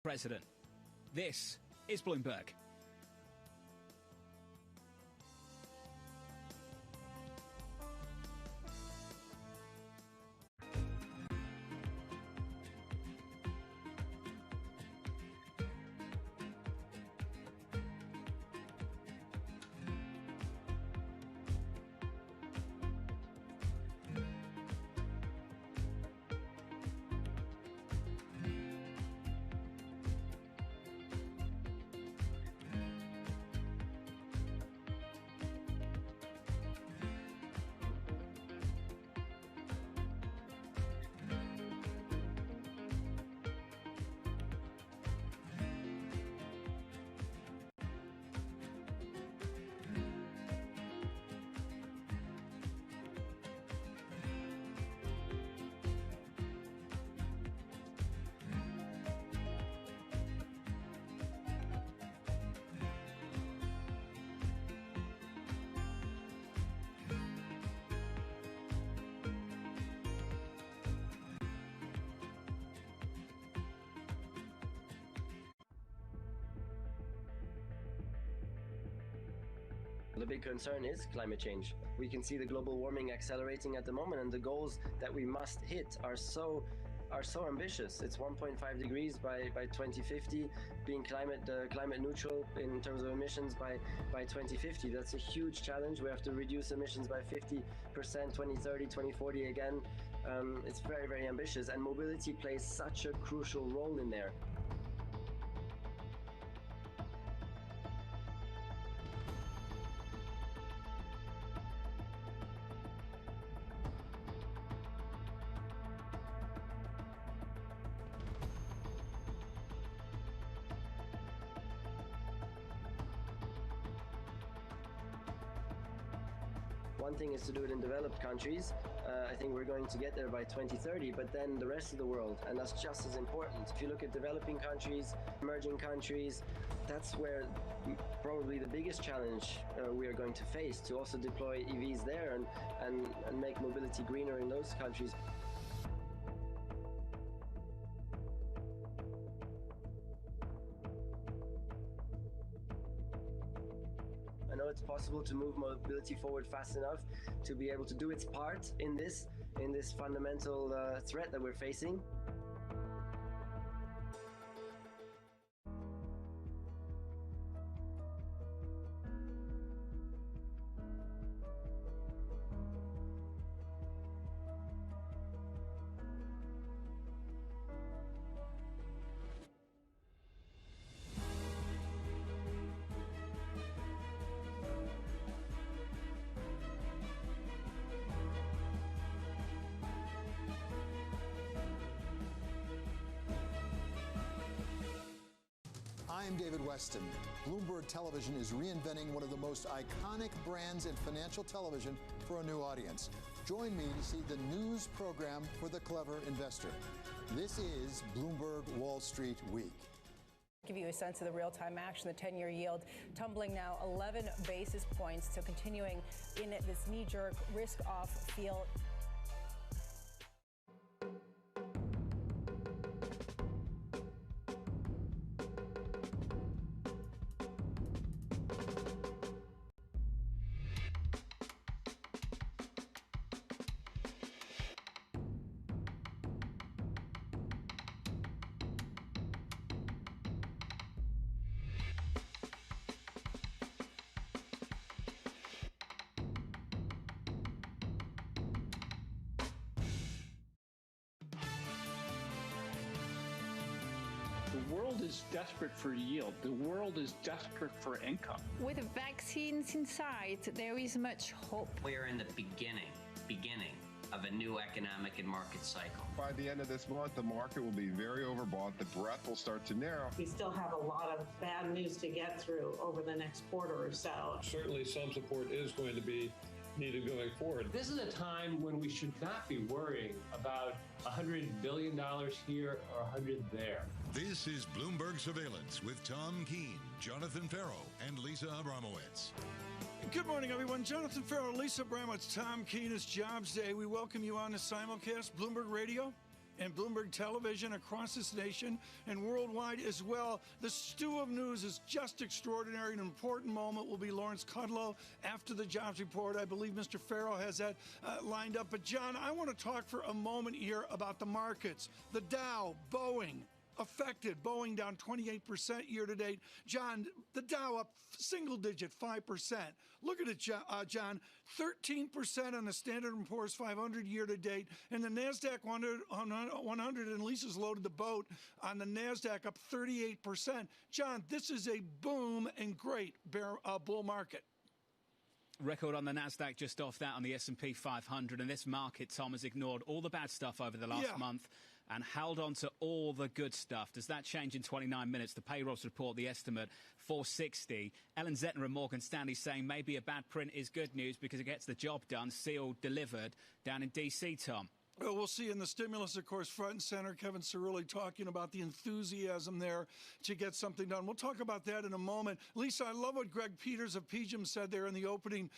president. This is Bloomberg. The big concern is climate change. We can see the global warming accelerating at the moment, and the goals that we must hit are so ambitious. It's 1.5 degrees by 2050, being climate neutral in terms of emissions by 2050. That's a huge challenge. We have to reduce emissions by 50%, 2030, 2040 again. It's very, very ambitious, and mobility plays such a crucial role in there. One thing is to do it in developed countries. I think we're going to get there by 2030, but then the rest of the world, and that's just as important. If you look at developing countries, emerging countries, that's where probably the biggest challenge we are going to face, to also deploy EVs there and make mobility greener in those countries. I know it's possible to move mobility forward fast enough to be able to do its part in this fundamental threat that we're facing. I'm David Weston. Bloomberg Television is reinventing one of the most iconic brands in financial television for a new audience. Join me to see the news program for the clever investor. This is Bloomberg Wall Street Week. Give you a sense of the real-time action. The 10-year yield tumbling now 11 basis points, so continuing in this knee-jerk risk-off feel. The world is desperate for yield. The world is desperate for income. With vaccines in sight, there is much hope. We are in the beginning of a new economic and market cycle. By the end of this month, the market will be very overbought. The breadth will start to narrow. We still have a lot of bad news to get through over the next quarter or so. Certainly some support is going to be needed going forward. This is a time when we should not be worrying about $100 billion here or 100 there. This is Bloomberg Surveillance with Tom Keene, Jonathan Ferro, and Lisa Abramowitz. Good morning, everyone. Jonathan Ferro, Lisa Abramowitz, Tom Keene. It's Jobs Day. We welcome you on the simulcast, Bloomberg Radio and Bloomberg Television across this nation and worldwide as well. The stew of news is just extraordinary. An important moment will be Lawrence Kudlow after the jobs report. I believe Mr. Farrow has that lined up. But, John, I want to talk for a moment here about the markets. The Dow, Boeing, affected. Boeing down 28% year to date. John, the Dow up single digit, 5%. Look at it, John, 13% on the Standard & Poor's 500 year to date. And the Nasdaq 100, and Lisa's loaded the boat on the Nasdaq, up 38%. John, this is a boom and great bull market. Record on the Nasdaq, just off that on the S&P 500. And this market, Tom, has ignored all the bad stuff over the last month and held on to all the good stuff. Does that change in 29 minutes? The payrolls report, the estimate, 460. Ellen Zettner and Morgan Stanley saying maybe a bad print is good news because it gets the job done, sealed, delivered down in D.C., Tom. Well, we'll see in the stimulus, of course, front and center. Kevin Cirilli talking about the enthusiasm there to get something done. We'll talk about that in a moment. Lisa, I love what Greg Peters of PGIM said there in the opening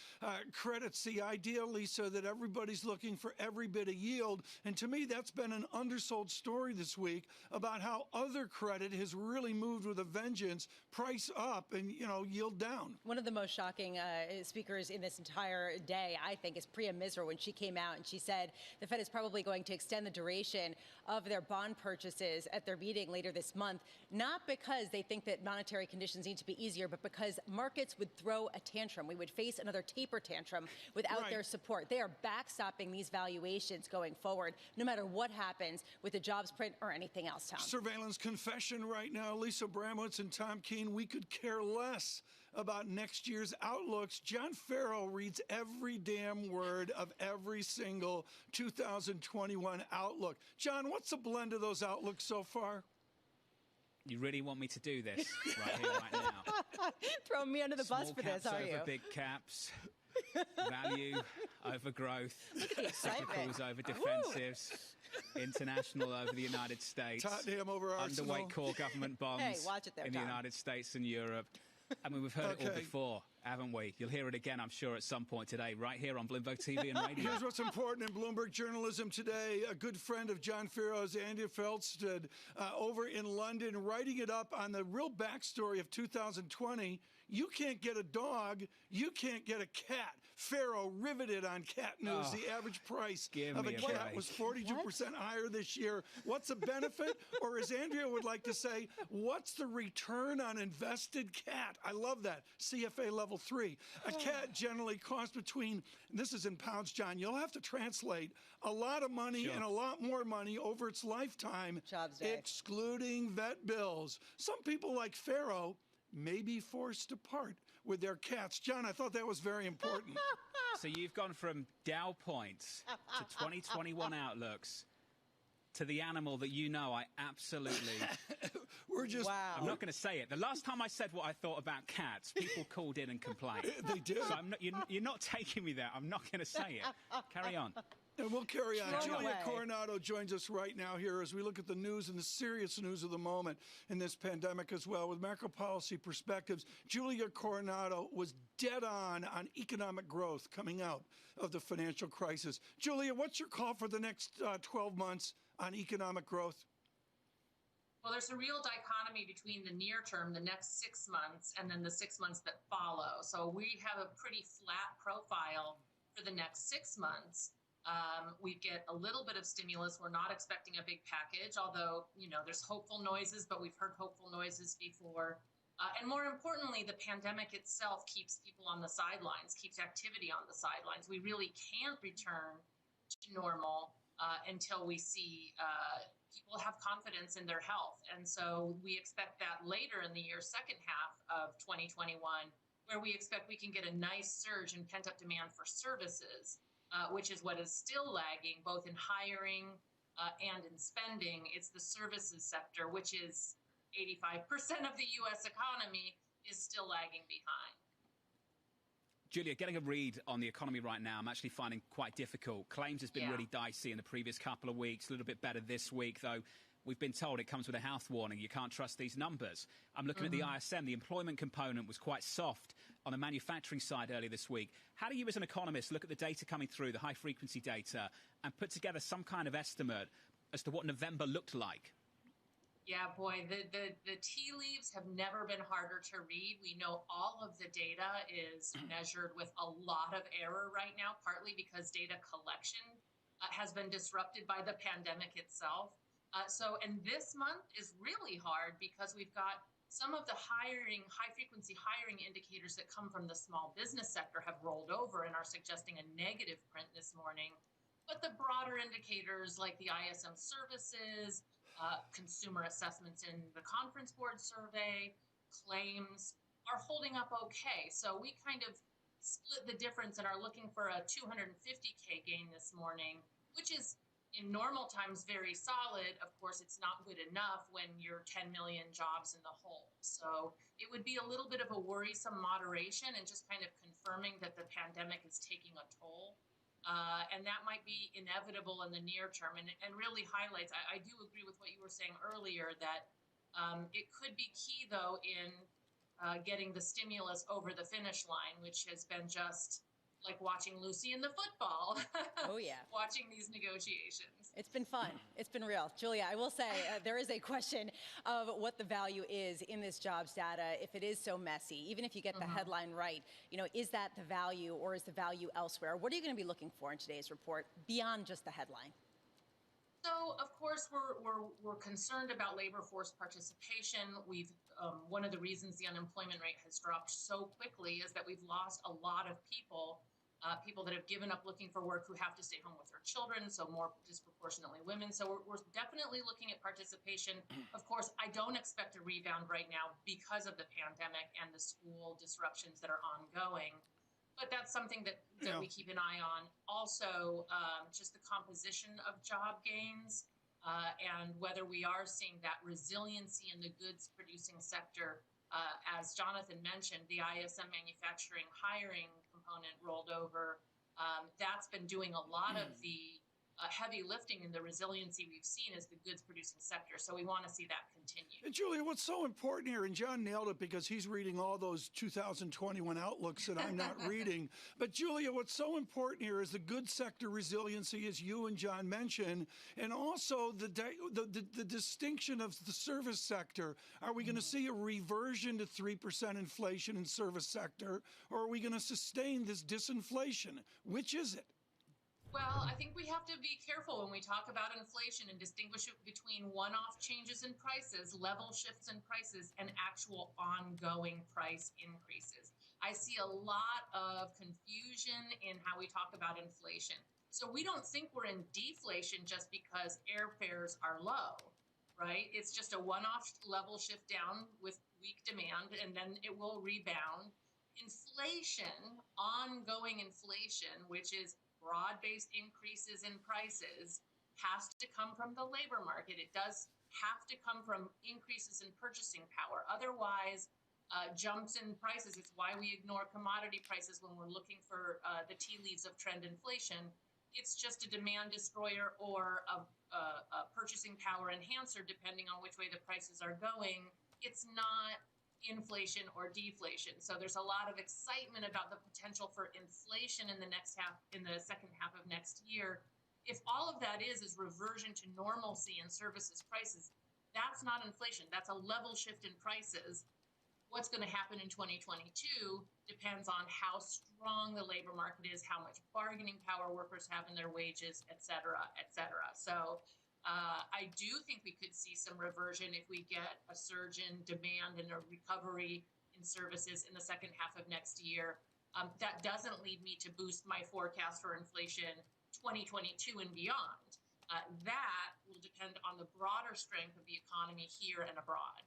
credits. The idea, Lisa, that everybody's looking for every bit of yield. And to me, that's been an undersold story this week about how other credit has really moved with a vengeance, price up and, yield down. One of the most shocking speakers in this entire day, I think, is Priya Misra when she came out and she said the Fed is probably going to extend the duration of their bond purchases at their meeting later this month, not because they think that monetary conditions need to be easier, but because markets would throw a tantrum. We would face another taper tantrum without their support. They are backstopping these valuations going forward, no matter what happens with the jobs print or anything else, Tom. Surveillance confession right now. Lisa Bramowitz and Tom Keene, we could care less about next year's outlooks. John Farrow reads every damn word of every single 2021 outlook. John, what's the blend of those outlooks so far? You really want me to do this right here, right now? Throw me under the bus for this, are you? Small caps over big caps. Value over growth. Cyclicals over defensives. International over the United States. Tottenham over Arsenal. Underweight core government bonds watch it there, in the United States and Europe. I mean, we've heard it all before, haven't we? You'll hear it again, I'm sure, at some point today, right here on Bloomberg TV and radio. Here's what's important in Bloomberg journalism today. A good friend of John Farrow's, Andrea Felstad, over in London, writing it up on the real backstory of 2020. You can't get a dog, you can't get a cat. Farrow riveted on cat news. The average price of a cat was 42% higher this year. What's the benefit? Or as Andrea would like to say, what's the return on invested cat? I love that. CFA level 3. A cat generally costs between, and this is in pounds, John, you'll have to translate, a lot of money and a lot more money over its lifetime, excluding vet bills. Some people like Farrow may be forced to part with their cats. John, I thought that was very important. So you've gone from Dow points to 2021 outlooks to the animal that I absolutely... We're just... Wow. I'm not going to say it. The last time I said what I thought about cats, people called in and complained. They did. So you're not taking me there. I'm not going to say it. Carry on. And we'll carry on. Julia Coronado joins us right now here as we look at the news and the serious news of the moment in this pandemic as well. With macro policy perspectives, Julia Coronado was dead on economic growth coming out of the financial crisis. Julia, what's your call for the next 12 months on economic growth? Well, there's a real dichotomy between the near term, the next 6 months, and then the 6 months that follow. So we have a pretty flat profile for the next 6 months. We get a little bit of stimulus. We're not expecting a big package, although, there's hopeful noises, but we've heard hopeful noises before. And more importantly, the pandemic itself keeps people on the sidelines, keeps activity on the sidelines. We really can't return to normal until we see people have confidence in their health. And so we expect that later in the year, second half of 2021, where we expect we can get a nice surge in pent-up demand for services, which is what is still lagging both in hiring and in spending. It's the services sector, which is 85% of the U.S. economy, is still lagging behind. Julia, getting a read on the economy right now, I'm actually finding quite difficult. Claims has been really dicey in the previous couple of weeks, a little bit better this week, though. We've been told it comes with a health warning. You can't trust these numbers. I'm looking at the ISM. The employment component was quite soft on the manufacturing side earlier this week. How do you, as an economist, look at the data coming through, the high-frequency data, and put together some kind of estimate as to what November looked like. Yeah, boy, the tea leaves have never been harder to read. We know all of the data is measured with a lot of error right now, partly because data collection has been disrupted by the pandemic itself. And this month is really hard because we've got some of the high-frequency hiring indicators that come from the small business sector have rolled over and are suggesting a negative print this morning. But the broader indicators like the ISM services, consumer assessments in the Conference Board survey, claims are holding up okay. So we kind of split the difference and are looking for a 250K gain this morning, which is in normal times very solid. Of course, it's not good enough when you're 10 million jobs in the hole. So it would be a little bit of a worrisome moderation and just kind of confirming that the pandemic is taking a toll. And that might be inevitable in the near term, and really highlights, I do agree with what you were saying earlier, that it could be key, though, in getting the stimulus over the finish line, which has been just like watching Lucy in the football. Oh, yeah. Watching these negotiations. It's been fun. It's been real. Julia, I will say there is a question of what the value is in this jobs data if it is so messy. Even if you get the headline right, is that the value or is the value elsewhere? What are you going to be looking for in today's report beyond just the headline? So, of course, we're concerned about labor force participation. We've one of the reasons the unemployment rate has dropped so quickly is that we've lost a lot of people that have given up looking for work who have to stay home with their children, so more disproportionately women. So we're definitely looking at participation. Of course, I don't expect a rebound right now because of the pandemic and the school disruptions that are ongoing. But that's something that we keep an eye on. Also, just the composition of job gains and whether we are seeing that resiliency in the goods-producing sector. As Jonathan mentioned, the ISM manufacturing hiring component rolled over. That's been doing a lot of the heavy lifting, and the resiliency we've seen is the goods-producing sector. So we want to see that continue. And Julia, what's so important here, and John nailed it because he's reading all those 2021 outlooks that I'm not reading. But Julia, what's so important here is the goods sector resiliency, as you and John mentioned, and also the distinction of the service sector. Are we going to see a reversion to 3% inflation in service sector, or are we going to sustain this disinflation? Which is it? Well, I think we have to be careful when we talk about inflation and distinguish it between one-off changes in prices, level shifts in prices, and actual ongoing price increases. I see a lot of confusion in how we talk about inflation. So we don't think we're in deflation just because airfares are low, right? It's just a one-off level shift down with weak demand, and then it will rebound. Inflation, ongoing inflation, which is broad-based increases in prices, has to come from the labor market. It does have to come from increases in purchasing power. Otherwise, jumps in prices, it's why we ignore commodity prices when we're looking for the tea leaves of trend inflation. It's just a demand destroyer or a purchasing power enhancer, depending on which way the prices are going. It's not inflation or deflation. So there's a lot of excitement about the potential for inflation in the second half of next year. If all of that is reversion to normalcy in services prices, that's not inflation. That's a level shift in prices. What's going to happen in 2022 depends on how strong the labor market is, how much bargaining power workers have in their wages, et cetera, et cetera. So I do think we could see some reversion if we get a surge in demand and a recovery in services in the second half of next year. That doesn't lead me to boost my forecast for inflation 2022 and beyond. That will depend on the broader strength of the economy here and abroad.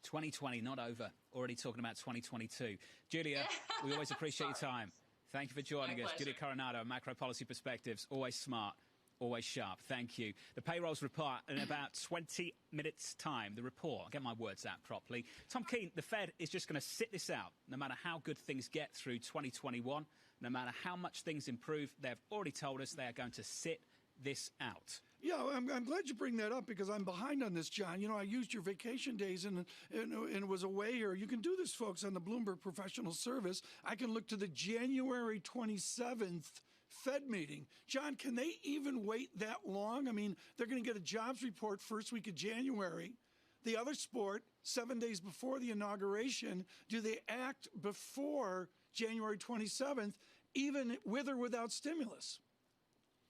2020 not over. Already talking about 2022. Julia, we always appreciate your time. Thank you for joining us. Julia Coronado, Macro Policy Perspectives. Always smart. Always sharp. Thank you. The payrolls report in about 20 minutes' time. The report. I'll get my words out properly. Tom Keene, the Fed is just going to sit this out, no matter how good things get through 2021, no matter how much things improve. They've already told us they are going to sit this out. Yeah, I'm glad you bring that up because I'm behind on this, John. I used your vacation days and was away here. You can do this, folks, on the Bloomberg Professional Service. I can look to the January 27th Fed meeting. John, can they even wait that long? I mean, they're going to get a jobs report first week of January. The other sport, 7 days before the inauguration, do they act before January 27th, even with or without stimulus?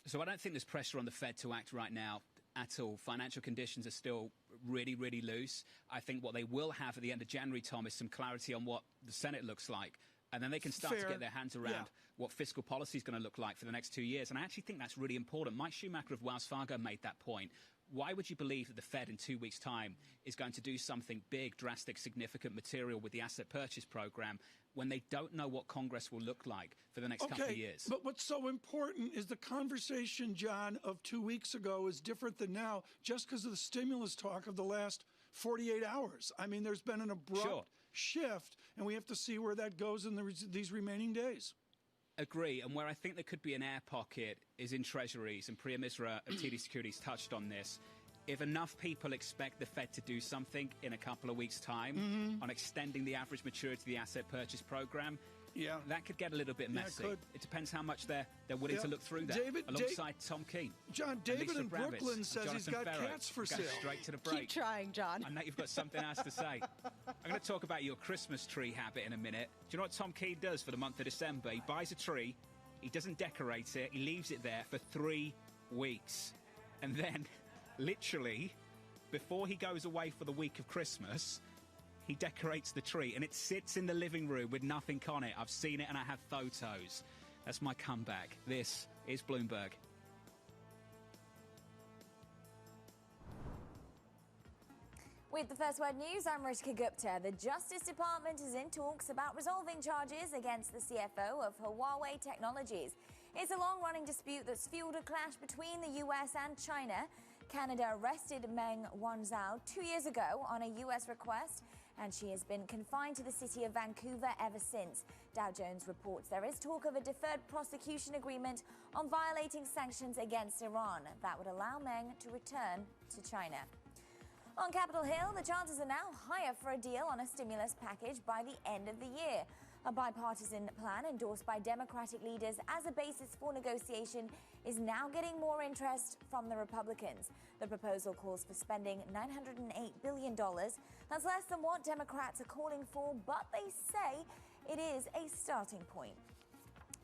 So I don't think there's pressure on the Fed to act right now at all. Financial conditions are still really, really loose. I think what they will have at the end of January, Tom, is some clarity on what the Senate looks like. And then they can start to get their hands around what fiscal policy is going to look like for the next 2 years. And I actually think that's really important. Mike Schumacher of Wells Fargo made that point. Why would you believe that the Fed in 2 weeks' time is going to do something big, drastic, significant, material with the asset purchase program when they don't know what Congress will look like for the next couple of years? But what's so important is the conversation, John, of 2 weeks ago is different than now just because of the stimulus talk of the last 48 hours. I mean, there's been an abrupt shift, and we have to see where that goes in these remaining days. Agree. And where I think there could be an air pocket is in treasuries. And Priya Misra of TD Securities touched on this. If enough people expect the Fed to do something in a couple of weeks' time on extending the average maturity of the asset purchase program, that could get a little bit messy. It depends how much they're willing to look through that. Alongside Tom Keene. John, David in Brooklyn says he's got cats for sale. Straight to the break. Keep trying, John. I know you've got something else to say. I'm going to talk about your Christmas tree habit in a minute. Do you know what Tom Keene does for the month of December? He buys a tree, he doesn't decorate it, he leaves it there for 3 weeks. And then, literally, before he goes away for the week of Christmas, he decorates the tree, and it sits in the living room with nothing on it. I've seen it, and I have photos. That's my comeback. This is Bloomberg. With the First Word News, I'm Rishka Gupta. The Justice Department is in talks about resolving charges against the CFO of Huawei Technologies. It's a long-running dispute that's fueled a clash between the US and China. Canada arrested Meng Wanzhou 2 years ago on a US request, and she has been confined to the city of Vancouver ever since. Dow Jones reports there is talk of a deferred prosecution agreement on violating sanctions against Iran that would allow Meng to return to China. On Capitol Hill, the chances are now higher for a deal on a stimulus package by the end of the year. A bipartisan plan endorsed by Democratic leaders as a basis for negotiation is now getting more interest from the Republicans. The proposal calls for spending $908 billion. That's less than what Democrats are calling for, but they say it is a starting point.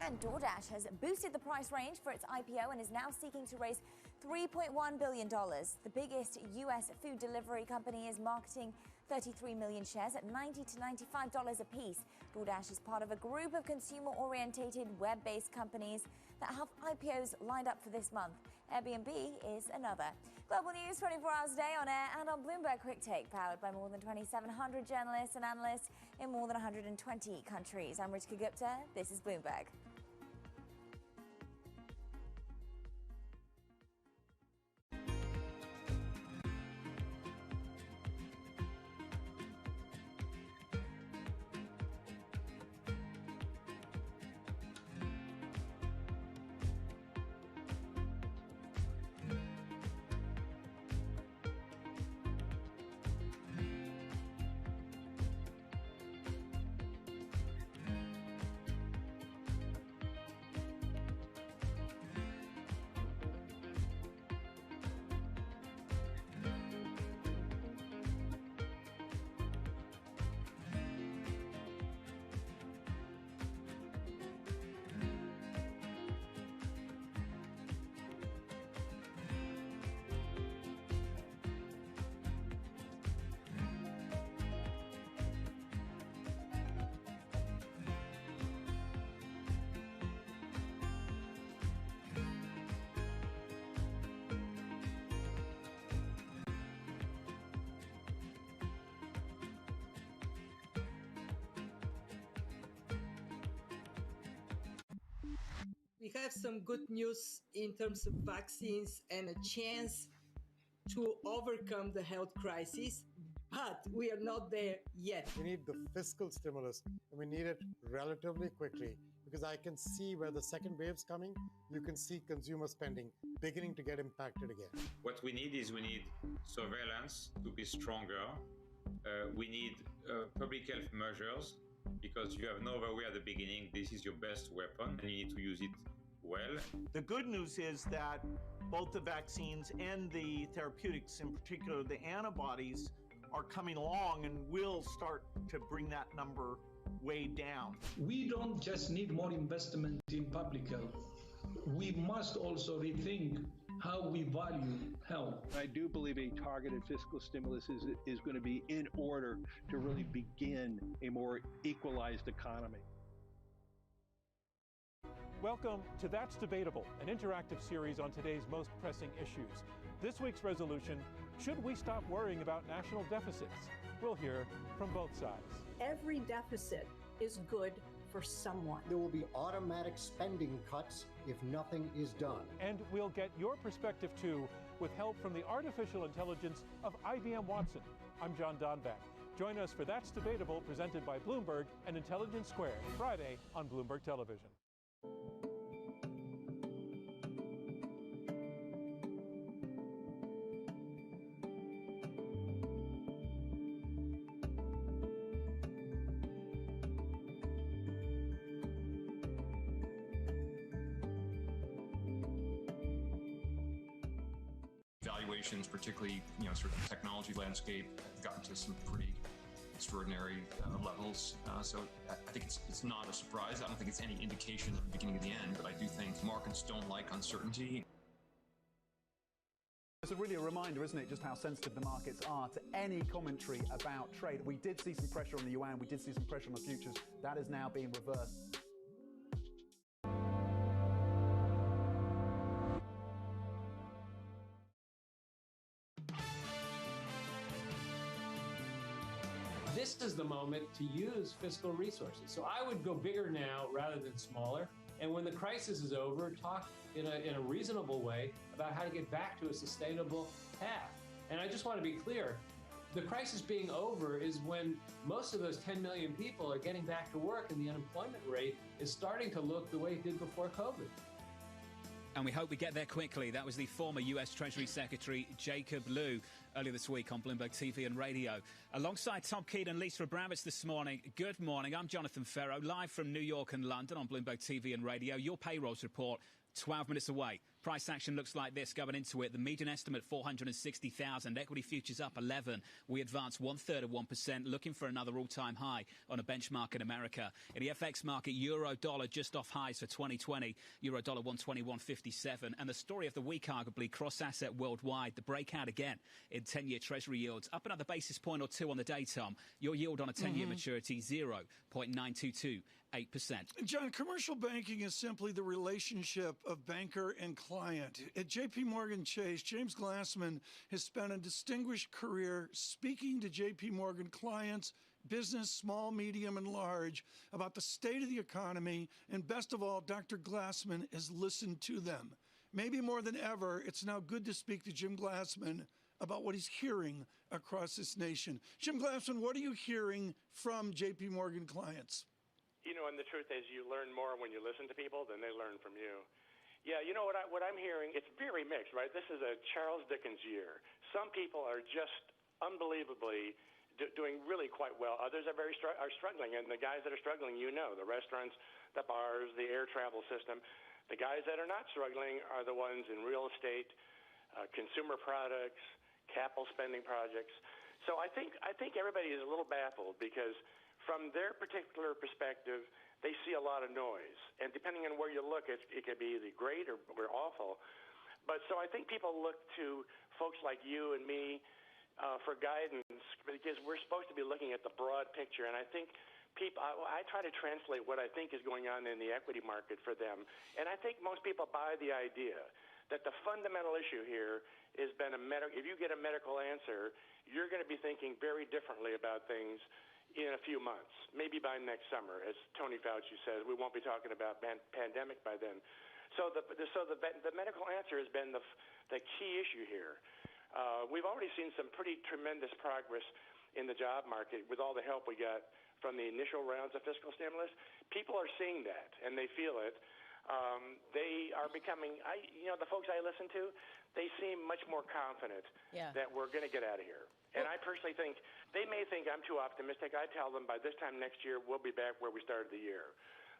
And DoorDash has boosted the price range for its IPO and is now seeking to raise $3.1 billion. The biggest U.S. food delivery company is marketing 33 million shares at $90 to $95 a piece. DoorDash is part of a group of consumer-orientated web-based companies that have IPOs lined up for this month. Airbnb is another. Global news 24 hours a day on air and on Bloomberg Quick Take, powered by more than 2,700 journalists and analysts in more than 120 countries. I'm Rishka Gupta. This is Bloomberg. We have some good news in terms of vaccines and a chance to overcome the health crisis, but we are not there yet. We need the fiscal stimulus, and we need it relatively quickly, because I can see where the second wave's coming. You can see consumer spending beginning to get impacted again. What we need surveillance to be stronger. We need public health measures, because you have no other way at the beginning. This is your best weapon, and you need to use it well. The good news is that both the vaccines and the therapeutics, in particular the antibodies, are coming along and will start to bring that number way down. We don't just need more investment in public health. We must also rethink how we value health. I do believe a targeted fiscal stimulus is going to be in order to really begin a more equalized economy. Welcome to That's Debatable, an interactive series on today's most pressing issues. This week's resolution, should we stop worrying about national deficits? We'll hear from both sides. Every deficit is good for someone. There will be automatic spending cuts if nothing is done. And we'll get your perspective too, with help from the artificial intelligence of IBM Watson. I'm John Donvan. Join us for That's Debatable, presented by Bloomberg and Intelligence Squared, Friday on Bloomberg Television. Valuations, particularly, sort of the technology landscape, have gotten to some pretty extraordinary levels. So I think it's not a surprise. I don't think it's any indication of the beginning of the end, but I do think markets don't like uncertainty. It's really a reminder, isn't it, just how sensitive the markets are to any commentary about trade. We did see some pressure on the yuan, we did see some pressure on the futures. That is now being reversed. This is the moment to use fiscal resources. So I would go bigger now rather than smaller. And when the crisis is over, talk in a reasonable way about how to get back to a sustainable path. And I just want to be clear, the crisis being over is when most of those 10 million people are getting back to work and the unemployment rate is starting to look the way it did before COVID. And we hope we get there quickly. That was the former U.S. Treasury Secretary Jacob Lew earlier this week on Bloomberg TV and radio. Alongside Tom Keene and Lisa Abramowitz this morning, good morning. I'm Jonathan Ferro, live from New York and London on Bloomberg TV and radio. Your payrolls report 12 minutes away. Price action looks like this going into it. The median estimate, 460,000. Equity futures up 11. We advance 1/3 of 1%, looking for another all-time high on a benchmark in America. In the FX market, euro-dollar just off highs for 2020. Euro-dollar 121.57. And the story of the week, arguably, cross-asset worldwide. The breakout again in 10-year Treasury yields. Up another basis point or two on the day, Tom. Your yield on a 10-year maturity, 0.922. 8%. John, commercial banking is simply the relationship of banker and client. At J.P. Morgan Chase, James Glassman has spent a distinguished career speaking to J.P. Morgan clients, business, small, medium, and large, about the state of the economy. And best of all, Dr. Glassman has listened to them. Maybe more than ever, it's now good to speak to Jim Glassman about what he's hearing across this nation. Jim Glassman, what are you hearing from J.P. Morgan clients? And the truth is you learn more when you listen to people than they learn from you. Yeah, what I'm hearing, it's very mixed, right? This is a Charles Dickens year. Some people are just unbelievably doing really quite well. Others are struggling, and the guys that are struggling, the restaurants, the bars, the air travel system. The guys that are not struggling are the ones in real estate, consumer products, capital spending projects. So I think everybody is a little baffled because from their particular perspective, they see a lot of noise. And depending on where you look, it could be either great or awful. But so I think people look to folks like you and me for guidance because we're supposed to be looking at the broad picture. And I think I try to translate what I think is going on in the equity market for them. And I think most people buy the idea that the fundamental issue here has been if you get a medical answer, you're going to be thinking very differently about things in a few months, maybe by next summer, as Tony Fauci says. We won't be talking about pandemic by then. So the medical answer has been the key issue here. We've already seen some pretty tremendous progress in the job market with all the help we got from the initial rounds of fiscal stimulus. People are seeing that, and they feel it. They are becoming, the folks I listen to, they seem much more confident that we're going to get out of here. And I personally think, they may think I'm too optimistic. I tell them by this time next year, we'll be back where we started the year.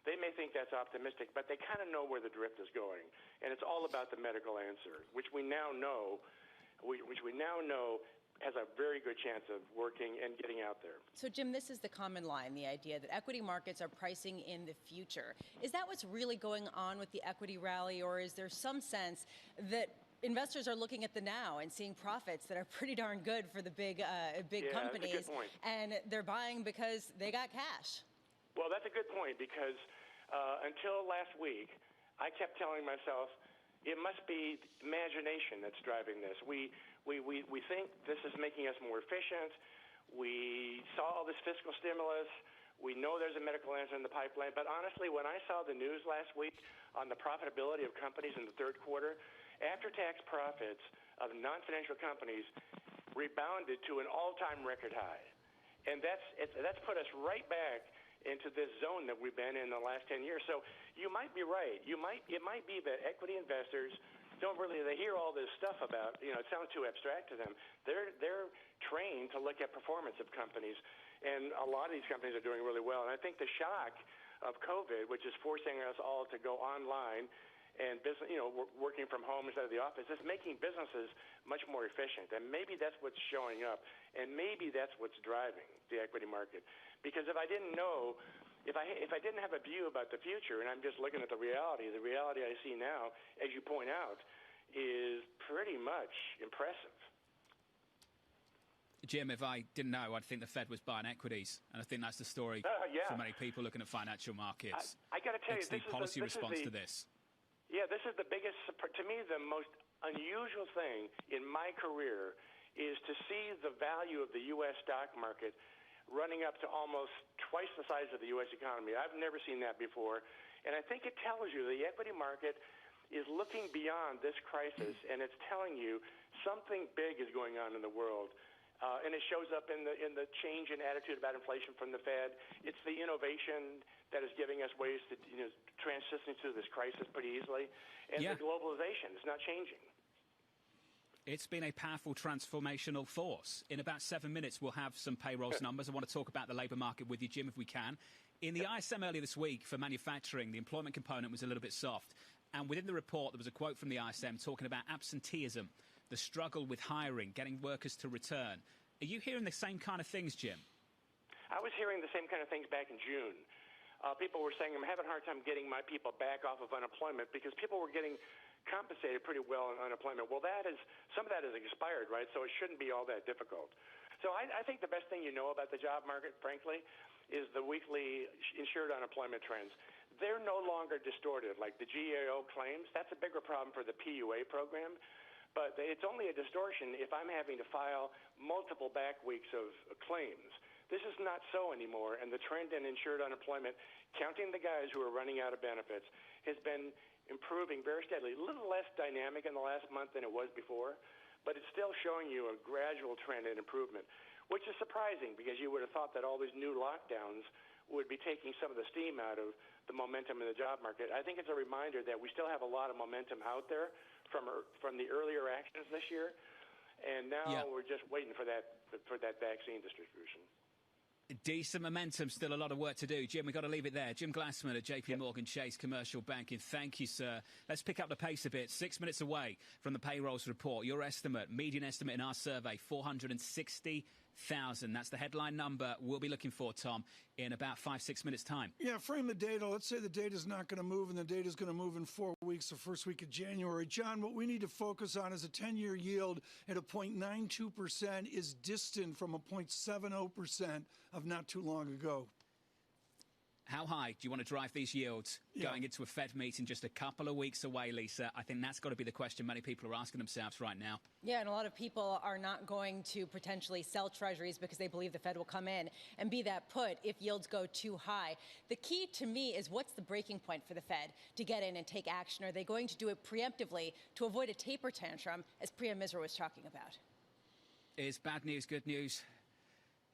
They may think that's optimistic, but they kind of know where the drift is going. And it's all about the medical answer, which we now know has a very good chance of working and getting out there. So, Jim, this is the common line, the idea that equity markets are pricing in the future. Is that what's really going on with the equity rally, or is there some sense that investors are looking at the now and seeing profits that are pretty darn good for the big companies, that's a good point. And they're buying because they got cash? Well, that's a good point, because until last week, I kept telling myself, it must be imagination that's driving this. We think this is making us more efficient. We saw all this fiscal stimulus. We know there's a medical answer in the pipeline. But honestly, when I saw the news last week on the profitability of companies in the third quarter, after-tax profits of non-financial companies rebounded to an all-time record high. And that's put us right back into this zone that we've been in the last 10 years. So you might be right. It might be that equity investors they hear all this stuff about, it sounds too abstract to them. They're trained to look at performance of companies, and a lot of these companies are doing really well. And I think the shock of COVID, which is forcing us all to go online and business, working from home instead of the office, is making businesses much more efficient. And maybe that's what's showing up, and maybe that's what's driving the equity market. Because if I didn't know, if I didn't have a view about the future, and I'm just looking at the reality I see now, as you point out, is pretty much impressive. Jim, if I didn't know, I'd think the Fed was buying equities, and I think that's the story for many people looking at financial markets. I got to tell you, it's the policy response to this. Yeah, this is the biggest, to me, the most unusual thing in my career is to see the value of the U.S. stock market running up to almost twice the size of the U.S. economy. I've never seen that before. And I think it tells you the equity market is looking beyond this crisis, and it's telling you something big is going on in the world. And it shows up in the change in attitude about inflation from the Fed. It's the innovation that is giving us ways to transition through this crisis pretty easily. And the globalization is not changing. It's been a powerful transformational force. In about 7 minutes, we'll have some payrolls numbers. I want to talk about the labour market with you, Jim, if we can. In the ISM earlier this week for manufacturing, the employment component was a little bit soft. And within the report, there was a quote from the ISM talking about absenteeism, the struggle with hiring, getting workers to return. Are you hearing the same kind of things, Jim? I was hearing the same kind of things back in June. People were saying, I'm having a hard time getting my people back off of unemployment because people were getting compensated pretty well on unemployment. Well, some of that is expired, right? So it shouldn't be all that difficult. So I think the best thing you know about the job market, frankly, is the weekly insured unemployment trends. They're no longer distorted like the GAO claims. That's a bigger problem for the PUA program. But it's only a distortion if I'm having to file multiple back weeks of claims. This is not so anymore, and the trend in insured unemployment, counting the guys who are running out of benefits, has been improving very steadily. A little less dynamic in the last month than it was before, but it's still showing you a gradual trend in improvement, which is surprising because you would have thought that all these new lockdowns would be taking some of the steam out of the momentum in the job market. I think it's a reminder that we still have a lot of momentum out there from the earlier actions this year, and now we're just waiting for that vaccine distribution. Decent momentum, still a lot of work to do. Jim, we've got to leave it there. Jim Glassman at JP Morgan Chase Commercial Banking. Thank you, sir. Let's pick up the pace a bit. 6 minutes away from the payrolls report. Your estimate, median estimate in our survey, 460,000. That's the headline number we'll be looking for, Tom, in about 5-6 minutes' time. Yeah, frame the data. Let's say the data's not going to move, and the data's going to move in 4 weeks, the first week of January. John, what we need to focus on is a 10-year yield at a 0.92% is distant from a 0.70% of not too long ago. How high do you want to drive these yields going into a Fed meeting just a couple of weeks away, Lisa? I think that's got to be the question many people are asking themselves right now. Yeah, and a lot of people are not going to potentially sell treasuries because they believe the Fed will come in and be that put if yields go too high. The key to me is what's the breaking point for the Fed to get in and take action? Are they going to do it preemptively to avoid a taper tantrum, as Priya Misra was talking about? Is bad news good news?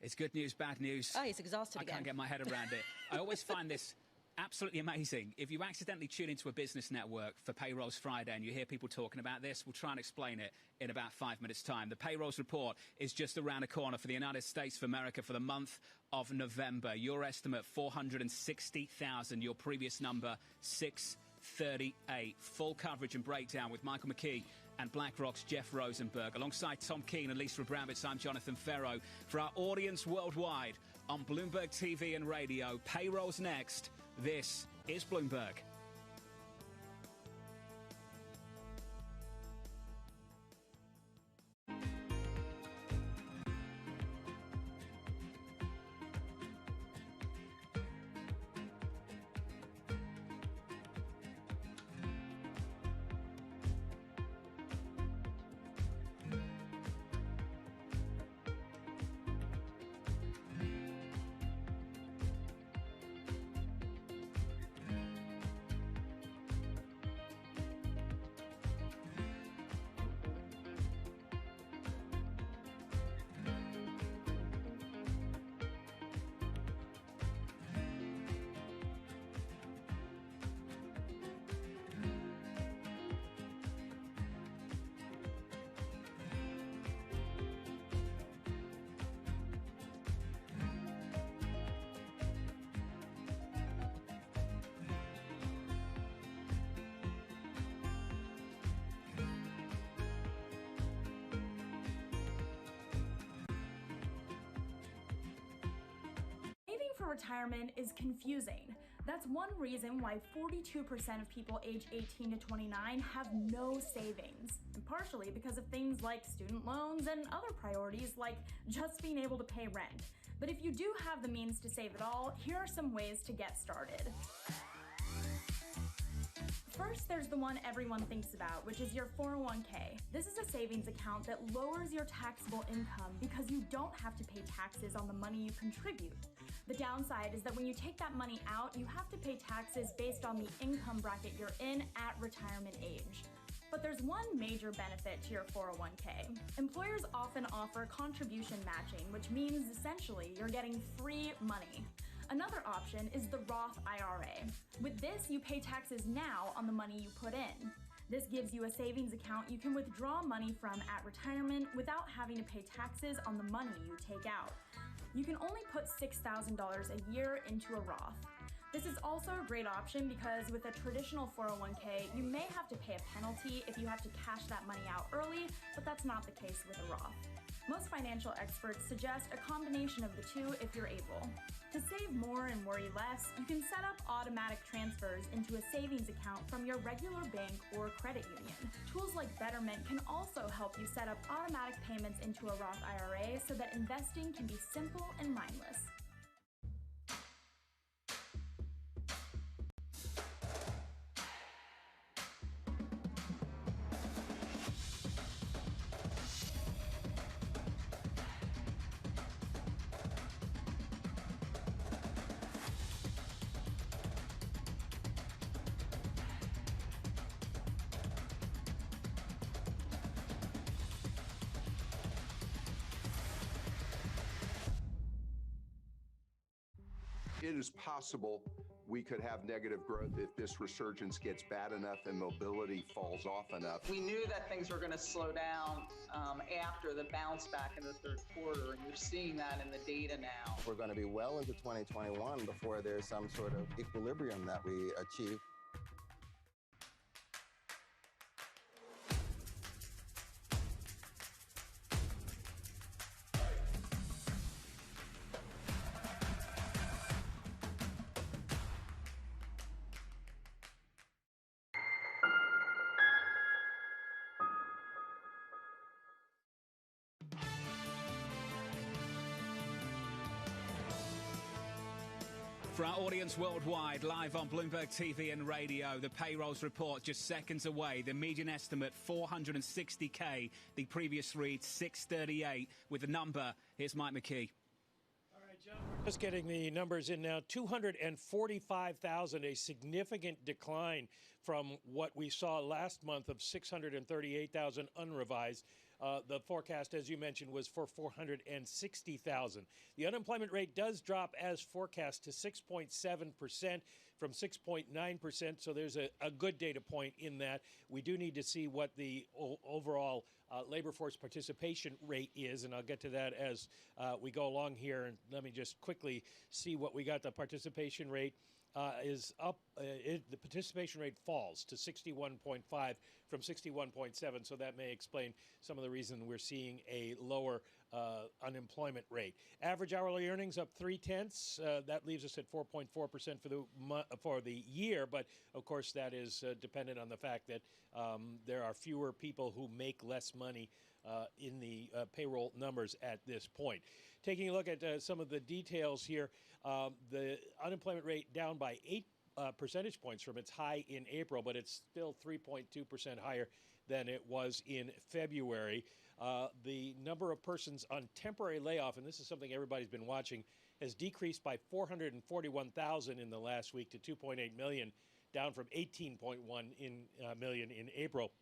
It's good news, bad news. Oh, he's exhausted again. I can't get my head around it. I always find this absolutely amazing. If you accidentally tune into a business network for Payrolls Friday and you hear people talking about this, we'll try and explain it in about 5 minutes' time. The payrolls report is just around the corner for the United States of America for the month of November. Your estimate, 460,000. Your previous number, 638. Full coverage and breakdown with Michael McKee and BlackRock's Jeff Rosenberg. Alongside Tom Keene and Lisa Abramowitz, I'm Jonathan Ferro. For our audience worldwide on Bloomberg TV and radio, payrolls next. This is Bloomberg. Retirement is confusing. That's one reason why 42% of people age 18 to 29 have no savings, and partially because of things like student loans and other priorities like just being able to pay rent. But if you do have the means to save it all, here are some ways to get started. First, there's the one everyone thinks about, which is your 401k. This is a savings account that lowers your taxable income because you don't have to pay taxes on the money you contribute. The downside is that when you take that money out, you have to pay taxes based on the income bracket you're in at retirement age. But there's one major benefit to your 401k. Employers often offer contribution matching, which means essentially you're getting free money. Another option is the Roth IRA. With this, you pay taxes now on the money you put in. This gives you a savings account you can withdraw money from at retirement without having to pay taxes on the money you take out. You can only put $6,000 a year into a Roth. This is also a great option because with a traditional 401k, you may have to pay a penalty if you have to cash that money out early, but that's not the case with a Roth. Most financial experts suggest a combination of the two if you're able. To save more and worry less, you can set up automatic transfers into a savings account from your regular bank or credit union. Tools like Betterment can also help you set up automatic payments into a Roth IRA so that investing can be simple and mindless. It is possible we could have negative growth if this resurgence gets bad enough and mobility falls off enough. We knew that things were going to slow down after the bounce back in the third quarter, and you're seeing that in the data now. We're going to be well into 2021 before there's some sort of equilibrium that we achieve. For our audience worldwide, live on Bloomberg TV and radio, the payrolls report just seconds away. The median estimate, 460K. The previous read, 638. With the number, here's Mike McKee. Just getting the numbers in now, 245,000, a significant decline from what we saw last month of 638,000 unrevised. The forecast, as you mentioned, was for 460,000. The unemployment rate does drop as forecast to 6.7%. from 6.9%. So there's a good data point in that. We do need to see what the overall labor force participation rate is, and I'll get to that as we go along here. And let me just quickly see what we got. The participation rate is up. The participation rate falls to 61.5 from 61.7, so that may explain some of the reason we're seeing a lower unemployment rate. Average hourly earnings up 0.3. That leaves us at 4.4% for the year, but of course that is dependent on the fact that there are fewer people who make less money in the payroll numbers at this point. Taking a look at some of the details here, the unemployment rate down by 8 percentage points from its high in April, but it's still 3.2% higher than it was in February. The number of persons on temporary layoff, and this is something everybody's been watching, has decreased by 441,000 in the last week to 2.8 million, down from 18.1 million in April,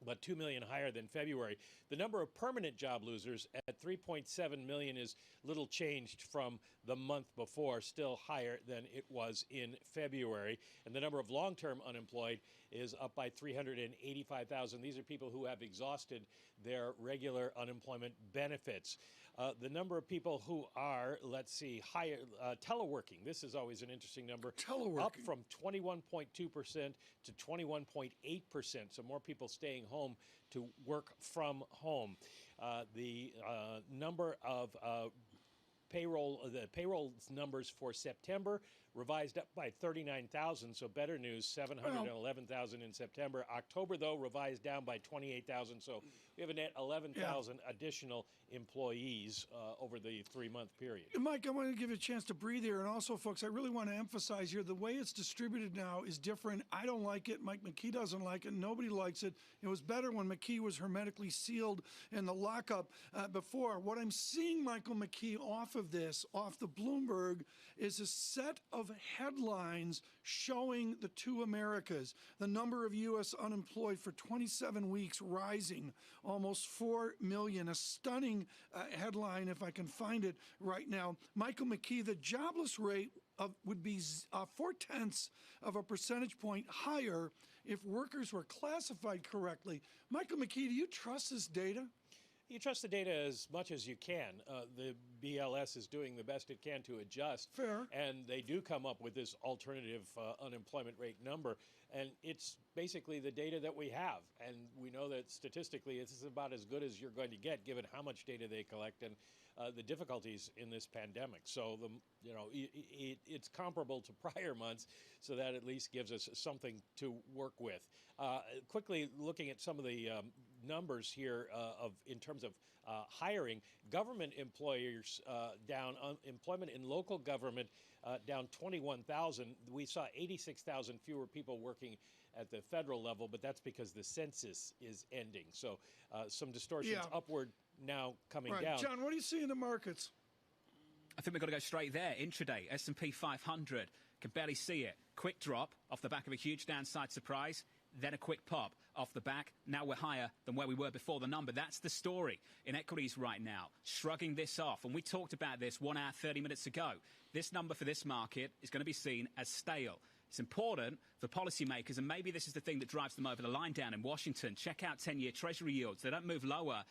but 2 million higher than February. The number of permanent job losers at 3.7 million is little changed from the month before, still higher than it was in February. And the number of long-term unemployed is up by 385,000. These are people who have exhausted their regular unemployment benefits. The number of people who are, let's see, higher teleworking. This is always an interesting number. Teleworking. Up from 21.2% to 21.8%. So more people staying home to work from home. The number of payroll numbers for September revised up by 39,000, so better news, 711,000 in September. October, though, revised down by 28,000, so we have a net 11,000 additional employees over the 3-month period. Mike, I want to give you a chance to breathe here, and also, folks, I really want to emphasize here, the way it's distributed now is different. I don't like it. Mike McKee doesn't like it. Nobody likes it. It was better when McKee was hermetically sealed in the lockup before. What I'm seeing, Michael McKee, off of this, off the Bloomberg, is a set of headlines showing the two Americas. The number of U.S. unemployed for 27 weeks rising, almost 4 million. A stunning headline, if I can find it right now. Michael McKee, the jobless rate would be 0.4 of a percentage point higher if workers were classified correctly. Michael McKee, do you trust this data? You trust the data as much as you can. The BLS is doing the best it can to adjust. Fair. And they do come up with this alternative unemployment rate number. And it's basically the data that we have. And we know that statistically this is about as good as you're going to get given how much data they collect and the difficulties in this pandemic. So, it's comparable to prior months, so that at least gives us something to work with. Quickly looking at some of the numbers here in terms of hiring, government employers down, employment in local government down 21,000. We saw 86,000 fewer people working at the federal level, but that's because the census is ending. So some distortions upward now coming down. John, what do you see in the markets? I think we've got to go straight there. Intraday, S&P 500, can barely see it. Quick drop off the back of a huge downside surprise, then a quick pop off the back. Now we're higher than where we were before the number. That's the story in equities right now, shrugging this off. And we talked about this 1 hour, 30 minutes ago. This number for this market is going to be seen as stale. It's important for policymakers, and maybe this is the thing that drives them over the line down in Washington. Check out 10-year Treasury yields. They don't move lower.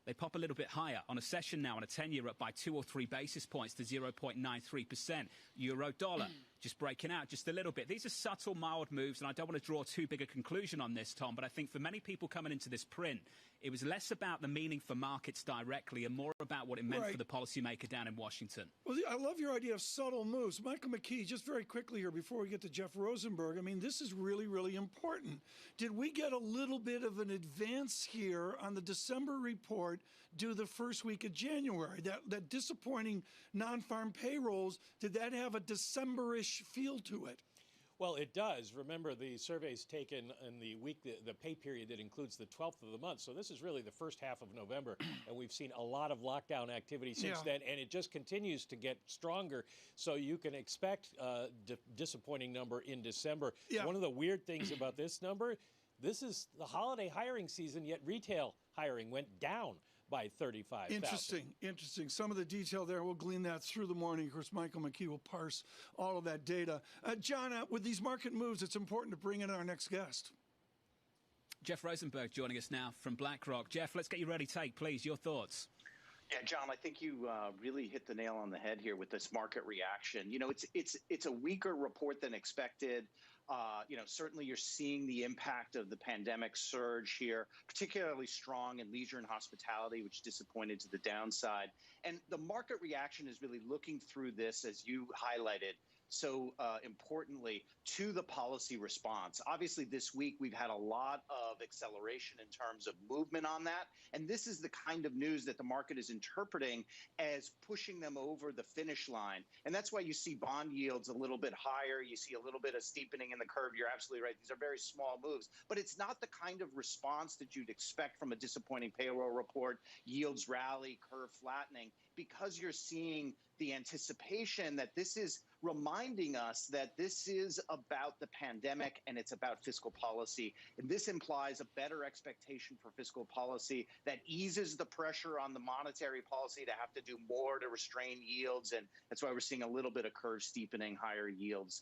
They pop a little bit higher. On a session now, on a 10-year, up by 2 or 3 basis points to 0.93%. Euro dollar just breaking out just a little bit. These are subtle, mild moves, and I don't want to draw too big a conclusion on this, Tom, but I think for many people coming into this print, it was less about the meaning for markets directly and more about what it meant for the policymaker down in Washington. Well, I love your idea of subtle moves. Michael McKee, just very quickly here before we get to Jeff Rosenberg, I mean, this is really, really important. Did we get a little bit of an advance here on the December report due the first week of January? That disappointing non-farm payrolls, did that have a December-ish feel to it? Well, it does. Remember, the survey's taken in the week, the pay period that includes the 12th of the month. So this is really the first half of November, and we've seen a lot of lockdown activity since then, and it just continues to get stronger. So you can expect a disappointing number in December. One of the weird things about this number, this is the holiday hiring season, yet retail hiring went down by 35,000. Interesting. Some of the detail there, we'll glean that through the morning. Of course, Michael McKee will parse all of that data. John, with these market moves, it's important to bring in our next guest. Jeff Rosenberg joining us now from BlackRock. Jeff, let's get your ready take, please. Your thoughts. Yeah, John, I think you really hit the nail on the head here with this market reaction. You know, it's a weaker report than expected. You know, certainly you're seeing the impact of the pandemic surge here, particularly strong in leisure and hospitality, which disappointed to the downside. And the market reaction is really looking through this, as you highlighted, so importantly, to the policy response. Obviously, this week we've had a lot of acceleration in terms of movement on that. And this is the kind of news that the market is interpreting as pushing them over the finish line. And that's why you see bond yields a little bit higher. You see a little bit of steepening in the curve. You're absolutely right. These are very small moves. But it's not the kind of response that you'd expect from a disappointing payroll report, yields rally, curve flattening, because you're seeing the anticipation that this is reminding us that this is about the pandemic and it's about fiscal policy. And this implies a better expectation for fiscal policy that eases the pressure on the monetary policy to have to do more to restrain yields. And that's why we're seeing a little bit of curve steepening, higher yields,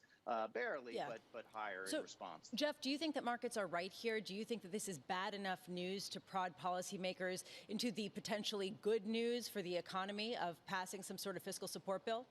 barely, but higher in response. Jeff, do you think that markets are right here? Do you think that this is bad enough news to prod policymakers into the potentially good news for the economy of passing some sort of fiscal support bill?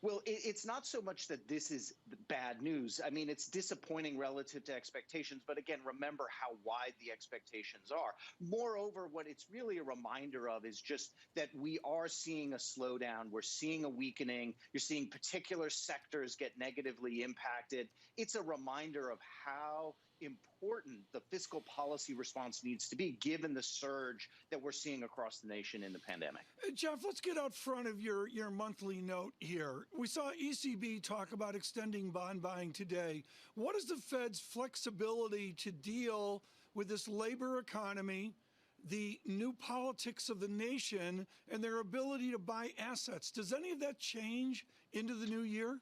Well, it's not so much that this is bad news. I mean, it's disappointing relative to expectations. But again, remember how wide the expectations are. Moreover, what it's really a reminder of is just that we are seeing a slowdown. We're seeing a weakening. You're seeing particular sectors get negatively impacted. It's a reminder of how important the fiscal policy response needs to be given the surge that we're seeing across the nation in the pandemic. Jeff, let's get out front of your monthly note here. We saw ECB talk about extending bond buying today. What is the Fed's flexibility to deal with this labor economy, the new politics of the nation, and their ability to buy assets? Does any of that change into the new year?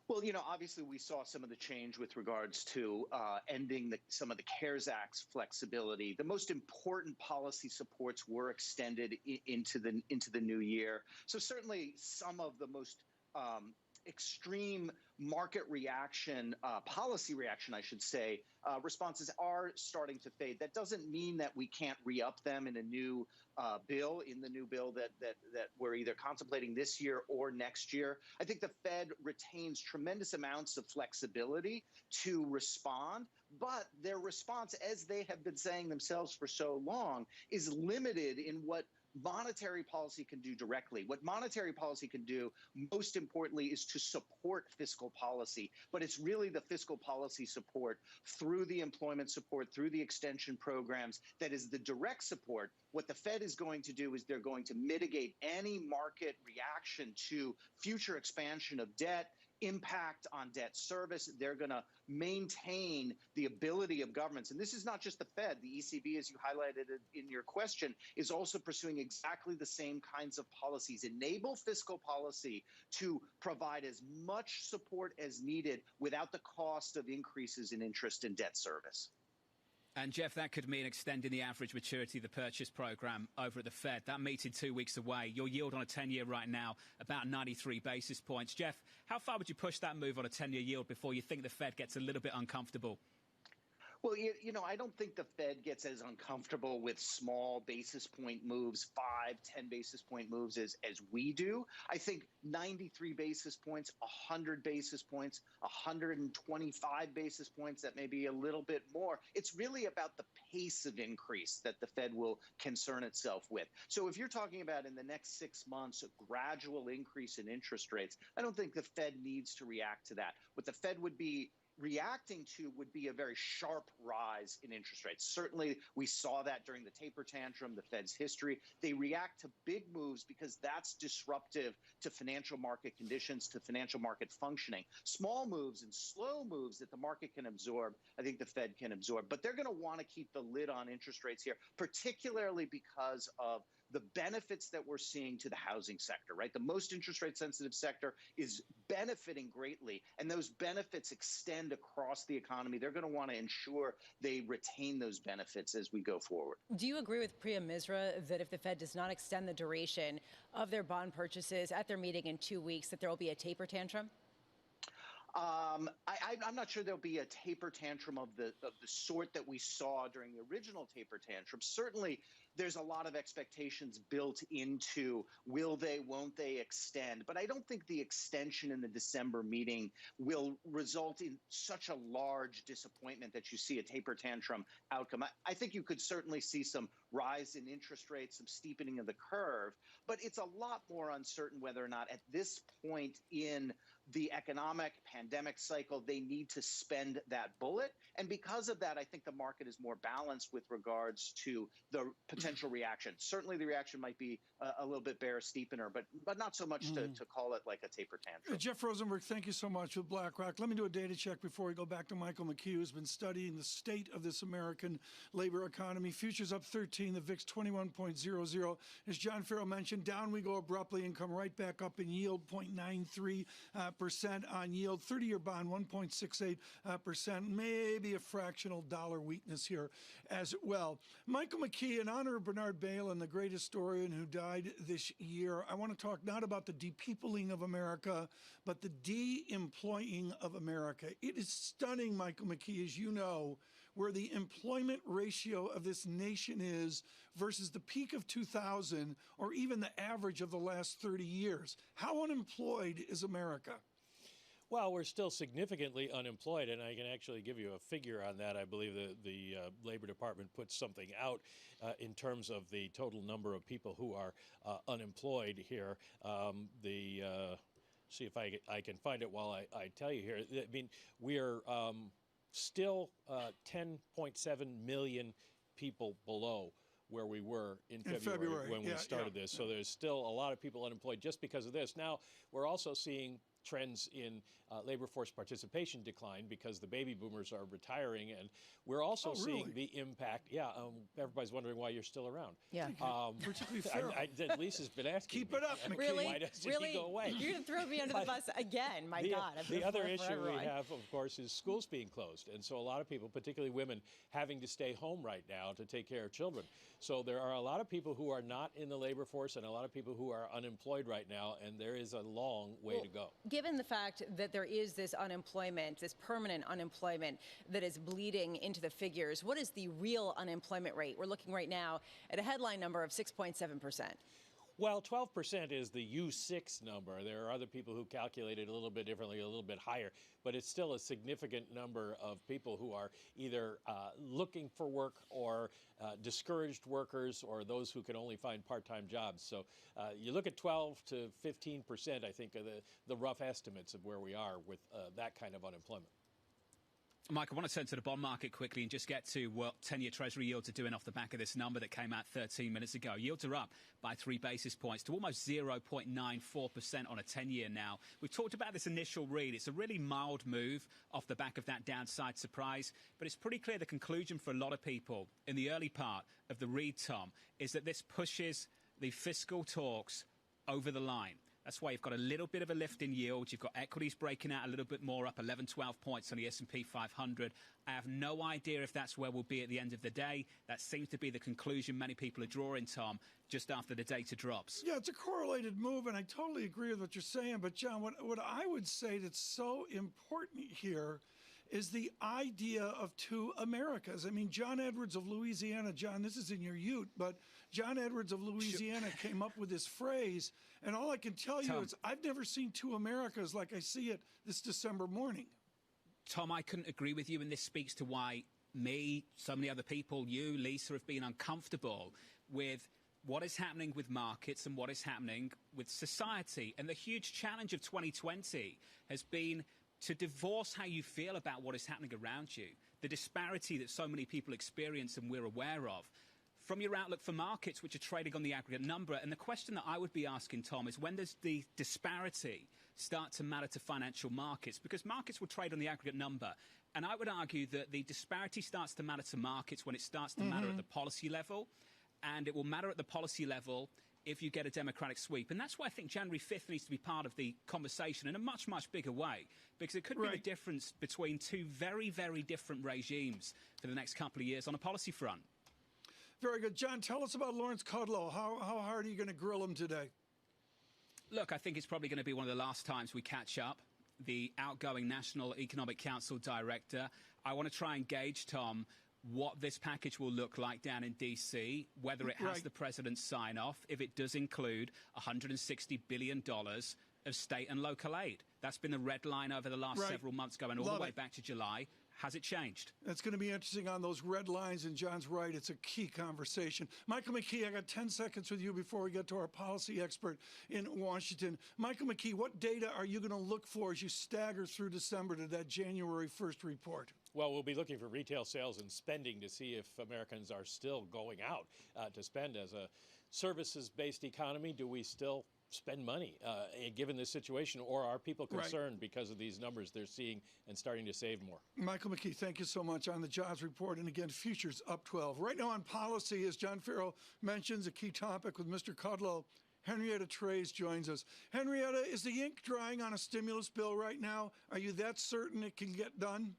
Well, you know, obviously we saw some of the change with regards to ending some of the CARES Act's flexibility. The most important policy supports were extended into the new year. So certainly some of the most extreme market reaction, policy reaction, I should say, responses are starting to fade. That doesn't mean that we can't re-up them in a new bill, that we're either contemplating this year or next year. I think the Fed retains tremendous amounts of flexibility to respond, but their response, as they have been saying themselves for so long, is limited in what monetary policy can do directly. What monetary policy can do, most importantly, is to support fiscal policy. But it's really the fiscal policy support through the employment support, through the extension programs, that is the direct support. What the Fed is going to do is they're going to mitigate any market reaction to future expansion of debt, impact on debt service. They're going to maintain the ability of governments. And this is not just the Fed. The ECB, as you highlighted in your question, is also pursuing exactly the same kinds of policies. Enable fiscal policy to provide as much support as needed without the cost of increases in interest and debt service. And, Jeff, that could mean extending the average maturity of the purchase program over at the Fed. That meeting 2 weeks away. Your yield on a 10-year right now, about 93 basis points. Jeff, how far would you push that move on a 10-year yield before you think the Fed gets a little bit uncomfortable? Well, you know, I don't think the Fed gets as uncomfortable with small basis point moves, 5, 10 basis point moves as we do. I think 93 basis points, 100 basis points, 125 basis points, that may be a little bit more. It's really about the pace of increase that the Fed will concern itself with. So if you're talking about in the next 6 months, a gradual increase in interest rates, I don't think the Fed needs to react to that. What the Fed would be reacting to would be a very sharp rise in interest rates. Certainly, we saw that during the taper tantrum, the Fed's history. They react to big moves because that's disruptive to financial market conditions, to financial market functioning. Small moves and slow moves that the market can absorb, I think the Fed can absorb. But they're going to want to keep the lid on interest rates here, particularly because of the benefits that we're seeing to the housing sector, right? The most interest rate sensitive sector is benefiting greatly, and those benefits extend across the economy. They're going to want to ensure they retain those benefits as we go forward. Do you agree with Priya Misra that if the Fed does not extend the duration of their bond purchases at their meeting in 2 weeks, that there will be a taper tantrum? I'm not sure there'll be a taper tantrum of the sort that we saw during the original taper tantrum. Certainly, there's a lot of expectations built into will they, won't they extend. But I don't think the extension in the December meeting will result in such a large disappointment that you see a taper tantrum outcome. I think you could certainly see some rise in interest rates, some steepening of the curve, but it's a lot more uncertain whether or not at this point in the economic pandemic cycle, they need to spend that bullet. And because of that, I think the market is more balanced with regards to the potential reaction. Certainly the reaction might be a little bit bear steepener, but not so much to call it like a taper tantrum. Jeff Rosenberg, thank you so much with BlackRock. Let me do a data check before we go back to Michael McKee, who's been studying the state of this American labor economy. Futures up 13, the VIX 21.00. As John Farrell mentioned, down we go abruptly and come right back up in yield, 0.93%. On yield, 30-year bond 1.68%, maybe a fractional dollar weakness here as well. Michael McKee, in honor of Bernard Bailyn, the great historian who died this year, I want to talk not about the depeopling of America, but the de-employing of America. It is stunning, Michael McKee, as you know, where the employment ratio of this nation is versus the peak of 2000 or even the average of the last 30 years. How unemployed is America? Well, we're still significantly unemployed, and I can actually give you a figure on that. I believe the Labor Department put something out in terms of the total number of people who are unemployed here. See if I can find it while I tell you here. I mean, we are still 10.7 million people below where we were in February when we started this. So there's still a lot of people unemployed just because of this. Now, we're also seeing trends in labor force participation decline because the baby boomers are retiring, and we're also seeing the impact. Yeah, everybody's wondering why you're still around. Yeah, particularly fair. Lisa's been asking. Keep it up, McKee. Really? Why doesn't he go away? You're going to throw me under the bus again. My God. The other issue we have, of course, is schools being closed, and so a lot of people, particularly women, having to stay home right now to take care of children. So there are a lot of people who are not in the labor force and a lot of people who are unemployed right now, and there is a long way to go. Given the fact that there is this unemployment, this permanent unemployment that is bleeding into the figures, what is the real unemployment rate? We're looking right now at a headline number of 6.7%. Well, 12% is the U6 number. There are other people who calculate it a little bit differently, a little bit higher, but it's still a significant number of people who are either looking for work or discouraged workers or those who can only find part-time jobs. So you look at 12 to 15%, I think, are the rough estimates of where we are with that kind of unemployment. Mike, I want to turn to the bond market quickly and just get to what 10-year Treasury yields are doing off the back of this number that came out 13 minutes ago. Yields are up by 3 basis points to almost 0.94% on a 10-year now. We've talked about this initial read. It's a really mild move off the back of that downside surprise, but it's pretty clear the conclusion for a lot of people in the early part of the read, Tom, is that this pushes the fiscal talks over the line. That's why you've got a little bit of a lift in yield. You've got equities breaking out a little bit more, up 11, 12 points on the S&P 500. I have no idea if that's where we'll be at the end of the day. That seems to be the conclusion many people are drawing, Tom, just after the data drops. Yeah, it's a correlated move, and I totally agree with what you're saying. But, John, what I would say that's so important here is the idea of two Americas. I mean, John Edwards of Louisiana, John, this is in your ute, but John Edwards of Louisiana came up with this phrase, and all I can tell you is I've never seen two Americas like I see it this December morning. Tom, I couldn't agree with you, and this speaks to why me, so many other people, you, Lisa, have been uncomfortable with what is happening with markets and what is happening with society. And the huge challenge of 2020 has been to divorce how you feel about what is happening around you, the disparity that so many people experience and we're aware of, from your outlook for markets, which are trading on the aggregate number. And the question that I would be asking, Tom, is when does the disparity start to matter to financial markets? Because markets will trade on the aggregate number. And I would argue that the disparity starts to matter to markets when it starts to matter at the policy level. and it will matter at the policy level if you get a Democratic sweep. And that's why I think January 5th needs to be part of the conversation in a much, much bigger way, because it could be the difference between two very, very different regimes for the next couple of years on a policy front. Very good. John, tell us about Lawrence Kudlow. How hard are you going to grill him today? Look, I think it's probably going to be one of the last times we catch up. The outgoing National Economic Council director. I want to try and gauge, Tom, what this package will look like down in D.C., whether it has the president's sign-off, if it does include $160 billion of state and local aid. That's been the red line over the last several months, going all the way back to July. Has it changed? It's going to be interesting on those red lines, and John's right. It's a key conversation. Michael McKee, I got 10 seconds with you before we get to our policy expert in Washington. Michael McKee, what data are you going to look for as you stagger through December to that January 1st report? Well, we'll be looking for retail sales and spending to see if Americans are still going out to spend. As a services-based economy, do we still spend money given this situation, or are people concerned because of these numbers they're seeing and starting to save more? Michael McKee, thank you so much on the jobs report. And again, futures up 12. Right now on policy, as John Farrow mentions, a key topic with Mr. Kudlow, Henrietta Trays joins us. Henrietta, is the ink drying on a stimulus bill right now? Are you that certain it can get done?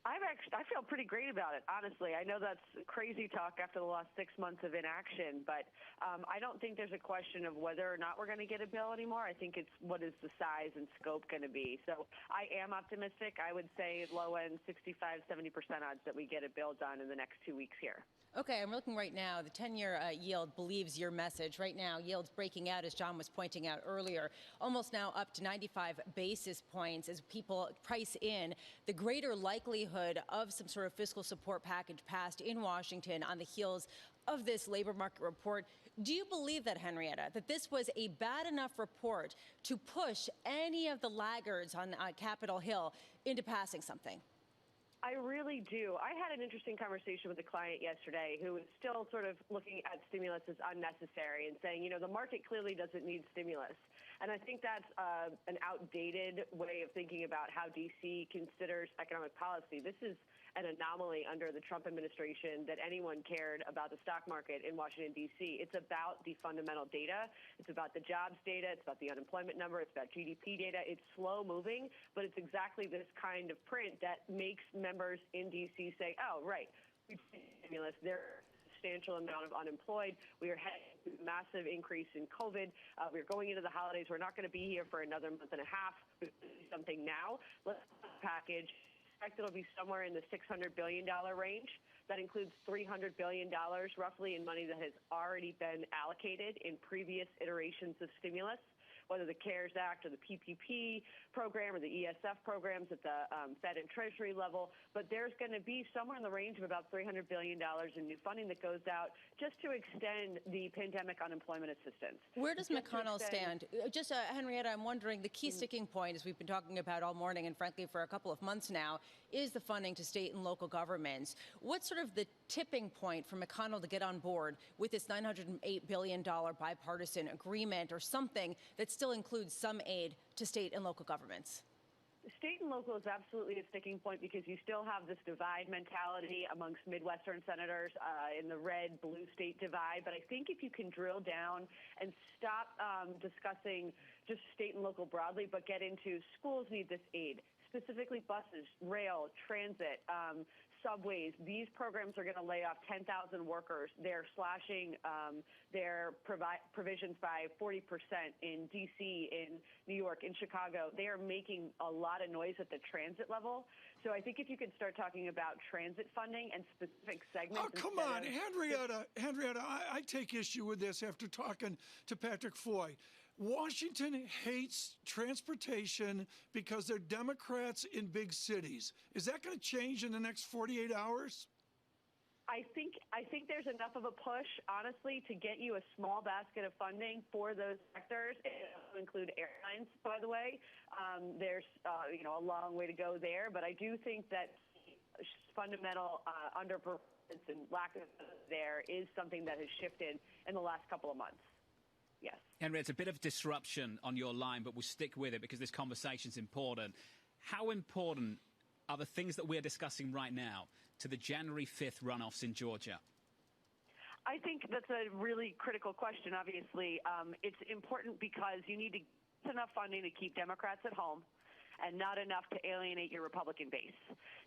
I feel pretty great about it, honestly. I know that's crazy talk after the last 6 months of inaction, but I don't think there's a question of whether or not we're going to get a bill anymore. I think it's what is the size and scope going to be. So I am optimistic. I would say low end 65, 70% odds that we get a bill done in the next 2 weeks here. Okay, I'm looking right now. The 10-year yield believes your message. Right now, yield's breaking out, as John was pointing out earlier, almost now up to 95 basis points as people price in the greater likelihood of some sort of fiscal support package passed in Washington on the heels of this labor market report. Do you believe that, Henrietta, that this was a bad enough report to push any of the laggards on Capitol Hill into passing something? I really do. I had an interesting conversation with a client yesterday who was still sort of looking at stimulus as unnecessary and saying, you know, the market clearly doesn't need stimulus. And I think that's an outdated way of thinking about how D.C. considers economic policy. This is an anomaly under the Trump administration that anyone cared about the stock market in Washington, D.C. It's about the fundamental data. It's about the jobs data. It's about the unemployment number. It's about GDP data. It's slow moving, but it's exactly this kind of print that makes members in D.C. say, oh, right, we need stimulus. There's a substantial amount of unemployed. We are heading to a massive increase in COVID. We're going into the holidays. We're not going to be here for another month and a half. We do something now. Let's package. I expect it'll be somewhere in the $600 billion range. That includes $300 billion roughly in money that has already been allocated in previous iterations of stimulus, whether the CARES Act or the PPP program or the ESF programs at the Fed and Treasury level. But there's going to be somewhere in the range of about $300 billion in new funding that goes out just to extend the pandemic unemployment assistance. Where does McConnell stand? Just, Henrietta, I'm wondering, the key sticking point, as we've been talking about all morning and frankly for a couple of months now, is the funding to state and local governments. What's sort of the tipping point for McConnell to get on board with this $908 billion bipartisan agreement, or something that still includes some aid to state and local governments? State and local is absolutely a sticking point because you still have this divide mentality amongst Midwestern senators in the red-blue state divide. But I think if you can drill down and stop discussing just state and local broadly, but get into schools need this aid, specifically buses, rail, transit, subways. These programs are going to lay off 10,000 workers. They're slashing their provisions by 40% in D.C., in New York, in Chicago. They are making a lot of noise at the transit level. So I think if you could start talking about transit funding and specific segments. Oh, come on, Henrietta, I take issue with this after talking to Patrick Foy. Washington hates transportation because they're Democrats in big cities. Is that going to change in the next 48 hours? I think there's enough of a push, honestly, to get you a small basket of funding for those sectors. It will include airlines, by the way. There's a long way to go there, but I do think that fundamental underperformance and lack of there is something that has shifted in the last couple of months. Yes. Henry, it's a bit of disruption on your line, but we'll stick with it because this conversation's important. How important are the things that we're discussing right now to the January 5th runoffs in Georgia? I think that's a really critical question, obviously. It's important because you need to get enough funding to keep Democrats at home and not enough to alienate your Republican base.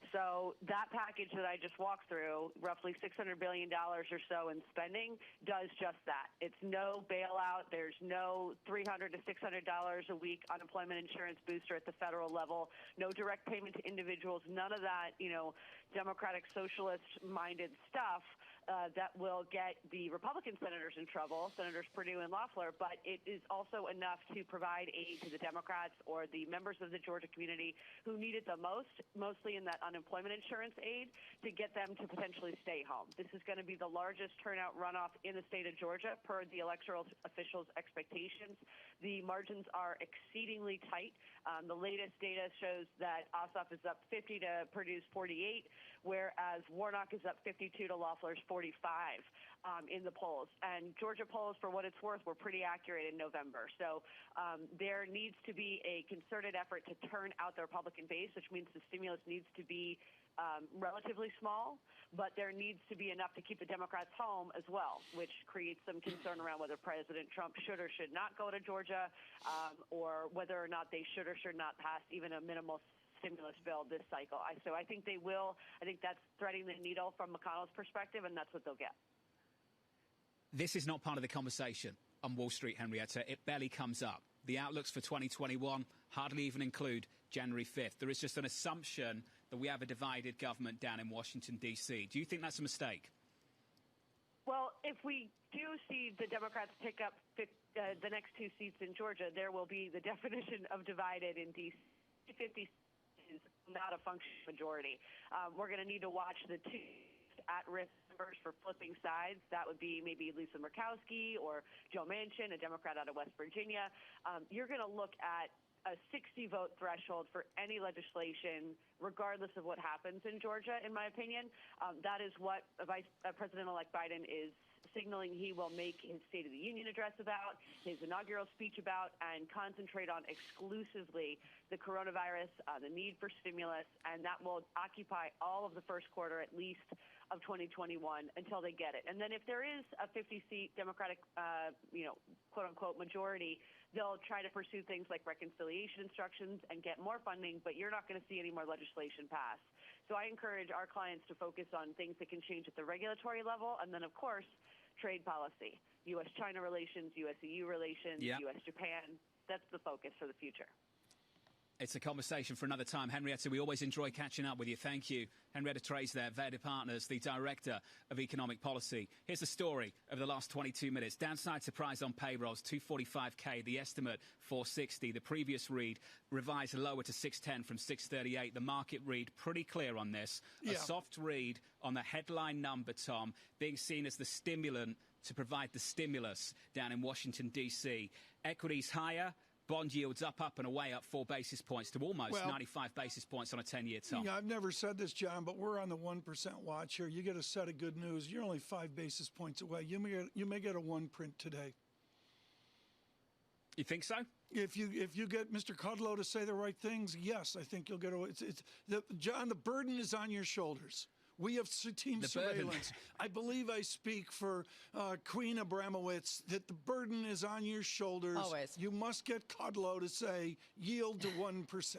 So that package that I just walked through, roughly $600 billion or so in spending, does just that. It's no bailout. There's no $300 to $600 a week unemployment insurance booster at the federal level, no direct payment to individuals, none of that, Democratic socialist-minded stuff that will get the Republican senators in trouble, Senators Perdue and Loeffler, but it is also enough to provide aid to the Democrats or the members of the Georgia community who need it the most, mostly in that unemployment insurance aid, to get them to potentially stay home. This is going to be the largest turnout runoff in the state of Georgia per the electoral officials' expectations. The margins are exceedingly tight. The latest data shows that Ossoff is up 50 to Perdue's 48, whereas Warnock is up 52 to Loeffler's 45 in the polls. And Georgia polls, for what it's worth, were pretty accurate in November. So there needs to be a concerted effort to turn out the Republican base, which means the stimulus needs to be relatively small, but there needs to be enough to keep the Democrats home as well, which creates some concern around whether President Trump should or should not go to Georgia, or whether or not they should or should not pass even a minimal stimulus bill this cycle. So I think they will. I think that's threading the needle from McConnell's perspective, and that's what they'll get. This is not part of the conversation on Wall Street, Henrietta. It barely comes up. The outlooks for 2021 hardly even include January 5th. There is just an assumption that we have a divided government down in Washington, D.C. Do you think that's a mistake? Well, if we do see the Democrats pick up the next two seats in Georgia, there will be the definition of divided in D.C. 50 is not a functional majority. We're going to need to watch the two at-risk members for flipping sides. That would be maybe Lisa Murkowski or Joe Manchin, a Democrat out of West Virginia. You're going to look at a 60-vote threshold for any legislation, regardless of what happens in Georgia, in my opinion. That is what President-elect Biden is signaling he will make his State of the Union address about, his inaugural speech about, and concentrate on exclusively the coronavirus, the need for stimulus, and that will occupy all of the first quarter, at least, of 2021 until they get it. And then if there is a 50-seat Democratic, quote-unquote majority, they'll try to pursue things like reconciliation instructions and get more funding, but you're not going to see any more legislation pass. So I encourage our clients to focus on things that can change at the regulatory level, and then, of course, trade policy, U.S.-China relations, U.S.-EU relations, U.S.-Japan. That's the focus for the future. It's a conversation for another time. Henrietta, we always enjoy catching up with you. Thank you. Henrietta Trays there, Verdi Partners, the Director of Economic Policy. Here's the story of the last 22 minutes. Downside surprise on payrolls, 245K. The estimate, 460. The previous read revised lower to 610 from 638. The market read pretty clear on this. A soft read on the headline number, Tom, being seen as the stimulant to provide the stimulus down in Washington, D.C. Equities higher. Bond yields up and away, up 4 basis points to almost 95 basis points on a 10-year Tom. Yeah, I've never said this, John, but we're on the 1% watch here. You get a set of good news. You're only 5 basis points away. You may get a 1 print today. You think so? If you get Mr. Kudlow to say the right things, yes, I think you'll get a. John, the burden is on your shoulders. We have team surveillance. I believe I speak for Queen Abramowitz that the burden is on your shoulders. Always. You must get Kudlow to say yield to 1%.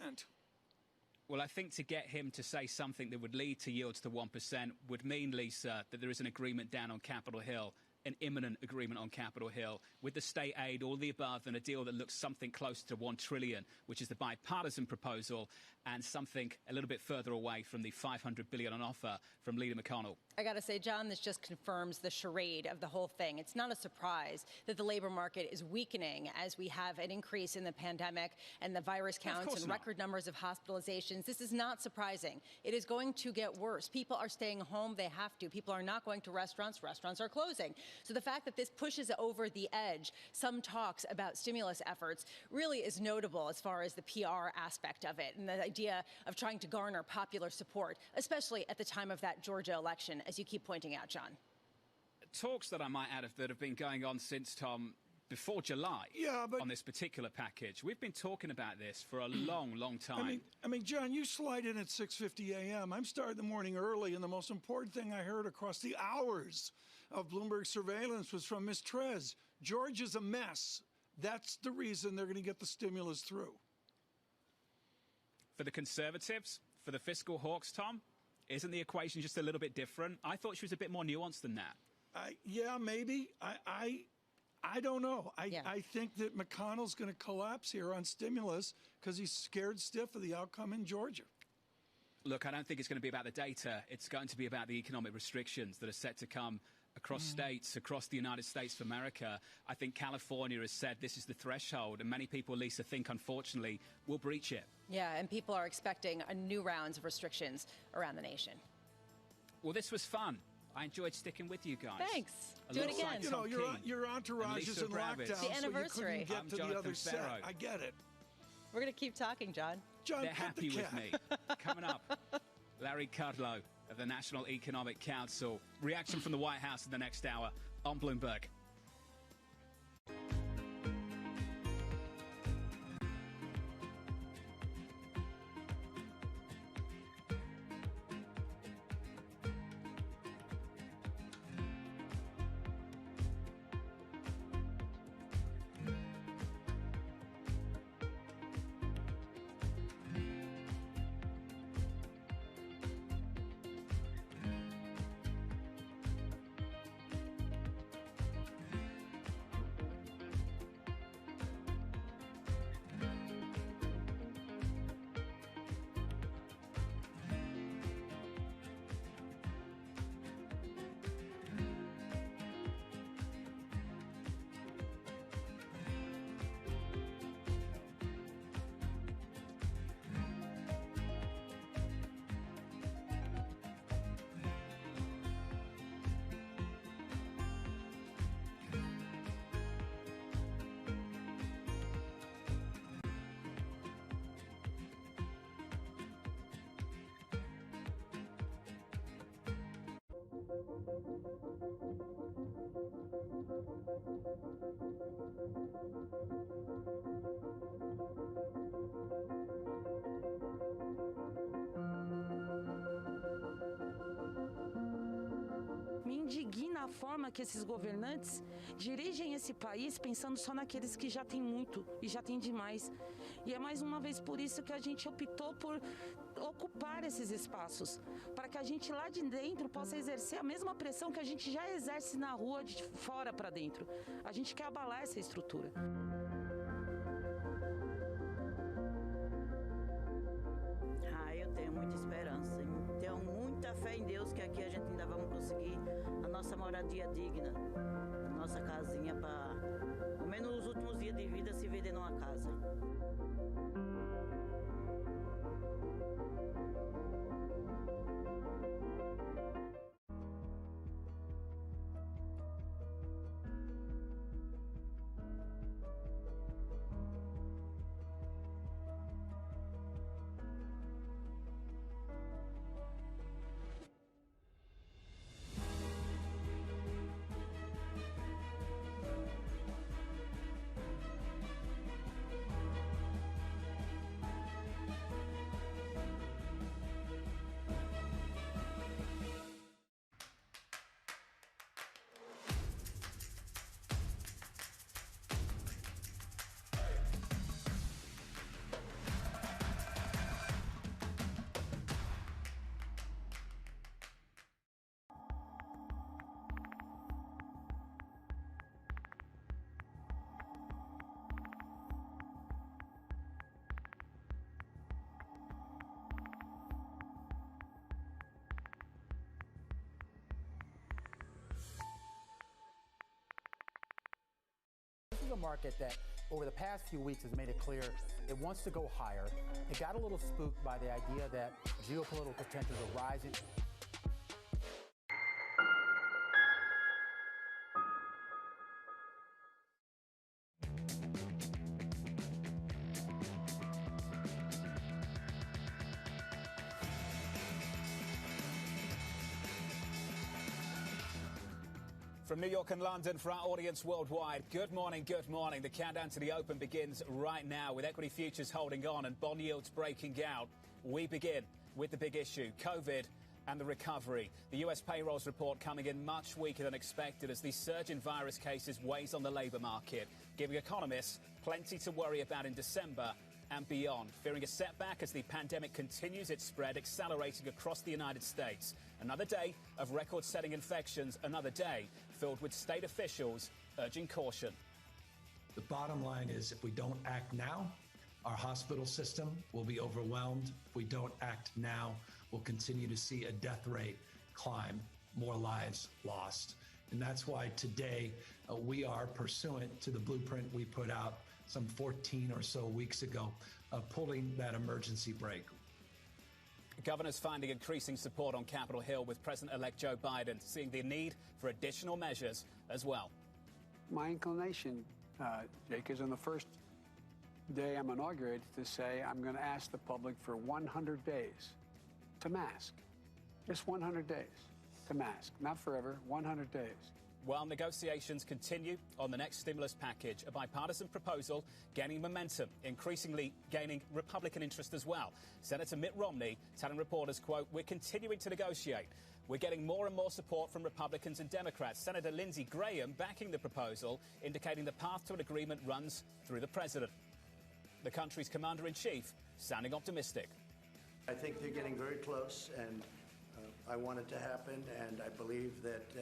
Well, I think to get him to say something that would lead to yields to 1% would mean, Lisa, that there is an agreement down on Capitol Hill, an imminent agreement on Capitol Hill, with the state aid, all the above, and a deal that looks something close to $1 trillion, which is the bipartisan proposal, and something a little bit further away from the $500 billion on offer from Leader McConnell. I got to say, John, this just confirms the charade of the whole thing. It's not a surprise that the labor market is weakening as we have an increase in the pandemic and the virus counts and record numbers of hospitalizations. This is not surprising. It is going to get worse. People are staying home. They have to. People are not going to restaurants. Restaurants are closing. So the fact that this pushes over the edge some talks about stimulus efforts really is notable as far as the PR aspect of it and the idea of trying to garner popular support, especially at the time of that Georgia election, as you keep pointing out, John. Talks that I might add that have been going on since, Tom, before July on this particular package. We've been talking about this for a long, long time. I mean, John, you slide in at 6:50 a.m. I'm starting the morning early, and the most important thing I heard across the hours of Bloomberg surveillance was from Ms. Trez. Georgia's a mess. That's the reason they're going to get the stimulus through. For the Conservatives, for the fiscal hawks, Tom, isn't the equation just a little bit different? I thought she was a bit more nuanced than that. Yeah, maybe. I don't know. I think that McConnell's going to collapse here on stimulus because he's scared stiff of the outcome in Georgia. Look, I don't think it's going to be about the data. It's going to be about the economic restrictions that are set to come across states, across the United States of America. I think California has said this is the threshold, and many people, Lisa, think, unfortunately, will breach it. Yeah, and people are expecting a new rounds of restrictions around the nation. Well, this was fun. I enjoyed sticking with you guys. Thanks. Do it again. You know, your entourage is in lockdown, the anniversary. So you couldn't get to the other set. I get it. We're going to keep talking, John. John, they're happy with me. Coming up, Larry Kudlow of the National Economic Council. Reaction from the White House in the next hour on Bloomberg. Me indigna a forma que esses governantes dirigem esse país pensando só naqueles que já têm muito e já têm demais. E é mais uma vez por isso que a gente optou por ocupar esses espaços, para que a gente lá de dentro possa exercer a mesma pressão que a gente já exerce na rua de fora para dentro. A gente quer abalar essa estrutura. Eu tenho muita esperança, tenho muita fé em Deus que aqui a gente ainda vamos conseguir a nossa moradia digna, a nossa casinha para, ao menos nos últimos dias de vida, se vender numa casa. This is a market that over the past few weeks has made it clear it wants to go higher. It got a little spooked by the idea that geopolitical tensions are rising. From New York and London for our audience worldwide, good morning, good morning. The countdown to the open begins right now with equity futures holding on and bond yields breaking out. We begin with the big issue, COVID And the recovery. The US payrolls report coming in much weaker than expected as the surge in virus cases weighs on the labour market, giving economists plenty to worry about in December and beyond, fearing a setback as the pandemic continues its spread, accelerating across the United States. Another day of record-setting infections, another day filled with state officials urging caution. The bottom line is if we don't act now, our hospital system will be overwhelmed. If we don't act now, we'll continue to see a death rate climb, more lives lost. And that's why today we are pursuant to the blueprint we put out some 14 or so weeks ago, pulling that emergency brake. Governors finding increasing support on Capitol Hill with President-elect Joe Biden seeing the need for additional measures as well. My inclination, Jake, is on the first day I'm inaugurated to say I'm going to ask the public for 100 days to mask. Just 100 days to mask. Not forever, 100 days. While negotiations continue on the next stimulus package, a bipartisan proposal gaining momentum, increasingly gaining Republican interest as well. Senator Mitt Romney telling reporters, quote, "We're continuing to negotiate. We're getting more and more support from Republicans and Democrats." Senator Lindsey Graham backing the proposal, indicating the path to an agreement runs through the president. The country's commander-in-chief sounding optimistic. I think they're getting very close, and I want it to happen, and I believe that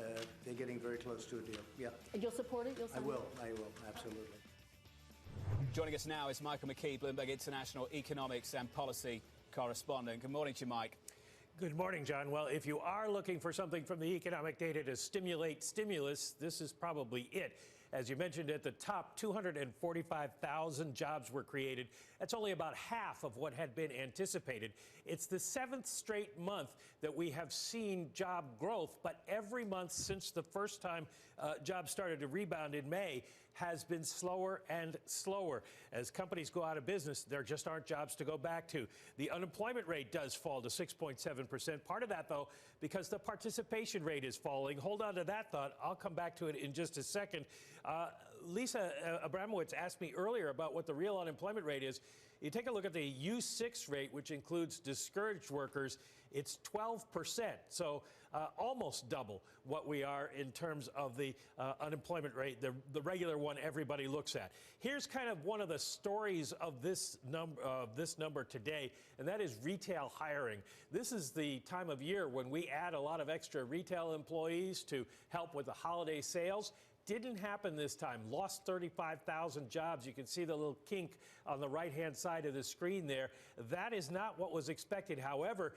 they're getting very close to a deal. Yeah. And you'll support it? You'll I will, absolutely. Joining us now is Michael McKee, Bloomberg International Economics and Policy Correspondent. Good morning to you, Mike. Good morning, John. Well, if you are looking for something from the economic data to stimulate stimulus, this is probably it. As you mentioned at the top, 245,000 jobs were created. That's only about half of what had been anticipated. It's the 7th straight month that we have seen job growth, but every month since the first time jobs started to rebound in May has been slower and slower. As companies go out of business, there just aren't jobs to go back to. The unemployment rate does fall to 6.7%. Part of that, though, because the participation rate is falling. Hold on to that thought. I'll come back to it in just a second. Lisa Abramowitz asked me earlier about what the real unemployment rate is. You take a look at the U6 rate, which includes discouraged workers, it's 12%, so almost double what we are in terms of the unemployment rate, the regular one everybody looks at. Here's kind of one of the stories of this number today, and that is retail hiring. This is the time of year when we add a lot of extra retail employees to help with the holiday sales. Didn't happen this time. Lost 35,000 jobs. You can see the little kink on the right-hand side of the screen there. That is not what was expected. However,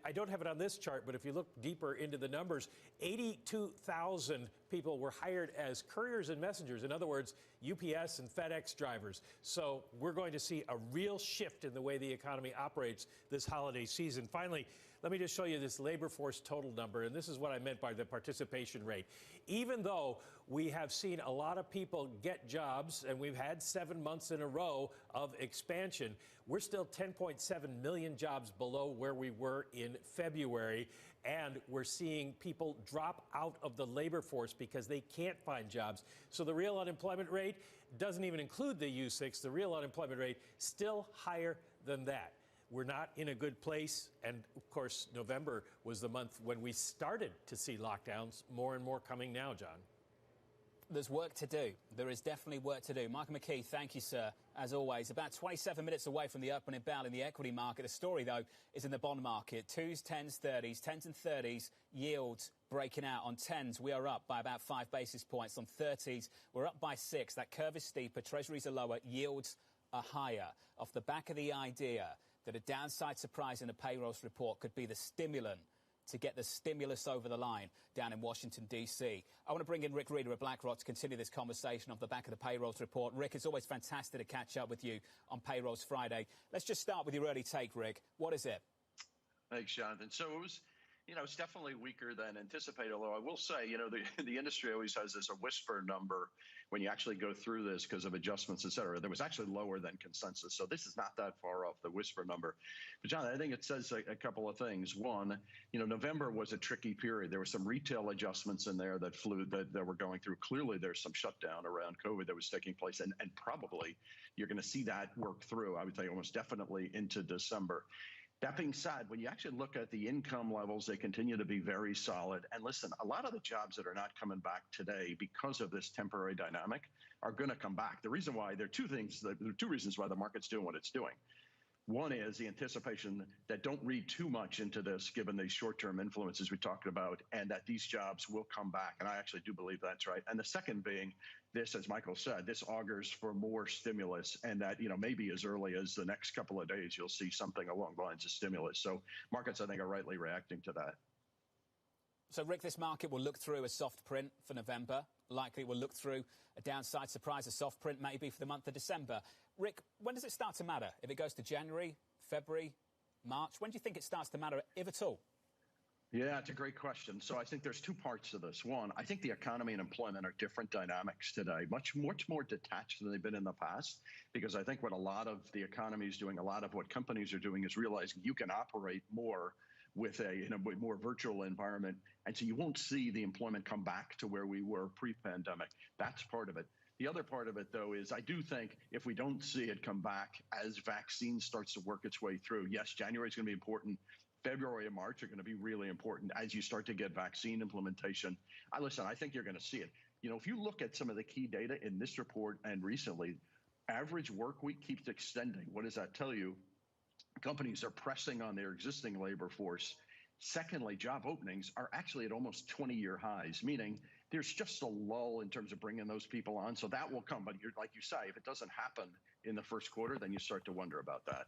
I don't have it on this chart, but if you look deeper into the numbers, 82,000 people were hired as couriers and messengers. In other words, UPS and FedEx drivers. So we're going to see a real shift in the way the economy operates this holiday season. Finally, let me just show you this labor force total number, and this is what I meant by the participation rate. Even though we have seen a lot of people get jobs, and we've had 7 months in a row of expansion, we're still 10.7 million jobs below where we were in February, and we're seeing people drop out of the labor force because they can't find jobs. So the real unemployment rate doesn't even include the U6. The real unemployment rate still higher than that. We're not in a good place, and of course, November was the month when we started to see lockdowns, more and more coming now, John. There's work to do. There is definitely work to do. Michael McKee, thank you, sir, as always. About 27 minutes away from the opening bell in the equity market. The story, though, is in the bond market. 2s, 10s, 30s, 10s and 30s, yields breaking out. On 10s, we are up by about 5 basis points. On 30s, we're up by 6. That curve is steeper. Treasuries are lower. Yields are higher. Off the back of the idea that a downside surprise in the payrolls report could be the stimulant to get the stimulus over the line down in Washington, D.C. I want to bring in Rick Reeder of BlackRock to continue this conversation off the back of the payrolls report. Rick, it's always fantastic to catch up with you on Payrolls Friday. Let's just start with your early take, Rick. What is it? Thanks, Jonathan. So it was, it's definitely weaker than anticipated, although I will say, the industry always has this a whisper number when you actually go through this because of adjustments, et cetera. That was actually lower than consensus. So this is not that far off the whisper number. But, John, I think it says a couple of things. One, November was a tricky period. There were some retail adjustments in there that were going through. Clearly, there's some shutdown around COVID that was taking place, and probably you're going to see that work through, I would say, almost definitely into December. That being said, when you actually look at the income levels, they continue to be very solid. And listen, a lot of the jobs that are not coming back today because of this temporary dynamic are going to come back. The reason why, there are two reasons why the market's doing what it's doing. One is the anticipation that don't read too much into this, given the short-term influences we talked about, and that these jobs will come back. And I actually do believe that's right. And the second being this, as Michael said, this augurs for more stimulus, and that, maybe as early as the next couple of days, you'll see something along the lines of stimulus. So markets, I think, are rightly reacting to that. So, Rick, this market will look through a soft print for November. Likely will look through a downside surprise, a soft print maybe for the month of December. Rick, when does it start to matter? If it goes to January, February, March, when do you think it starts to matter, if at all? Yeah, it's a great question. So I think there's two parts to this. One, I think the economy and employment are different dynamics today, much more detached than they've been in the past, because I think what a lot of the economy is doing, a lot of what companies are doing is realizing you can operate more with a more virtual environment. And so you won't see the employment come back to where we were pre-pandemic. That's part of it. The other part of it, though, is I do think if we don't see it come back as vaccine starts to work its way through, yes, January is going to be important. February and March are going to be really important as you start to get vaccine implementation. I think you're going to see it. If you look at some of the key data in this report and recently, average work week keeps extending. What does that tell you? Companies are pressing on their existing labor force. Secondly, job openings are actually at almost 20-year highs, meaning there's just a lull in terms of bringing those people on. So that will come. But like you say, if it doesn't happen in the first quarter, then you start to wonder about that.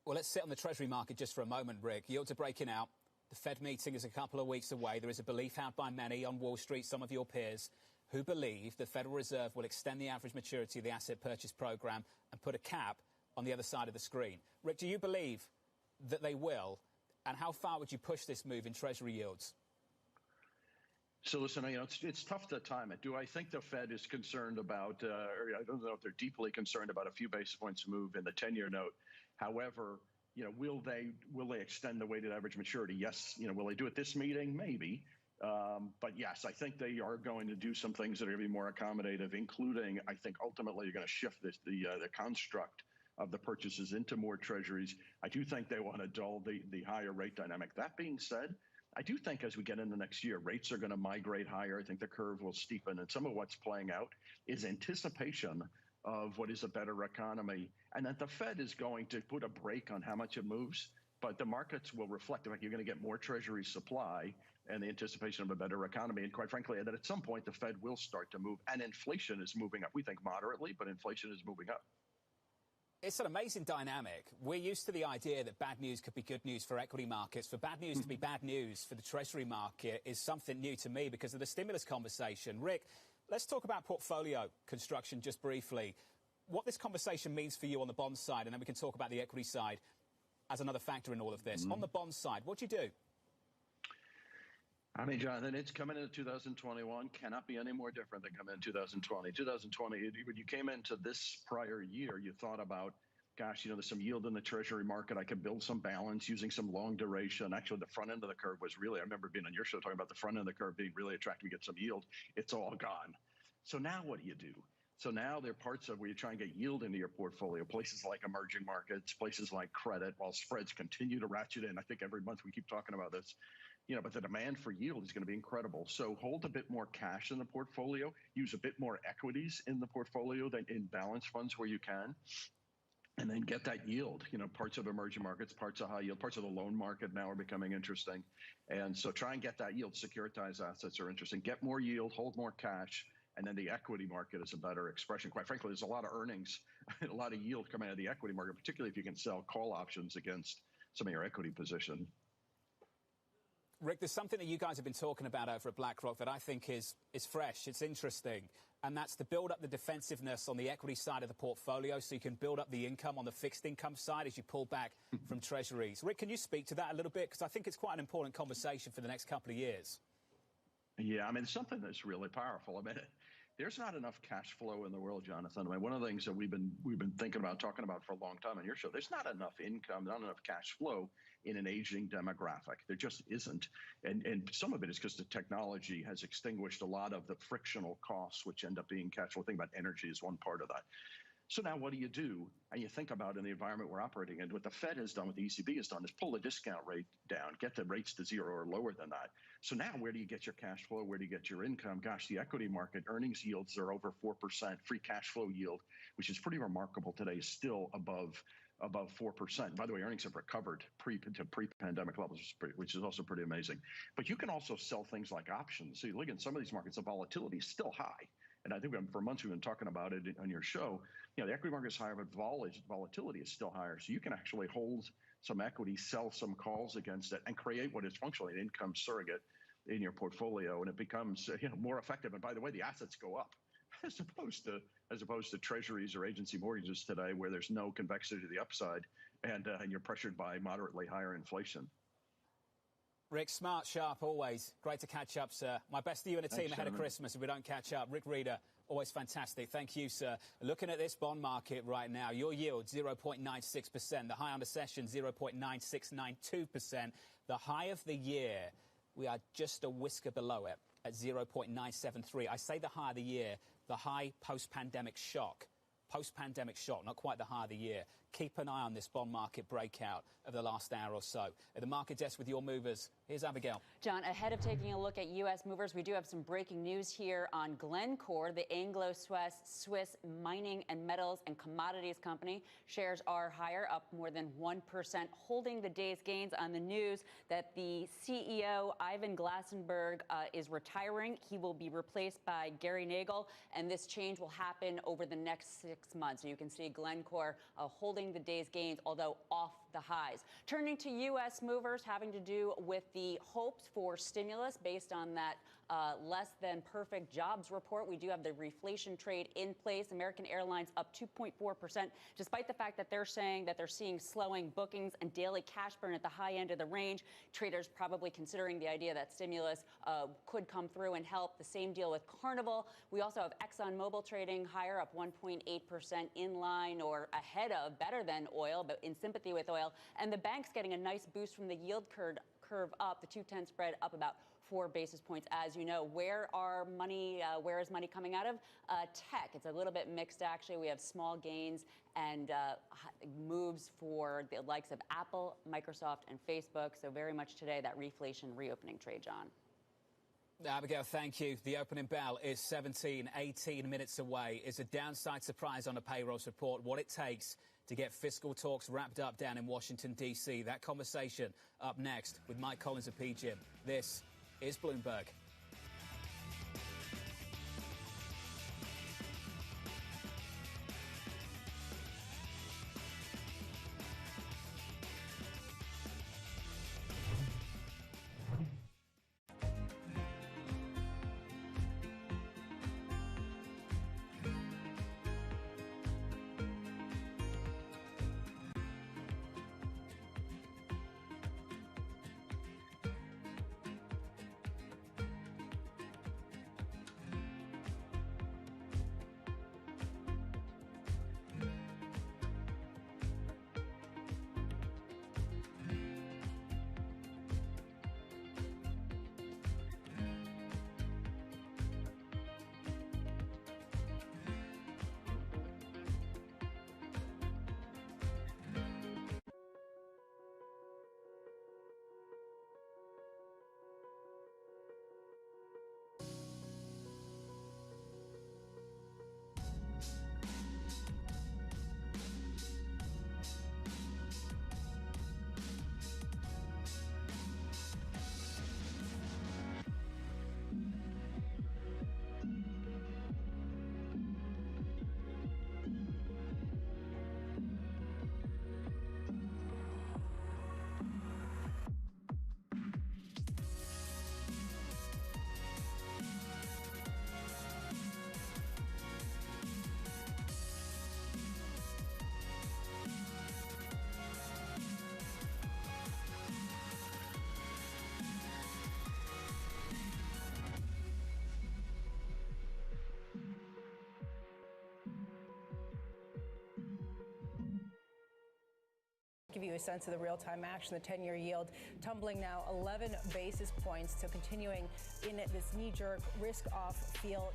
Well, let's sit on the Treasury market just for a moment, Rick. Yields are breaking out. The Fed meeting is a couple of weeks away. There is a belief out by many on Wall Street, some of your peers, who believe the Federal Reserve will extend the average maturity of the asset purchase program and put a cap on the other side of the screen. Rick, do you believe that they will? And how far would you push this move in Treasury yields? So listen, it's tough to time it. Do I think the Fed is concerned about, or I don't know if they're deeply concerned about a few basis points move in the 10-year note. However, will they extend the weighted average maturity? Yes. Will they do it this meeting? Maybe. But yes, I think they are going to do some things that are going to be more accommodative, including, I think, ultimately you're going to shift the construct of the purchases into more treasuries. I do think they want to dull the higher rate dynamic. That being said, I do think as we get into next year, rates are going to migrate higher. I think the curve will steepen. And some of what's playing out is anticipation of what is a better economy, and that the Fed is going to put a brake on how much it moves. But the markets will reflect the fact you're going to get more treasury supply and the anticipation of a better economy. And quite frankly, that at some point the Fed will start to move. And inflation is moving up. We think moderately, but inflation is moving up. It's an amazing dynamic. We're used to the idea that bad news could be good news for equity markets. For bad news to be bad news for the Treasury market is something new to me because of the stimulus conversation. Rick, let's talk about portfolio construction just briefly. What this conversation means for you on the bond side, and then we can talk about the equity side as another factor in all of this. On the bond side, what do you do? I mean, Jonathan, it's coming into 2021 cannot be any more different than coming in 2020. 2020, when you came into this prior year, you thought about, gosh, there's some yield in the Treasury market. I could build some balance using some long duration. Actually, the front end of the curve was really, I remember being on your show talking about the front end of the curve being really attractive to get some yield. It's all gone. So now what do? So now there are parts of where you try and get yield into your portfolio, places like emerging markets, places like credit, while spreads continue to ratchet in. I think every month we keep talking about this. But the demand for yield is going to be incredible. So hold a bit more cash in the portfolio, use a bit more equities in the portfolio than in balanced funds where you can, and then get that yield. Parts of emerging markets, parts of high yield, parts of the loan market now are becoming interesting. And so try and get that yield. Securitized assets are interesting. Get more yield, hold more cash, and then the equity market is a better expression. Quite frankly, there's a lot of earnings, a lot of yield coming out of the equity market, particularly if you can sell call options against some of your equity position. Rick, there's something that you guys have been talking about over at BlackRock that I think is fresh, it's interesting, and that's to build up the defensiveness on the equity side of the portfolio so you can build up the income on the fixed income side as you pull back from treasuries. Rick, can you speak to that a little bit? Because I think it's quite an important conversation for the next couple of years. Yeah, I mean, it's something that's really powerful. I mean, there's not enough cash flow in the world, Jonathan. I mean, one of the things that we've been thinking about, talking about for a long time on your show, there's not enough income, not enough cash flow in an aging demographic. There just isn't. And some of it is because the technology has extinguished a lot of the frictional costs, which end up being cash flow. Think about energy is one part of that. So now what do? And you think about in the environment we're operating in, what the Fed has done, what the ECB has done is pull the discount rate down, get the rates to zero or lower than that. So now where do you get your cash flow? Where do you get your income? Gosh, the equity market earnings yields are over 4%. Free cash flow yield, which is pretty remarkable today, is still above 4%. By the way, earnings have recovered to pre-pandemic levels, which is also pretty amazing. But you can also sell things like options. So you look at some of these markets, the volatility is still high. And I think for months we've been talking about it on your show. You know, the equity market is higher, but volatility is still higher. So you can actually hold some equity, sell some calls against it, and create what is functionally an income surrogate in your portfolio, and it becomes more effective. And by the way, the assets go up as opposed to treasuries or agency mortgages today, where there's no convexity to the upside, and you're pressured by moderately higher inflation. Rick, smart, sharp, always. Great to catch up, sir. My best to you and the team ahead of Christmas if we don't catch up. Rick Reeder, always fantastic. Thank you, sir. Looking at this bond market right now, your yield, 0.96%. The high on the session, 0.9692%. The high of the year, we are just a whisker below it at 0.973. I say the high of the year, the high post-pandemic shock. Post-pandemic shock, not quite the high of the year. Keep an eye on this bond market breakout of the last hour or so. At the market desk with your movers, here's Abigail. John, ahead of taking a look at U.S. movers, we do have some breaking news here on Glencore, the Anglo-Swiss mining and metals and commodities company. Shares are higher, up more than 1%, holding the day's gains on the news that the CEO, Ivan Glassenberg, is retiring. He will be replaced by Gary Nagel, and this change will happen over the next 6 months. So you can see Glencore holding the day's gains, although off the highs. Turning to U.S. movers, having to do with the hopes for stimulus based on that less than perfect jobs report. We do have the reflation trade in place. American Airlines up 2.4%, despite the fact that they're saying that they're seeing slowing bookings and daily cash burn at the high end of the range. Traders probably considering the idea that stimulus could come through and help. The same deal with Carnival. We also have ExxonMobil trading higher, up 1.8%, in line or ahead of, better than oil, but in sympathy with oil. And the bank's getting a nice boost from the yield curve up, the 2-10 spread up about 4 basis points. As you know, where is money coming out of? Tech. It's a little bit mixed, actually. We have small gains and moves for the likes of Apple, Microsoft, and Facebook. So very much today, that reflation reopening trade, John. Abigail, thank you. The opening bell is 18 minutes away. Is a downside surprise on a payrolls report what it takes to get fiscal talks wrapped up down in Washington, D.C. That conversation up next with Mike Collins of PGIM. This is Bloomberg. Give you a sense of the real-time action. The 10-year yield tumbling now 11 basis points, so continuing in this knee-jerk risk-off feel.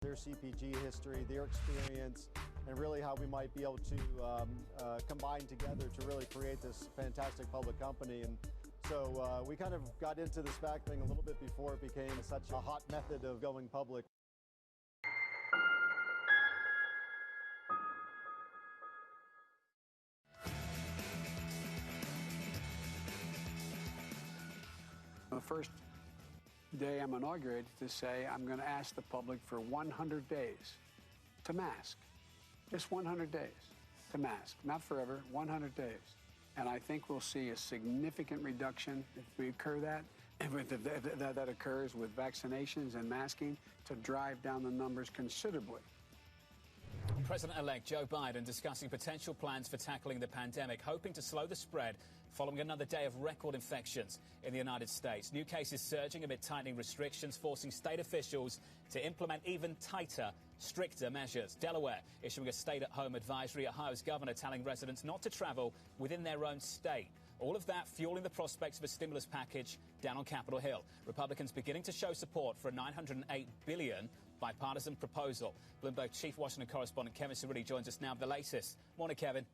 their CPG history, their experience, and really how we might be able to combine together to really create this fantastic public company. And so we kind of got into the SPAC thing a little bit before it became such a hot method of going public. The first day I'm inaugurated to say I'm going to ask the public for 100 days to mask. Just 100 days to mask. Not forever, 100 days. And I think we'll see a significant reduction if we occur that. If that occurs with vaccinations and masking to drive down the numbers considerably. President-elect Joe Biden discussing potential plans for tackling the pandemic, hoping to slow the spread following another day of record infections in the United States. New cases surging amid tightening restrictions, forcing state officials to implement even tighter, stricter measures. Delaware issuing a stay-at-home advisory. Ohio's governor telling residents not to travel within their own state. All of that fueling the prospects of a stimulus package down on Capitol Hill. Republicans beginning to show support for a $908 billion bipartisan proposal. Bloomberg chief Washington correspondent Kevin Cerruti joins us now with the latest. Morning, Kevin.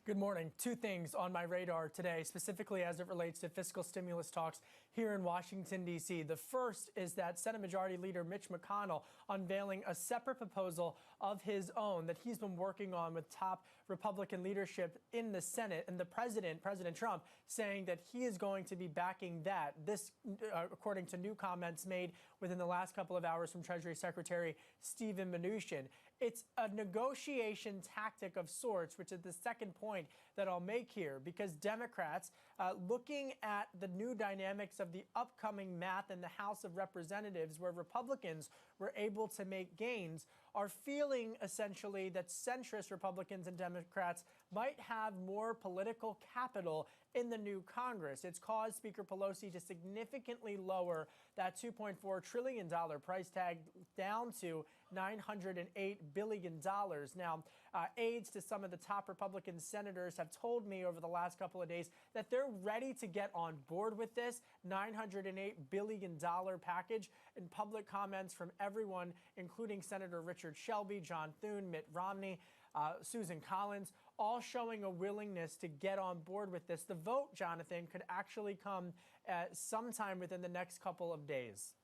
Good morning. Two things on my radar today, specifically as it relates to fiscal stimulus talks here in Washington, D.C. The first is that Senate Majority Leader Mitch McConnell unveiling a separate proposal of his own that he's been working on with top Republican leadership in the Senate, and the President Trump, saying that he is going to be backing that. This, according to new comments made within the last couple of hours from Treasury Secretary Steven Mnuchin. It's a negotiation tactic of sorts, which is the second point that I'll make here, because Democrats, looking at the new dynamics of the upcoming math in the House of Representatives, where Republicans were able to make gains, are feeling essentially that centrist Republicans and Democrats might have more political capital in the new Congress. It's caused Speaker Pelosi to significantly lower that $2.4 trillion price tag down to $908 billion. Now, aides to some of the top Republican senators have told me over the last couple of days that they're ready to get on board with this $908 billion package. In public comments from everyone, including Senator Richard Shelby, John Thune, Mitt Romney, Susan Collins, all showing a willingness to get on board with this. The vote, Jonathan, could actually come sometime within the next couple of days.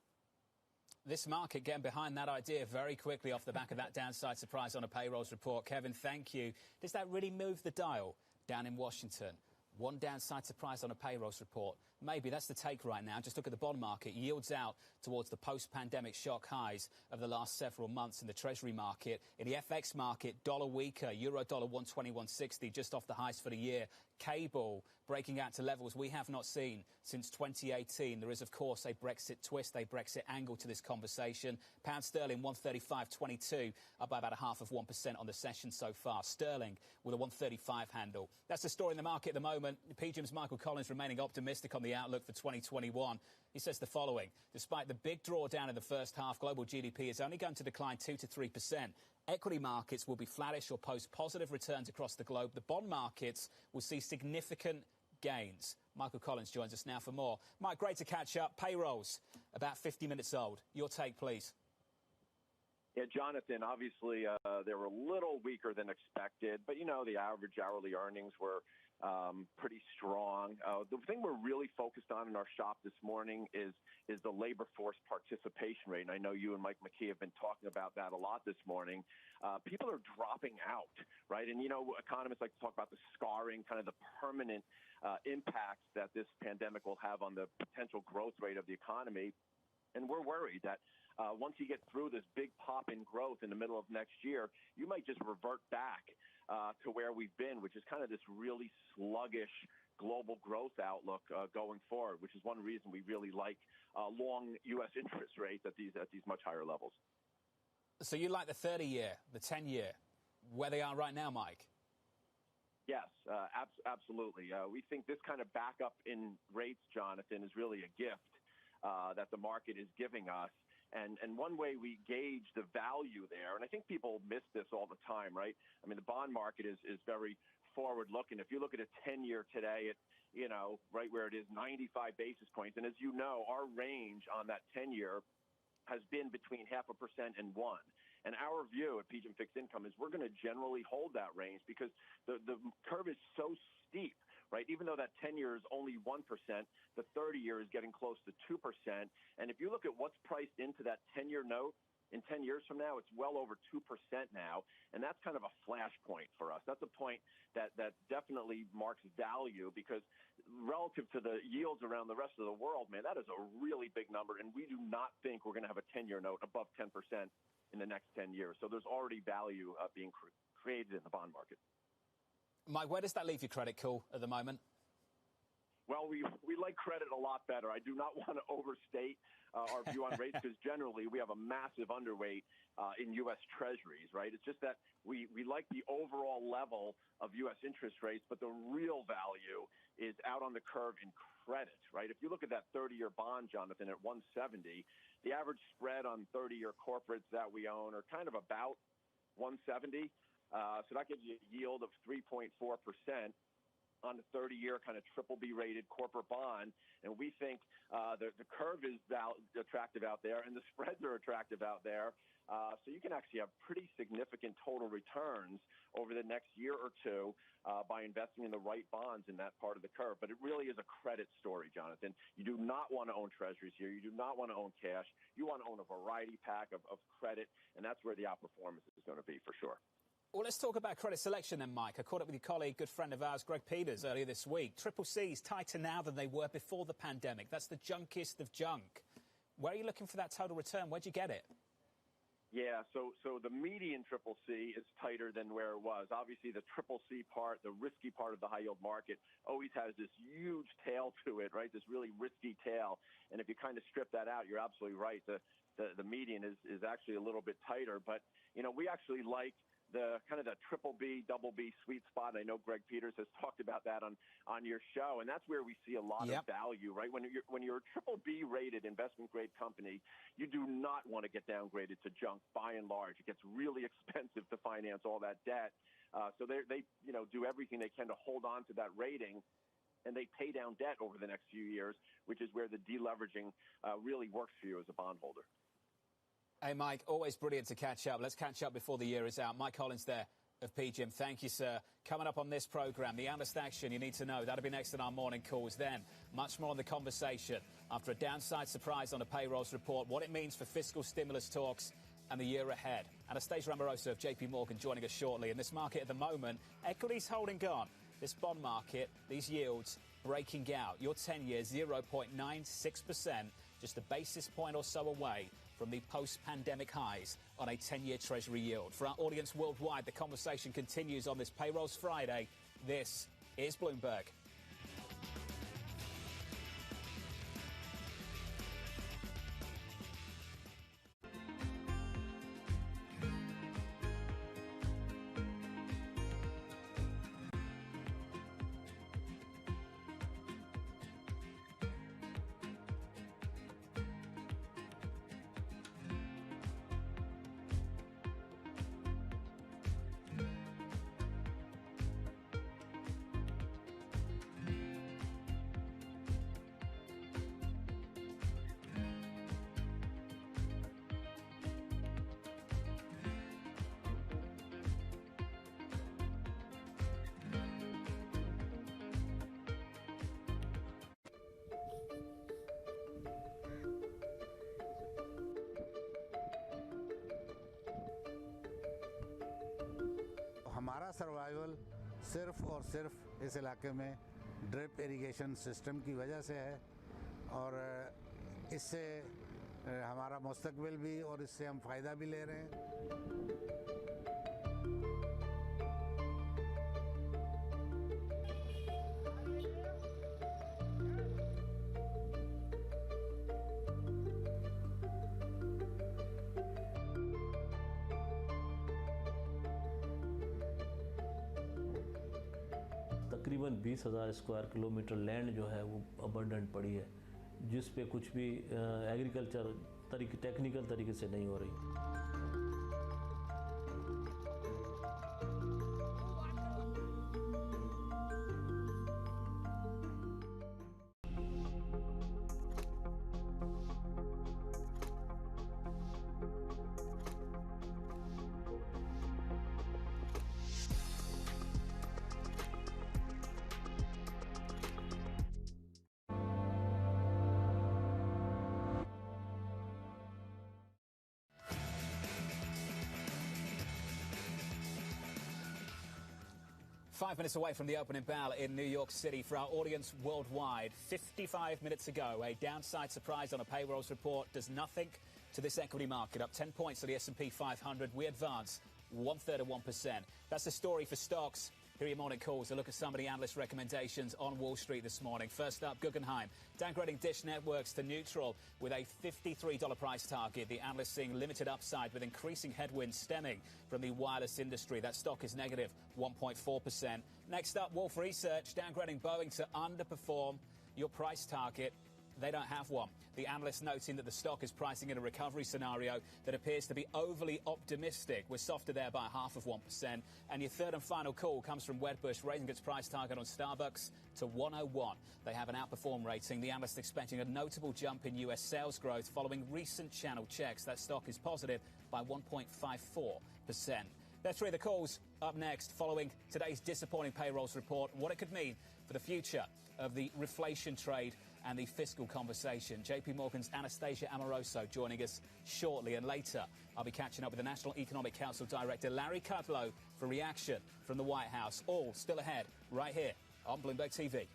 This market getting behind that idea very quickly off the back of that downside surprise on a payrolls report. Kevin, thank you. Does that really move the dial down in Washington? One downside surprise on a payrolls report. Maybe that's the take right now. Just look at the bond market. Yields out towards the post-pandemic shock highs of the last several months in the Treasury market. In the FX market, dollar weaker, euro dollar 121.60, just off the highs for the year. Cable breaking out to levels we have not seen since 2018. There is, of course, a Brexit twist, a Brexit angle to this conversation. Pound sterling 135.22, up by about 0.5% on the session so far. Sterling with a 135 handle. That's the story in the market at the moment. PGIM's Michael Collins remaining optimistic on the outlook for 2021. He says the following: despite the big drawdown in the first half, global GDP is only going to decline 2 to 3%. Equity markets will be flattish or post positive returns across the globe. The bond markets will see significant gains. Michael Collins joins us now for more. Mike, great to catch up. Payrolls, about 50 minutes old. Your take, please. Yeah, Jonathan, obviously they were a little weaker than expected, but, you know, the average hourly earnings were pretty strong. The thing we're really focused on in our shop this morning is the labor force participation rate. And I know you and Mike McKee have been talking about that a lot this morning. People are dropping out, right? And, you know, economists like to talk about the scarring, kind of the permanent impacts that this pandemic will have on the potential growth rate of the economy. And we're worried that once you get through this big pop in growth in the middle of next year, you might just revert back to where we've been, which is kind of this really sluggish global growth outlook going forward, which is one reason we really like long U.S. interest rates at these much higher levels. So you like the 30-year, the 10-year, where they are right now, Mike? Yes, absolutely. We think this kind of backup in rates, Jonathan, is really a gift that the market is giving us. And one way we gauge the value there, and I think people miss this all the time, right? I mean, the bond market is very forward-looking. If you look at a 10-year today, it, you know, right where it is, 95 basis points. And as you know, our range on that 10-year has been between 0.5% and 1%. And our view at PGIM Fixed Income is we're going to generally hold that range because the curve is so steep, right? Even though that 10-year is only 1%, the 30-year is getting close to 2%. And if you look at what's priced into that 10-year note, in 10 years from now, it's well over 2% now, and that's kind of a flashpoint for us. That's a point that definitely marks value because relative to the yields around the rest of the world, man, that is a really big number, and we do not think we're going to have a 10-year note above 10% in the next 10 years. So there's already value being created in the bond market. Mike, where does that leave your credit call at the moment? Well, we like credit a lot better. I do not want to overstate our view on rates because generally we have a massive underweight in U.S. Treasuries, right? It's just that we like the overall level of U.S. interest rates, but the real value is out on the curve in credit, right? If you look at that 30-year bond, Jonathan, at 170, the average spread on 30-year corporates that we own are kind of about 170. So that gives you a yield of 3.4% on the 30-year kind of BBB rated corporate bond. And we think the curve is attractive out there and the spreads are attractive out there. So you can actually have pretty significant total returns over the next year or two by investing in the right bonds in that part of the curve. But it really is a credit story, Jonathan. You do not want to own treasuries here. You do not want to own cash. You want to own a variety pack of credit, and that's where the outperformance is going to be for sure. Well, let's talk about credit selection then, Mike. I caught up with your colleague, good friend of ours, Greg Peters, earlier this week. Triple C's tighter now than they were before the pandemic. That's the junkiest of junk. Where are you looking for that total return? Where'd you get it? Yeah, so the median Triple C is tighter than where it was. Obviously, the Triple C part, the risky part of the high-yield market, always has this huge tail to it, right? This really risky tail. And if you kind of strip that out, you're absolutely right. The median is actually a little bit tighter. But, you know, we actually like the kind of the BBB, BB sweet spot. I know Greg Peters has talked about that on your show, and that's where we see a lot of value, right? When you're a BBB rated investment grade company, you do not want to get downgraded to junk by and large. It gets really expensive to finance all that debt. So they do everything they can to hold on to that rating, and they pay down debt over the next few years, which is where the deleveraging really works for you as a bondholder. Hey, Mike, always brilliant to catch up. Let's catch up before the year is out. Mike Collins there of PGIM. Thank you, sir. Coming up on this programme, the honest action you need to know. That'll be next in our morning calls. Then, much more on the conversation after a downside surprise on the payrolls report, what it means for fiscal stimulus talks and the year ahead. Anastasia Amoroso of JP Morgan joining us shortly. In this market at the moment, equities holding on. This bond market, these yields breaking out. Your 10-year 0.96%, just a basis point or so away from the post-pandemic highs on a 10-year Treasury yield. For our audience worldwide, the conversation continues on this Payrolls Friday. This is Bloomberg. हमारा survival सिर्फ और सिर्फ इस इलाके में drip irrigation system की वजह से है और इससे हमारा मुस्तकबिल भी और इससे हम फ़ायदा भी ले रहे हैं। तकरीबन 20,000 स्क्वायर किलोमीटर लैंड जो है वो अबंडेंट पड़ी है, जिस पे कुछ भी एग्रीकल्चर टेक्निकल तरीके से नहीं हो रही। 5 minutes away from the opening bell in New York City. For our audience worldwide, 55 minutes ago, a downside surprise on a payrolls report does nothing to this equity market. Up 10 points to the S&P 500. We advance 1/3 of 1%. That's the story for stocks. Here are your morning calls. A look at some of the analyst recommendations on Wall Street this morning. First up, Guggenheim downgrading Dish Networks to neutral with a $53 price target. The analysts seeing limited upside with increasing headwinds stemming from the wireless industry. That stock is negative 1.4%. Next up, Wolfe Research downgrading Boeing to underperform your price target. They don't have one. The analyst noting that the stock is pricing in a recovery scenario that appears to be overly optimistic. We're softer there by 0.5%. And your third and final call comes from Wedbush, raising its price target on Starbucks to 101. They have an outperform rating. The analyst expecting a notable jump in U.S. sales growth following recent channel checks. That stock is positive by 1.54%. That's three of the calls. Up next, following today's disappointing payrolls report, what it could mean for the future of the reflation trade and the fiscal conversation. JP Morgan's Anastasia Amoroso joining us shortly. And later, I'll be catching up with the National Economic Council Director Larry Kudlow for reaction from the White House. All still ahead right here on Bloomberg TV.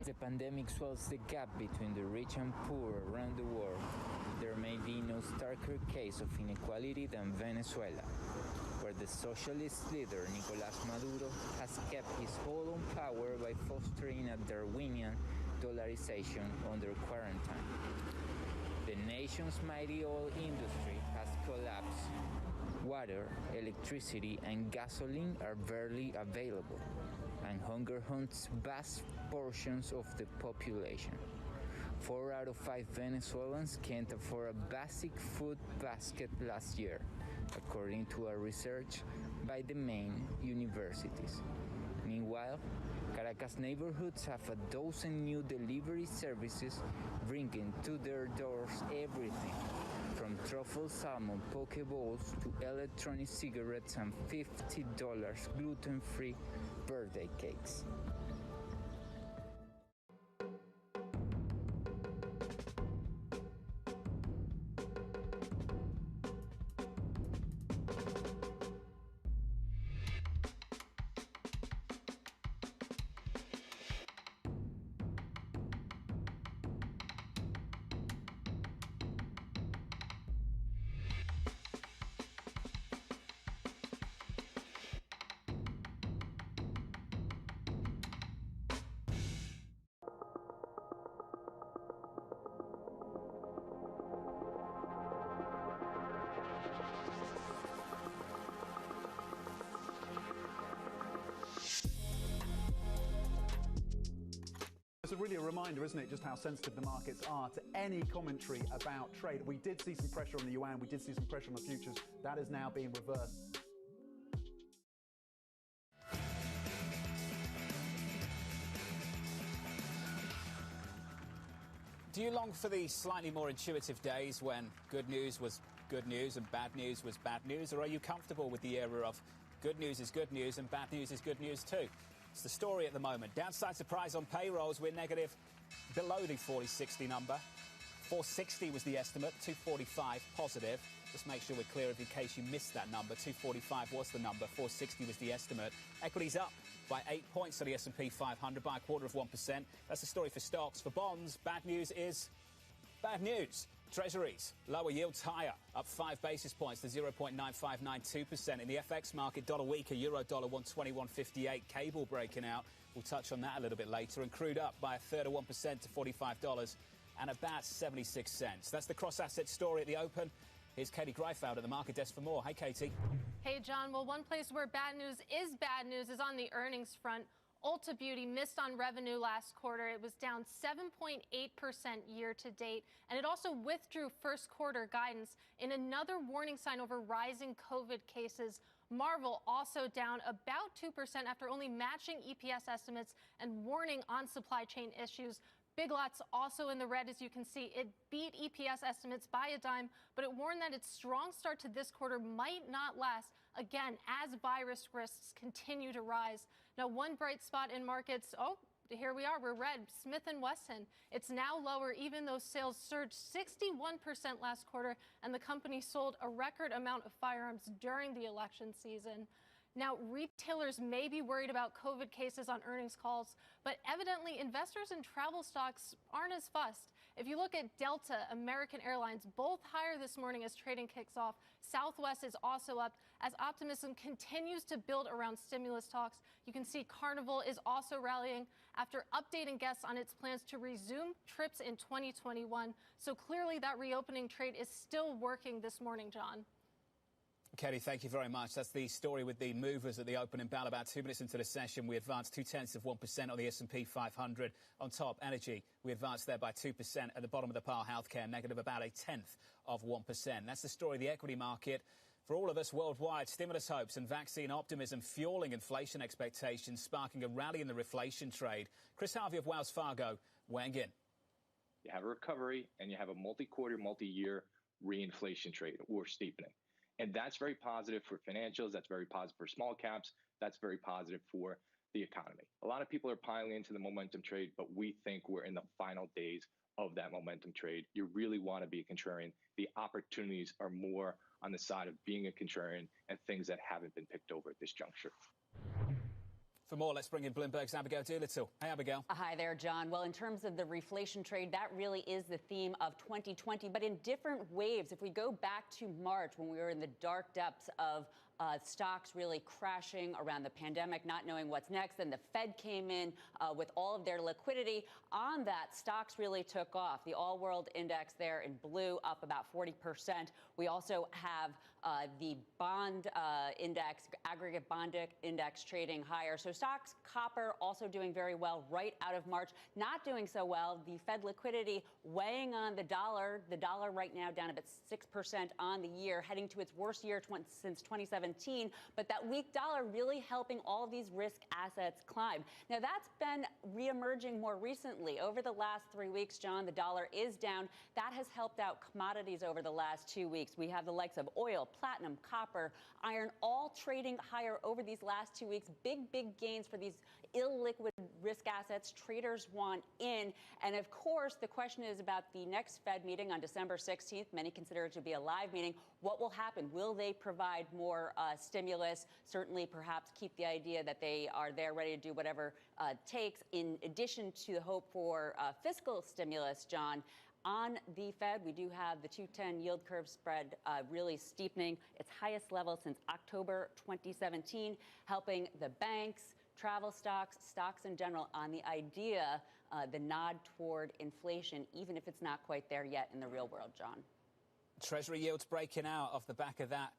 The pandemic swells the gap between the rich and poor around the world. There may be no starker case of inequality than Venezuela, where the socialist leader Nicolás Maduro has kept his hold on power by fostering a Darwinian dollarization under quarantine. The nation's mighty oil industry has collapsed. Water, electricity, and gasoline are barely available, and hunger hunts vast portions of the population. 4 out of 5 Venezuelans can't afford a basic food basket last year, according to a research by the main universities. Meanwhile, Caracas neighborhoods have a dozen new delivery services bringing to their doors everything from truffle salmon poke bowls to electronic cigarettes and $50 gluten-free birthday cakes. It's really a reminder, isn't it, just how sensitive the markets are to any commentary about trade. We did see some pressure on the yuan, we did see some pressure on the futures. That is now being reversed. Do you long for the slightly more intuitive days when good news was good news and bad news was bad news? Or are you comfortable with the era of good news is good news and bad news is good news too? It's the story at the moment. Downside surprise on payrolls. We're negative below the 4060 number. 460 was the estimate, 245 positive. Just make sure we're clear in case you missed that number. 245 was the number, 460 was the estimate. Equities up by 8 points on the S&P 500 by 0.25%. That's the story for stocks. For bonds, bad news is bad news. Treasuries, lower yields higher, up 5 basis points to 0.9592%. In the FX market, dollar weaker, euro dollar 121.58, cable breaking out. We'll touch on that a little bit later. And crude up by 1/3 to $45 and about 76 cents. That's the cross-asset story at the open. Here's Katie Greifeld at the market desk for more. Hey, Katie. Hey, John. Well, one place where bad news is on the earnings front. Ulta Beauty missed on revenue last quarter. It was down 7.8% year to date, and it also withdrew first quarter guidance in another warning sign over rising COVID cases. Marvel also down about 2% after only matching EPS estimates and warning on supply chain issues. Big Lots also in the red, as you can see. It beat EPS estimates by a dime, but it warned that its strong start to this quarter might not last, again, as virus risks continue to rise. Now, one bright spot in markets, here we are, we're red, Smith & Wesson. It's now lower, even though sales surged 61% last quarter, and the company sold a record amount of firearms during the election season. Now, retailers may be worried about COVID cases on earnings calls, but evidently investors in travel stocks aren't as fussed. If you look at Delta, American Airlines, both higher this morning as trading kicks off. Southwest is also up as optimism continues to build around stimulus talks. You can see Carnival is also rallying after updating guests on its plans to resume trips in 2021. So clearly that reopening trade is still working this morning, John. Katie, thank you very much. That's the story with the movers at the opening bell. About 2 minutes into the session, we advanced 0.2% on the S&P 500. On top, energy, we advanced there by 2%. At the bottom of the pile, healthcare, negative about 0.1%. That's the story of the equity market. For all of us worldwide, stimulus hopes and vaccine optimism fueling inflation expectations, sparking a rally in the reflation trade. Chris Harvey of Wells Fargo weighing in. You have a recovery and you have a multi-quarter, multi-year reinflation trade or steepening. And that's very positive for financials. That's very positive for small caps. That's very positive for the economy. A lot of people are piling into the momentum trade, but we think we're in the final days of that momentum trade. You really want to be a contrarian. The opportunities are more on the side of being a contrarian and things that haven't been picked over at this juncture. For more, let's bring in Bloomberg's Abigail Doolittle. Hey, Abigail. Hi there, John. Well, in terms of the reflation trade, that really is the theme of 2020, but in different waves. If we go back to March, when we were in the dark depths of stocks really crashing around the pandemic, not knowing what's next, and the Fed came in with all of their liquidity. On that, stocks really took off. The all-world index there in blue up about 40%. We also have the bond index, aggregate bond index trading higher. So stocks, copper also doing very well right out of March. Not doing so well, the Fed liquidity weighing on the dollar. The dollar right now down about 6% on the year, heading to its worst year since 2017. But that weak dollar really helping all of these risk assets climb. Now, that's been reemerging more recently. Over the last 3 weeks, John, the dollar is down. That has helped out commodities over the last 2 weeks. We have the likes of oil, platinum, copper, iron, all trading higher over these last 2 weeks. Big gains for these illiquid risk assets traders want in. And of course, the question is about the next Fed meeting on December 16th. Many consider it to be a live meeting. What will happen? Will they provide more stimulus? Certainly, perhaps keep the idea that they are there ready to do whatever it takes, in addition to the hope for fiscal stimulus, John. On the Fed, we do have the 2-10 yield curve spread really steepening, its highest level since October 2017, helping the banks, travel stocks, stocks in general on the idea, the nod toward inflation, even if it's not quite there yet in the real world, John. Treasury yields breaking out off the back of that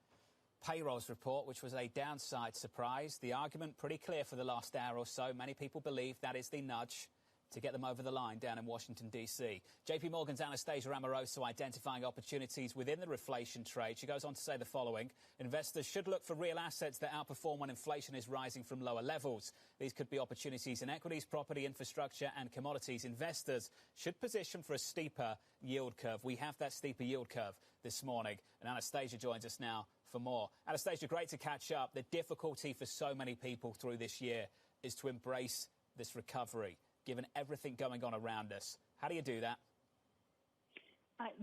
payrolls report, which was a downside surprise. The argument pretty clear for the last hour or so. Many people believe that is the nudge to get them over the line down in Washington, D.C. JP Morgan's Anastasia Amoroso identifying opportunities within the reflation trade. She goes on to say the following: investors should look for real assets that outperform when inflation is rising from lower levels. These could be opportunities in equities, property, infrastructure, and commodities. Investors should position for a steeper yield curve. We have that steeper yield curve this morning, and Anastasia joins us now for more. Anastasia, great to catch up. The difficulty for so many people through this year is to embrace this recovery, given everything going on around us. How do you do that?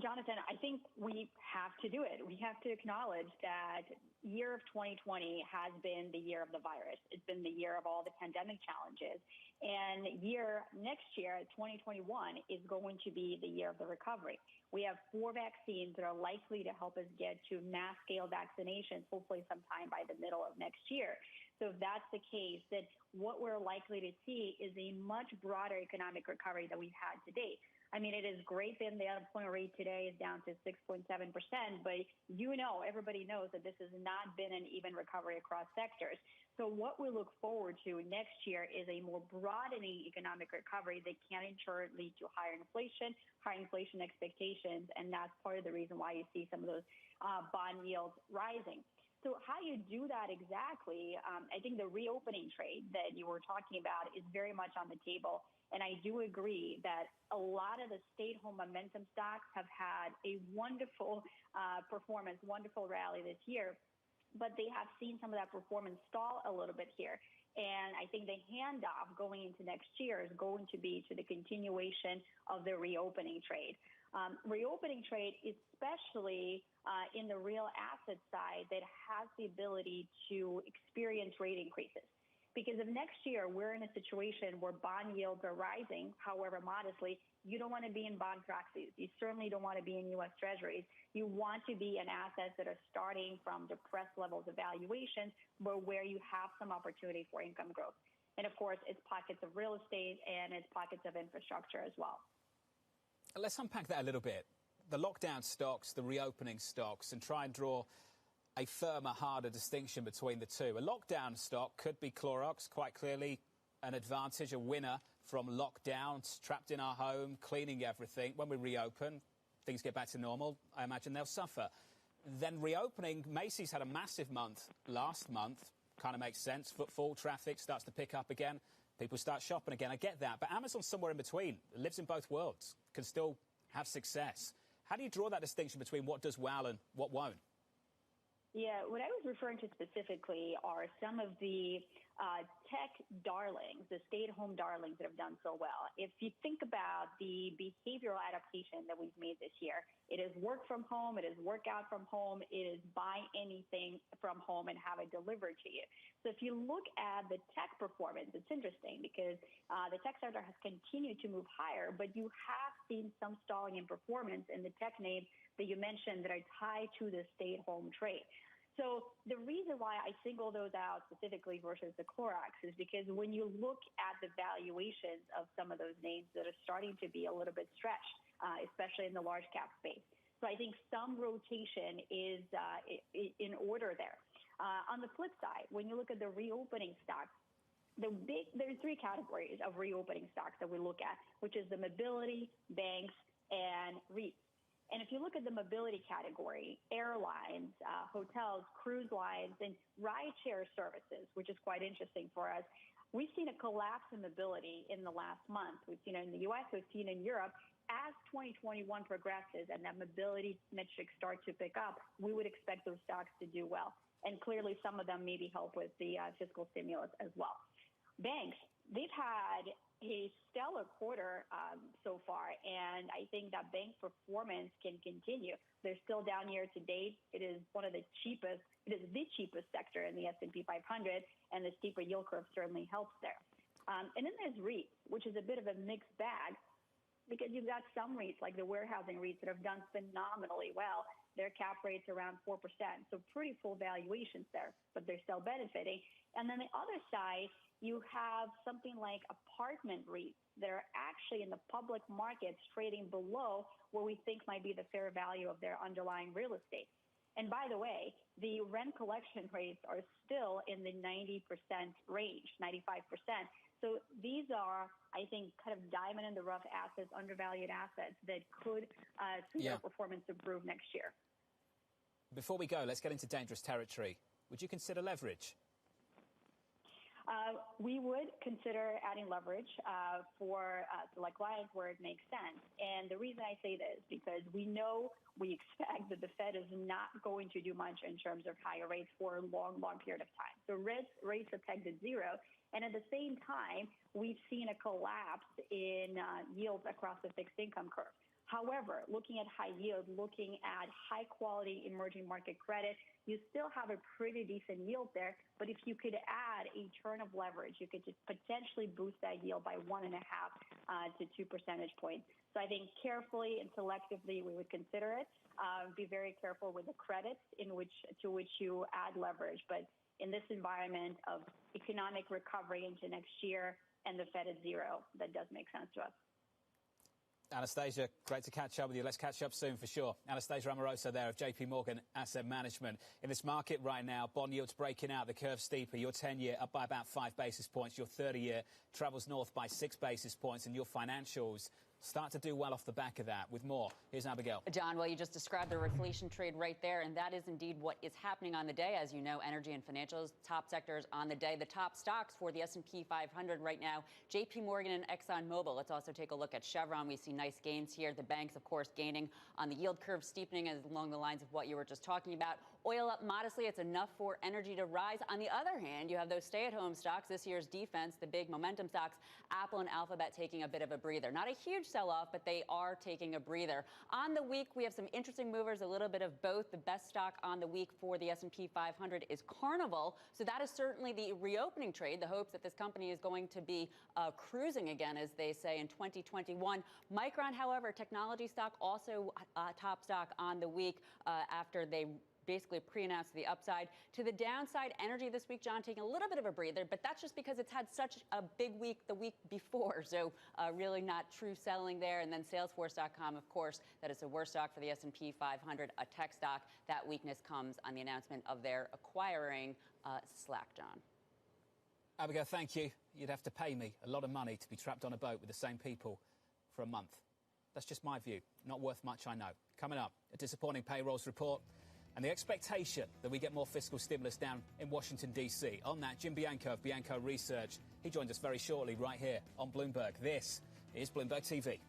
Jonathan, I think we have to do it. We have to acknowledge that year of 2020 has been the year of the virus. It's been the year of all the pandemic challenges. And next year, 2021, is going to be the year of the recovery. We have 4 vaccines that are likely to help us get to mass scale vaccinations, hopefully sometime by the middle of next year. So if that's the case, then what we're likely to see is a much broader economic recovery than we've had to date. I mean, it is great that the unemployment rate today is down to 6.7%, but everybody knows that this has not been an even recovery across sectors. So what we look forward to next year is a more broadening economic recovery that can in turn lead to higher inflation expectations, and that's part of the reason why you see some of those bond yields rising. So how you do that exactly, I think the reopening trade that you were talking about is very much on the table. And I do agree that a lot of the stay-at-home momentum stocks have had a wonderful performance, wonderful rally this year, but they have seen some of that performance stall a little bit here. And I think the handoff going into next year is going to be to the continuation of the reopening trade. Reopening trade, especially in the real asset side that has the ability to experience rate increases. Because if next year we're in a situation where bond yields are rising, however modestly, you don't want to be in bond proxies. You certainly don't want to be in U.S. Treasuries. You want to be in assets that are starting from depressed levels of valuation, but where you have some opportunity for income growth. And of course, it's pockets of real estate and it's pockets of infrastructure as well. Let's unpack that a little bit. The lockdown stocks, the reopening stocks, and try and draw a firmer, harder distinction between the two. A lockdown stock could be Clorox, quite clearly an advantage, a winner from lockdowns, trapped in our home, cleaning everything. When we reopen, things get back to normal. I imagine they'll suffer. Then reopening, Macy's had a massive month last month. Kind of makes sense. Footfall, traffic starts to pick up again. People start shopping again. I get that. But Amazon's somewhere in between. It lives in both worlds. Can still have success. How do you draw that distinction between what does well and what won't? Yeah, what I was referring to specifically are some of the tech darlings, the stay-at-home darlings that have done so well. If you think about the behavioral adaptation that we've made this year, it is work from home, it is work out from home, it is buy anything from home and have it delivered to you. So if you look at the tech performance, it's interesting because the tech sector has continued to move higher, but you have seen some stalling in performance in the tech names that you mentioned that are tied to the stay-at-home trade. So the reason why I single those out specifically versus the Clorox is because when you look at the valuations of some of those names that are starting to be a little bit stretched, especially in the large cap space. So I think some rotation is in order there. On the flip side, when you look at the reopening stocks, there's 3 categories of reopening stocks that we look at, which is the mobility, banks, and REITs. And if you look at the mobility category, airlines, hotels, cruise lines, and rideshare services, which is quite interesting for us, we've seen a collapse in mobility in the last month. We've seen it in the U.S., we've seen it in Europe. As 2021 progresses and that mobility metrics start to pick up, we would expect those stocks to do well. And clearly some of them maybe help with the fiscal stimulus as well. Banks, they've had a stellar quarter so far, and I think that bank performance can continue. They're still down year to date. It is the cheapest sector in the S&P 500, and the steeper yield curve certainly helps there. And then there's REITs, which is a bit of a mixed bag because you've got some REITs like the warehousing REITs that have done phenomenally well. Their cap rate's around 4%, so pretty full valuations there, but they're still benefiting. And then the other side, you have something like apartment REITs that are actually in the public markets trading below what we think might be the fair value of their underlying real estate. And by the way, the rent collection rates are still in the 90% range, 95%. So these are, I think, kind of diamond in the rough assets, undervalued assets that could see their performance improve next year. Before we go, let's get into dangerous territory. Would you consider leverage? We would consider adding leverage for select clients where it makes sense. And the reason I say this is because we expect that the Fed is not going to do much in terms of higher rates for a long, long period of time. So rates are pegged at 0. And at the same time, we've seen a collapse in yields across the fixed income curve. However, looking at high yield, looking at high quality emerging market credit, you still have a pretty decent yield there. But if you could add a turn of leverage, you could just potentially boost that yield by 1.5 to 2 percentage points. So I think carefully and selectively we would consider it. Be very careful with the credits to which you add leverage. But in this environment of economic recovery into next year and the Fed at zero, that does make sense to us. Anastasia, great to catch up with you. Let's catch up soon for sure. Anastasia Amoroso there of JP Morgan Asset Management. In this market right now, bond yields breaking out, the curve steeper. Your 10-year up by about 5 basis points. Your 30-year travels north by 6 basis points. And your financials start to do well off the back of that. With more, here's Abigail. John, well, you just described the reflation trade right there, and that is indeed what is happening on the day. As you know, energy and financials, top sectors on the day. The top stocks for the S&P 500 right now, JP Morgan and ExxonMobil. Let's also take a look at Chevron. We see nice gains here. The banks, of course, gaining on the yield curve steepening as along the lines of what you were just talking about. Oil up modestly. It's enough for energy to rise. On the other hand, you have those stay-at-home stocks, this year's defense, the big momentum stocks, Apple and Alphabet taking a bit of a breather. Not a huge sell-off, but they are taking a breather. On the week, we have some interesting movers, a little bit of both. The best stock on the week for the S&P 500 is Carnival. So that is certainly the reopening trade, the hopes that this company is going to be cruising again, as they say, in 2021. Micron, however, technology stock, also top stock on the week after they basically pre-announced the upside. To the downside, energy this week, John, taking a little bit of a breather, but that's just because it's had such a big week the week before. So really not true selling there. And then Salesforce.com, of course, that is the worst stock for the S&P 500, a tech stock. That weakness comes on the announcement of their acquiring Slack, John. Abigail, thank you. You'd have to pay me a lot of money to be trapped on a boat with the same people for a month. That's just my view. Not worth much, I know. Coming up, a disappointing payrolls report and the expectation that we get more fiscal stimulus down in Washington, D.C. On that, Jim Bianco of Bianco Research. He joins us very shortly right here on Bloomberg. This is Bloomberg TV.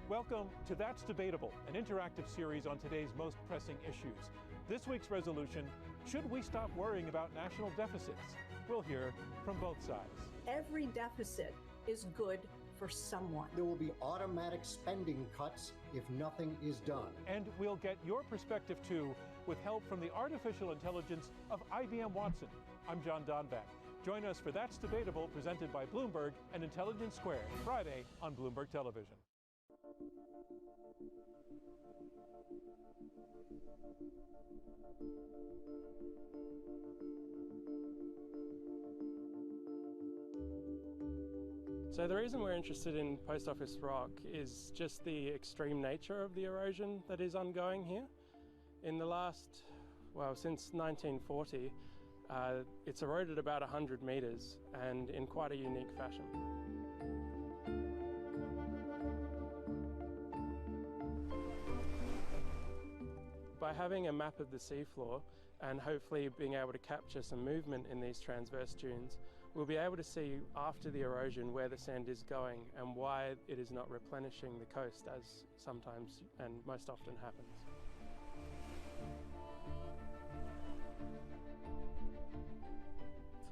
Welcome to That's Debatable, an interactive series on today's most pressing issues. This week's resolution, should we stop worrying about national deficits? We'll hear from both sides. Every deficit is good for someone. There will be automatic spending cuts if nothing is done. And we'll get your perspective too, with help from the artificial intelligence of IBM Watson. I'm John Donvan. Join us for That's Debatable, presented by Bloomberg and Intelligence Squared, Friday on Bloomberg Television. So the reason we're interested in Post Office Rock is just the extreme nature of the erosion that is ongoing here. In the last, since 1940, it's eroded about 100 metres and in quite a unique fashion. By having a map of the seafloor and hopefully being able to capture some movement in these transverse dunes, we'll be able to see after the erosion where the sand is going and why it is not replenishing the coast, as sometimes and most often happens.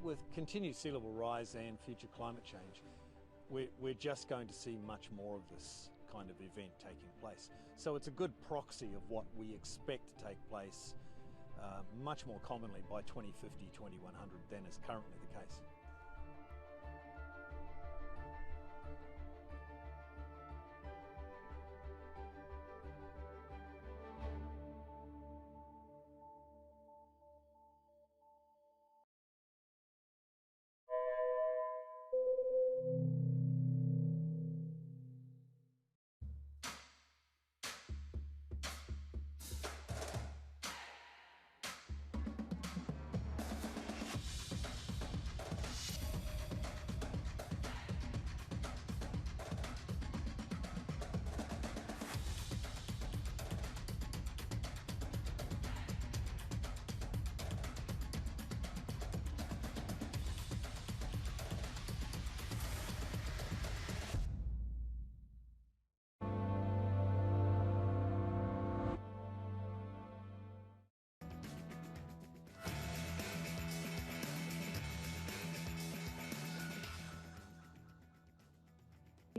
With continued sea level rise and future climate change, we're just going to see much more of this kind of event taking place. So it's a good proxy of what we expect to take place much more commonly by 2050, 2100 than is currently the case.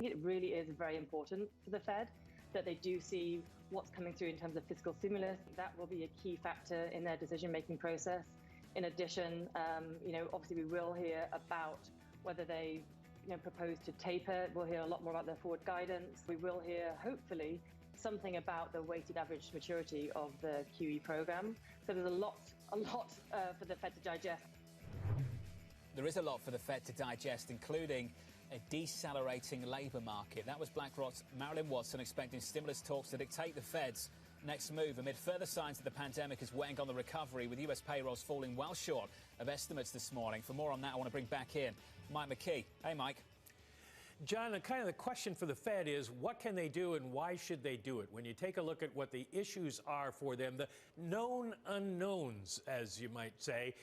think it really is very important for the Fed that they do see what's coming through in terms of fiscal stimulus. That will be a key factor in their decision-making process. In addition, obviously we will hear about whether they propose to taper. We'll hear a lot more about their forward guidance. We will hear, hopefully, something about the weighted average maturity of the QE program. So there's a lot for the Fed to digest. There is a lot for the Fed to digest, including a decelerating labour market. That was BlackRock's Marilyn Watson expecting stimulus talks to dictate the Fed's next move amid further signs that the pandemic is weighing on the recovery, with US payrolls falling well short of estimates this morning. For more on that, I want to bring back in Mike McKee. Hey, Mike. John, the question for the Fed is what can they do and why should they do it? When you take a look at what the issues are for them, the known unknowns, as you might say,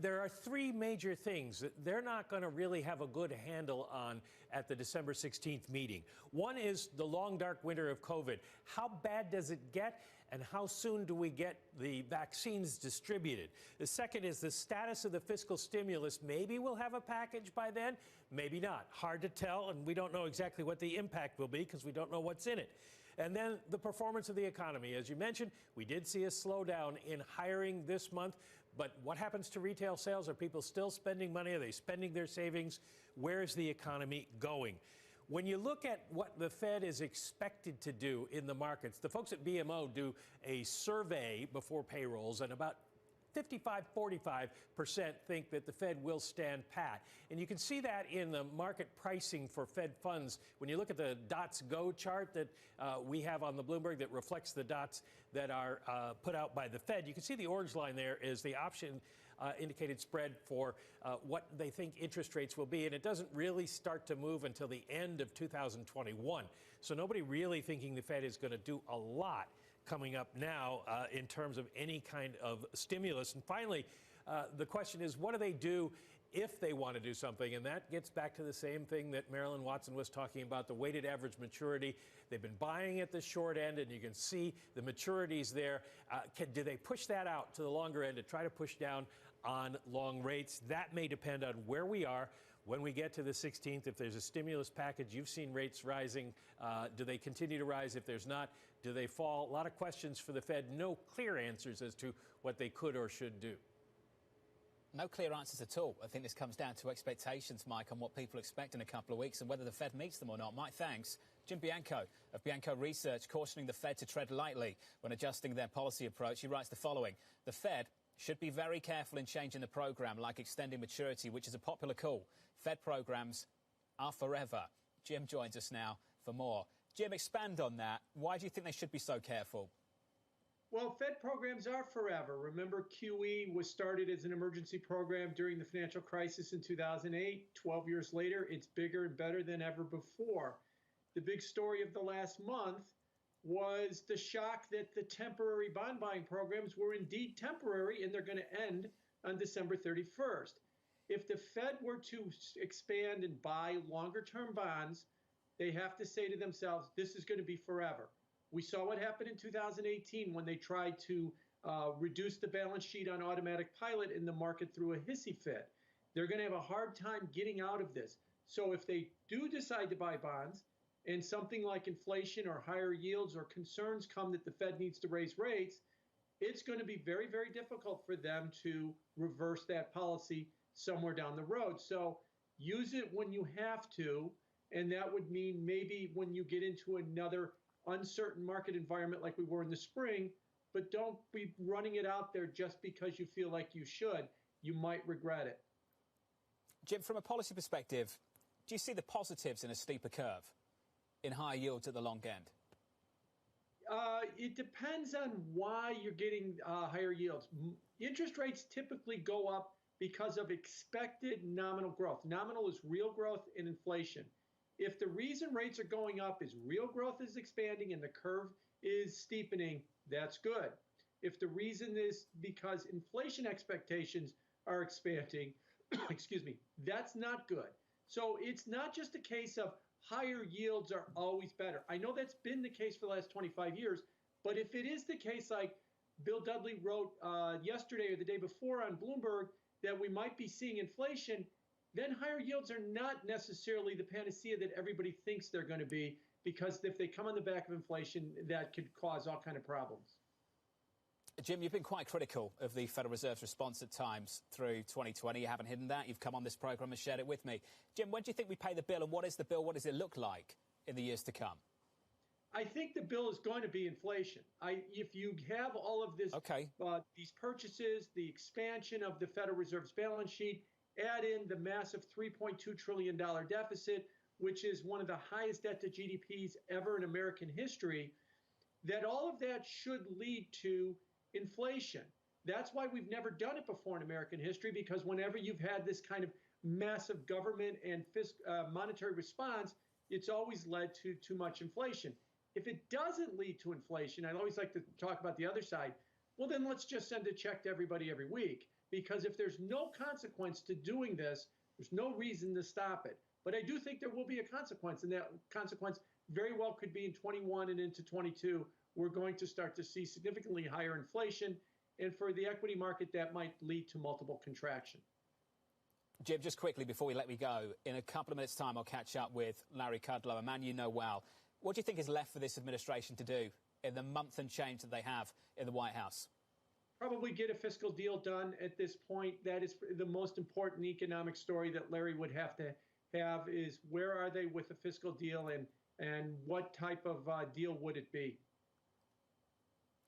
there are three major things that they're not going to really have a good handle on at the December 16th meeting. One is the long, dark winter of COVID. How bad does it get? And how soon do we get the vaccines distributed? The second is the status of the fiscal stimulus. Maybe we'll have a package by then, maybe not. Hard to tell, and we don't know exactly what the impact will be because we don't know what's in it. And then the performance of the economy. As you mentioned, we did see a slowdown in hiring this month, but what happens to retail sales? Are people still spending money? Are they spending their savings? Where is the economy going? When you look at what the Fed is expected to do in the markets, the folks at BMO do a survey before payrolls, and about 45% think that the Fed will stand pat. And you can see that in the market pricing for Fed funds. When you look at the dots go chart that we have on the Bloomberg that reflects the dots that are put out by the Fed, you can see the orange line there is the option indicated spread for what they think interest rates will be, and it doesn't really start to move until the end of 2021. So nobody really thinking the Fed is going to do a lot coming up now in terms of any kind of stimulus. And finally, the question is, what do they do if they want to do something? And that gets back to the same thing that Marilyn Watson was talking about, the weighted average maturity. They've been buying at the short end, and you can see the maturities there. Do they push that out to the longer end to try to push down on long rates? That may depend on where we are when we get to the 16th. If there's a stimulus package, you've seen rates rising. Do they continue to rise? If there's not, do they fall? A lot of questions for the Fed. No clear answers as to what they could or should do. No clear answers at all. I think this comes down to expectations, Mike, on what people expect in a couple of weeks and whether the Fed meets them or not. Mike, thanks. Jim Bianco of Bianco Research cautioning the Fed to tread lightly when adjusting their policy approach. He writes the following: the Fed should be very careful in changing the program, like extending maturity, which is a popular call. Fed programs are forever. Jim joins us now for more. Jim, expand on that. Why do you think they should be so careful? Well, Fed programs are forever. Remember, QE was started as an emergency program during the financial crisis in 2008. 12 years later, it's bigger and better than ever before. The big story of the last month was the shock that the temporary bond buying programs were indeed temporary, and they're going to end on December 31st. If the Fed were to expand and buy longer-term bonds, they have to say to themselves, this is going to be forever. We saw what happened in 2018 when they tried to reduce the balance sheet on automatic pilot and the market threw a hissy fit. They're going to have a hard time getting out of this. So if they do decide to buy bonds and something like inflation or higher yields or concerns come that the Fed needs to raise rates, it's going to be very, very difficult for them to reverse that policy somewhere down the road. So use it when you have to, and that would mean maybe when you get into another uncertain market environment like we were in the spring, but don't be running it out there just because you feel like you should. You might regret it. Jim, from a policy perspective, do you see the positives in a steeper curve in higher yields at the long end? It depends on why you're getting higher yields. Interest rates typically go up because of expected nominal growth. Nominal is real growth in inflation. If the reason rates are going up is real growth is expanding and the curve is steepening, that's good. If the reason is because inflation expectations are expanding, excuse me, that's not good. So it's not just a case of higher yields are always better. I know that's been the case for the last 25 years, but if it is the case, like Bill Dudley wrote yesterday or the day before on Bloomberg, that we might be seeing inflation, then higher yields are not necessarily the panacea that everybody thinks they're going to be, because if they come on the back of inflation, that could cause all kind of problems. Jim, you've been quite critical of the Federal Reserve's response at times through 2020. You haven't hidden that. You've come on this programme and shared it with me. Jim, when do you think we pay the bill, and what is the bill? What does it look like in the years to come? I think the bill is going to be inflation. If you have all of this, these purchases, the expansion of the Federal Reserve's balance sheet, add in the massive $3.2 trillion deficit, which is one of the highest debt to GDPs ever in American history, that all of that should lead to inflation. That's why we've never done it before in American history, because whenever you've had this kind of massive government and monetary response, it's always led to too much inflation. If it doesn't lead to inflation, I'd always like to talk about the other side. Well, then let's just send a check to everybody every week, because if there's no consequence to doing this, there's no reason to stop it. But I do think there will be a consequence, and that consequence very well could be in 21 and into 22. We're going to start to see significantly higher inflation, and for the equity market, that might lead to multiple contraction. Jim, just quickly before we let you go, in a couple of minutes' time, I'll catch up with Larry Kudlow, a man you know well. What do you think is left for this administration to do in the month and change that they have in the White House? Probably get a fiscal deal done at this point. That is the most important economic story that Larry would have to have, is where are they with the fiscal deal, and what type of deal would it be?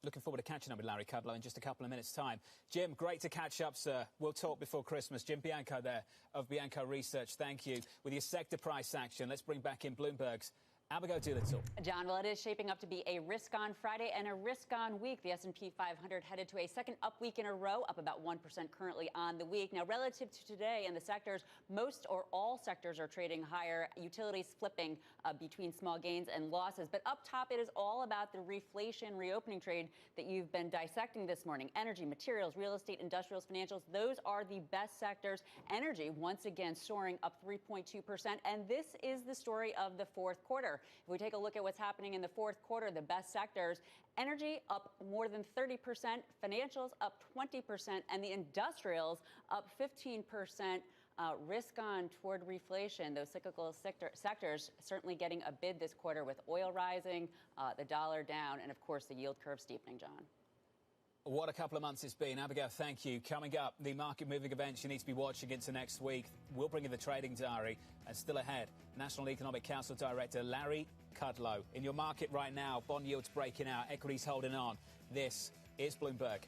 Looking forward to catching up with Larry Kudlow in just a couple of minutes' time. Jim, great to catch up, sir. We'll talk before Christmas. Jim Bianco there of Bianco Research, thank you. With your sector price action, let's bring back in Bloomberg's Abigail Doolittle. John, well, it is shaping up to be a risk-on Friday and a risk-on week. The S&P 500 headed to a second up week in a row, up about 1% currently on the week. Now, relative to today in the sectors, most or all sectors are trading higher. Utilities flipping between small gains and losses. But up top, it is all about the reflation reopening trade that you've been dissecting this morning. Energy, materials, real estate, industrials, financials, those are the best sectors. Energy, once again, soaring up 3.2%. And this is the story of the fourth quarter. If we take a look at what's happening in the fourth quarter, the best sectors, energy up more than 30%, financials up 20%, and the industrials up 15%. Risk on toward reflation. Those cyclical sectors certainly getting a bid this quarter, with oil rising, the dollar down, and of course the yield curve steepening, John. What a couple of months it's been. Abigail, thank you. Coming up, the market-moving events you need to be watching into next week. We'll bring you the trading diary. And still ahead, National Economic Council Director Larry Kudlow. In your market right now, bond yields breaking out, equities holding on. This is Bloomberg.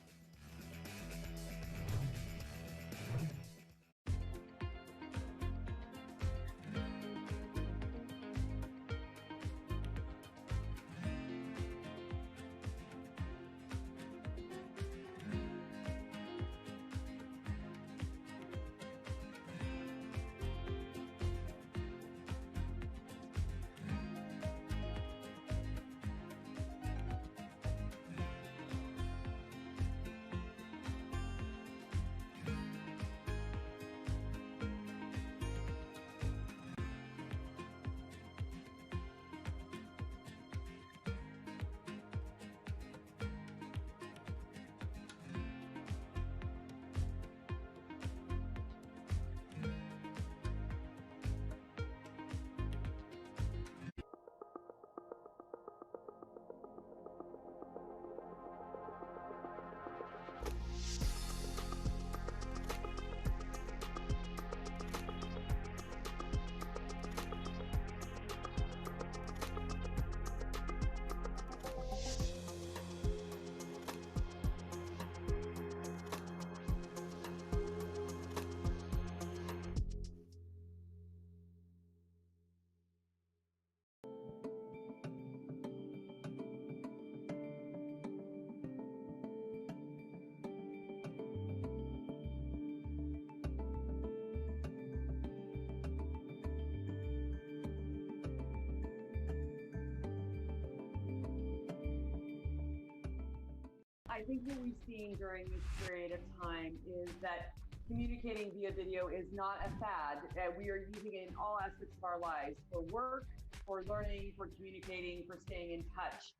I think what we've seen during this period of time is that communicating via video is not a fad. We are using it in all aspects of our lives, for work, for learning, for communicating, for staying in touch.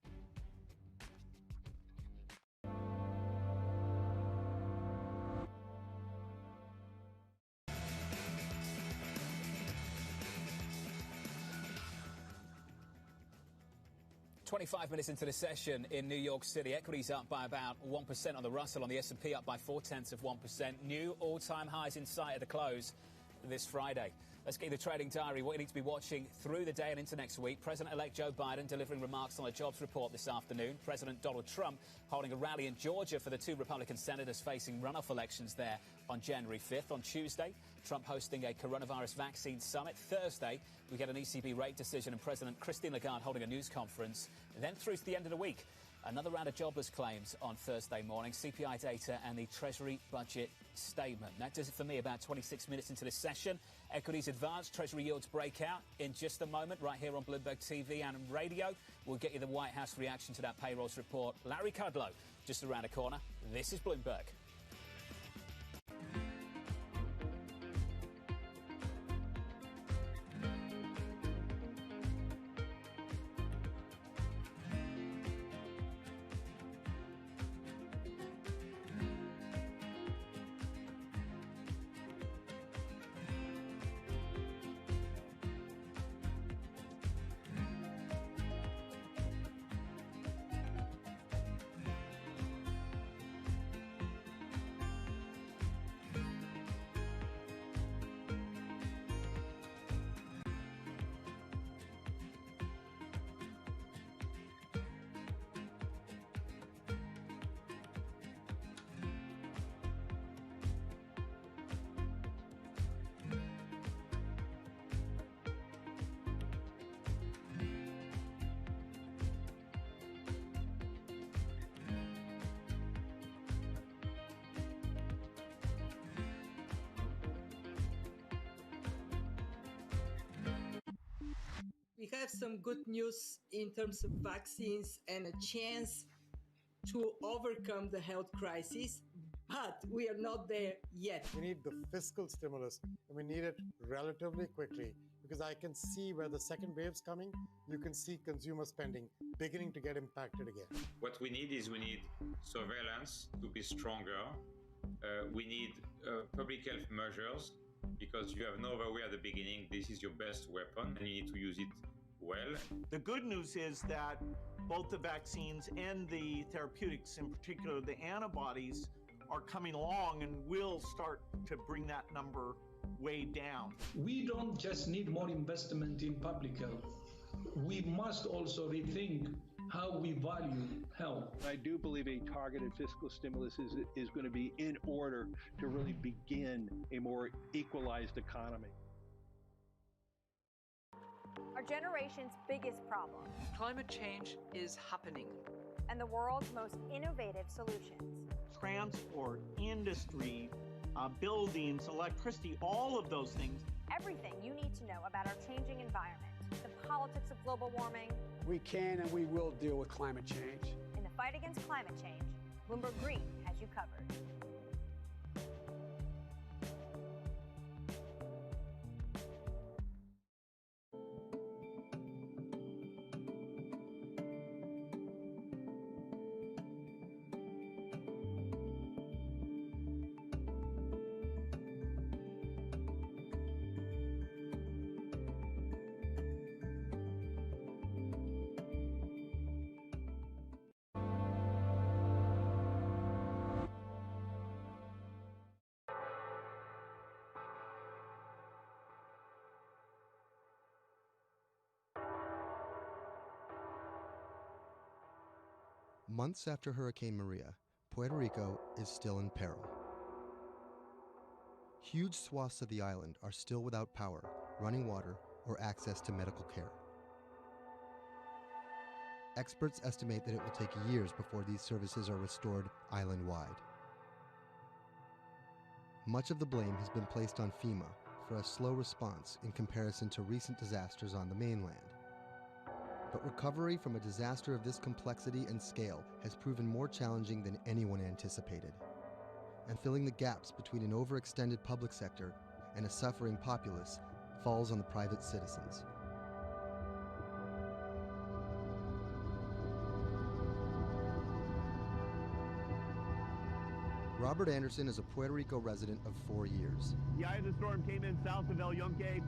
25 minutes into the session in New York City, equities up by about 1% on the Russell, on the S&P up by 0.4%. New all-time highs in sight at the close this Friday. Let's get the trading diary, what you need to be watching through the day and into next week. President-elect Joe Biden delivering remarks on a jobs report this afternoon. President Donald Trump holding a rally in Georgia for the two Republican senators facing runoff elections there on January 5th. On Tuesday, Trump hosting a coronavirus vaccine summit. Thursday, we get an ECB rate decision and President Christine Lagarde holding a news conference. And then through to the end of the week, another round of jobless claims on Thursday morning, CPI data and the Treasury budget statement. That does it for me about 26 minutes into this session. Equities advance, Treasury yields break out in just a moment right here on Bloomberg TV and radio. We'll get you the White House reaction to that payrolls report. Larry Kudlow just around the corner. This is Bloomberg. We have some good news in terms of vaccines and a chance to overcome the health crisis, but we are not there yet. We need the fiscal stimulus, and we need it relatively quickly, because I can see where the second wave's coming. You can see consumer spending beginning to get impacted again. What we need is surveillance to be stronger. We need public health measures, because you have no other way at the beginning. This is your best weapon, and you need to use it well. The good news is that both the vaccines and the therapeutics, in particular the antibodies, are coming along and will start to bring that number way down. We don't just need more investment in public health. We must also rethink how we value health. I do believe a targeted fiscal stimulus is going to be in order to really begin a more equalized economy. Our generation's biggest problem. Climate change is happening. And the world's most innovative solutions. Transport, industry, buildings, electricity, all of those things. Everything you need to know about our changing environment, the politics of global warming. We can and we will deal with climate change. In the fight against climate change, Bloomberg Green has you covered. Months after Hurricane Maria, Puerto Rico is still in peril. Huge swaths of the island are still without power, running water, or access to medical care. Experts estimate that it will take years before these services are restored island-wide. Much of the blame has been placed on FEMA for a slow response in comparison to recent disasters on the mainland. But recovery from a disaster of this complexity and scale has proven more challenging than anyone anticipated. And filling the gaps between an overextended public sector and a suffering populace falls on the private citizens. Robert Anderson is a Puerto Rico resident of 4 years. The eye of the storm came in south of El Yunque,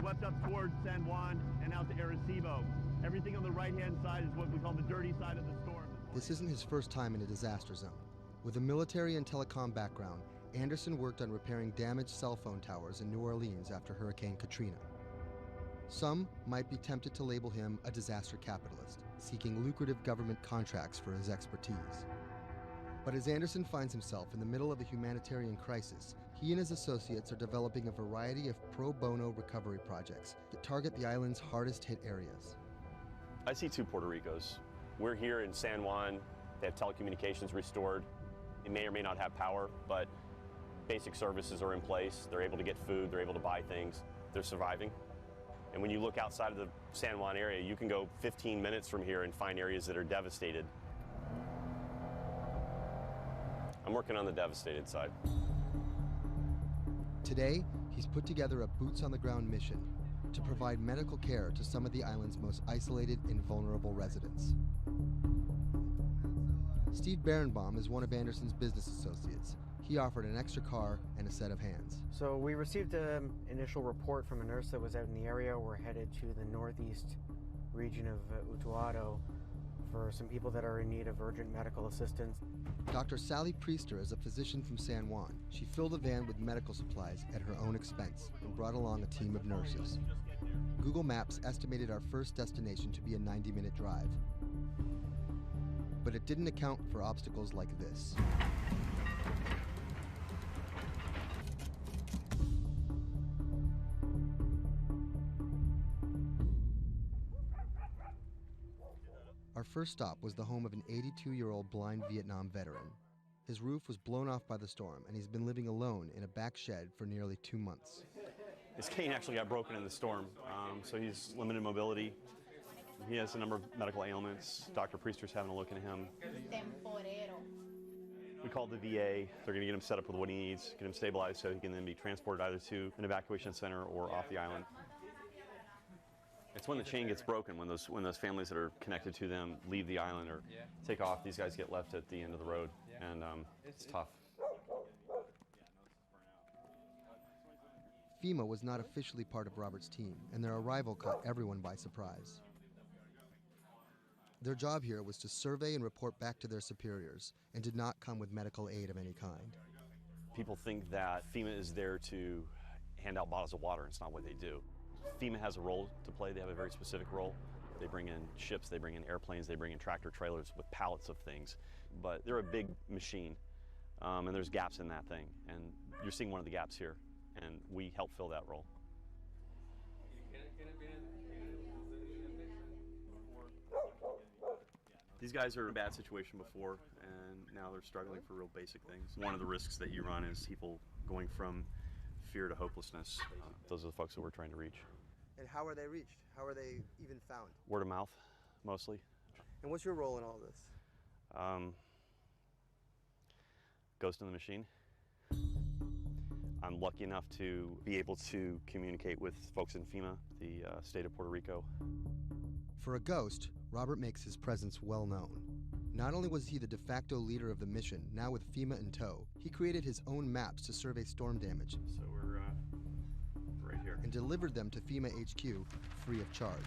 swept up towards San Juan and out to Arecibo. Everything on the right-hand side is what we call the dirty side of the storm. This isn't his first time in a disaster zone. With a military and telecom background, Anderson worked on repairing damaged cell phone towers in New Orleans after Hurricane Katrina. Some might be tempted to label him a disaster capitalist, seeking lucrative government contracts for his expertise. But as Anderson finds himself in the middle of a humanitarian crisis, he and his associates are developing a variety of pro bono recovery projects that target the island's hardest hit areas. I see two Puerto Ricos. We're here in San Juan. They have telecommunications restored. They may or may not have power, but basic services are in place. They're able to get food, they're able to buy things. They're surviving. And when you look outside of the San Juan area, you can go 15 minutes from here and find areas that are devastated. I'm working on the devastated side. Today, he's put together a boots-on-the-ground mission to provide medical care to some of the island's most isolated and vulnerable residents. Steve Berenbaum is one of Anderson's business associates. He offered an extra car and a set of hands. So we received an initial report from a nurse that was out in the area. We're headed to the northeast region of Utuado for some people that are in need of urgent medical assistance. Dr. Sally Priester is a physician from San Juan. She filled a van with medical supplies at her own expense and brought along a team of nurses. Google Maps estimated our first destination to be a 90-minute drive. But it didn't account for obstacles like this. Our first stop was the home of an 82-year-old blind Vietnam veteran. His roof was blown off by the storm, and he's been living alone in a back shed for nearly 2 months. His cane actually got broken in the storm, so he's limited mobility. He has a number of medical ailments. Dr. Priester's having a look at him. We called the VA. They're going to get him set up with what he needs, get him stabilized so he can then be transported either to an evacuation center or off the island. It's when the chain gets broken, when those families that are connected to them leave the island or take off, these guys get left at the end of the road, and it's tough. FEMA was not officially part of Robert's team, and their arrival caught everyone by surprise. Their job here was to survey and report back to their superiors, and did not come with medical aid of any kind. People think that FEMA is there to hand out bottles of water, and it's not what they do. FEMA has a role to play. They have a very specific role. They bring in ships, they bring in airplanes, they bring in tractor trailers with pallets of things. But they're a big machine, and there's gaps in that thing. And you're seeing one of the gaps here, and we help fill that role. These guys are in a bad situation before, and now they're struggling for real basic things. One of the risks that you run is people going from fear to hopelessness. Those are the folks that we're trying to reach. And how are they reached? How are they even found? Word of mouth, mostly. And what's your role in all this? Ghost in the machine. I'm lucky enough to be able to communicate with folks in FEMA, the state of Puerto Rico. For a ghost, Robert makes his presence well known. Not only was he the de facto leader of the mission, now with FEMA in tow, he created his own maps to survey storm damage. So we're right here. And delivered them to FEMA HQ free of charge.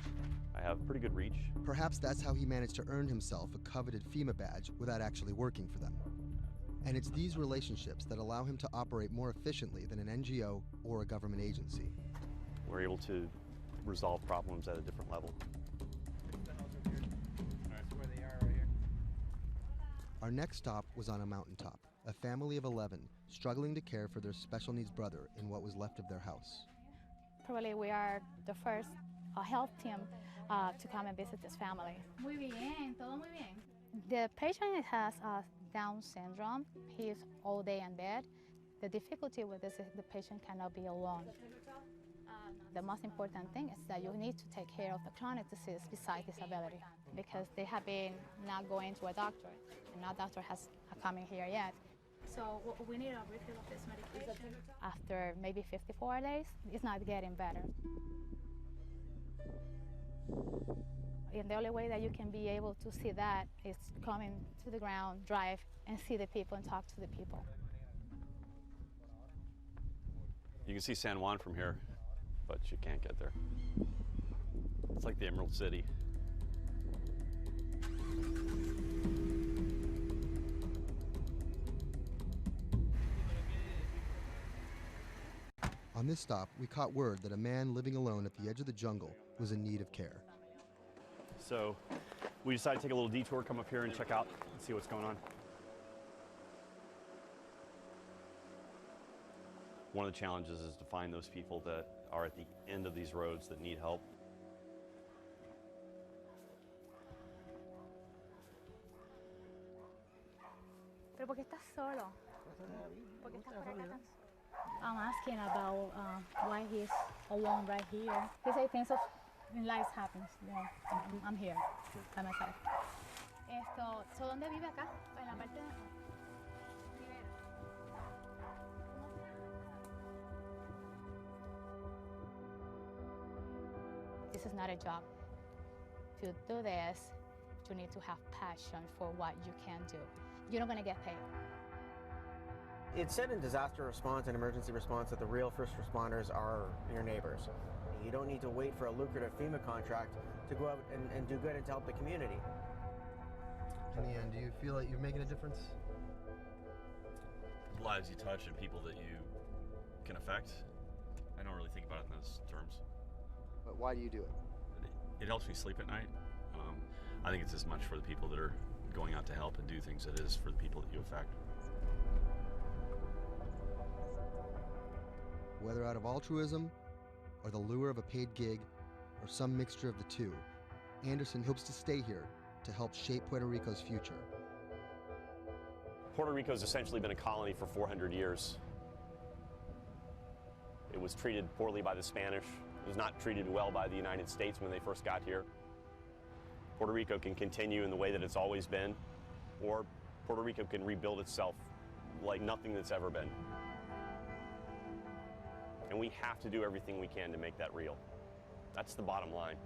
I have pretty good reach. Perhaps that's how he managed to earn himself a coveted FEMA badge without actually working for them. And it's these relationships that allow him to operate more efficiently than an NGO or a government agency. We're able to resolve problems at a different level. Our next stop was on a mountaintop, a family of 11 struggling to care for their special needs brother in what was left of their house. Probably we are the first health team to come and visit this family. Muy bien, todo muy bien. The patient has Down syndrome. He is all day in bed. The difficulty with this is the patient cannot be alone. The most important thing is that you need to take care of the chronic disease besides disability, because they have been not going to a doctor, and no doctor has coming here yet. So we need a refill of this medication. After maybe 54 days, it's not getting better. And the only way that you can be able to see that is coming to the ground, drive, and see the people and talk to the people. You can see San Juan from here, but you can't get there. It's like the Emerald City. On this stop, we caught word that a man living alone at the edge of the jungle was in need of care. So we decided to take a little detour, come up here and check out and see what's going on. One of the challenges is to find those people that are at the end of these roads that need help. ¿Pero por qué estás solo? ¿Por qué estás por acá tan solo? I'm asking about why he's alone right here. He said things in life happens. You know, I'm here by myself. So ¿dónde vive acá? En la parte de acá. This is not a job. To do this, you need to have passion for what you can do. You're not going to get paid. It's said in disaster response and emergency response that the real first responders are your neighbors. You don't need to wait for a lucrative FEMA contract to go out and do good and to help the community. In the end, do you feel like you're making a difference? Lives you touch and people that you can affect. I don't really think about it in those terms. But why do you do it? It helps me sleep at night. I think it's as much for the people that are going out to help and do things as it is for the people that you affect. Whether out of altruism, or the lure of a paid gig, or some mixture of the two, Anderson hopes to stay here to help shape Puerto Rico's future. Puerto Rico's essentially been a colony for 400 years. It was treated poorly by the Spanish. It was not treated well by the United States when they first got here. Puerto Rico can continue in the way that it's always been, or Puerto Rico can rebuild itself like nothing that's ever been. And we have to do everything we can to make that real. That's the bottom line.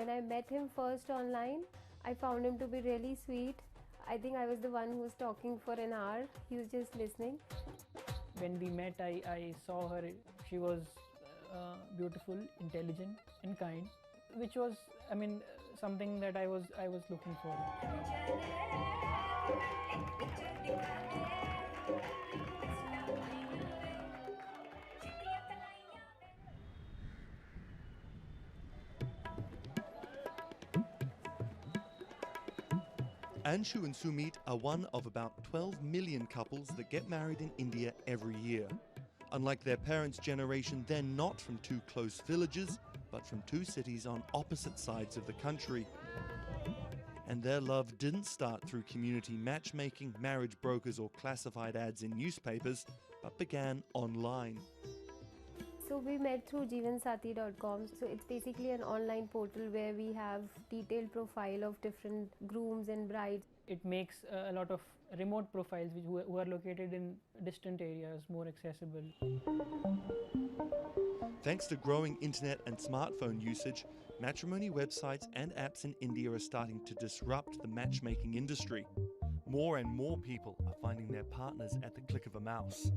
When I met him first online, I found him to be really sweet. I think I was the one who was talking for an hour. He was just listening. When we met, I saw her. She was beautiful, intelligent, and kind, which was, something that I was looking for. Anshu and Sumit are one of about 12 million couples that get married in India every year. Unlike their parents' generation, they're not from two close villages, but from two cities on opposite sides of the country. And their love didn't start through community matchmaking, marriage brokers, or classified ads in newspapers, but began online. So we met through jeevansathi.com. So it's basically an online portal where we have detailed profile of different grooms and brides. It makes a lot of remote profiles who are located in distant areas more accessible. Thanks to growing internet and smartphone usage, matrimony websites and apps in India are starting to disrupt the matchmaking industry. More and more people are finding their partners at the click of a mouse.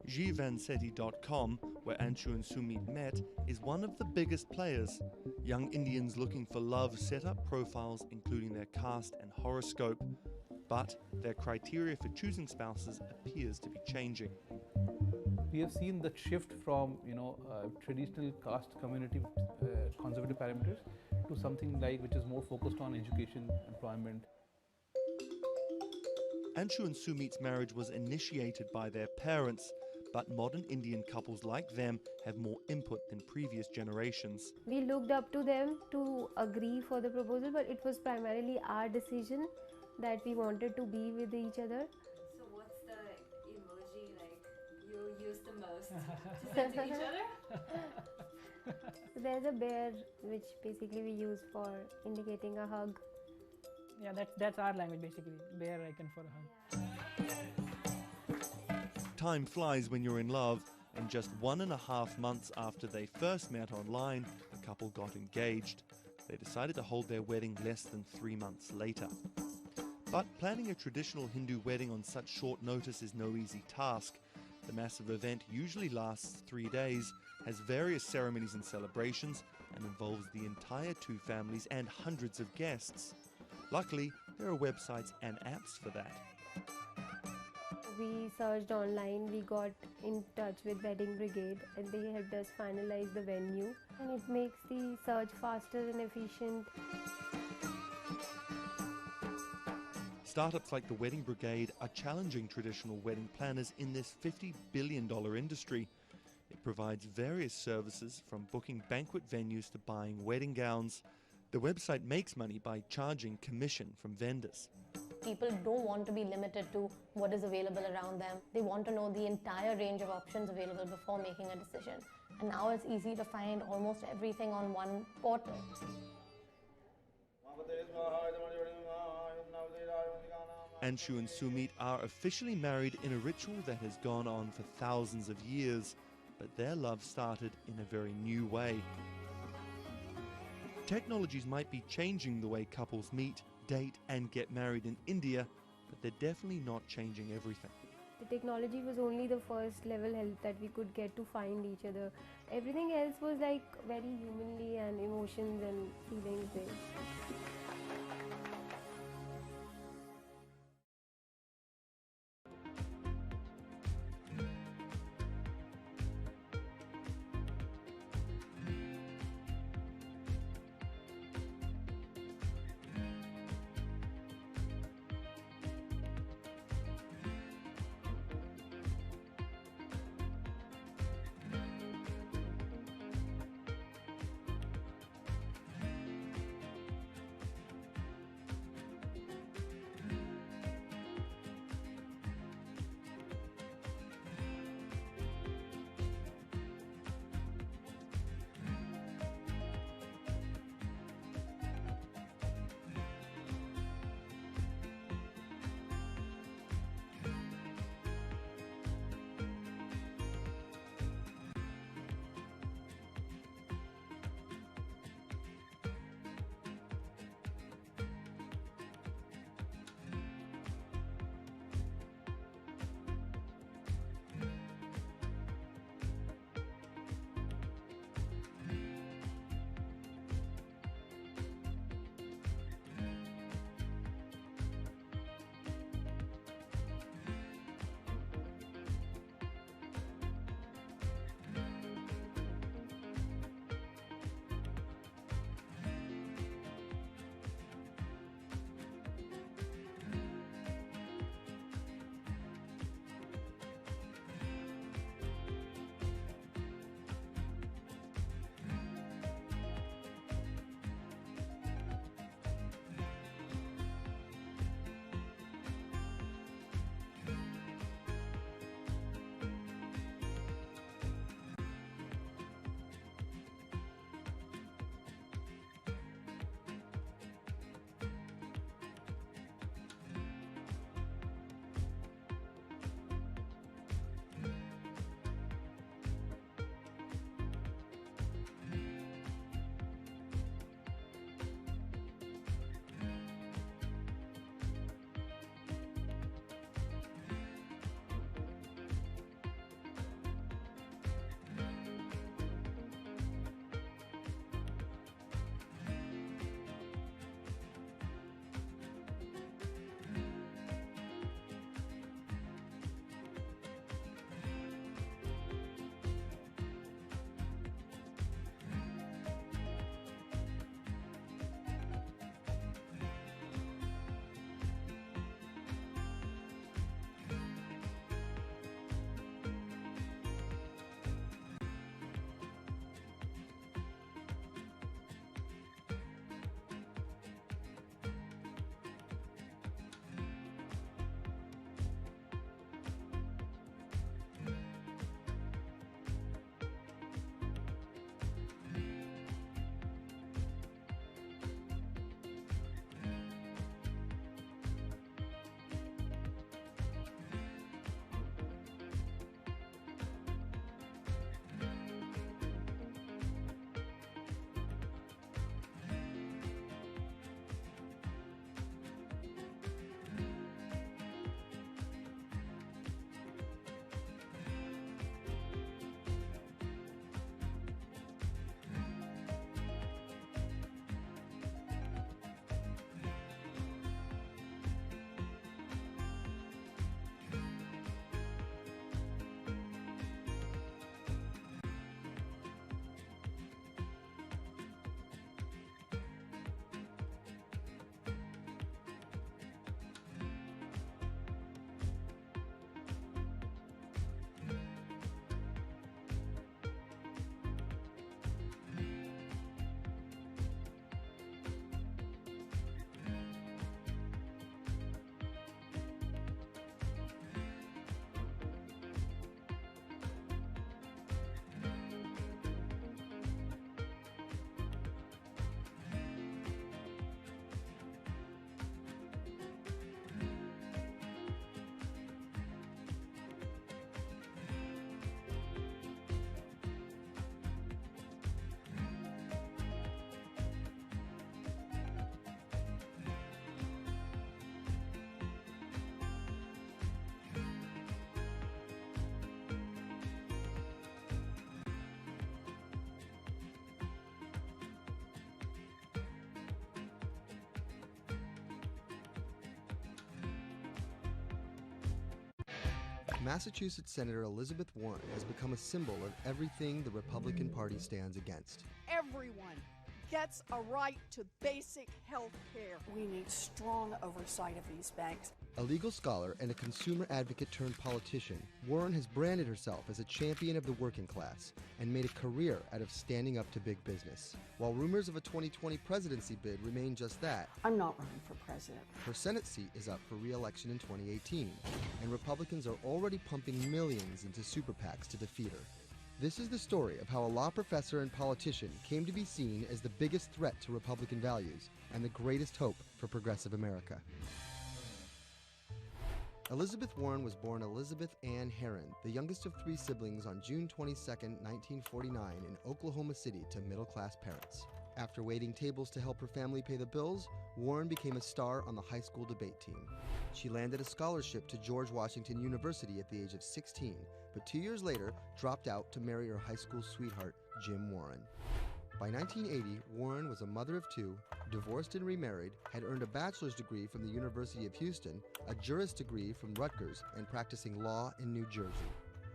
jeevansathi.com, where Anshu and Sumit met, is one of the biggest players. Young Indians looking for love set up profiles including their caste and horoscope, but their criteria for choosing spouses appears to be changing. We have seen the shift from traditional caste community conservative parameters to something like which is more focused on education, employment. Anshu and Sumit's marriage was initiated by their parents, but modern Indian couples like them have more input than previous generations. We looked up to them to agree for the proposal, but it was primarily our decision that we wanted to be with each other. So what's the emoji like you use the most to send to each other? So there's a bear which basically we use for indicating a hug. Yeah, that's our language basically, bear icon for a hug. Time flies when you're in love, and just 1.5 months after they first met online, the couple got engaged. They decided to hold their wedding less than 3 months later. But planning a traditional Hindu wedding on such short notice is no easy task. The massive event usually lasts 3 days, has various ceremonies and celebrations, and involves the entire two families and hundreds of guests. Luckily, there are websites and apps for that. We searched online, we got in touch with Wedding Brigade, and they helped us finalize the venue. And it makes the search faster and efficient. Startups like the Wedding Brigade are challenging traditional wedding planners in this $50 billion industry. It provides various services from booking banquet venues to buying wedding gowns. The website makes money by charging commission from vendors. People don't want to be limited to what is available around them. They want to know the entire range of options available before making a decision. And now it's easy to find almost everything on one portal. Anshu and Sumit are officially married in a ritual that has gone on for thousands of years, but their love started in a very new way. Technologies might be changing the way couples meet, date, and get married in India, but they're definitely not changing everything. The technology was only the first level help that we could get to find each other. Everything else was like very humanly and emotions and feelings based. Massachusetts Senator Elizabeth Warren has become a symbol of everything the Republican Party stands against. Everyone gets a right to basic health care. We need strong oversight of these banks. A legal scholar and a consumer advocate turned politician, Warren has branded herself as a champion of the working class and made a career out of standing up to big business. While rumors of a 2020 presidency bid remain just that, I'm not running for president. her Senate seat is up for re-election in 2018, and Republicans are already pumping millions into super PACs to defeat her. This is the story of how a law professor and politician came to be seen as the biggest threat to Republican values and the greatest hope for progressive America. Elizabeth Warren was born Elizabeth Ann Herron, the youngest of 3 siblings, on June 22, 1949 in Oklahoma City to middle-class parents. After waiting tables to help her family pay the bills, Warren became a star on the high school debate team. She landed a scholarship to George Washington University at the age of 16, but 2 years later dropped out to marry her high school sweetheart, Jim Warren. By 1980, Warren was a mother of 2, divorced and remarried, had earned a bachelor's degree from the University of Houston, a juris degree from Rutgers, and practicing law in New Jersey.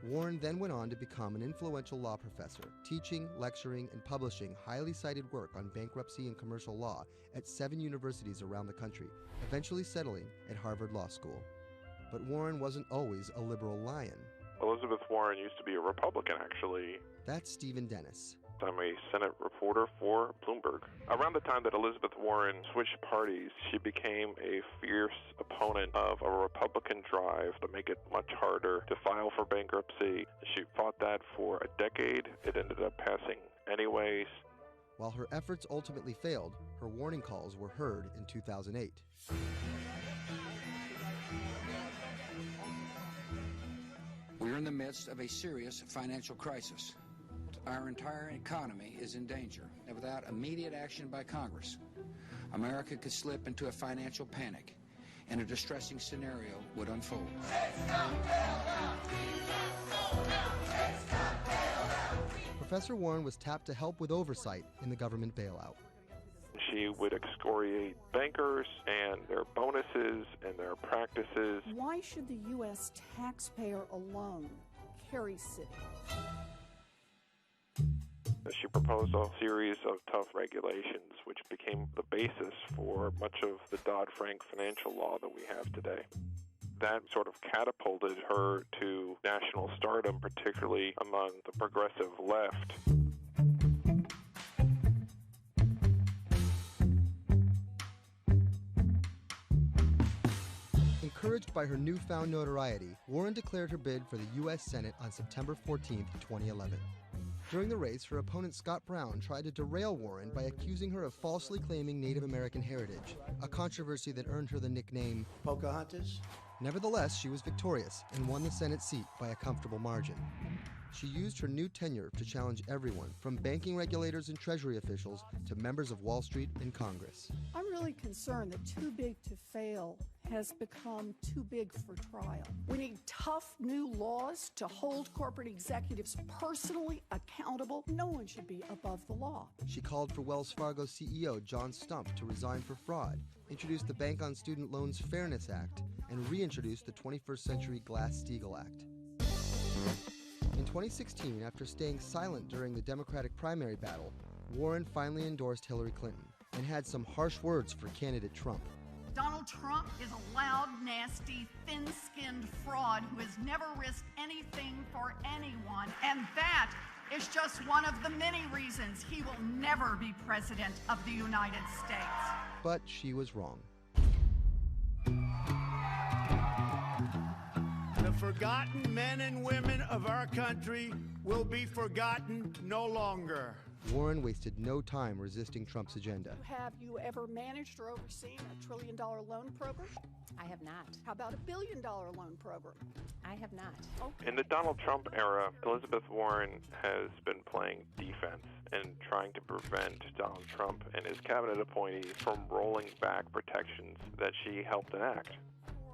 Warren then went on to become an influential law professor, teaching, lecturing, and publishing highly cited work on bankruptcy and commercial law at 7 universities around the country, eventually settling at Harvard Law School. But Warren wasn't always a liberal lion. Elizabeth Warren used to be a Republican, actually. That's Stephen Dennis. I'm a Senate reporter for Bloomberg. Around the time that Elizabeth Warren switched parties, she became a fierce opponent of a Republican drive to make it much harder to file for bankruptcy. She fought that for a decade. It ended up passing anyways. While her efforts ultimately failed, her warning calls were heard in 2008. We're in the midst of a serious financial crisis. Our entire economy is in danger, and without immediate action by Congress, America could slip into a financial panic, and a distressing scenario would unfold. Professor Warren was tapped to help with oversight in the government bailout. She would excoriate bankers and their bonuses and their practices. Why should the U.S. taxpayer alone carry Citi? She proposed a series of tough regulations, which became the basis for much of the Dodd-Frank financial law that we have today. That sort of catapulted her to national stardom, particularly among the progressive left. Encouraged by her newfound notoriety, Warren declared her bid for the U.S. Senate on September 14, 2011. During the race, her opponent Scott Brown tried to derail Warren by accusing her of falsely claiming Native American heritage, a controversy that earned her the nickname Pocahontas. Nevertheless, she was victorious and won the Senate seat by a comfortable margin. She used her new tenure to challenge everyone, from banking regulators and Treasury officials to members of Wall Street and Congress. I'm really concerned that too big to fail has become too big for trial. We need tough new laws to hold corporate executives personally accountable. No one should be above the law. She called for Wells Fargo CEO John Stumpf to resign for fraud, introduced the Bank on Student Loans Fairness Act, and reintroduced the 21st Century Glass-Steagall Act. In 2016, after staying silent during the Democratic primary battle, Warren finally endorsed Hillary Clinton and had some harsh words for candidate Trump. Donald Trump is a loud, nasty, thin-skinned fraud who has never risked anything for anyone, and that is just one of the many reasons he will never be president of the United States. But she was wrong. The forgotten men and women of our country will be forgotten no longer. Warren wasted no time resisting Trump's agenda. Have you ever managed or overseen a $1 trillion loan program? I have not. How about a $1 billion loan program? I have not. Okay. In the Donald Trump era, Elizabeth Warren has been playing defense and trying to prevent Donald Trump and his cabinet appointees from rolling back protections that she helped enact.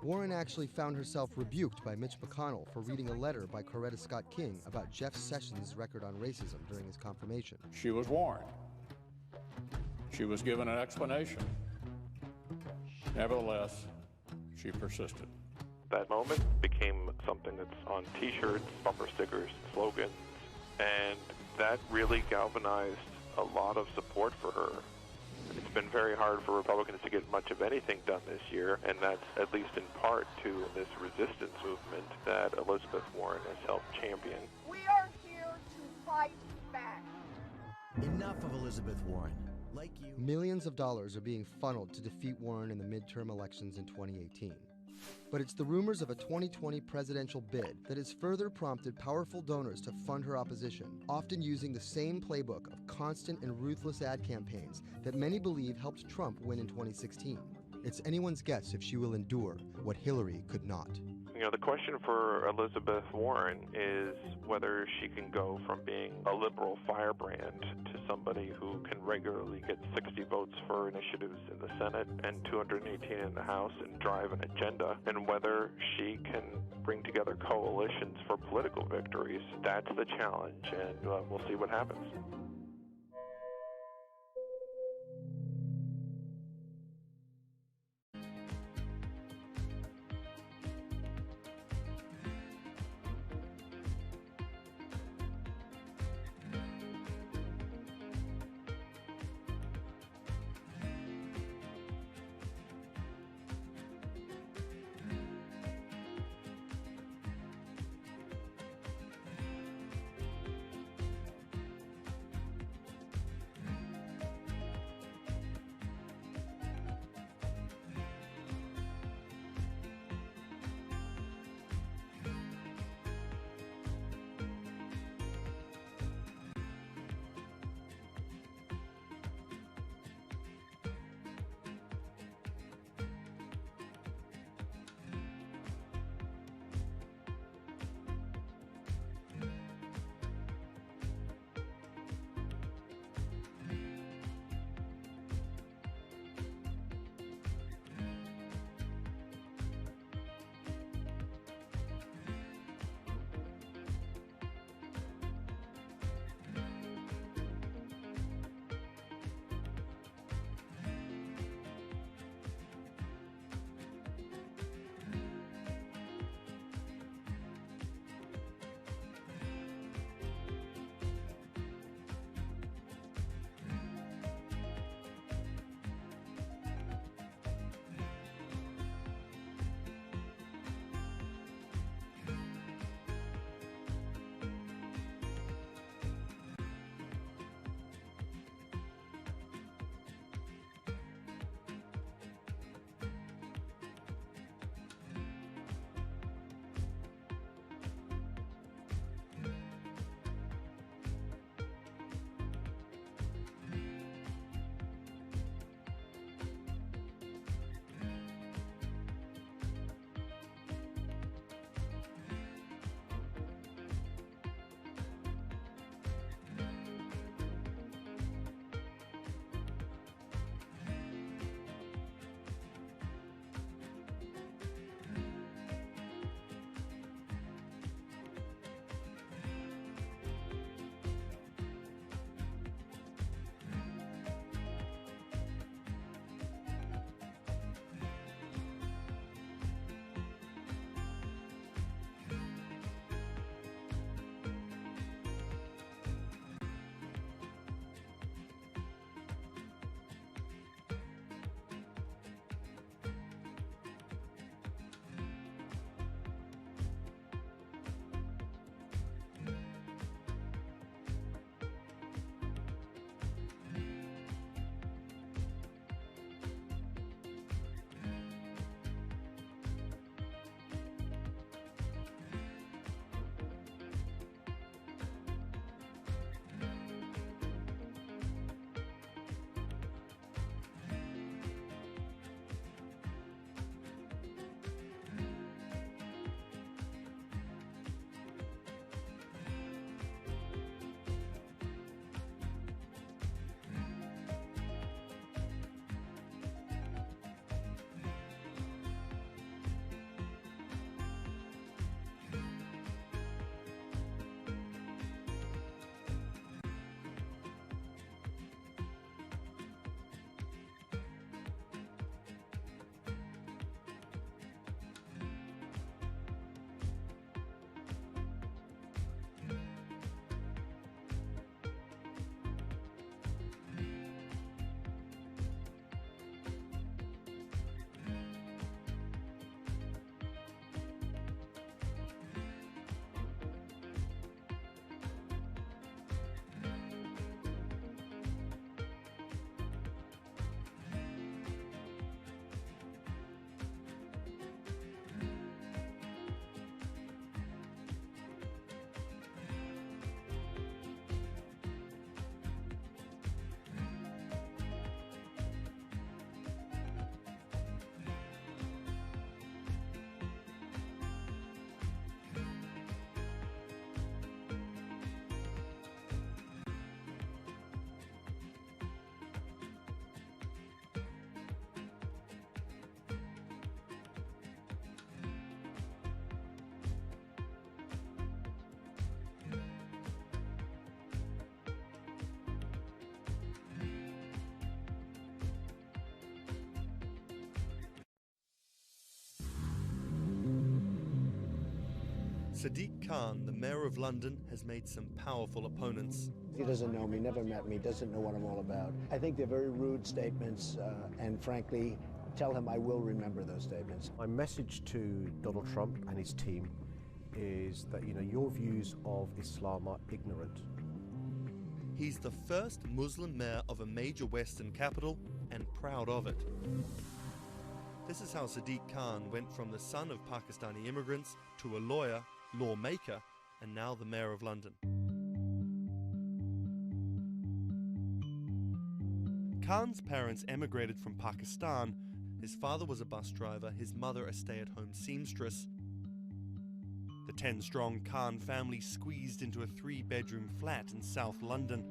Warren actually found herself rebuked by Mitch McConnell for reading a letter by Coretta Scott King about Jeff Sessions' record on racism during his confirmation. She was warned. She was given an explanation. Nevertheless, she persisted. That moment became something that's on T-shirts, bumper stickers, slogans, and that really galvanized a lot of support for her. It's been very hard for Republicans to get much of anything done this year, and that's at least in part to this resistance movement that Elizabeth Warren has helped champion. We are here to fight back. Enough of Elizabeth Warren. Like you. Millions of dollars are being funneled to defeat Warren in the midterm elections in 2018. But it's the rumors of a 2020 presidential bid that has further prompted powerful donors to fund her opposition, often using the same playbook of constant and ruthless ad campaigns that many believe helped Trump win in 2016. It's anyone's guess if she will endure what Hillary could not. You know, the question for Elizabeth Warren is whether she can go from being a liberal firebrand to somebody who can regularly get 60 votes for initiatives in the Senate and 218 in the House and drive an agenda, and whether she can bring together coalitions for political victories. That's the challenge, and we'll see what happens. Sadiq Khan, the mayor of London, has made some powerful opponents. He doesn't know me, never met me, doesn't know what I'm all about. I think they're very rude statements, and frankly, tell him I will remember those statements. My message to Donald Trump and his team is that, your views of Islam are ignorant. He's the first Muslim mayor of a major Western capital and proud of it. This is how Sadiq Khan went from the son of Pakistani immigrants to a lawyer, lawmaker, and now the mayor of London. Khan's parents emigrated from Pakistan. His father was a bus driver, his mother a stay-at-home seamstress. The 10-strong Khan family squeezed into a 3-bedroom flat in South London.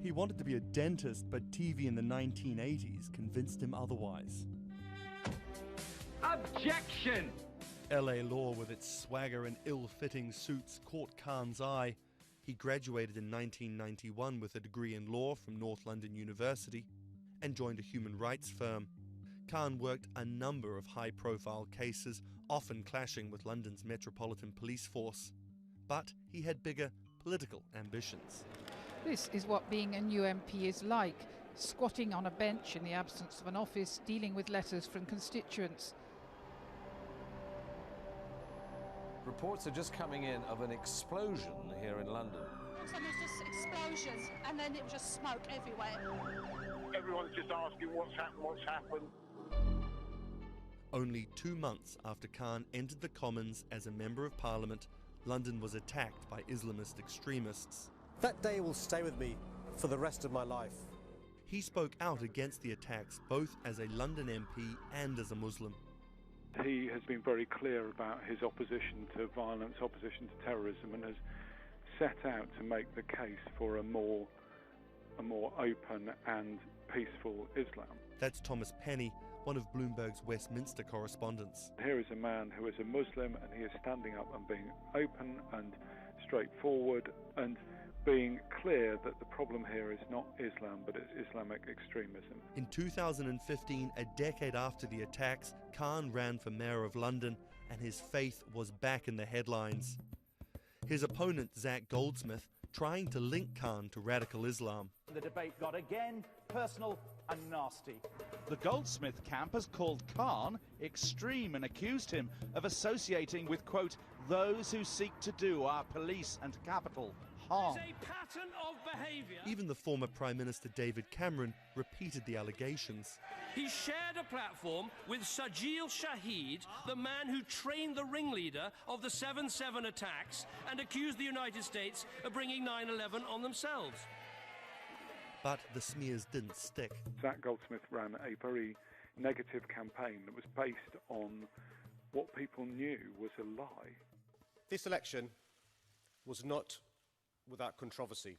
He wanted to be a dentist, but TV in the 1980s convinced him otherwise. Objection! LA law with its swagger and ill-fitting suits caught Khan's eye. He graduated in 1991 with a degree in law from North London University and joined a human rights firm. Khan worked a number of high-profile cases, often clashing with London's Metropolitan Police Force. But he had bigger political ambitions. This is what being a new MP is like, squatting on a bench in the absence of an office, dealing with letters from constituents. Reports are just coming in of an explosion here in London. And there's just explosions, and then it was just smoke everywhere. Everyone's just asking what's happened. Only 2 months after Khan entered the Commons as a Member of Parliament, London was attacked by Islamist extremists. That day will stay with me for the rest of my life. He spoke out against the attacks both as a London MP and as a Muslim. He has been very clear about his opposition to violence, opposition to terrorism, and has set out to make the case for a more open and peaceful Islam. That's Thomas Penny, one of Bloomberg's Westminster correspondents. Here is a man who is a Muslim, and he is standing up and being open and straightforward and being clear that the problem here is not Islam, but it's Islamic extremism. In 2015, a decade after the attacks, Khan ran for mayor of London, and his faith was back in the headlines. His opponent, Zach Goldsmith, trying to link Khan to radical Islam. The debate got again personal and nasty. The Goldsmith camp has called Khan extreme and accused him of associating with, quote, those who seek to do our police and capital harm. It's a pattern of behaviour. Even the former Prime Minister David Cameron repeated the allegations. He shared a platform with Sajil Shahid, the man who trained the ringleader of the 7/7 attacks and accused the United States of bringing 9/11 on themselves. But the smears didn't stick. Zach Goldsmith ran a very negative campaign that was based on what people knew was a lie. This election was not without controversy.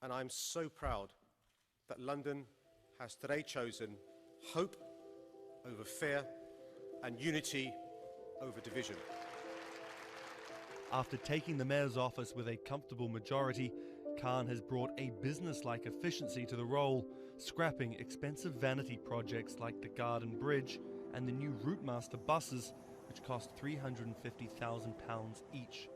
And I'm so proud that London has today chosen hope over fear and unity over division. After taking the mayor's office with a comfortable majority, Khan has brought a business-like efficiency to the role, scrapping expensive vanity projects like the Garden Bridge and the new Routemaster buses, which cost £350,000 each.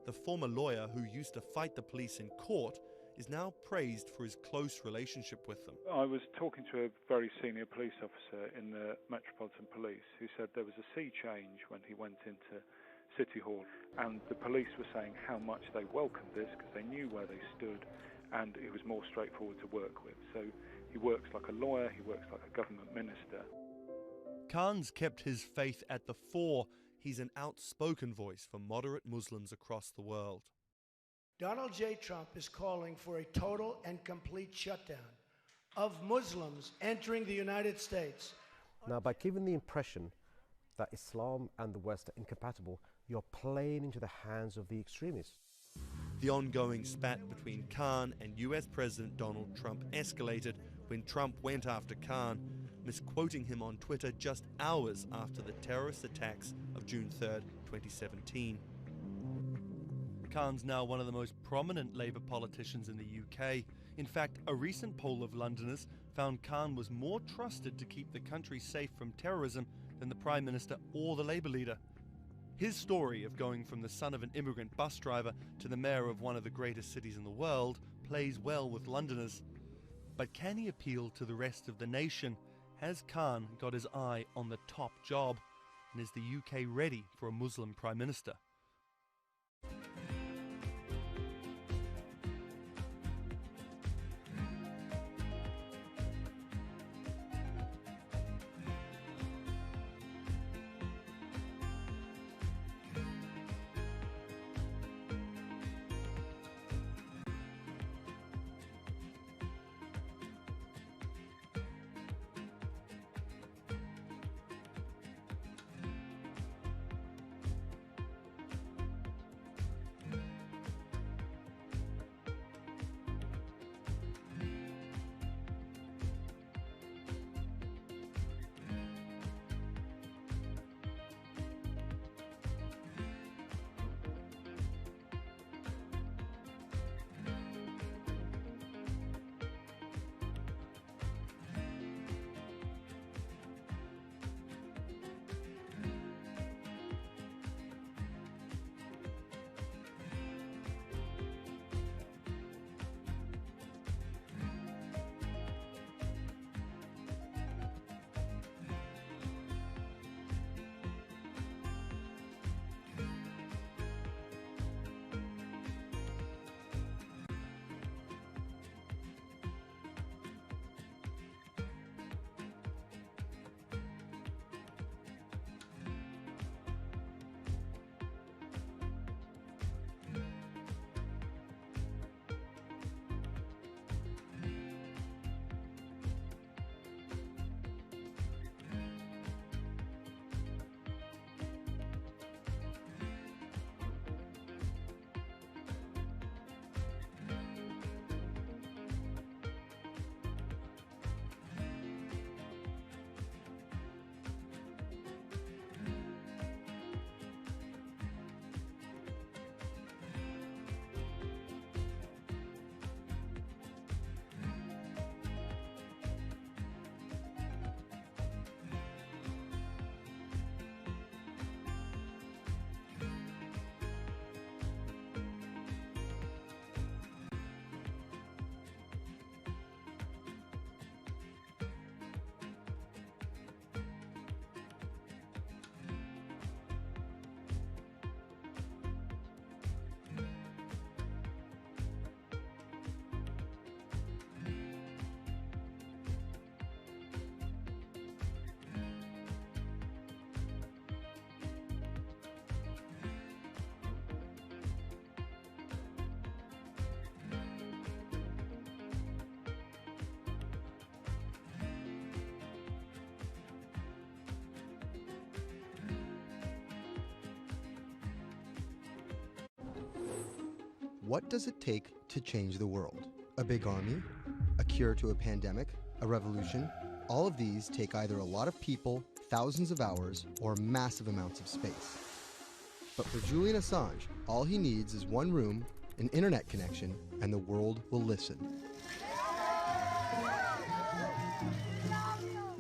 The former lawyer who used to fight the police in court is now praised for his close relationship with them. I was talking to a very senior police officer in the Metropolitan Police who said there was a sea change when he went into City Hall, and the police were saying how much they welcomed this because they knew where they stood and it was more straightforward to work with. So he works like a lawyer, he works like a government minister. Khan's kept his faith at the fore. He's an outspoken voice for moderate Muslims across the world. Donald J. Trump is calling for a total and complete shutdown of Muslims entering the United States. Now, by giving the impression that Islam and the West are incompatible, you're playing into the hands of the extremists. The ongoing spat between Khan and US President Donald Trump escalated when Trump went after Khan, misquoting him on Twitter just hours after the terrorist attacks of June 3rd, 2017. Khan's now one of the most prominent Labour politicians in the UK. In fact, a recent poll of Londoners found Khan was more trusted to keep the country safe from terrorism than the Prime Minister or the Labour leader. His story of going from the son of an immigrant bus driver to the mayor of one of the greatest cities in the world plays well with Londoners. But can he appeal to the rest of the nation? Has Khan got his eye on the top job? And is the UK ready for a Muslim Prime Minister? What does it take to change the world? A big army? A cure to a pandemic? A revolution? All of these take either a lot of people, thousands of hours, or massive amounts of space. But for Julian Assange, all he needs is one room, an internet connection, and the world will listen.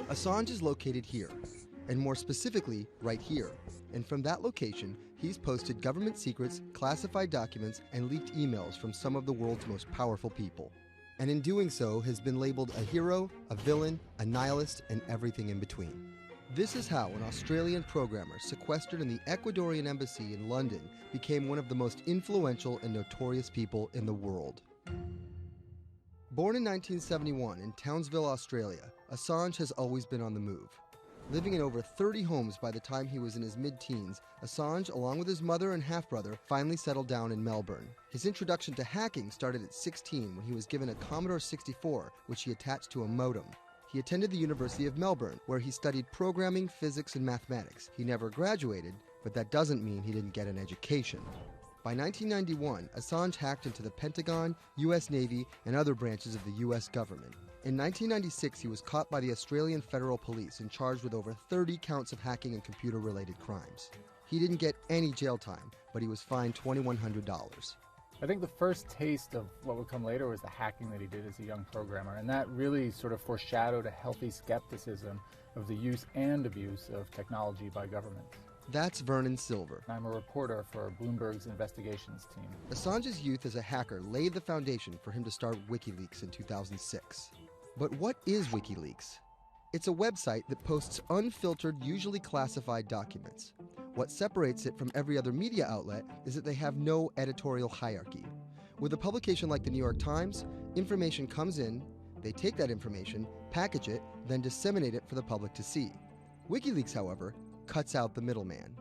Assange is located here, and more specifically, right here. And from that location, he's posted government secrets, classified documents, and leaked emails from some of the world's most powerful people. And in doing so, has been labeled a hero, a villain, a nihilist, and everything in between. This is how an Australian programmer sequestered in the Ecuadorian embassy in London became one of the most influential and notorious people in the world. Born in 1971 in Townsville, Australia, Assange has always been on the move. Living in over 30 homes by the time he was in his mid-teens, Assange, along with his mother and half-brother, finally settled down in Melbourne. His introduction to hacking started at 16 when he was given a Commodore 64, which he attached to a modem. He attended the University of Melbourne, where he studied programming, physics, and mathematics. He never graduated, but that doesn't mean he didn't get an education. By 1991, Assange hacked into the Pentagon, U.S. Navy, and other branches of the U.S. government. In 1996, he was caught by the Australian Federal Police and charged with over 30 counts of hacking and computer-related crimes. He didn't get any jail time, but he was fined $2,100. I think the first taste of what would come later was the hacking that he did as a young programmer, and that really sort of foreshadowed a healthy skepticism of the use and abuse of technology by governments. That's Vernon Silver. I'm a reporter for Bloomberg's investigations team. Assange's youth as a hacker laid the foundation for him to start WikiLeaks in 2006. But what is WikiLeaks? It's a website that posts unfiltered, usually classified documents. What separates it from every other media outlet is that they have no editorial hierarchy. With a publication like the New York Times, information comes in, they take that information, package it, then disseminate it for the public to see. WikiLeaks, however, cuts out the middleman.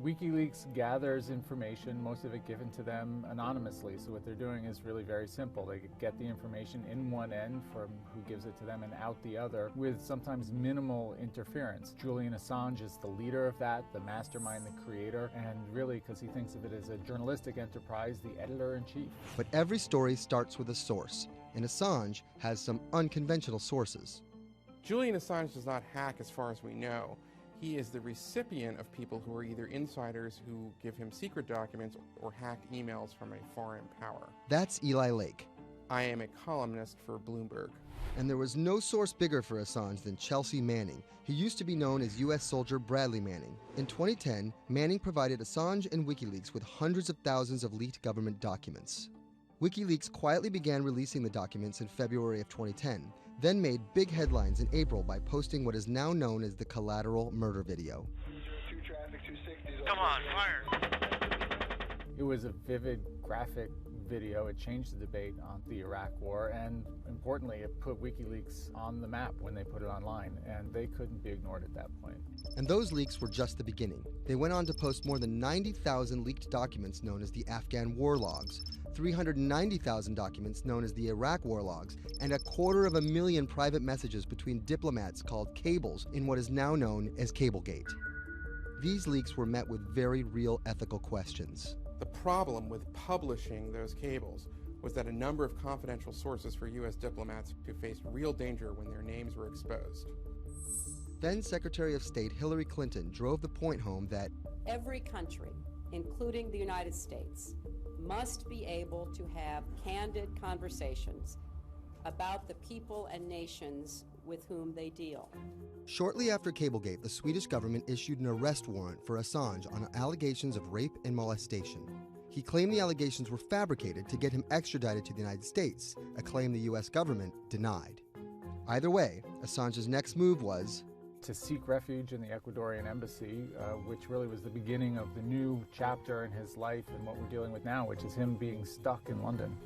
WikiLeaks gathers information, most of it given to them anonymously. So what they're doing is really very simple. They get the information in one end from who gives it to them and out the other with sometimes minimal interference. Julian Assange is the leader of that, the mastermind, the creator, and really, because he thinks of it as a journalistic enterprise, the editor-in-chief. But every story starts with a source, and Assange has some unconventional sources. Julian Assange does not hack as far as we know. He is the recipient of people who are either insiders who give him secret documents or hacked emails from a foreign power. That's Eli Lake. I am a columnist for Bloomberg. And there was no source bigger for Assange than Chelsea Manning. He used to be known as U.S. soldier Bradley Manning. In 2010, Manning provided Assange and WikiLeaks with hundreds of thousands of leaked government documents. WikiLeaks quietly began releasing the documents in February of 2010, then made big headlines in April by posting what is now known as the collateral murder video. Come on, fire! It was a vivid, graphic video. It changed the debate on the Iraq War, and importantly, it put WikiLeaks on the map when they put it online, and they couldn't be ignored at that point. And those leaks were just the beginning. They went on to post more than 90,000 leaked documents known as the Afghan war logs, 390,000 documents known as the Iraq war logs, and 250,000 private messages between diplomats called cables in what is now known as Cablegate. These leaks were met with very real ethical questions. The problem with publishing those cables was that a number of confidential sources for U.S. diplomats who faced real danger when their names were exposed. Then Secretary of State Hillary Clinton drove the point home that every country, including the United States, must be able to have candid conversations about the people and nations with whom they deal. Shortly after Cablegate, the Swedish government issued an arrest warrant for Assange on allegations of rape and molestation. He claimed the allegations were fabricated to get him extradited to the United States, a claim the U.S. government denied. Either way, Assange's next move was to seek refuge in the Ecuadorian embassy, which really was the beginning of the new chapter in his life and what we're dealing with now, which is him being stuck in London.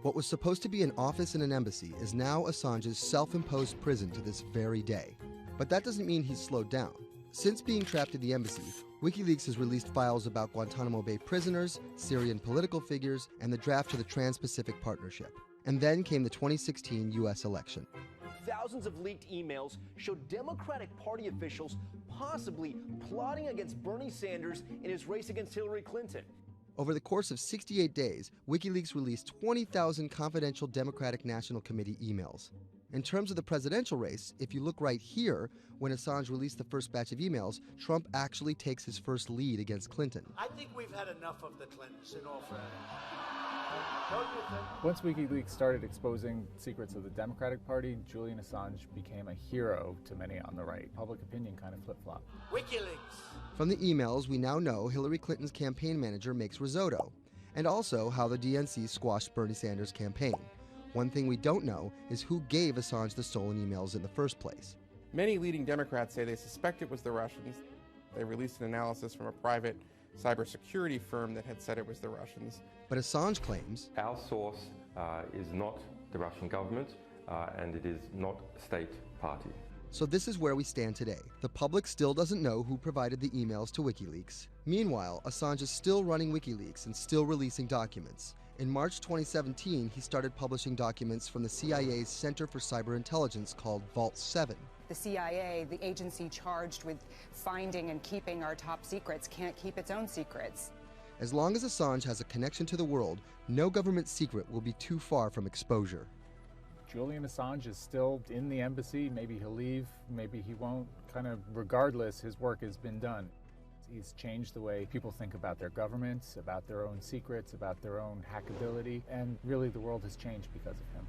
What was supposed to be an office in an embassy is now Assange's self-imposed prison to this very day. But that doesn't mean he's slowed down. Since being trapped at the embassy, WikiLeaks has released files about Guantanamo Bay prisoners, Syrian political figures, and the draft to the Trans-Pacific Partnership. And then came the 2016 U.S. election. Thousands of leaked emails showed Democratic Party officials possibly plotting against Bernie Sanders in his race against Hillary Clinton. Over the course of 68 days, WikiLeaks released 20,000 confidential Democratic National Committee emails. In terms of the presidential race, if you look right here, when Assange released the first batch of emails, Trump actually takes his first lead against Clinton. I think we've had enough of the Clintons, in all fairness. Don't you think? Once WikiLeaks started exposing secrets of the Democratic Party, Julian Assange became a hero to many on the right. Public opinion kind of flip-flopped. WikiLeaks. From the emails, we now know Hillary Clinton's campaign manager makes risotto, and also how the DNC squashed Bernie Sanders' campaign. One thing we don't know is who gave Assange the stolen emails in the first place. Many leading Democrats say they suspect it was the Russians. They released an analysis from a private cybersecurity firm that had said it was the Russians. But Assange claims our source is not the Russian government, and it is not a state party. So this is where we stand today. The public still doesn't know who provided the emails to WikiLeaks. Meanwhile, Assange is still running WikiLeaks and still releasing documents. In March 2017, he started publishing documents from the CIA's Center for Cyber Intelligence called Vault 7. The CIA, the agency charged with finding and keeping our top secrets, can't keep its own secrets. As long as Assange has a connection to the world, no government secret will be too far from exposure. Julian Assange is still in the embassy. Maybe he'll leave, maybe he won't. Kind of regardless, his work has been done. He's changed the way people think about their governments, about their own secrets, about their own hackability, and really the world has changed because of him.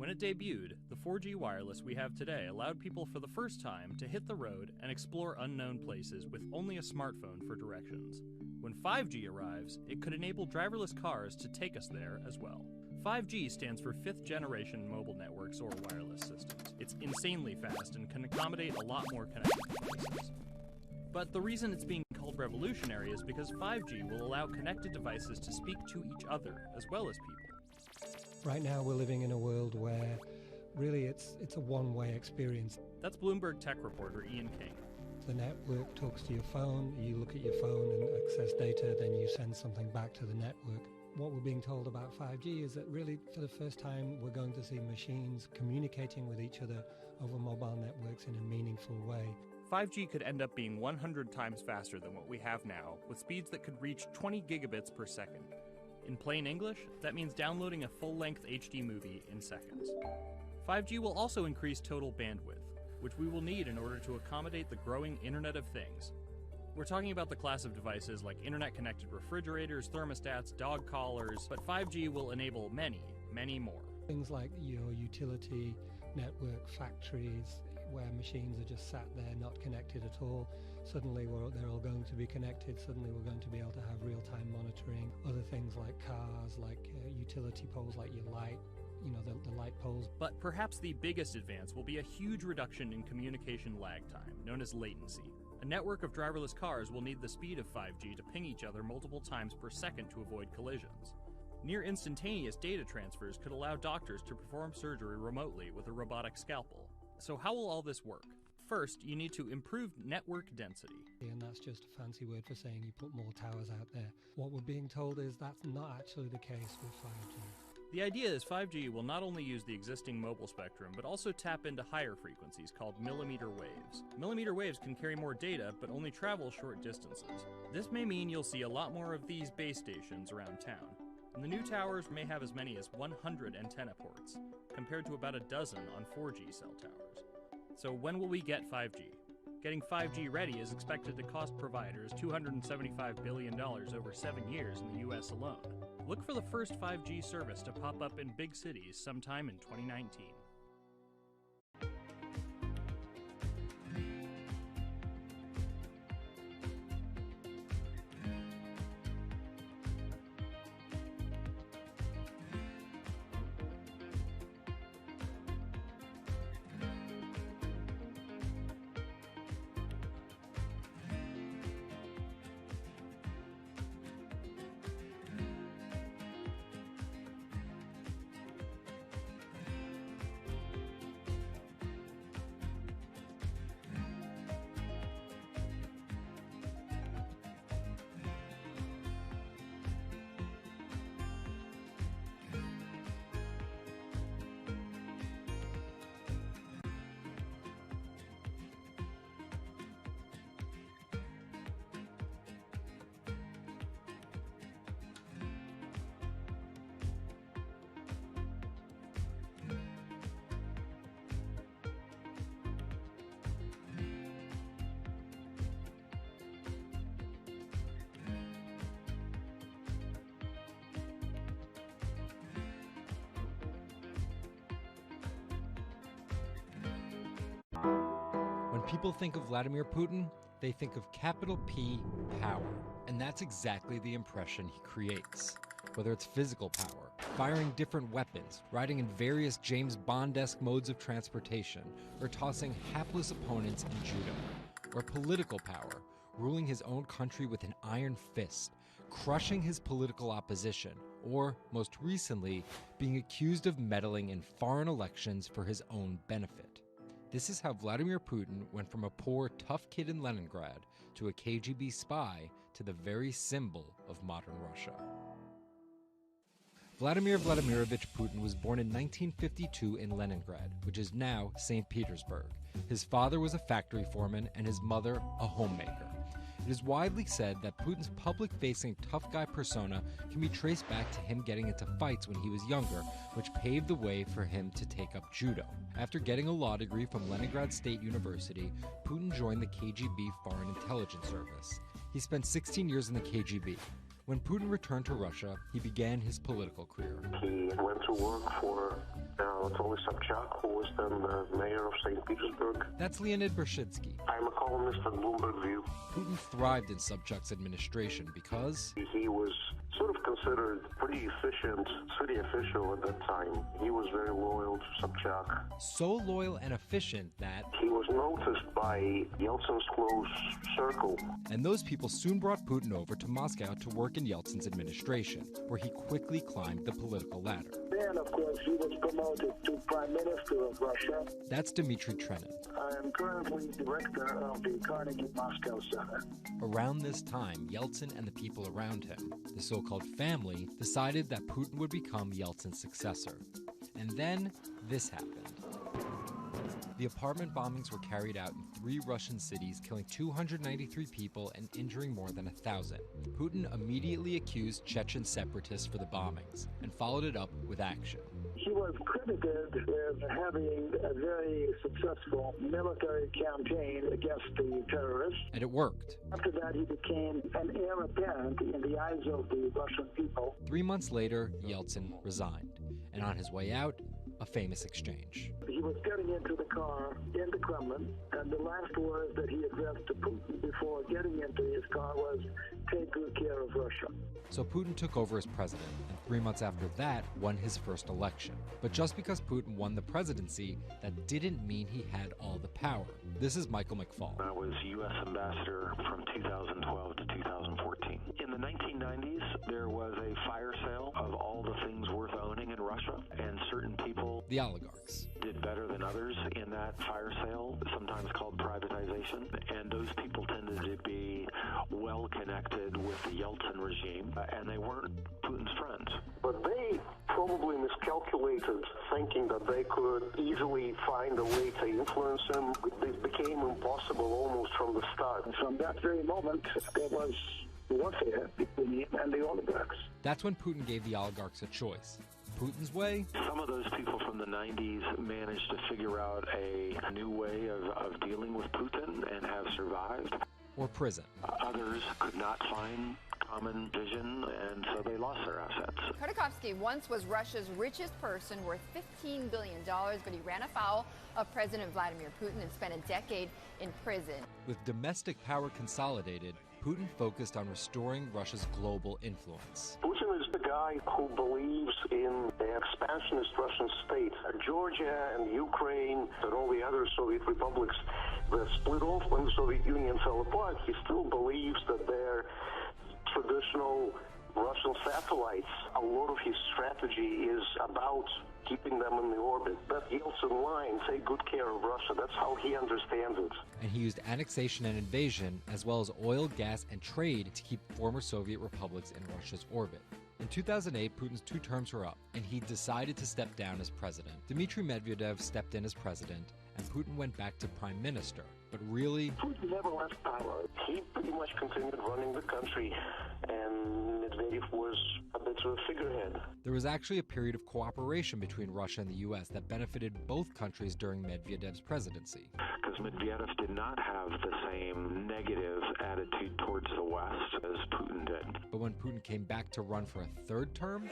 When it debuted, the 4G wireless we have today allowed people for the first time to hit the road and explore unknown places with only a smartphone for directions. When 5G arrives, it could enable driverless cars to take us there as well. 5G stands for 5th generation mobile networks or wireless systems. It's insanely fast and can accommodate a lot more connected devices. But the reason it's being called revolutionary is because 5G will allow connected devices to speak to each other as well as people. Right now we're living in a world where really it's a one-way experience. That's Bloomberg tech reporter Ian King. The network talks to your phone, you look at your phone and access data, then you send something back to the network. What we're being told about 5G is that really for the first time we're going to see machines communicating with each other over mobile networks in a meaningful way. 5G could end up being 100 times faster than what we have now, with speeds that could reach 20 gigabits per second. In plain English, that means downloading a full-length HD movie in seconds. 5G will also increase total bandwidth, which we will need in order to accommodate the growing Internet of Things. We're talking about the class of devices like internet-connected refrigerators, thermostats, dog collars, but 5G will enable many, many more. Things like your utility network, factories, where machines are just sat there not connected at all. Suddenly they're all going to be connected. Suddenly we're going to be able to have real-time monitoring. Other things like cars, like utility poles, like your light, the light poles. But perhaps the biggest advance will be a huge reduction in communication lag time, known as latency. A network of driverless cars will need the speed of 5G to ping each other multiple times per second to avoid collisions. Near instantaneous data transfers could allow doctors to perform surgery remotely with a robotic scalpel. So how will all this work? First, you need to improve network density. And that's just a fancy word for saying you put more towers out there. What we're being told is that's not actually the case with 5G. The idea is 5G will not only use the existing mobile spectrum, but also tap into higher frequencies called millimeter waves. Millimeter waves can carry more data, but only travel short distances. This may mean you'll see a lot more of these base stations around town. And the new towers may have as many as 100 antenna ports, compared to about a dozen on 4G cell towers. So when will we get 5G? Getting 5G ready is expected to cost providers $275 billion over 7 years in the US alone. Look for the first 5G service to pop up in big cities sometime in 2019. When people think of Vladimir Putin, they think of capital P, power. And that's exactly the impression he creates. Whether it's physical power, firing different weapons, riding in various James Bond-esque modes of transportation, or tossing hapless opponents in judo. Or political power, ruling his own country with an iron fist, crushing his political opposition, or, most recently, being accused of meddling in foreign elections for his own benefit. This is how Vladimir Putin went from a poor, tough kid in Leningrad to a KGB spy to the very symbol of modern Russia. Vladimir Vladimirovich Putin was born in 1952 in Leningrad, which is now St. Petersburg. His father was a factory foreman and his mother a homemaker. It is widely said that Putin's public-facing tough guy persona can be traced back to him getting into fights when he was younger, which paved the way for him to take up judo. After getting a law degree from Leningrad State University, Putin joined the KGB Foreign Intelligence Service. He spent 16 years in the KGB. When Putin returned to Russia, he began his political career. He went to work for Anatoly Sobchak, who was then the mayor of St. Petersburg. That's Leonid Bershidsky. I'm a columnist at Bloomberg View. Putin thrived in Sobchak's administration because he was sort of considered pretty efficient city official at that time. He was very loyal to Sobchak. So loyal and efficient that he was noticed by Yeltsin's close circle. And those people soon brought Putin over to Moscow to work in Yeltsin's administration, where he quickly climbed the political ladder. Then, of course, he was promoted to Prime Minister of Russia. That's Dmitry Trenin. I am currently director of the Carnegie Moscow Center. Around this time, Yeltsin and the people around him, the so-called family, decided that Putin would become Yeltsin's successor. And then this happened. The apartment bombings were carried out in 3 Russian cities, killing 293 people and injuring more than 1,000. Putin immediately accused Chechen separatists for the bombings and followed it up with action. He was credited with having a very successful military campaign against the terrorists. And it worked. After that, he became an heir apparent in the eyes of the Russian people. 3 months later, Yeltsin resigned. And on his way out, a famous exchange. He was getting into the car in the Kremlin, and the last words that he addressed to Putin before getting into his car was, "Take good care of Russia." So Putin took over as president, and 3 months after that, won his first election. But just because Putin won the presidency, that didn't mean he had all the power. This is Michael McFall. I was U.S. ambassador from 2012 to 2014. In the 1990s, there was a fire sale of all the things worth owning in Russia, and certain people, the oligarchs, did better than others in that fire sale, sometimes called privatization, and those people tended to be well connected with the Yeltsin regime, and they weren't Putin's friends. But they probably miscalculated, thinking that they could easily find a way to influence him. It became impossible almost from the start. From that very moment, there was warfare between him and the oligarchs. That's when Putin gave the oligarchs a choice. Putin's way? Some of those people from the 90s managed to figure out a new way of dealing with Putin and have survived. Or prison. Others could not find common vision, and so they lost their assets. Khodorkovsky once was Russia's richest person, worth $15 billion, but he ran afoul of President Vladimir Putin and spent a decade in prison. With domestic power consolidated, Putin focused on restoring Russia's global influence. Putin is the guy who believes in the expansionist Russian state. Georgia and Ukraine and all the other Soviet republics that split off when the Soviet Union fell apart, he still believes that they're traditional Russian satellites. A lot of his strategy is about keeping them in the orbit. That Yeltsin line, take good care of Russia, that's how he understands it. And he used annexation and invasion, as well as oil, gas, and trade to keep former Soviet republics in Russia's orbit. In 2008, Putin's 2 terms were up, and he decided to step down as president. Dmitry Medvedev stepped in as president, and Putin went back to prime minister. But really, Putin never left power. He pretty much continued running the country, and Medvedev was a bit of a figurehead. There was actually a period of cooperation between Russia and the U.S. that benefited both countries during Medvedev's presidency. Because Medvedev did not have the same negative attitude towards the West as Putin did. But when Putin came back to run for a 3rd term,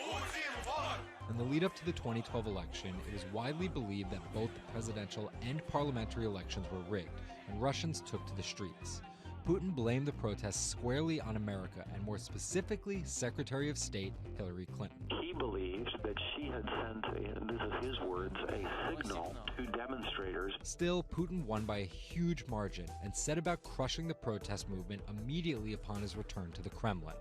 in the lead up to the 2012 election, it was widely believed that both the presidential and parliamentary elections were rigged, and Russians took to the streets. Putin blamed the protests squarely on America, and more specifically, Secretary of State Hillary Clinton. He believed that she had sent, and this is his words, a signal to demonstrators. Still, Putin won by a huge margin and set about crushing the protest movement immediately upon his return to the Kremlin.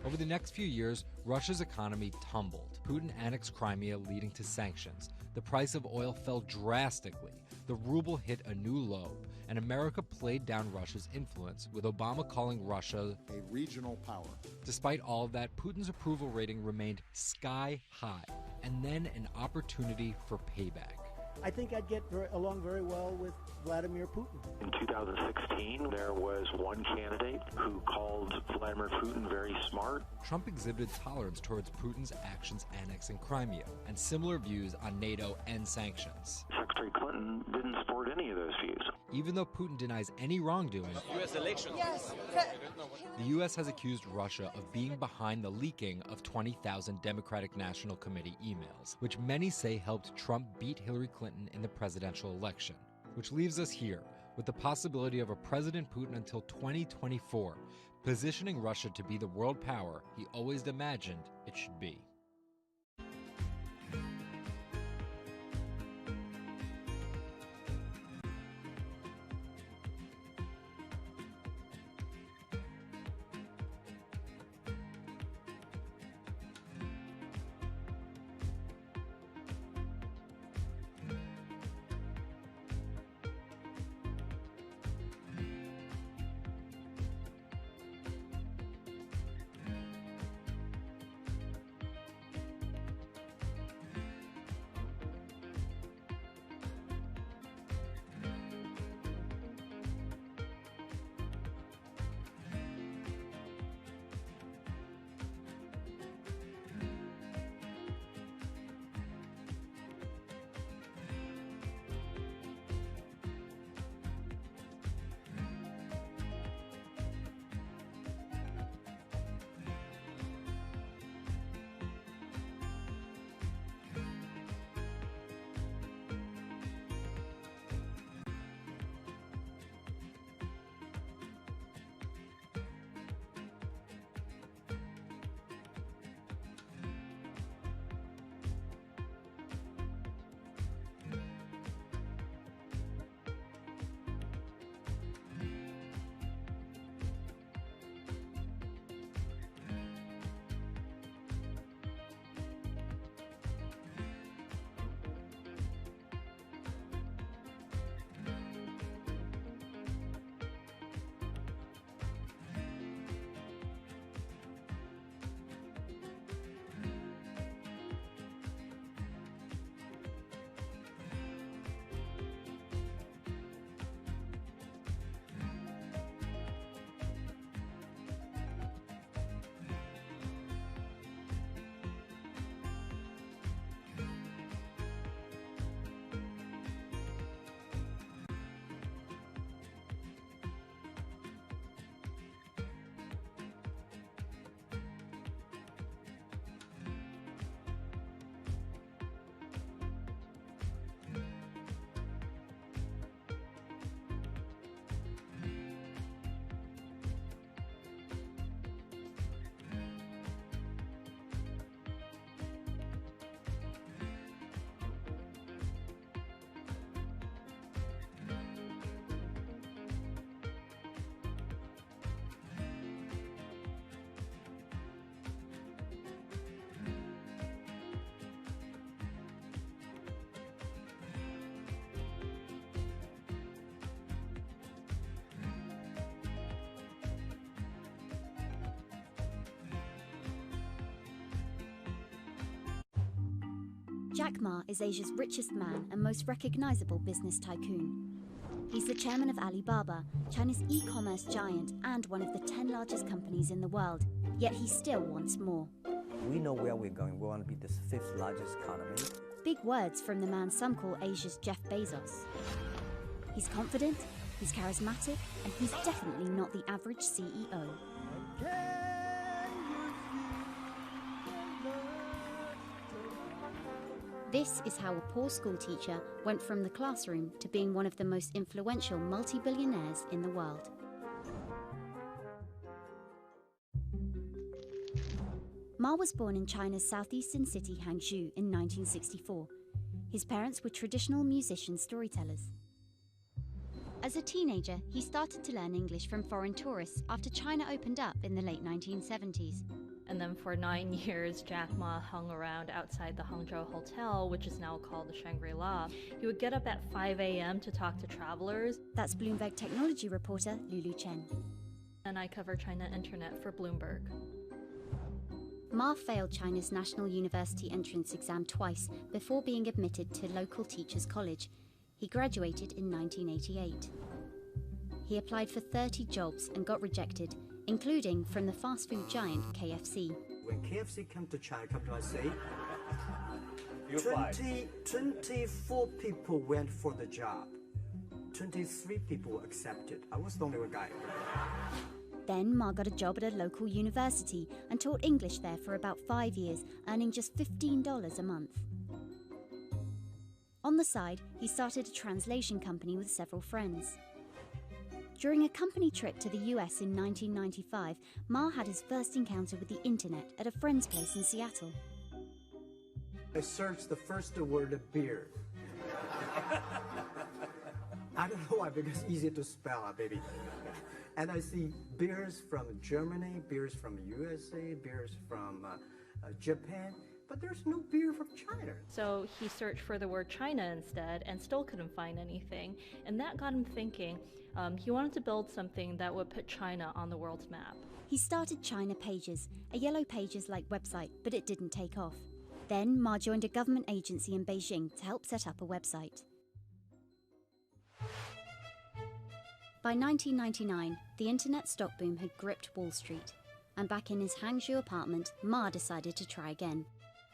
Over the next few years, Russia's economy tumbled. Putin annexed Crimea, leading to sanctions. The price of oil fell drastically. The ruble hit a new low, and America played down Russia's influence, with Obama calling Russia a regional power. Despite all of that, Putin's approval rating remained sky high, and then an opportunity for payback. I think I'd get along very well with Vladimir Putin. In 2016, there was one candidate who called Vladimir Putin very smart. Trump exhibited tolerance towards Putin's actions annexing Crimea, and similar views on NATO and sanctions. Secretary Secretary Clinton didn't support any of those views. Even though Putin denies any wrongdoing, U.S. elections. Yes. the U.S. has accused Russia of being behind the leaking of 20,000 Democratic National Committee emails, which many say helped Trump beat Hillary Clinton in the presidential election. Which leaves us here, with the possibility of a President Putin until 2024, positioning Russia to be the world power he always imagined it should be. Jack Ma is Asia's richest man and most recognizable business tycoon. He's the chairman of Alibaba, China's e-commerce giant and one of the 10 largest companies in the world, yet he still wants more. We know where we're going. We want to be the 5th largest economy. Big words from the man some call Asia's Jeff Bezos. He's confident, he's charismatic, and he's definitely not the average CEO. This is how a poor school teacher went from the classroom to being one of the most influential multi-billionaires in the world. Ma was born in China's southeastern city Hangzhou in 1964. His parents were traditional musician storytellers. As a teenager, he started to learn English from foreign tourists after China opened up in the late 1970s. And then for 9 years, Jack Ma hung around outside the Hangzhou Hotel, which is now called the Shangri-La. He would get up at 5 a.m. to talk to travelers. That's Bloomberg technology reporter Lulu Chen. And I cover China Internet for Bloomberg. Ma failed China's National University entrance exam twice before being admitted to local teachers' college. He graduated in 1988. He applied for 30 jobs and got rejected, including from the fast food giant KFC. When KFC come to China, come to us, say, 24 people went for the job. 23 people accepted. I was the only one guy. Then Ma got a job at a local university and taught English there for about 5 years, earning just $15 a month. On the side, he started a translation company with several friends. During a company trip to the US in 1995, Ma had his first encounter with the internet at a friend's place in Seattle. I searched the first word, beer. I don't know why, because it's easy to spell, baby. And I see beers from Germany, beers from USA, beers from Japan, but there's no beer from China. So he searched for the word China instead and still couldn't find anything. And that got him thinking. He wanted to build something that would put China on the world's map. He started China Pages, a Yellow Pages-like website, but it didn't take off. Then Ma joined a government agency in Beijing to help set up a website. By 1999, the internet stock boom had gripped Wall Street, and back in his Hangzhou apartment, Ma decided to try again.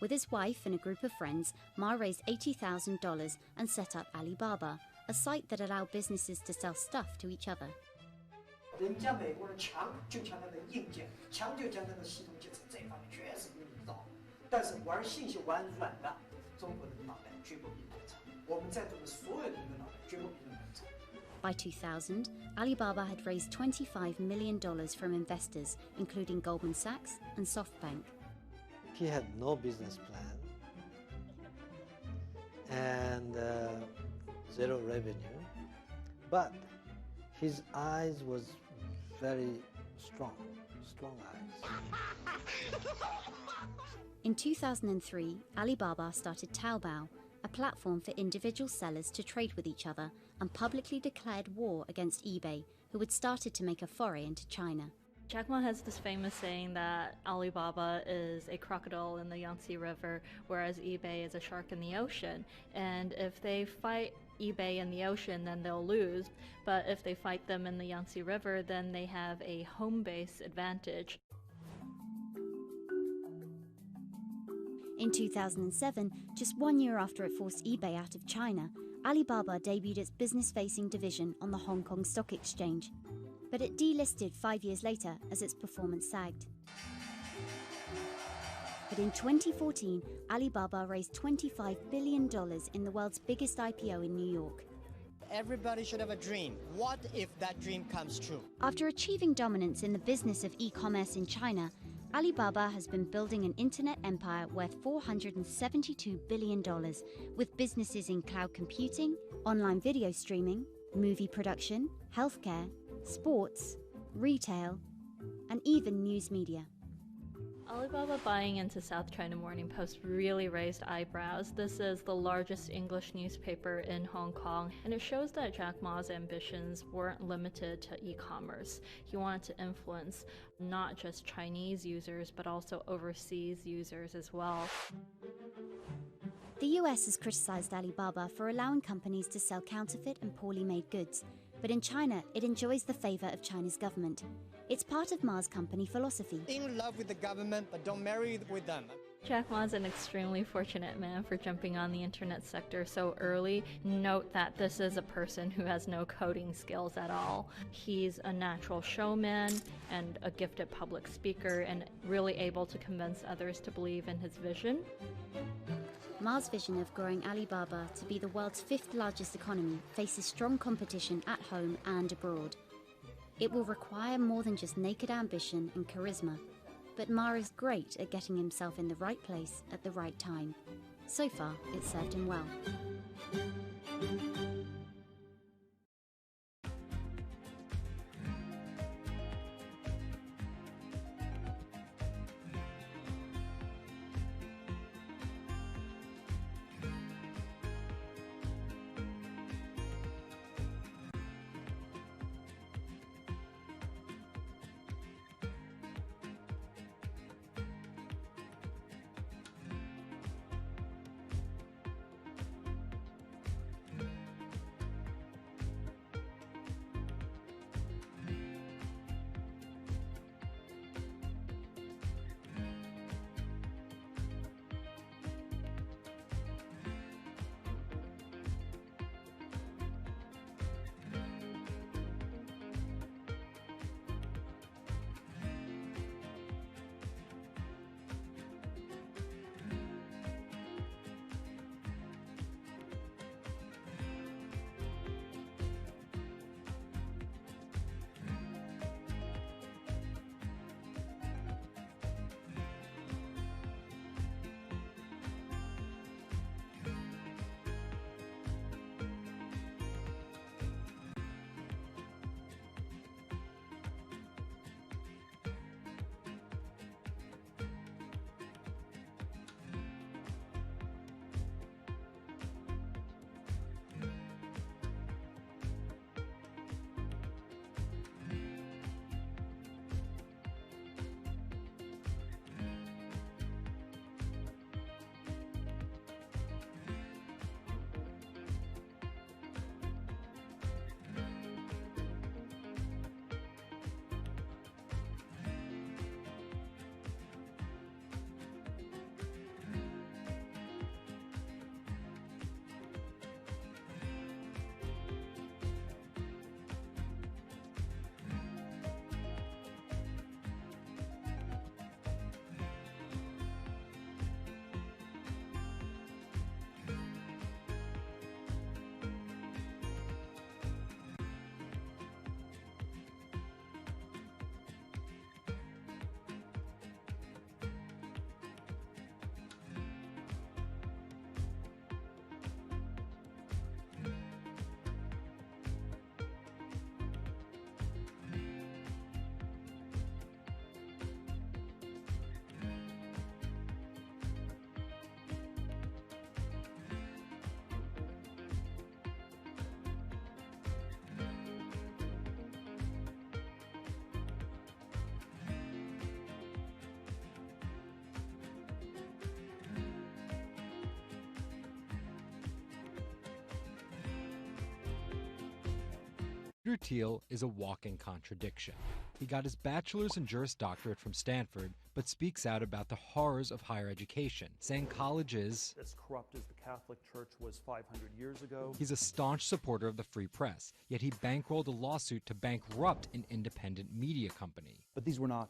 With his wife and a group of friends, Ma raised $80,000 and set up Alibaba, a site that allowed businesses to sell stuff to each other. 人家美国人强就强它的硬件，强就强它的系统建设，这方面确实比你早。但是玩信息玩软的，中国人的脑袋绝不比你们长。我们在座的所有人的脑袋绝不比你们长。 By 2000, Alibaba had raised $25 million from investors, including Goldman Sachs and SoftBank. He had no business plan and zero revenue, but his eyes was very strong eyes. In 2003, Alibaba started Taobao, a platform for individual sellers to trade with each other, and publicly declared war against eBay, who had started to make a foray into China. Jack Ma has this famous saying that Alibaba is a crocodile in the Yangtze River, whereas eBay is a shark in the ocean. And if they fight eBay in the ocean, then they'll lose. But if they fight them in the Yangtze River, then they have a home base advantage. In 2007, just 1 year after it forced eBay out of China, Alibaba debuted its business-facing division on the Hong Kong Stock Exchange. But it delisted 5 years later as its performance sagged. But in 2014, Alibaba raised $25 billion in the world's biggest IPO in New York. Everybody should have a dream. What if that dream comes true? After achieving dominance in the business of e-commerce in China, Alibaba has been building an internet empire worth $472 billion, with businesses in cloud computing, online video streaming, movie production, healthcare, sports, retail, and even news media. Alibaba buying into South China Morning Post really raised eyebrows. This is the largest English newspaper in Hong Kong, and it shows that Jack Ma's ambitions weren't limited to e-commerce. He wanted to influence not just Chinese users, but also overseas users as well. The US has criticized Alibaba for allowing companies to sell counterfeit and poorly made goods, but in China, it enjoys the favor of China's government. It's part of Ma's company philosophy. In love with the government, but don't marry with them. Jack Ma's an extremely fortunate man for jumping on the internet sector so early. Note that this is a person who has no coding skills at all. He's a natural showman and a gifted public speaker, and really able to convince others to believe in his vision. Ma's vision of growing Alibaba to be the world's 5th largest economy faces strong competition at home and abroad. It will require more than just naked ambition and charisma, but Ma is great at getting himself in the right place at the right time. So far, it served him well. Peter Thiel is a walking contradiction. He got his bachelor's and Juris Doctorate from Stanford, but speaks out about the horrors of higher education, saying college is as corrupt as the Catholic Church was 500 years ago. He's a staunch supporter of the free press, yet he bankrolled a lawsuit to bankrupt an independent media company. But these were not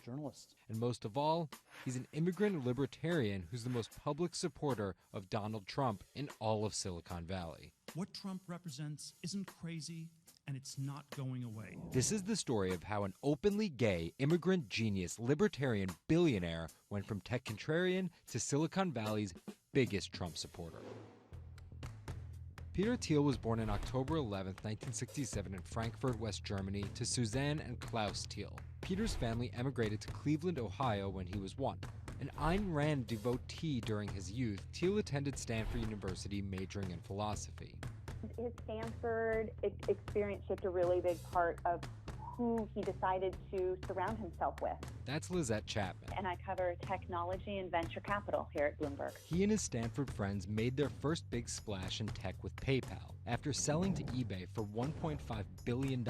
journalists. And most of all, he's an immigrant libertarian who's the most public supporter of Donald Trump in all of Silicon Valley. What Trump represents isn't crazy, and it's not going away. This is the story of how an openly gay, immigrant genius, libertarian billionaire went from tech contrarian to Silicon Valley's biggest Trump supporter. Peter Thiel was born on October 11, 1967 in Frankfurt, West Germany, to Suzanne and Klaus Thiel. Peter's family emigrated to Cleveland, Ohio when he was 1. An Ayn Rand devotee during his youth, Thiel attended Stanford University majoring in philosophy. His Stanford experience shaped a really big part of who he decided to surround himself with. That's Lizette Chapman. And I cover technology and venture capital here at Bloomberg. He and his Stanford friends made their first big splash in tech with PayPal. After selling to eBay for $1.5 billion,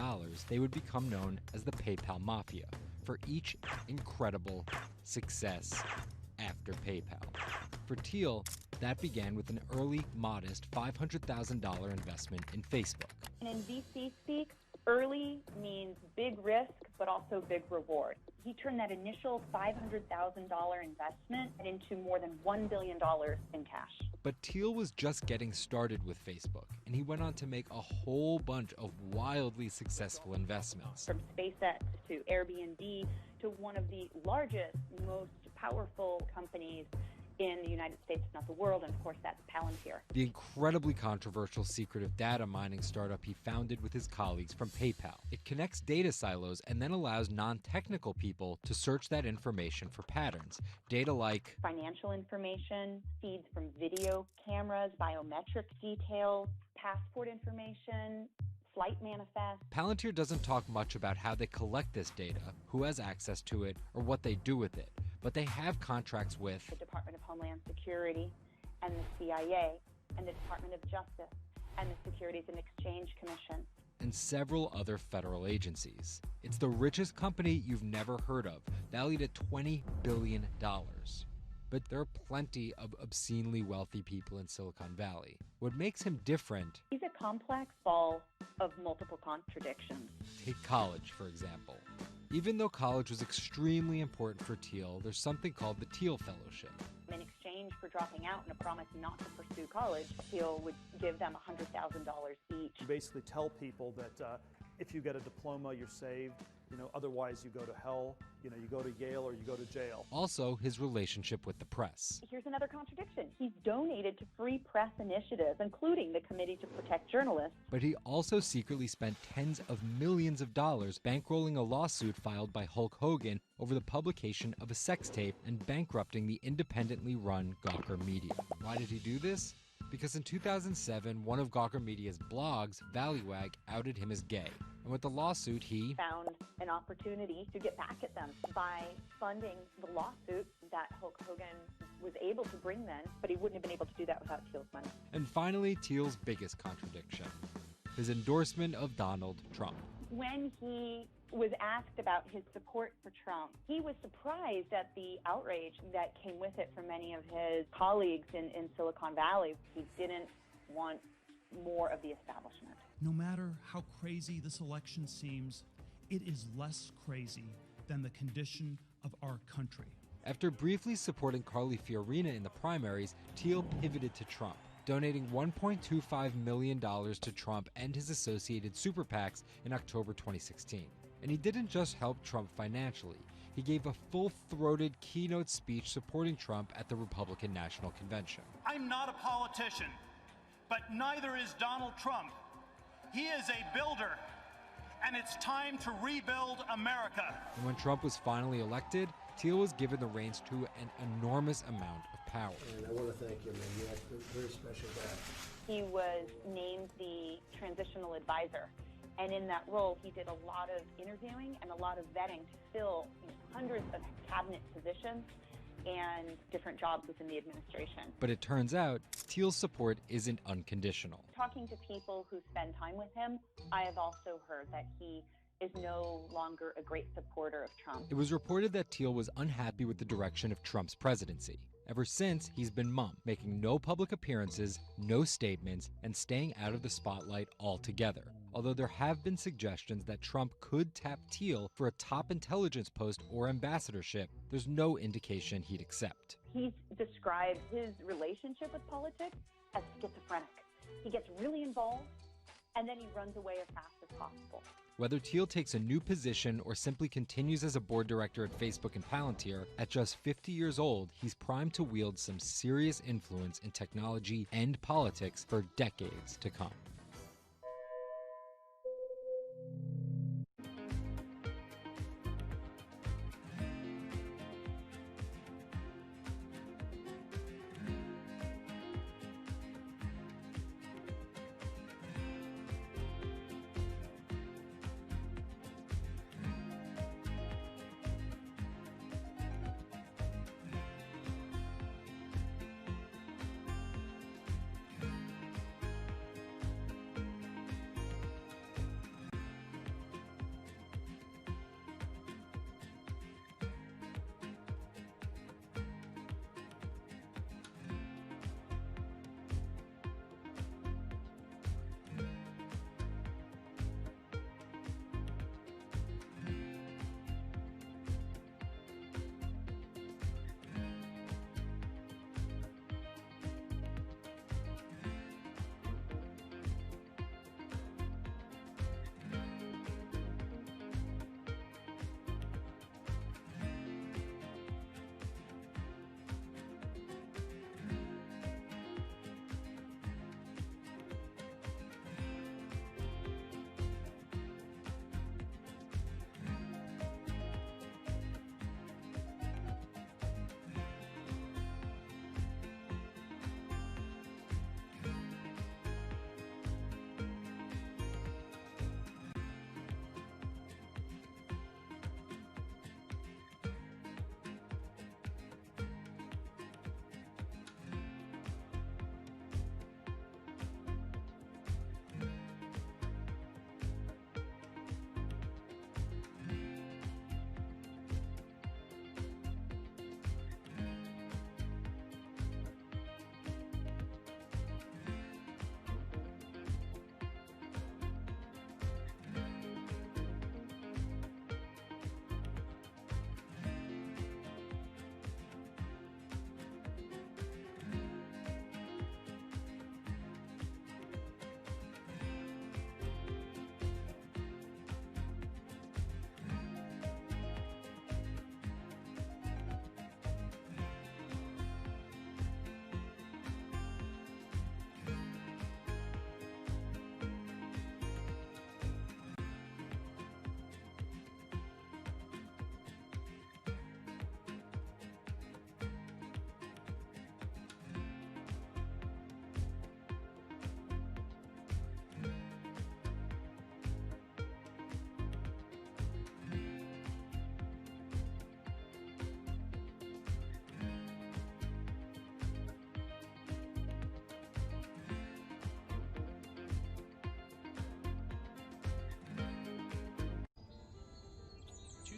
they would become known as the PayPal Mafia for each incredible success after PayPal. For Thiel, that began with an early, modest $500,000 investment in Facebook. And in VC speak, early means big risk, but also big reward. He turned that initial $500,000 investment into more than $1 billion in cash. But Thiel was just getting started with Facebook, and he went on to make a whole bunch of wildly successful investments. From SpaceX to Airbnb to one of the largest, most powerful companies in the United States, if not the world, and of course that's Palantir. The incredibly controversial secretive data mining startup he founded with his colleagues from PayPal. It connects data silos and then allows non-technical people to search that information for patterns. Data like financial information, feeds from video cameras, biometric details, passport information, flight manifest. Palantir doesn't talk much about how they collect this data, who has access to it, or what they do with it. But they have contracts with the Department of Homeland Security and the CIA and the Department of Justice and the Securities and Exchange Commission and several other federal agencies. It's the richest company you've never heard of, valued at $20 billion. But there are plenty of obscenely wealthy people in Silicon Valley. What makes him different? He's a complex ball of multiple contradictions. Take college, for example. Even though college was extremely important for Thiel, there's something called the Thiel Fellowship. In exchange for dropping out and a promise not to pursue college, Thiel would give them $100,000 each. You basically tell people that if you get a diploma, you're saved. Otherwise you go to hell. You go to Yale or you go to jail. Also, his relationship with the press. Here's another contradiction. He's donated to free press initiatives, including the Committee to Protect Journalists. But he also secretly spent tens of millions of dollars bankrolling a lawsuit filed by Hulk Hogan over the publication of a sex tape and bankrupting the independently run Gawker Media. Why did he do this? Because in 2007, one of Gawker Media's blogs, Value-Ag, outed him as gay. And with the lawsuit, he found an opportunity to get back at them by funding the lawsuit that Hulk Hogan was able to bring then, but he wouldn't have been able to do that without Thiel's money. And finally, Thiel's biggest contradiction, his endorsement of Donald Trump. When he was asked about his support for Trump, he was surprised at the outrage that came with it from many of his colleagues in Silicon Valley. He didn't want more of the establishment. No matter how crazy this election seems, it is less crazy than the condition of our country. After briefly supporting Carly Fiorina in the primaries, Thiel pivoted to Trump, donating $1.25 million to Trump and his associated super PACs in October 2016. And he didn't just help Trump financially. He gave a full-throated keynote speech supporting Trump at the Republican National Convention. I'm not a politician, but neither is Donald Trump. He is a builder, and it's time to rebuild America. And when Trump was finally elected, Thiel was given the reins to an enormous amount of power. And I want to thank you, man. You have a very special guy. He was named the transitional advisor. And in that role, he did a lot of interviewing and a lot of vetting to fill hundreds of cabinet positions and different jobs within the administration. But it turns out Thiel's support isn't unconditional. Talking to people who spend time with him, I have also heard that he is no longer a great supporter of Trump. It was reported that Thiel was unhappy with the direction of Trump's presidency. Ever since, he's been mum, making no public appearances, no statements, and staying out of the spotlight altogether. Although there have been suggestions that Trump could tap Thiel for a top intelligence post or ambassadorship, there's no indication he'd accept. He's described his relationship with politics as schizophrenic. He gets really involved, and then he runs away as fast as possible. Whether Thiel takes a new position or simply continues as a board director at Facebook and Palantir, at just 50 years old, he's primed to wield some serious influence in technology and politics for decades to come. "...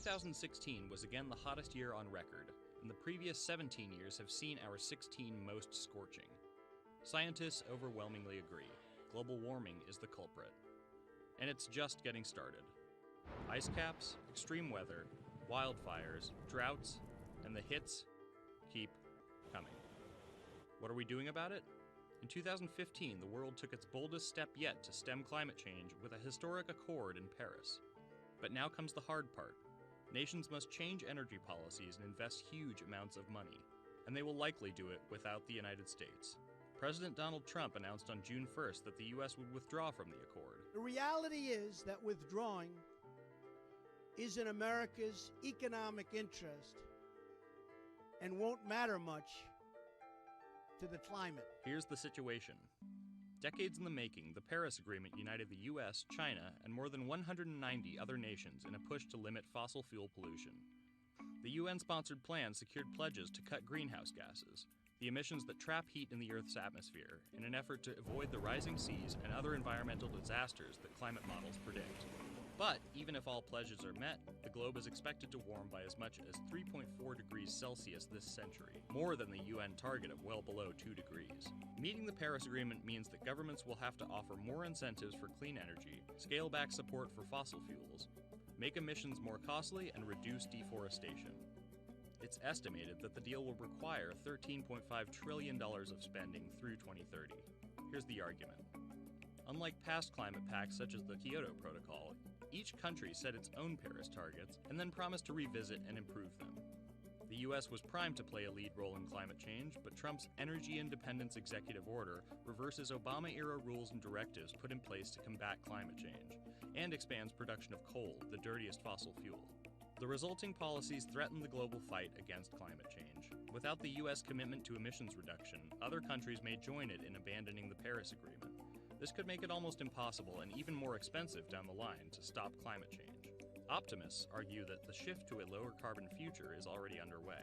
2016 was again the hottest year on record, and the previous 17 years have seen our 16 most scorching. Scientists overwhelmingly agree. Global warming is the culprit. And it's just getting started. Ice caps, extreme weather, wildfires, droughts, and the hits keep coming. What are we doing about it? In 2015, the world took its boldest step yet to stem climate change with a historic accord in Paris. But now comes the hard part. Nations must change energy policies and invest huge amounts of money, and they will likely do it without the United States. President Donald Trump announced on June 1st that the U.S. would withdraw from the accord. The reality is that withdrawing is in America's economic interest and won't matter much to the climate. Here's the situation. Decades in the making, the Paris Agreement united the U.S., China, and more than 190 other nations in a push to limit fossil fuel pollution. The UN-sponsored plan secured pledges to cut greenhouse gases, the emissions that trap heat in the Earth's atmosphere, in an effort to avoid the rising seas and other environmental disasters that climate models predict. But even if all pledges are met, the globe is expected to warm by as much as 3.4 degrees Celsius this century, more than the UN target of well below 2 degrees. Meeting the Paris Agreement means that governments will have to offer more incentives for clean energy, scale back support for fossil fuels, make emissions more costly, and reduce deforestation. It's estimated that the deal will require $13.5 trillion of spending through 2030. Here's the argument. Unlike past climate pacts such as the Kyoto Protocol, each country set its own Paris targets and then promised to revisit and improve them. The U.S. was primed to play a lead role in climate change, but Trump's Energy Independence Executive Order reverses Obama-era rules and directives put in place to combat climate change, and expands production of coal, the dirtiest fossil fuel. The resulting policies threaten the global fight against climate change. Without the U.S. commitment to emissions reduction, other countries may join it in abandoning the Paris Agreement. This could make it almost impossible and even more expensive down the line to stop climate change. Optimists argue that the shift to a lower carbon future is already underway.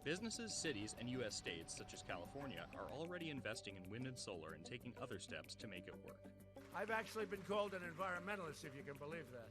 Businesses, cities, and U.S. states, such as California, are already investing in wind and solar and taking other steps to make it work. I've actually been called an environmentalist, if you can believe that.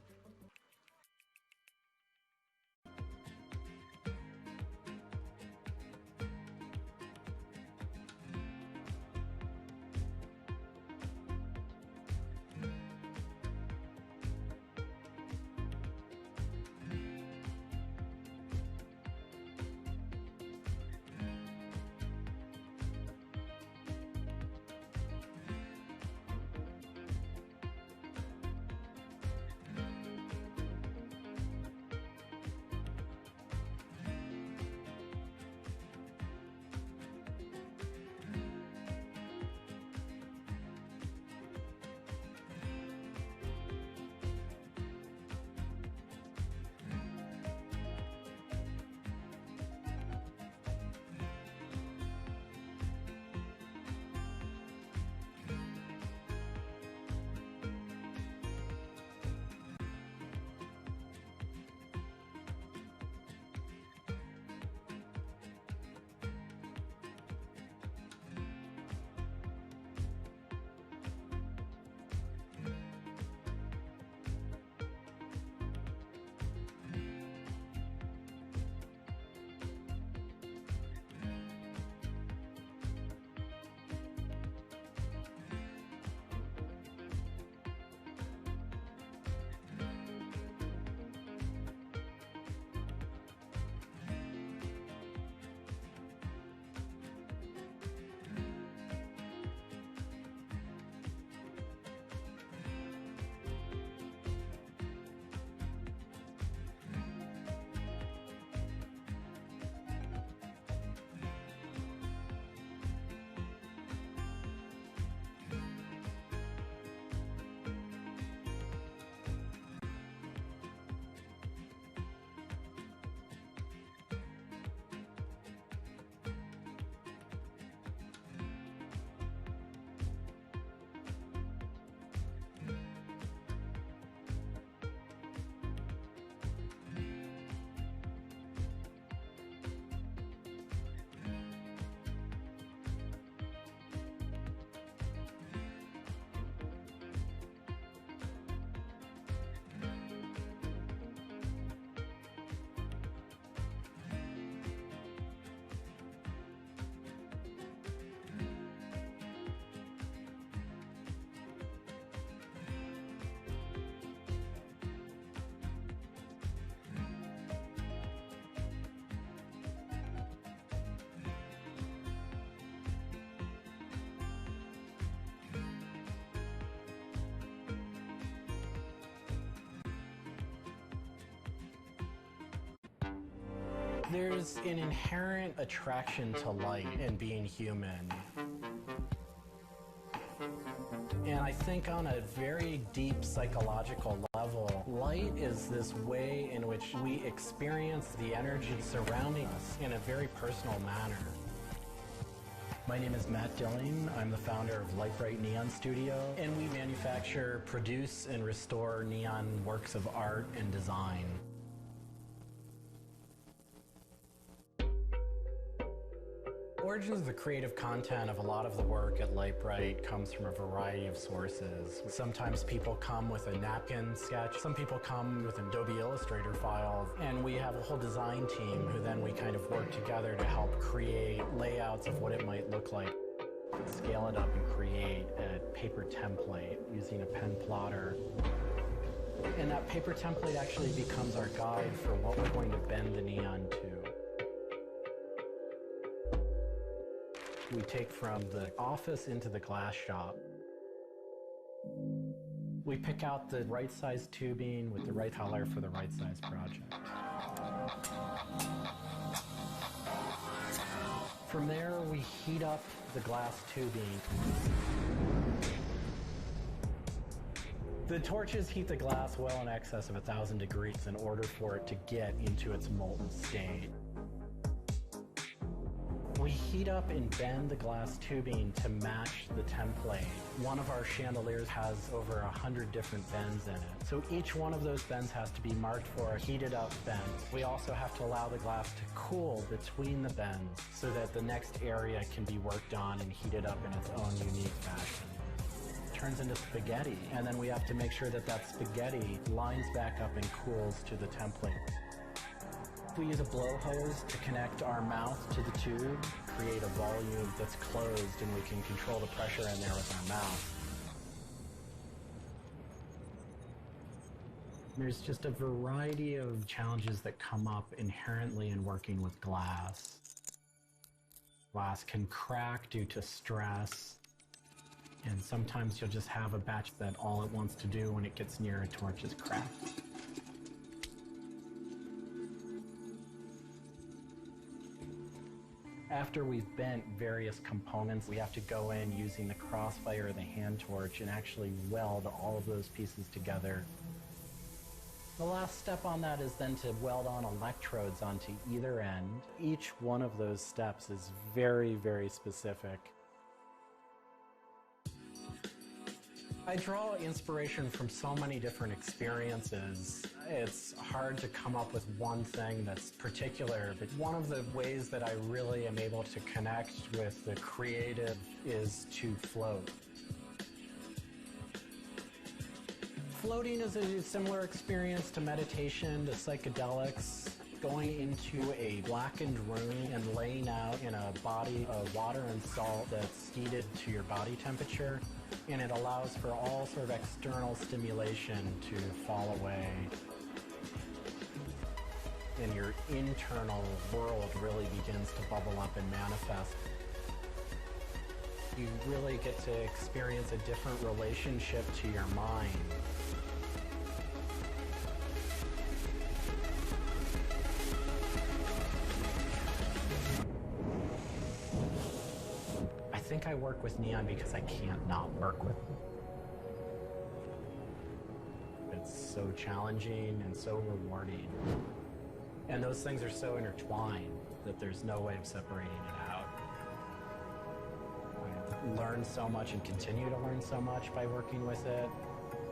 There's an inherent attraction to light and being human. And I think on a very deep psychological level, light is this way in which we experience the energy surrounding us in a very personal manner. My name is Matt Dilling. I'm the founder of Light Bright Neon Studio, and we manufacture, produce, and restore neon works of art and design. origins of the creative content of a lot of the work at Lightbright comes from a variety of sources. Sometimes people come with a napkin sketch, some people come with an Adobe Illustrator file, and we have a whole design team who then we kind of work together to help create layouts of what it might look like. Scale it up and create a paper template using a pen plotter. And that paper template actually becomes our guide for what we're going to bend the neon to. We take from the office into the glass shop. We pick out the right size tubing with the right color for the right size project. From there, we heat up the glass tubing. The torches heat the glass well in excess of 1,000 degrees in order for it to get into its molten state. We heat up and bend the glass tubing to match the template. One of our chandeliers has over 100 different bends in it. So each one of those bends has to be marked for a heated up bend. We also have to allow the glass to cool between the bends so that the next area can be worked on and heated up in its own unique fashion. It turns into spaghetti, and then we have to make sure that that spaghetti lines back up and cools to the template. We use a blow hose to connect our mouth to the tube, create a volume that's closed, and we can control the pressure in there with our mouth. There's just a variety of challenges that come up inherently in working with glass. Glass can crack due to stress, and sometimes you'll just have a batch that all it wants to do when it gets near a torch is crack. After we've bent various components, we have to go in using the crossfire or the hand torch and actually weld all of those pieces together. The last step on that is then to weld on electrodes onto either end. Each one of those steps is very, very specific. I draw inspiration from so many different experiences. It's hard to come up with one thing that's particular, but one of the ways that I really am able to connect with the creative is to float. Floating is a similar experience to meditation, to psychedelics. Going into a blackened room and laying out in a body of water and salt that's heated to your body temperature, and it allows for all sort of external stimulation to fall away. And your internal world really begins to bubble up and manifest. You really get to experience a different relationship to your mind. I think I work with neon because I can't not work with it. It's so challenging and so rewarding. And those things are so intertwined that there's no way of separating it out. I've learned so much and continue to learn so much by working with it.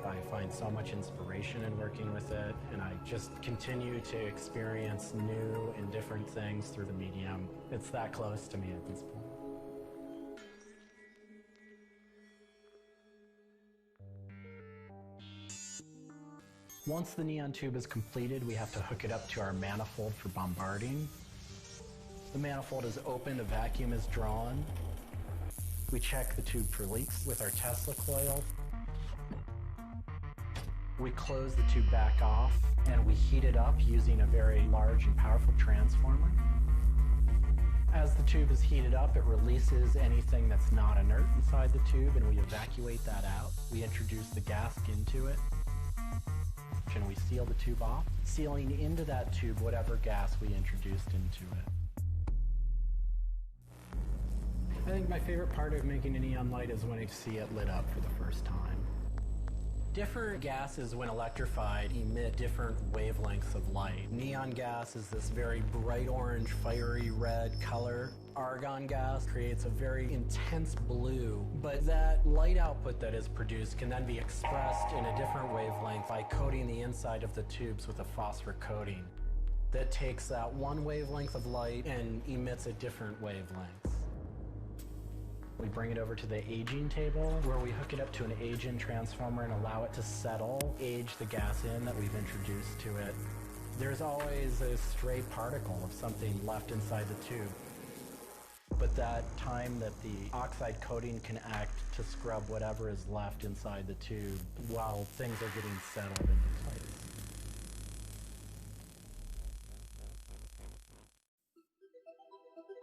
I find so much inspiration in working with it, and I just continue to experience new and different things through the medium. It's that close to me at this point. Once the neon tube is completed, we have to hook it up to our manifold for bombarding. The manifold is opened, a vacuum is drawn. We check the tube for leaks with our Tesla coil. We close the tube back off, and we heat it up using a very large and powerful transformer. As the tube is heated up, it releases anything that's not inert inside the tube, and we evacuate that out. We introduce the gas into it, and we seal the tube off, sealing into that tube whatever gas we introduced into it. I think my favorite part of making a neon light is when I see it lit up for the first time. Different gases, when electrified, emit different wavelengths of light. Neon gas is this very bright orange, fiery red color. Argon gas creates a very intense blue, but that light output that is produced can then be expressed in a different wavelength by coating the inside of the tubes with a phosphor coating that takes that one wavelength of light and emits at different wavelengths. We bring it over to the aging table where we hook it up to an age-in transformer and allow it to settle, age the gas in that we've introduced to it. There's always a stray particle of something left inside the tube. But that time that the oxide coating can act to scrub whatever is left inside the tube while things are getting settled into place.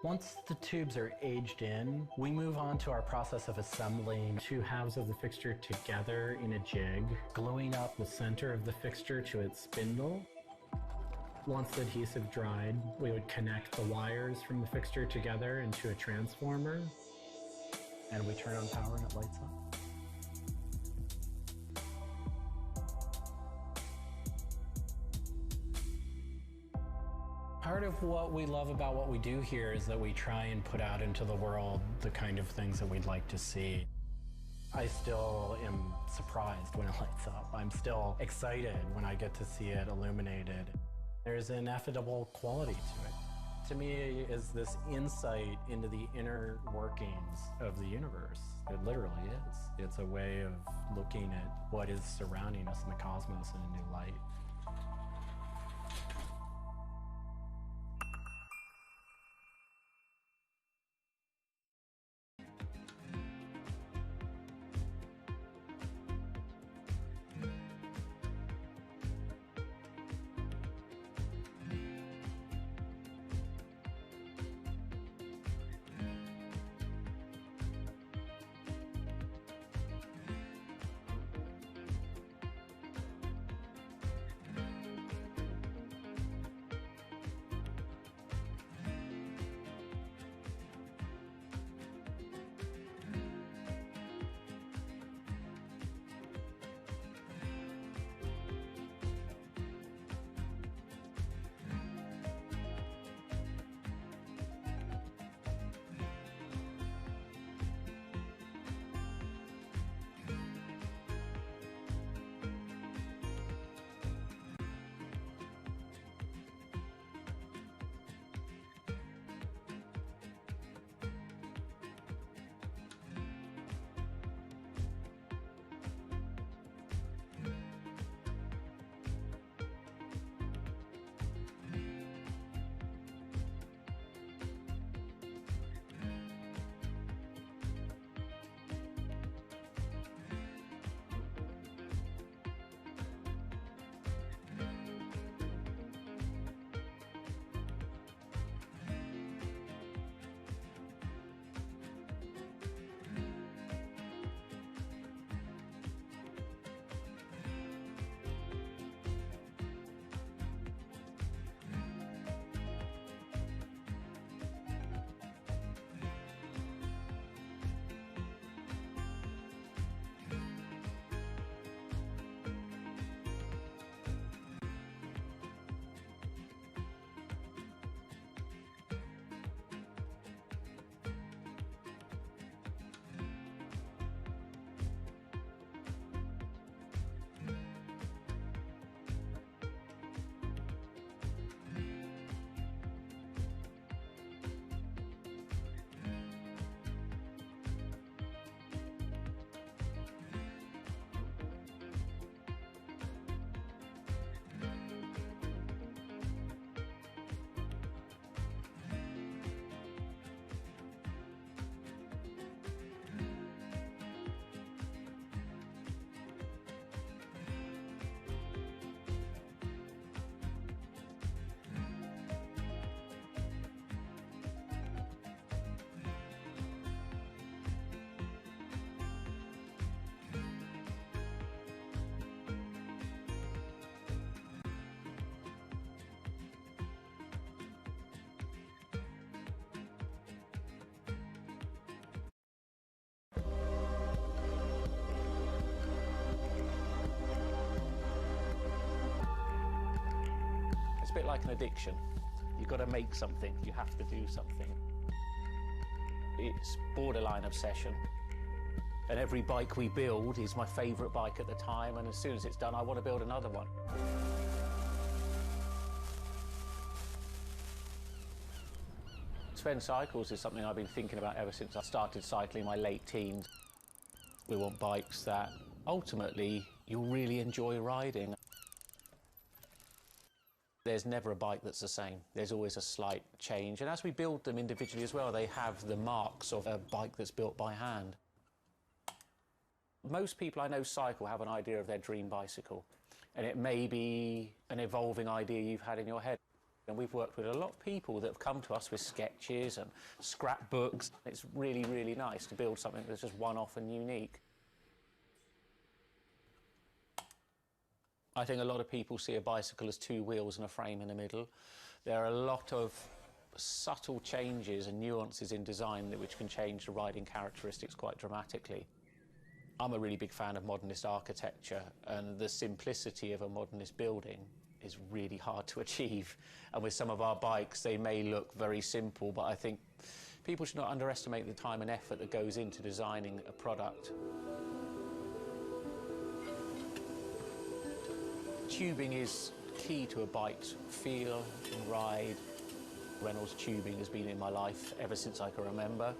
Once the tubes are aged in, we move on to our process of assembling two halves of the fixture together in a jig, gluing up the center of the fixture to its spindle. Once the adhesive dried, we would connect the wires from the fixture together into a transformer, and we turn on power and it lights up. Part of what we love about what we do here is that we try and put out into the world the kind of things that we'd like to see. I still am surprised when it lights up. I'm still excited when I get to see it illuminated. There's an ineffable quality to it. To me, is this insight into the inner workings of the universe. It literally is. It's a way of looking at what is surrounding us in the cosmos in a new light. It's a bit like an addiction. You've got to make something, you have to do something. It's borderline obsession. And every bike we build is my favourite bike at the time, and as soon as it's done, I want to build another one. Sven cycles is something I've been thinking about ever since I started cycling in my late teens. We want bikes that ultimately you'll really enjoy riding. There's never a bike that's the same. There's always a slight change. And as we build them individually as well, they have the marks of a bike that's built by hand. Most people I know cycle have an idea of their dream bicycle. And it may be an evolving idea you've had in your head. And we've worked with a lot of people that have come to us with sketches and scrapbooks. It's really, really nice to build something that's just one-off and unique. I think a lot of people see a bicycle as two wheels and a frame in the middle. There are a lot of subtle changes and nuances in design which can change the riding characteristics quite dramatically. I'm a really big fan of modernist architecture, and the simplicity of a modernist building is really hard to achieve. And with some of our bikes, they may look very simple, but I think people should not underestimate the time and effort that goes into designing a product. Tubing is key to a bike's feel and ride. Reynolds tubing has been in my life ever since I can remember.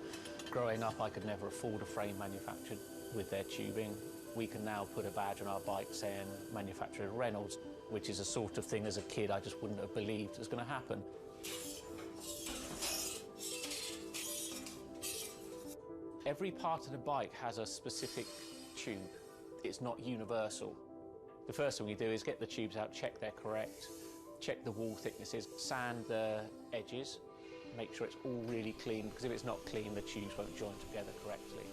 Growing up, I could never afford a frame manufactured with their tubing. We can now put a badge on our bike saying manufactured at Reynolds, which is a sort of thing as a kid I just wouldn't have believed was going to happen. Every part of the bike has a specific tube. It's not universal. The first thing we do is get the tubes out, check they're correct, check the wall thicknesses, sand the edges, make sure it's all really clean, because if it's not clean, the tubes won't join together correctly.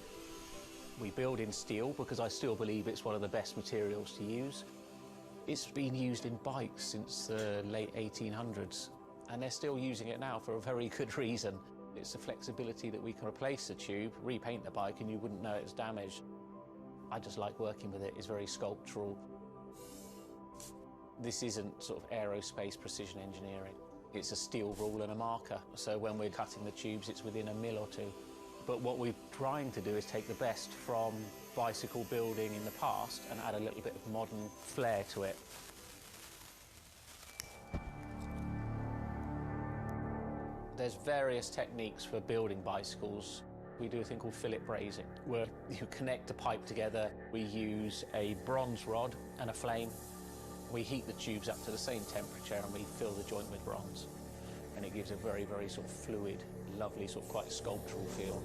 We build in steel because I still believe it's one of the best materials to use. It's been used in bikes since the late 1800s, and they're still using it now for a very good reason. It's the flexibility that we can replace the tube, repaint the bike, and you wouldn't know it's damaged. I just like working with it. It's very sculptural. This isn't sort of aerospace precision engineering. It's a steel rule and a marker. So when we're cutting the tubes, it's within a mil or two. But what we're trying to do is take the best from bicycle building in the past and add a little bit of modern flair to it. There's various techniques for building bicycles. We do a thing called fillet brazing, where you connect a pipe together. We use a bronze rod and a flame. We heat the tubes up to the same temperature and we fill the joint with bronze. And it gives a very, very sort of fluid, lovely, sort of quite sculptural feel.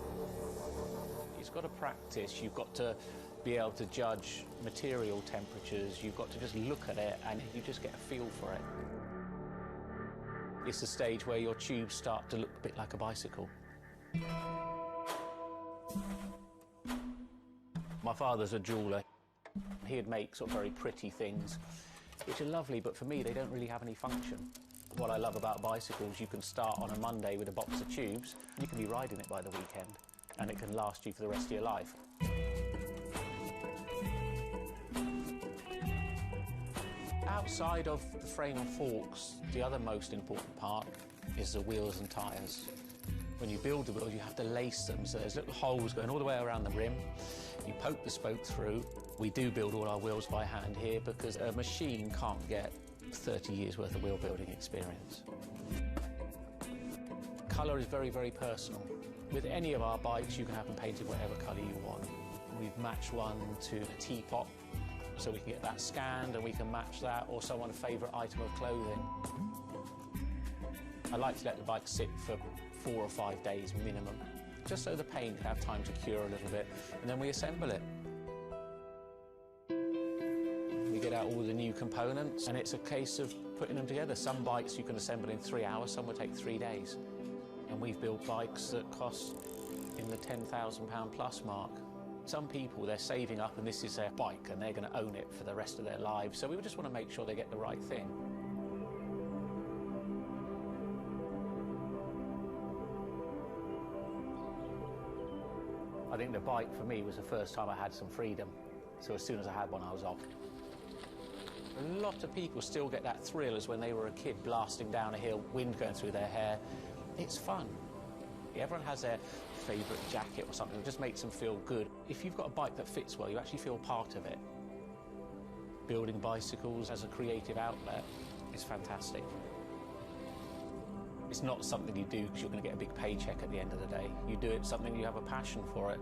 You've got to practice, you've got to be able to judge material temperatures, you've got to just look at it and you just get a feel for it. It's the stage where your tubes start to look a bit like a bicycle. My father's a jeweller. He'd make sort of very pretty things, which are lovely, but for me, they don't really have any function. What I love about bicycles, you can start on a Monday with a box of tubes, you can be riding it by the weekend, and it can last you for the rest of your life. Outside of the frame and forks, the other most important part is the wheels and tyres. When you build the wheels, you have to lace them, so there's little holes going all the way around the rim. You poke the spoke through. We do build all our wheels by hand here because a machine can't get 30 years worth of wheel building experience. Colour is very, very personal. With any of our bikes, you can have them painted whatever colour you want. We've matched one to a teapot, so we can get that scanned and we can match that or someone's favourite item of clothing. I like to let the bike sit for 4 or 5 days minimum, just so the paint can have time to cure a little bit, and then we assemble it. We get out all the new components, and it's a case of putting them together. Some bikes you can assemble in 3 hours, some will take 3 days. And we've built bikes that cost in the £10,000 plus mark. Some people, they're saving up and this is their bike and they're going to own it for the rest of their lives, so we just want to make sure they get the right thing. I think the bike for me was the first time I had some freedom, so as soon as I had one I was off. A lot of people still get that thrill as when they were a kid blasting down a hill, wind going through their hair. It's fun. Everyone has their favourite jacket or something that just makes them feel good. If you've got a bike that fits well, you actually feel part of it. Building bicycles as a creative outlet is fantastic. It's not something you do because you're going to get a big paycheck at the end of the day. You do it something you have a passion for it.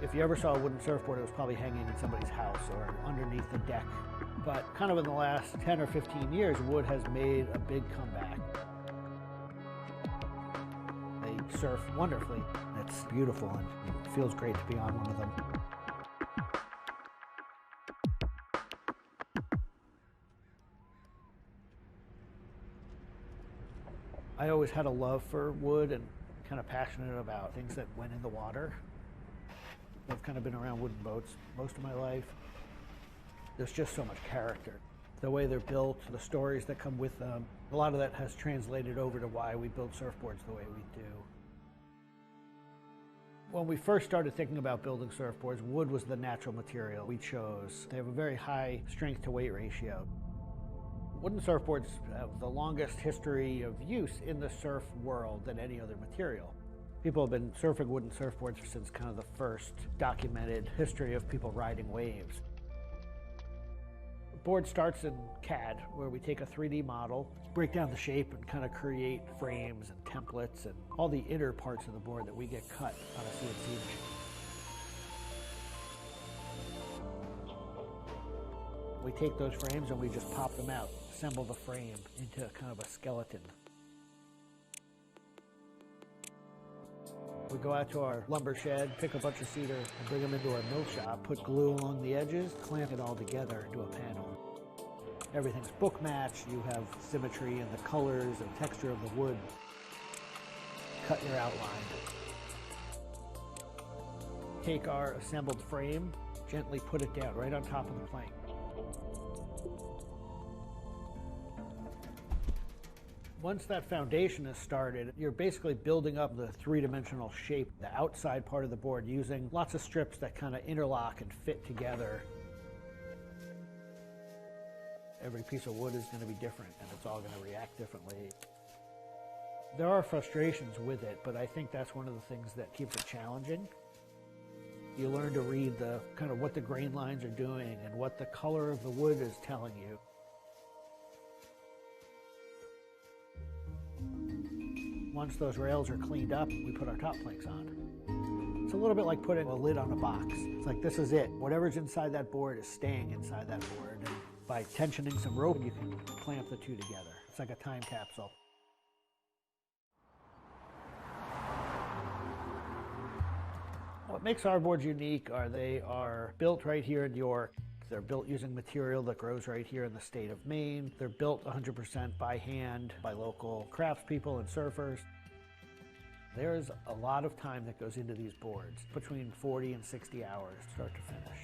If you ever saw a wooden surfboard, it was probably hanging in somebody's house or underneath the deck. But kind of in the last 10 or 15 years, wood has made a big comeback. They surf wonderfully. It's beautiful and it feels great to be on one of them. I always had a love for wood and kind of passionate about things that went in the water. I've kind of been around wooden boats most of my life. There's just so much character. The way they're built, the stories that come with them, a lot of that has translated over to why we build surfboards the way we do. When we first started thinking about building surfboards, wood was the natural material we chose. They have a very high strength to weight ratio. Wooden surfboards have the longest history of use in the surf world than any other material. People have been surfing wooden surfboards since kind of the first documented history of people riding waves. The board starts in CAD, where we take a 3D model, break down the shape, and kind of create frames and templates and all the inner parts of the board that we get cut on a CNC machine. We take those frames and we just pop them out, assemble the frame into kind of a skeleton. We go out to our lumber shed, pick a bunch of cedar, and bring them into our mill shop, put glue along the edges, clamp it all together into a panel. Everything's book matched, you have symmetry in the colors and texture of the wood. Cut your outline. Take our assembled frame, gently put it down right on top of the plank. Once that foundation is started, you're basically building up the three-dimensional shape, the outside part of the board, using lots of strips that kind of interlock and fit together. Every piece of wood is going to be different, and it's all going to react differently. There are frustrations with it, but I think that's one of the things that keeps it challenging. You learn to read the kind of what the grain lines are doing and what the color of the wood is telling you. Once those rails are cleaned up, we put our top planks on. It's a little bit like putting a lid on a box. It's like, this is it. Whatever's inside that board is staying inside that board. And by tensioning some rope, you can clamp the two together. It's like a time capsule. What makes our boards unique are they are built right here in York. They're built using material that grows right here in the state of Maine. They're built 100% by hand by local craftspeople and surfers. There's a lot of time that goes into these boards, between 40 and 60 hours, start to finish.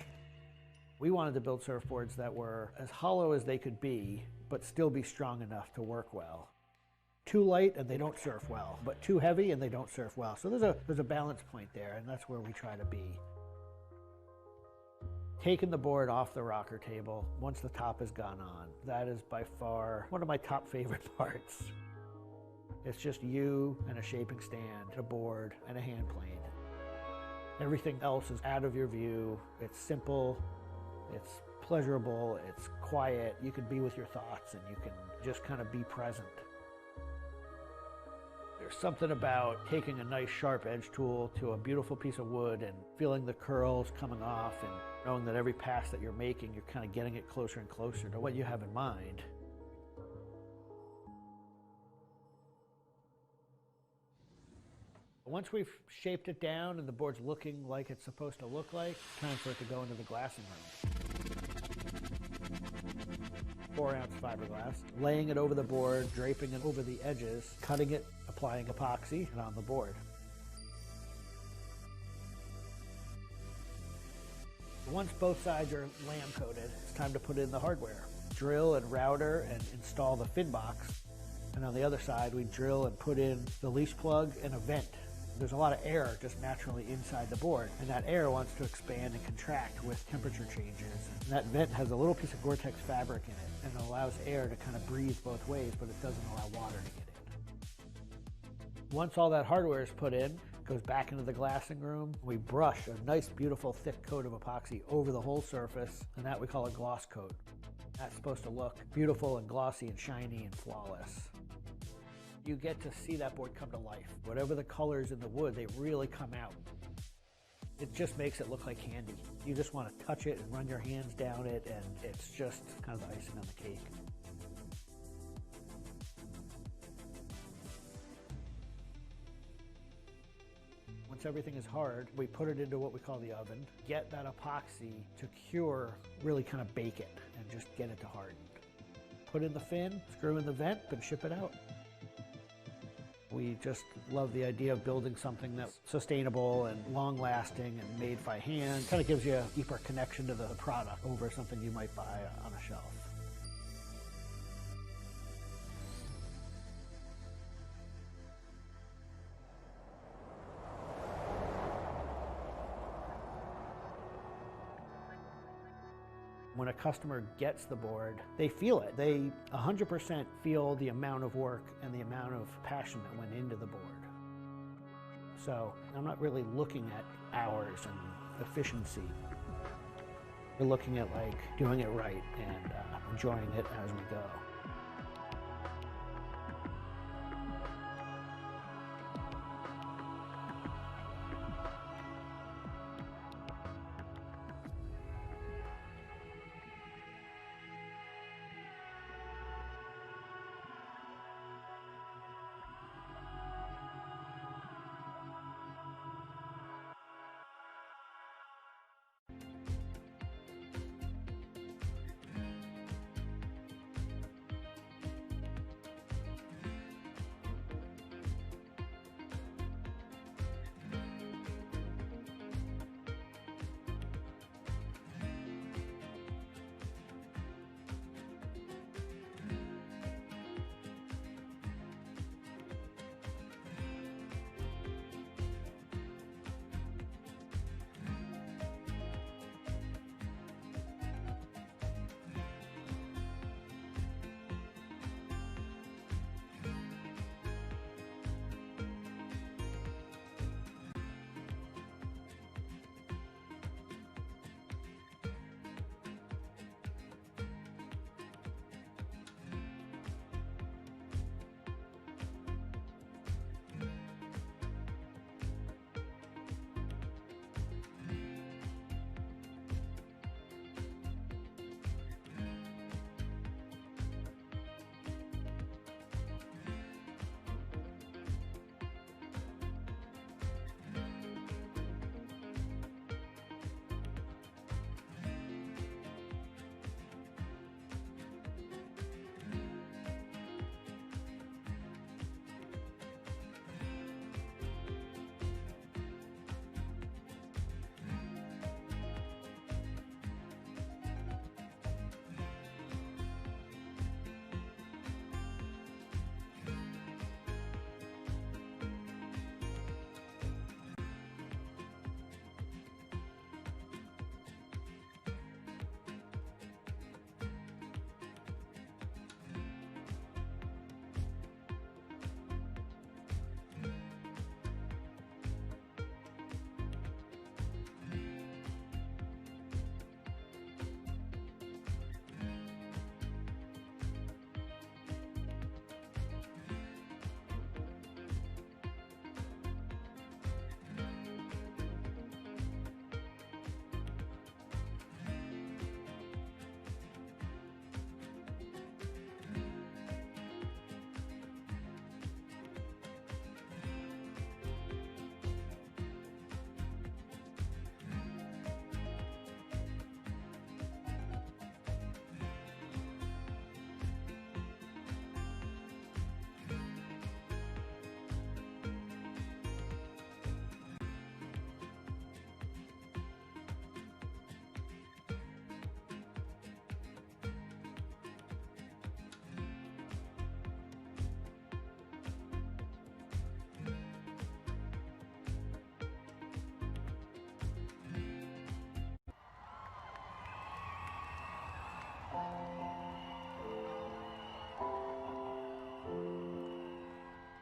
We wanted to build surfboards that were as hollow as they could be, but still be strong enough to work well. Too light and they don't surf well, but too heavy and they don't surf well. So there's a balance point there, and that's where we try to be. Taking the board off the rocker table once the top has gone on, that is by far one of my top favorite parts. It's just you and a shaping stand, a board, and a hand plane. Everything else is out of your view. It's simple, it's pleasurable, it's quiet. You can be with your thoughts and you can just kind of be present. There's something about taking a nice sharp edge tool to a beautiful piece of wood and feeling the curls coming off and knowing that every pass that you're making, you're kind of getting it closer and closer to what you have in mind. Once we've shaped it down and the board's looking like it's supposed to look like, it's time for it to go into the glassing room. 4-ounce fiberglass, laying it over the board, draping it over the edges, cutting it, applying epoxy, and on the board. Once both sides are lamb coated, it's time to put in the hardware. Drill and router and install the fin box. And on the other side, we drill and put in the leash plug and a vent. There's a lot of air just naturally inside the board, and that air wants to expand and contract with temperature changes. And that vent has a little piece of Gore-Tex fabric in it, and it allows air to kind of breathe both ways, but it doesn't allow water to get in. Once all that hardware is put in, it goes back into the glassing room. We brush a nice, beautiful, thick coat of epoxy over the whole surface, and that we call a gloss coat. That's supposed to look beautiful and glossy and shiny and flawless. You get to see that board come to life. Whatever the colors in the wood, they really come out. It just makes it look like candy. You just want to touch it and run your hands down it, and it's just kind of the icing on the cake. Once everything is hard, we put it into what we call the oven, get that epoxy to cure, really kind of bake it, and just get it to harden. Put in the fin, screw in the vent, and ship it out. We just love the idea of building something that's sustainable and long-lasting and made by hand. Kind of gives you a deeper connection to the product over something you might buy on a shelf. When a customer gets the board, they feel it. They 100% feel the amount of work and the amount of passion that went into the board. So I'm not really looking at hours and efficiency. We're looking at like doing it right and enjoying it as we go.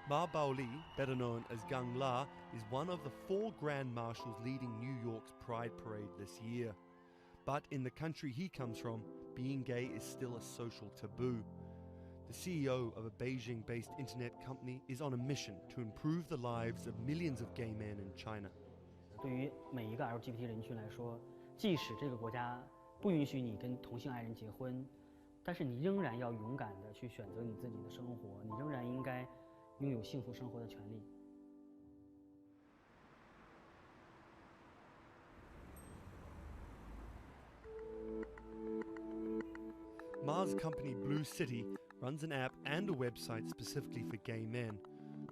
Ma Baoli, better known as Gang La, is one of the 4 Grand Marshals leading New York's Pride Parade this year. But in the country he comes from, being gay is still a social taboo. The CEO of a Beijing-based internet company is on a mission to improve the lives of millions of gay men in China. 对于每一个 LGBT 人群来说，即使这个国家不允许你跟同性爱人结婚，但是你仍然要勇敢地去选择你自己的生活，你仍然应该拥有幸福生活的权利。Ma's company Blue City runs an app and a website specifically for gay men.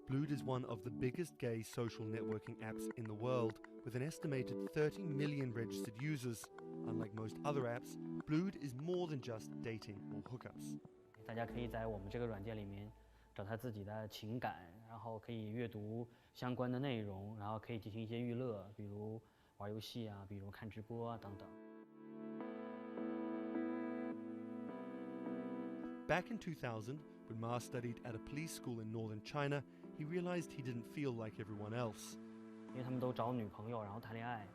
Blued is one of the biggest gay social networking apps in the world, with an estimated 30 million registered users. Unlike most other apps, Blued is more than just dating or hookups. 大家可以在我们这个软件里面找他自己的情感，然后可以阅读相关的内容，然后可以进行一些娱乐，比如玩游戏啊，比如看直播啊等等。Back in 2000, when Ma studied at a police school in northern China, he realized he didn't feel like everyone else. 因为他们都找女朋友，然后谈恋爱，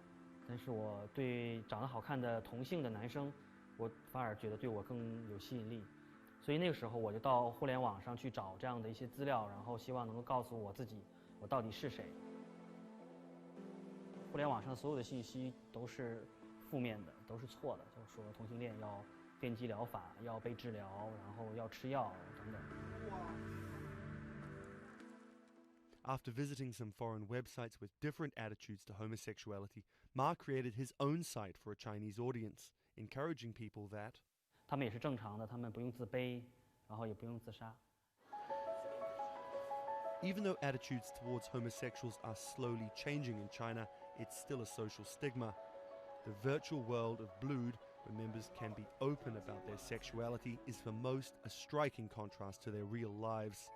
但是我对长得好看的同性的男生，我反而觉得对我更有吸引力。所以那个时候我就到互联网上去找这样的一些资料，然后希望能够告诉我自己，我到底是谁。互联网上所有的信息都是负面的，都是错的，就是说同性恋要电击疗法，要被治疗，然后要吃药等等。After visiting some foreign websites with different attitudes to homosexuality, Ma created his own site for a Chinese audience, encouraging people that 他们也是正常的，他们不用自卑，然后也不用自杀。Even though attitudes towards homosexuals are slowly changing in China, it's still a social stigma. The virtual world of Blued, where members can be open about their sexuality, is for most a striking contrast to their real lives.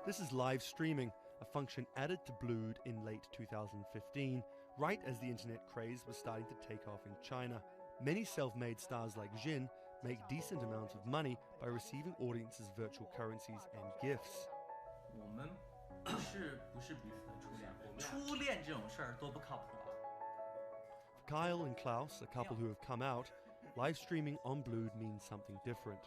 This is live streaming, a function added to Blued in late 2015, right as the internet craze was starting to take off in China. Many self-made stars like Jin make decent amounts of money by receiving audiences' virtual currencies and gifts. 我们不是彼此的初恋，初恋这种事儿多不靠谱啊！ For Kyle and Klaus, a couple who have come out, live streaming on Blued means something different.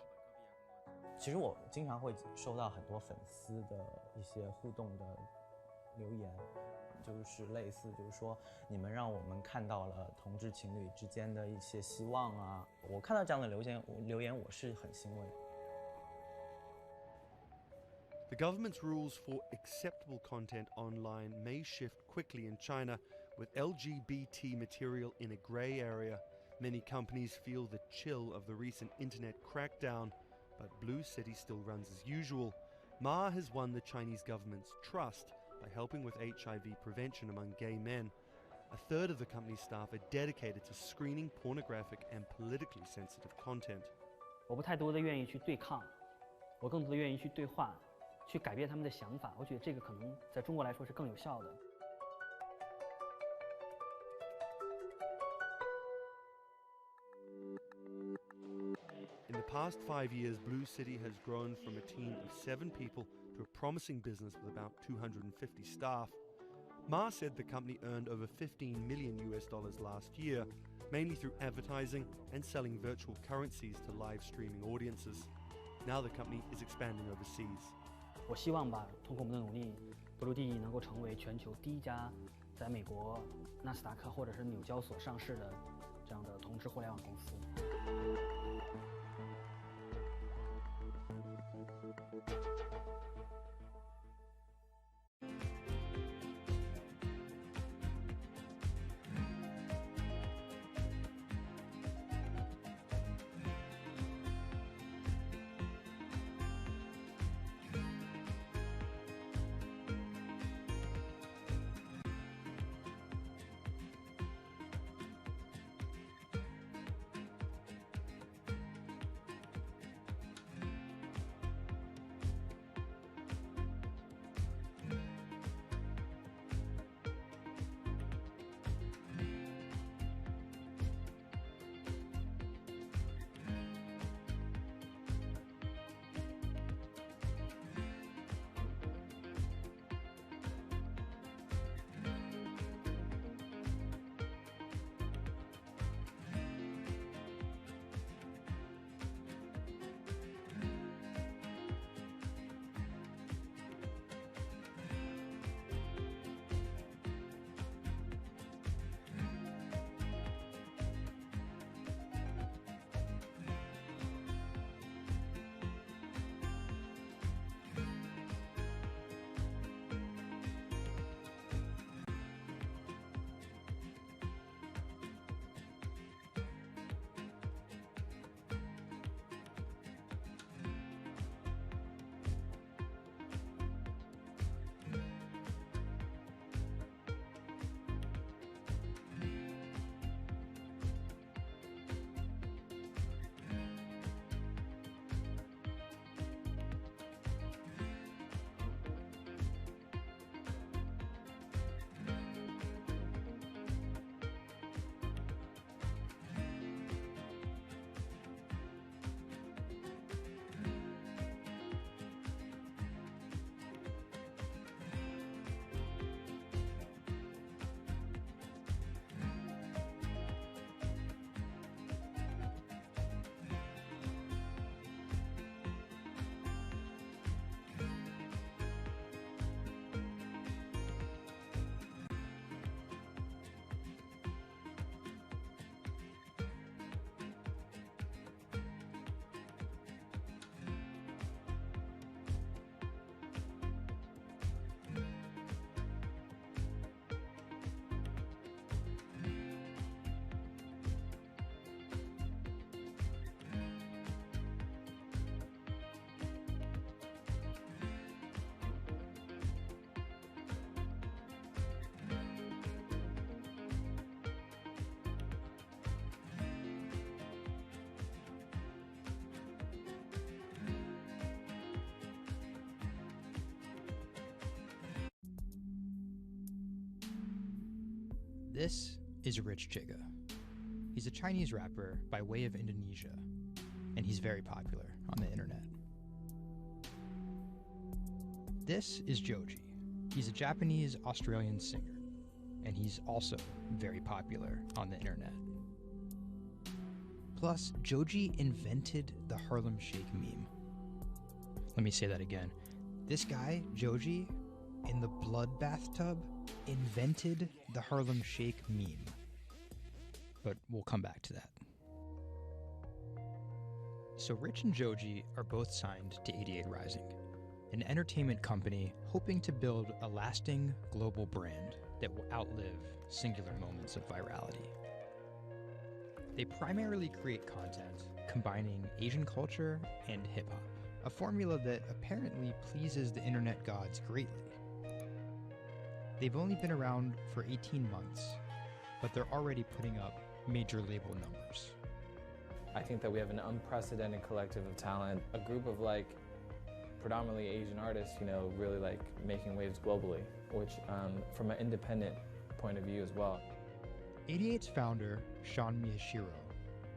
其实我经常会收到很多粉丝的一些互动的留言，就是类似就是说你们让我们看到了同志情侣之间的一些希望啊，我看到这样的留言我是很欣慰。The government's rules for acceptable content online may shift quickly in China, with LGBT material in a grey area. Many companies feel the chill of the recent internet crackdown, but Blue City still runs as usual. Ma has won the Chinese government's trust by helping with HIV prevention among gay men. A third of the company's staff are dedicated to screening pornographic and politically sensitive content. 我不太多的愿意去对抗，我更多的愿意去对话，去改变他们的想法。我觉得这个可能在中国来说是更有效的。In the past 5 years, Blue City has grown from a team of 7 people to a promising business with about 250 staff. Ma said the company earned over $15 million last year, mainly through advertising and selling virtual currencies to live streaming audiences. Now the company is expanding overseas. 我希望吧，通过我们的努力，Blue能够成为全球第一家在美国纳斯达克或者是纽交所上市的这样的同志互联网公司。This is Rich Chiga. He's a Chinese rapper by way of Indonesia, and he's very popular on the internet. This is Joji. He's a Japanese-Australian singer, and he's also very popular on the internet. Plus, Joji invented the Harlem Shake meme. Let me say that again. This guy, Joji, in the blood bathtub, invented the Harlem Shake meme. But we'll come back to that. So Rich and Joji are both signed to 88 Rising, an entertainment company hoping to build a lasting global brand that will outlive singular moments of virality. They primarily create content combining Asian culture and hip-hop, a formula that apparently pleases the internet gods greatly. They've only been around for 18 months, but they're already putting up major label numbers. I think that we have an unprecedented collective of talent, a group of predominantly Asian artists, really making waves globally, which from an independent point of view as well. 88's founder, Sean Miyashiro,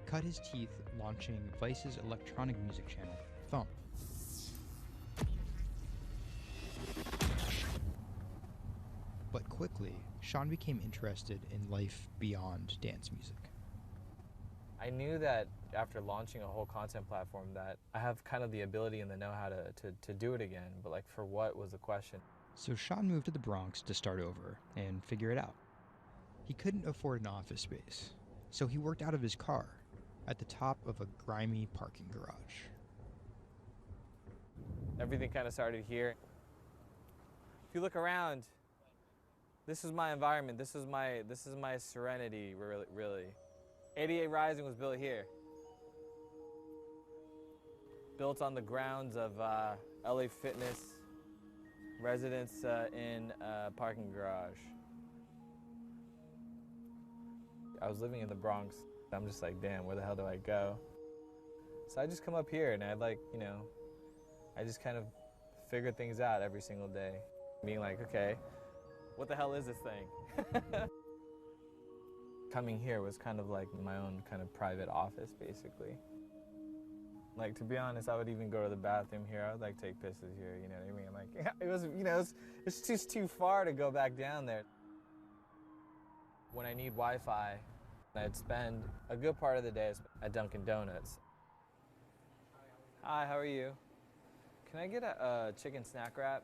cut his teeth launching Vice's electronic music channel, Thump. But quickly, Sean became interested in life beyond dance music. I knew that after launching a whole content platform that I have kind of the ability and the know-how to do it again, but for what was the question. So Sean moved to the Bronx to start over and figure it out. He couldn't afford an office space, so he worked out of his car at the top of a grimy parking garage. Everything kind of started here. If you look around, this is my environment. This is my serenity, really. 88 Rising was built here. Built on the grounds of LA Fitness, residence in a parking garage. I was living in the Bronx. I'm just like, damn, where the hell do I go? So I just come up here and I just kind of figure things out every single day. Being like, okay, what the hell is this thing? Coming here was kind of like my own kind of private office, basically. To be honest, I would even go to the bathroom here. I would take pisses here, you know what I mean? It's just too far to go back down there. When I need Wi-Fi, I'd spend a good part of the day at Dunkin' Donuts. Hi, how are you? Can I get a chicken snack wrap?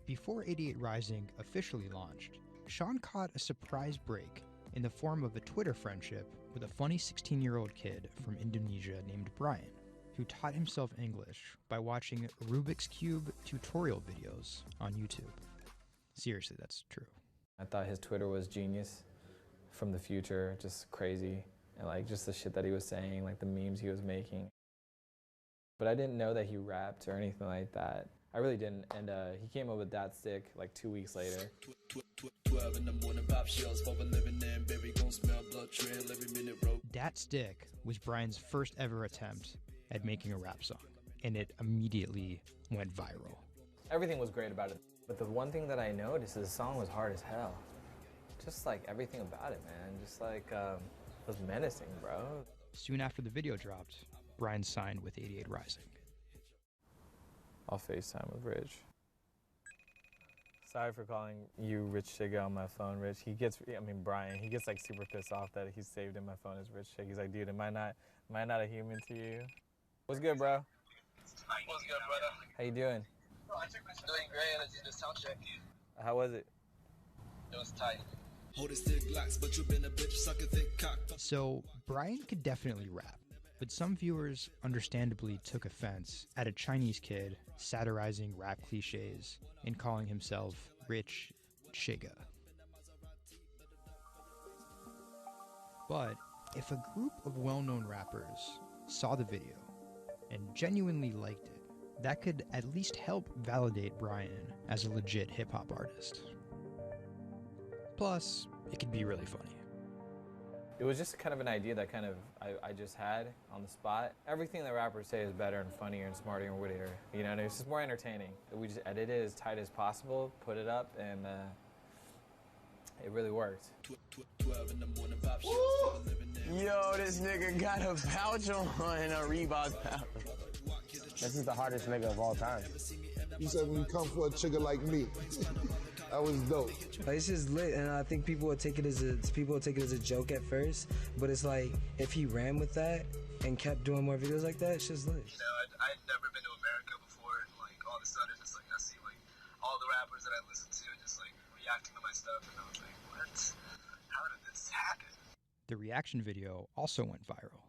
Before 88 Rising officially launched, Sean caught a surprise break in the form of a Twitter friendship with a funny 16-year-old kid from Indonesia named Brian, who taught himself English by watching Rubik's Cube tutorial videos on YouTube. Seriously, that's true. I thought his Twitter was genius, from the future, just crazy, and just the shit that he was saying, the memes he was making. But I didn't know that he rapped or anything like that. I really didn't, and he came up with that stick 2 weeks later. Dat Stick was Brian's first ever attempt at making a rap song, and it immediately went viral. Everything was great about it, but the one thing that I noticed is the song was hard as hell. Just everything about it, man. Just was menacing, bro. Soon after the video dropped, Brian signed with 88 Rising. I'll FaceTime with Rich. Sorry for calling you Rich Chiga on my phone, Rich. Brian, he gets super pissed off that he's saved in my phone as Rich Chiga. He's like, dude, am I not a human to you? What's good, bro? What's good, brother? How you doing? Doing great. I just sound check. How was it? It was tight. So, Brian could definitely rap, but some viewers understandably took offense at a Chinese kid satirizing rap cliches and calling himself Rich Chiga. But if a group of well-known rappers saw the video and genuinely liked it, that could at least help validate Brian as a legit hip-hop artist. Plus, it could be really funny. It was just kind of an idea that I just had on the spot. Everything that rappers say is better and funnier and smarter and wittier. It's just more entertaining. We just edit it as tight as possible, put it up, and it really worked. Yo, this nigga got a pouch on and a Reebok pouch. This is the hardest nigga of all time. You said when you come for a chigga like me. That was dope. Like, it's just lit, and I think people will take it as a joke at first, but it's like if he ran with that and kept doing more videos like that, it's just lit. You know, I'd never been to America before, and like all of a sudden, it's like I see like all the rappers that I listen to just like reacting to my stuff, and I was like, what? How did this happen? The reaction video also went viral,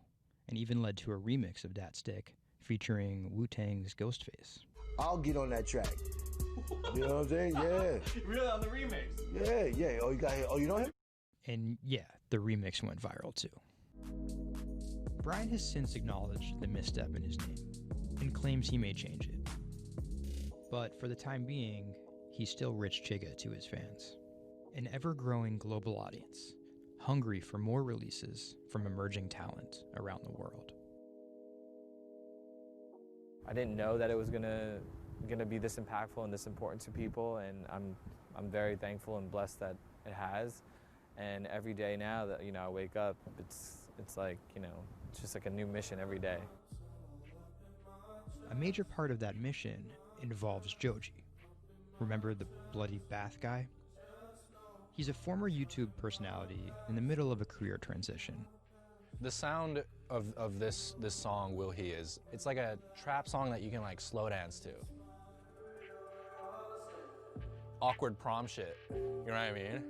and even led to a remix of Dat Stick featuring Wu-Tang's Ghostface. I'll get on that track. You know what I'm saying? Yeah. Really, on the remix? Yeah. Oh, you know him? And yeah, the remix went viral too. Brian has since acknowledged the misstep in his name and claims he may change it. But for the time being, he's still Rich Chigga to his fans. An ever-growing global audience, hungry for more releases from emerging talent around the world. I didn't know that it was gonna be this impactful and this important to people, and I'm very thankful and blessed that it has. And every day now that I wake up, it's like it's just like a new mission every day. A major part of that mission involves Joji. Remember the bloody bath guy? He's a former YouTube personality in the middle of a career transition. The sound of this song, Will He, it's like a trap song that you can like slow dance to. Awkward prom shit, you know what I mean?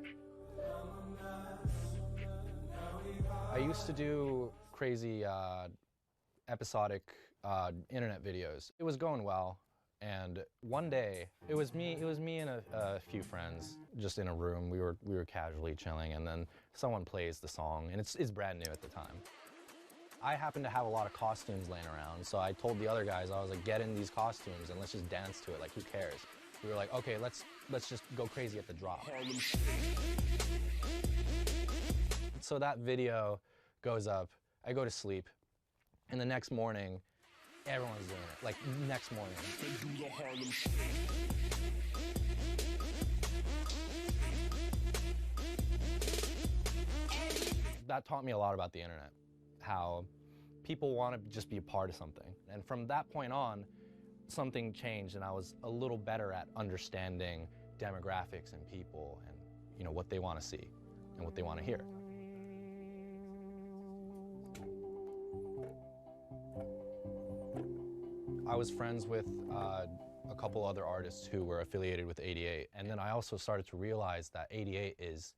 I used to do crazy episodic internet videos. It was going well, and one day it was me and a few friends just in a room. We were casually chilling, and then someone plays the song, and it's brand new at the time. I happened to have a lot of costumes laying around, so I told the other guys, I was like, get in these costumes and let's just dance to it, like who cares? We were like, okay, let's just go crazy at the drop. So that video goes up, I go to sleep, and the next morning, everyone's doing it, like next morning. That taught me a lot about the internet, how people want to just be a part of something. And from that point on, something changed, and I was a little better at understanding demographics and people and what they want to see and what they want to hear. I was friends with a couple other artists who were affiliated with 88, and then I also started to realize that 88 is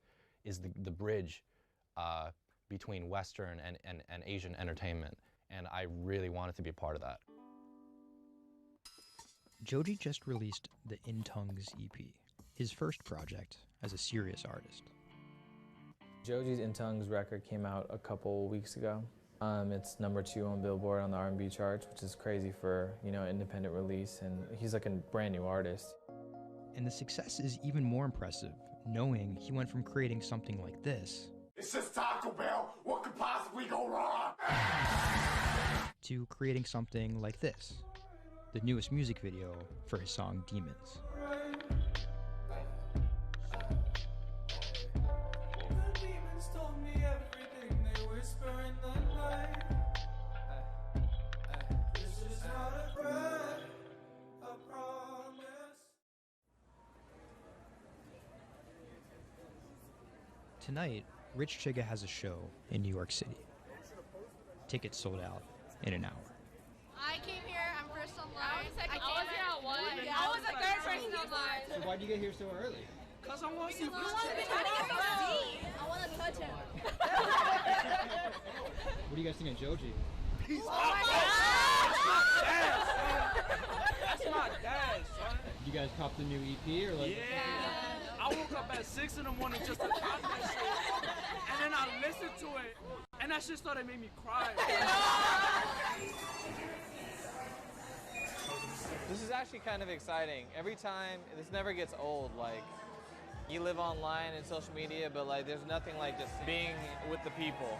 the bridge between Western and Asian entertainment, and I really wanted to be a part of that. Joji just released the In Tongues EP, his first project as a serious artist. Joji's In Tongues record came out a couple weeks ago. It's #2 on Billboard on the R&B charts, which is crazy for independent release, and he's like a brand new artist. And the success is even more impressive, knowing he went from creating something like this, It's just Taco Bell. What could possibly go wrong? to creating something like this, the newest music video for his song Demons. Tonight, Rich Chigga has a show in New York City. Tickets sold out in an hour. I came here, I'm first online. I was here at 1. I was the third person online. So why'd you get here so early? Because I want to see Rich Chigga. I want to touch him. What do you guys think of Joji? He's my That's my dad, son. You guys cop the new EP or like? Yeah. I woke up at 6 in the morning just to cop that shit. And then I listened to it. And that shit started making me cry. This is actually kind of exciting. Every time, this never gets old. Like, you live online and social media, but like, there's nothing like just being with the people.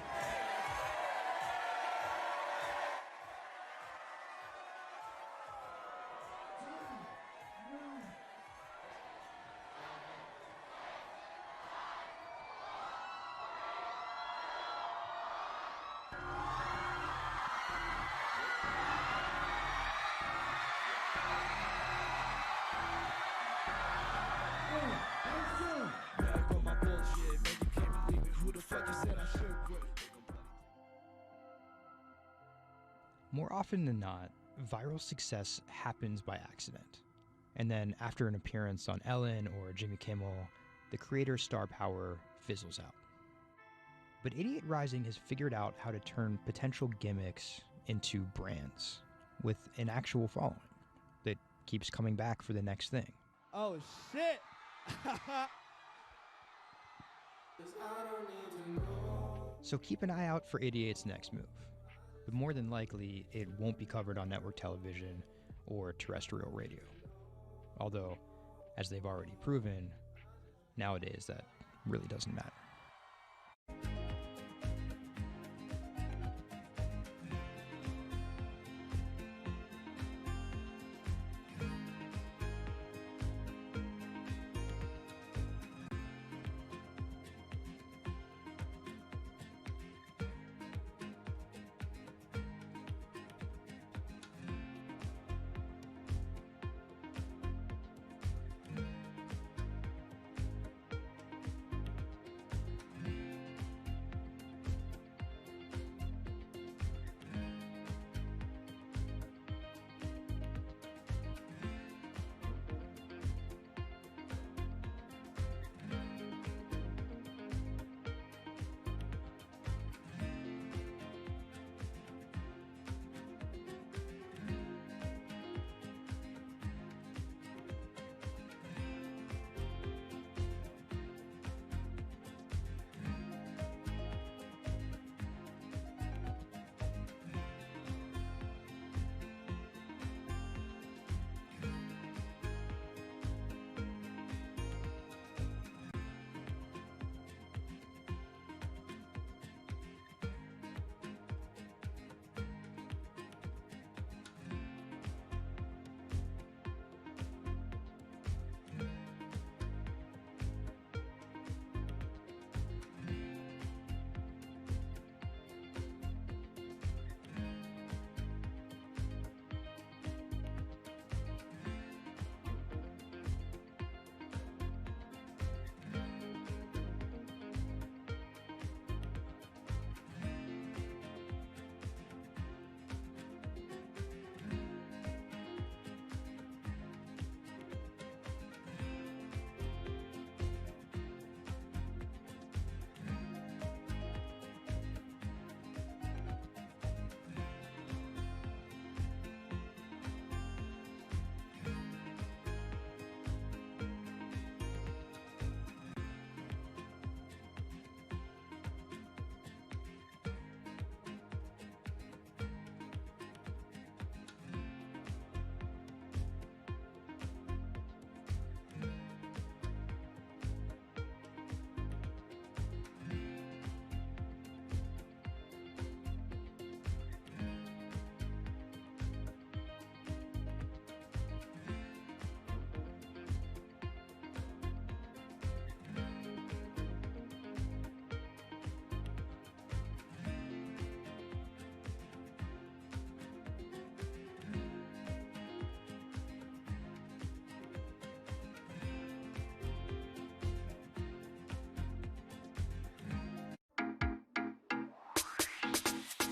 More often than not, viral success happens by accident. And then after an appearance on Ellen or Jimmy Kimmel, the creator's star power fizzles out. But Idiot Rising has figured out how to turn potential gimmicks into brands with an actual following that keeps coming back for the next thing. Oh, shit! So keep an eye out for Idiot's next move. But more than likely, it won't be covered on network television or terrestrial radio. Although, as they've already proven, nowadays that really doesn't matter.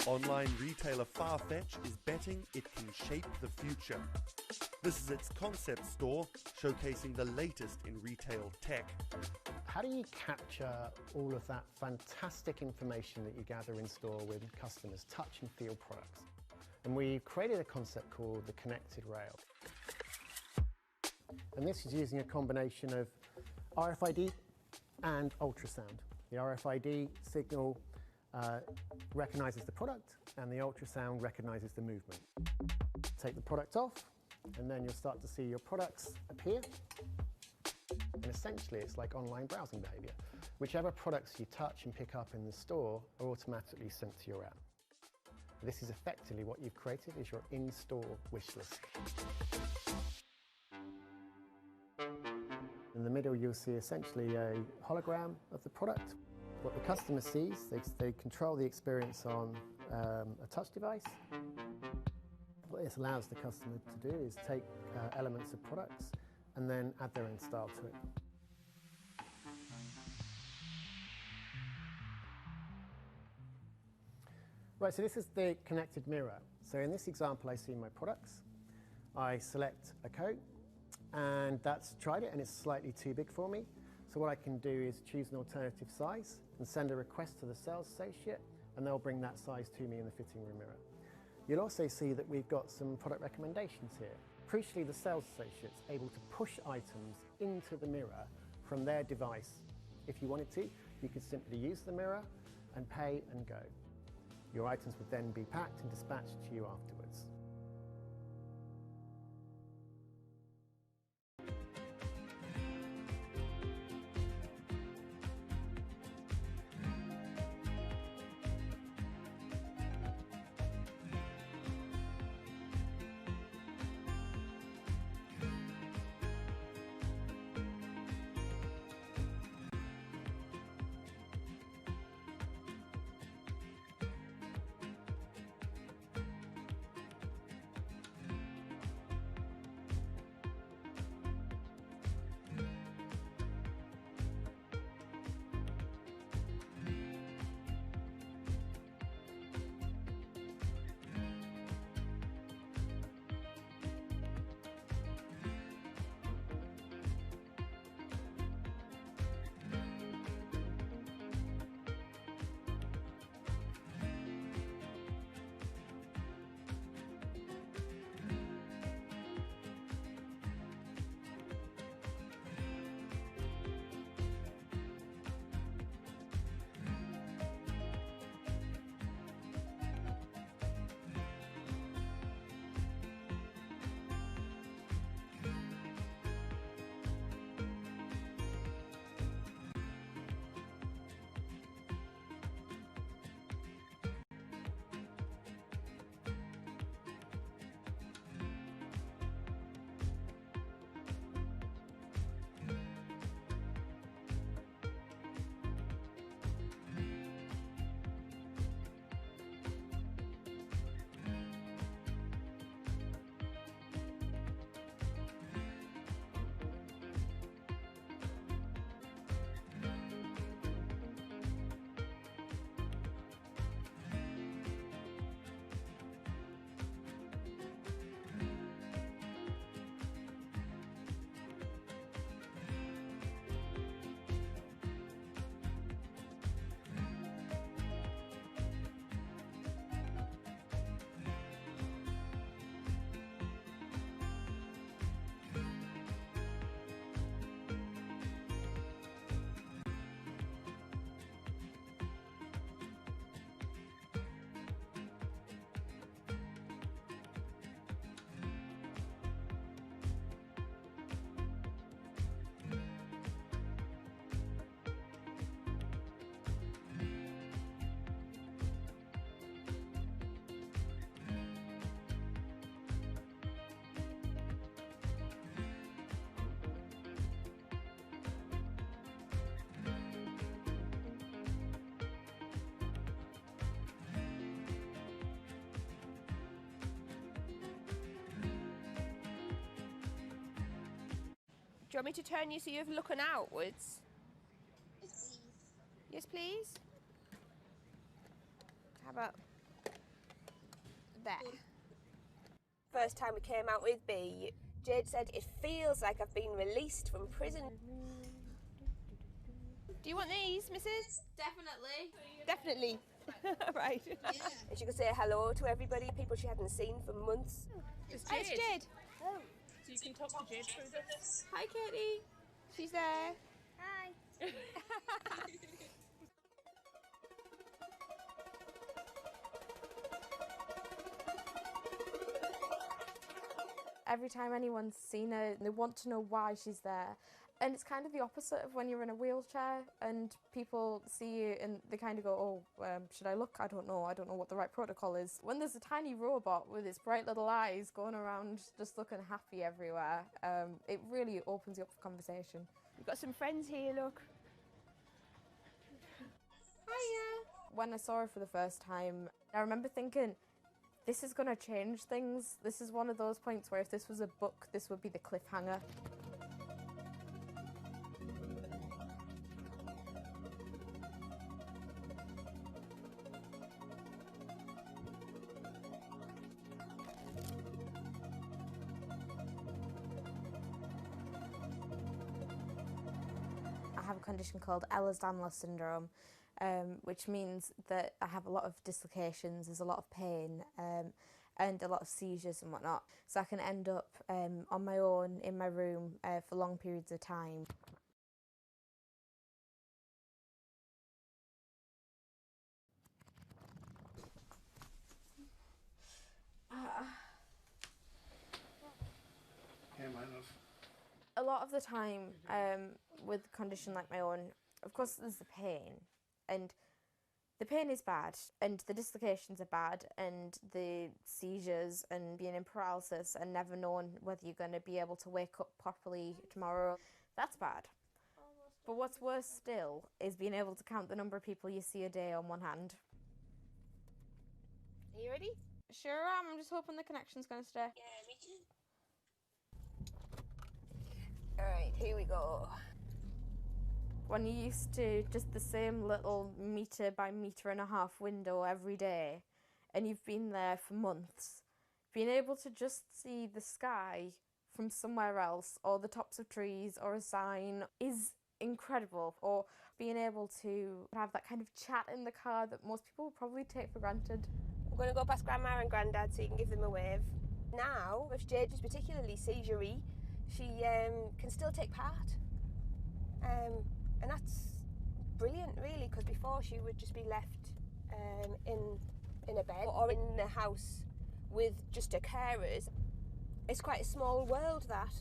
Online retailer Farfetch is betting it can shape the future. This is its concept store, showcasing the latest in retail tech. How do you capture all of that fantastic information that you gather in store with customers, touch and feel products? And we created a concept called the connected rail. And this is using a combination of RFID and ultrasound. The RFID signal recognizes the product, and the ultrasound recognizes the movement. Take the product off, and then you'll start to see your products appear. And essentially, it's like online browsing behavior. Whichever products you touch and pick up in the store are automatically sent to your app. This is effectively what you've created is your in-store wish list. In the middle, you'll see essentially a hologram of the product. What the customer sees, they control the experience on a touch device. What this allows the customer to do is take elements of products and then add their own style to it. Right, so this is the connected mirror. So in this example, I see my products. I select a coat, and that's tried it, and it's slightly too big for me. So what I can do is choose an alternative size and send a request to the sales associate, and they'll bring that size to me in the fitting room mirror. You'll also see that we've got some product recommendations here. Crucially, the sales associate's able to push items into the mirror from their device. If you wanted to, you could simply use the mirror and pay and go. Your items would then be packed and dispatched to you afterwards. Do you want me to turn you so you're looking outwards? Yes, please. How about there? First time we came out with B, Jade said it feels like I've been released from prison. Do you want these, Mrs? Definitely. Definitely. Right. Yeah. And she could say hello to everybody, people she hadn't seen for months. It's Jade. It's Jade. Oh. So you can talk to Jade through this. Hi, Katie. She's there. Hi. Every time anyone's seen her, they want to know why she's there. And it's kind of the opposite of when you're in a wheelchair and people see you and they kind of go, oh, should I look? I don't know what the right protocol is. When there's a tiny robot with its bright little eyes going around just looking happy everywhere, it really opens you up for conversation. You've got some friends here, look. Hiya. When I saw her for the first time, I remember thinking, this is going to change things. This is one of those points where if this was a book, this would be the cliffhanger. condition called Ehlers-Danlos syndrome, which means that I have a lot of dislocations, there's a lot of pain, and a lot of seizures and whatnot. So I can end up on my own in my room for long periods of time. A lot of the time with a condition like my own, of course there's the pain, and the pain is bad, and the dislocations are bad, and the seizures and being in paralysis and never knowing whether you're going to be able to wake up properly tomorrow, that's bad. But what's worse still is being able to count the number of people you see a day on one hand. Are you ready? Sure am, I'm just hoping the connection's going to stay. Yeah, me too. Alright, here we go. When you're used to just the same little metre by metre and a half window every day, and you've been there for months, being able to just see the sky from somewhere else, or the tops of trees, or a sign, is incredible. Or being able to have that kind of chat in the car that most people would probably take for granted. I'm going to go past Grandma and Grandad so you can give them a wave. Now, if Jade is particularly seizure-y, she can still take part. And that's brilliant, really, because before she would just be left in a bed or in a house with just her carers. It's quite a small world, that.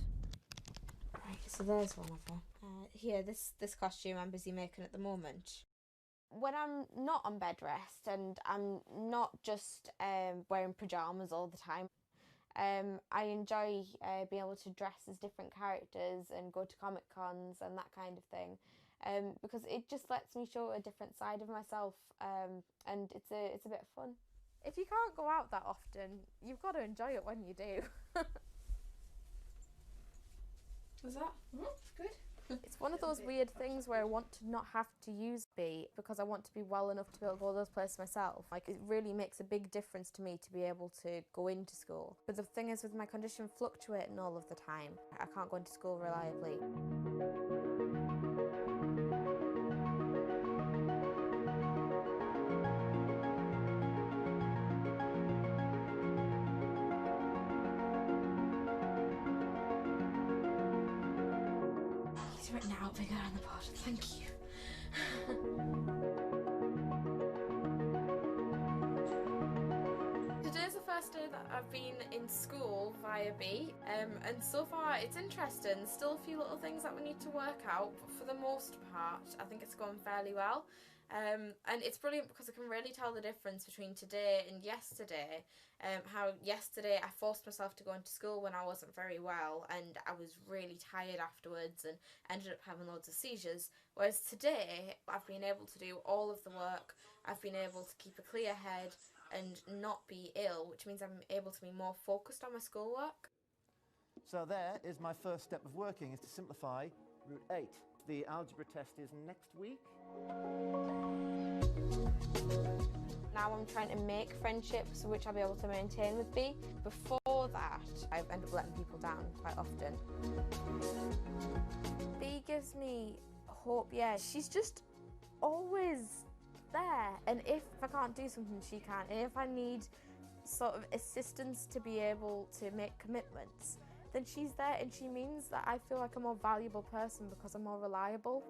Right, so there's one of her. Here, this costume I'm busy making at the moment. When I'm not on bed rest and I'm not just wearing pyjamas all the time, I enjoy being able to dress as different characters and go to Comic Cons and that kind of thing, because it just lets me show a different side of myself, and it's a bit of fun. If you can't go out that often, you've got to enjoy it when you do. Was that? Good. It's one of those weird things where I want to not have to use B because I want to be well enough to be able to go to those places myself. Like, it really makes a big difference to me to be able to go into school. But the thing is, with my condition fluctuating all of the time, I can't go into school reliably. He's written it out bigger on the board, thank you. Today's the first day that I've been in school via B, and so far it's interesting. Still a few little things that we need to work out, but for the most part I think it's going fairly well. And it's brilliant because I can really tell the difference between today and yesterday. How yesterday I forced myself to go into school when I wasn't very well, and I was really tired afterwards and ended up having loads of seizures, whereas today I've been able to do all of the work. I've been able to keep a clear head and not be ill, which means I'm able to be more focused on my schoolwork. So there is my first step of working, is to simplify root 8. The algebra test is next week. Now I'm trying to make friendships which I'll be able to maintain with B. Before that, I've ended up letting people down quite often. B gives me hope, yeah. She's just always there, and if I can't do something, she can, and if I need sort of assistance to be able to make commitments, then she's there, and she means that I feel like a more valuable person because I'm more reliable.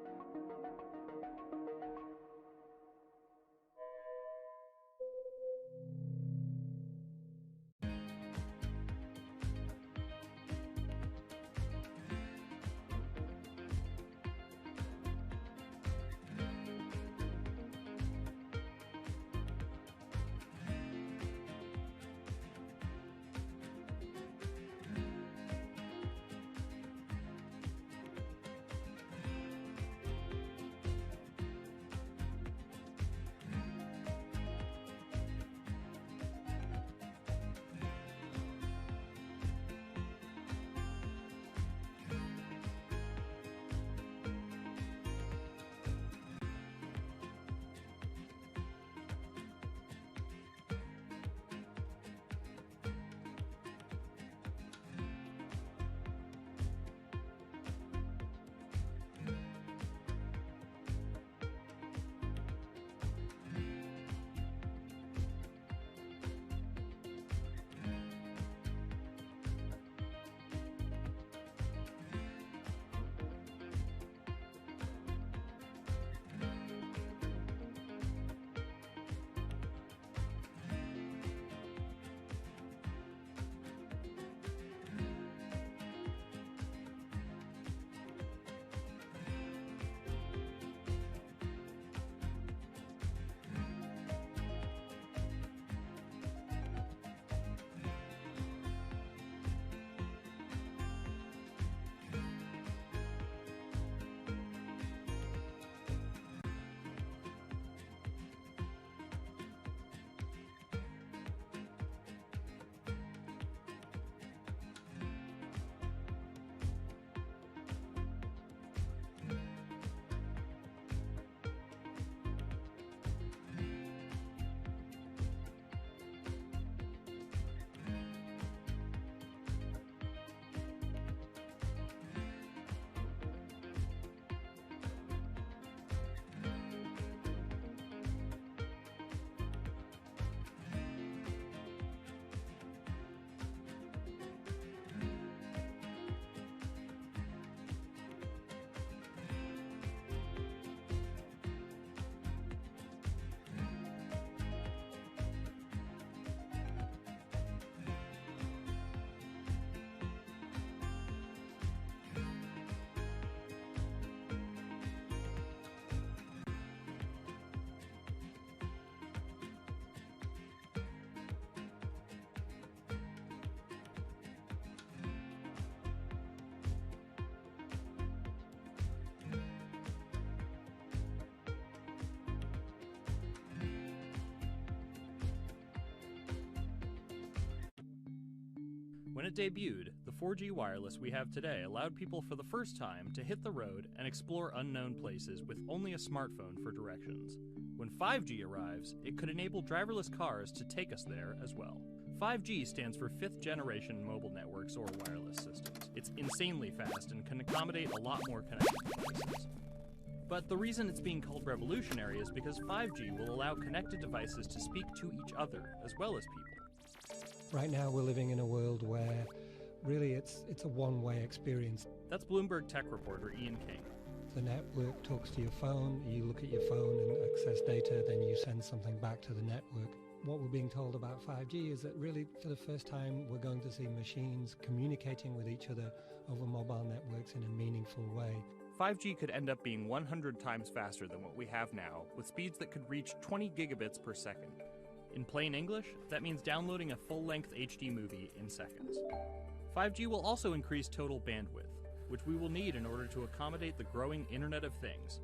When it debuted, the 4G wireless we have today allowed people for the first time to hit the road and explore unknown places with only a smartphone for directions. When 5G arrives, it could enable driverless cars to take us there as well. 5G stands for 5th generation mobile networks or wireless systems. It's insanely fast and can accommodate a lot more connected devices. But the reason it's being called revolutionary is because 5G will allow connected devices to speak to each other as well as people. Right now we're living in a world where really it's a one-way experience. That's Bloomberg tech reporter Ian King. The network talks to your phone, you look at your phone and access data, then you send something back to the network. What we're being told about 5G is that really for the first time we're going to see machines communicating with each other over mobile networks in a meaningful way. 5G could end up being 100 times faster than what we have now, with speeds that could reach 20 gigabits per second. In plain English, that means downloading a full-length HD movie in seconds. 5G will also increase total bandwidth, which we will need in order to accommodate the growing Internet of Things.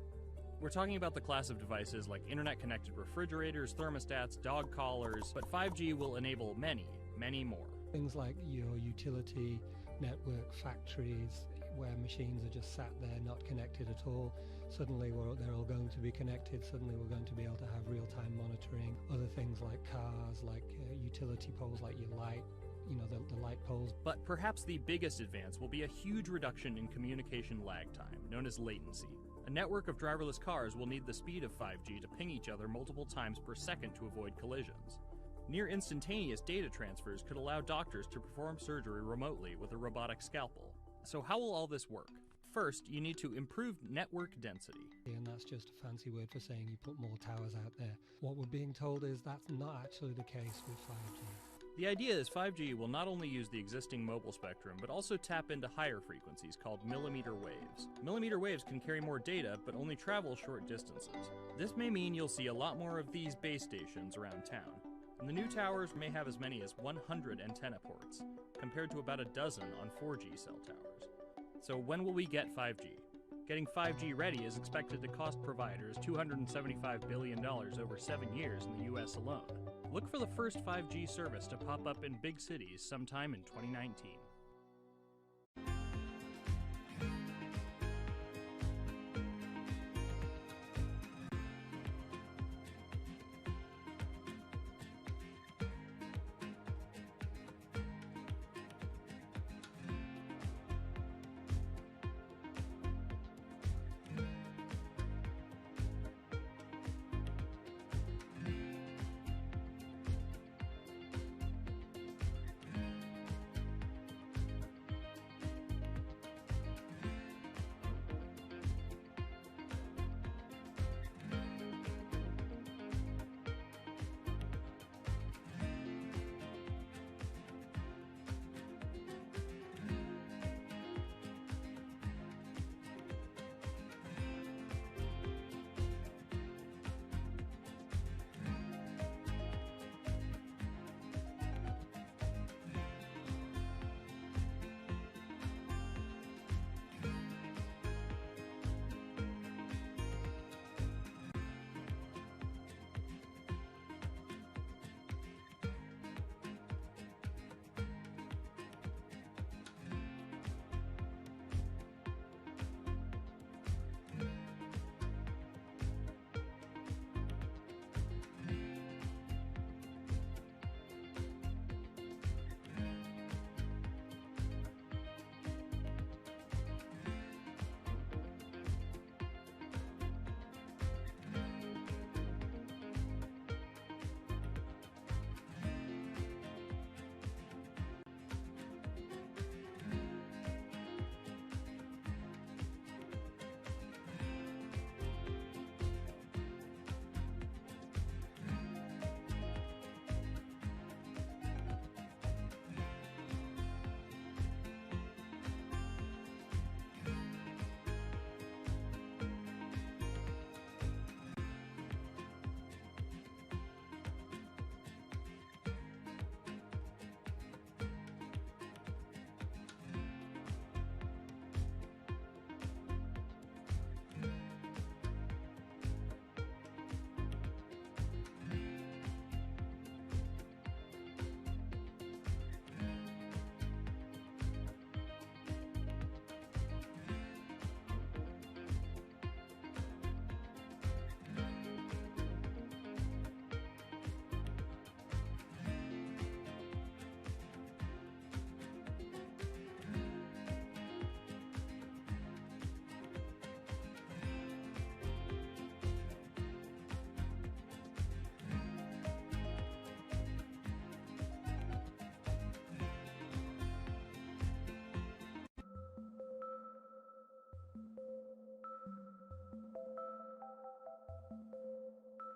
We're talking about the class of devices like internet-connected refrigerators, thermostats, dog collars, but 5G will enable many, many more. Things like your utility network, factories, where machines are just sat there not connected at all. Suddenly they're all going to be connected. Suddenly we're going to be able to have real-time monitoring. Other things like cars, like utility poles, like your light, the light poles. But perhaps the biggest advance will be a huge reduction in communication lag time, known as latency. A network of driverless cars will need the speed of 5G to ping each other multiple times per second to avoid collisions. Near instantaneous data transfers could allow doctors to perform surgery remotely with a robotic scalpel. So how will all this work? First, you need to improve network density. And that's just a fancy word for saying you put more towers out there. What we're being told is that's not actually the case with 5G. The idea is 5G will not only use the existing mobile spectrum, but also tap into higher frequencies called millimeter waves. Millimeter waves can carry more data, but only travel short distances. This may mean you'll see a lot more of these base stations around town. And the new towers may have as many as 100 antenna ports, compared to about a dozen on 4G cell towers. So when will we get 5G? Getting 5G ready is expected to cost providers $275 billion over 7 years in the US alone. Look for the first 5G service to pop up in big cities sometime in 2019.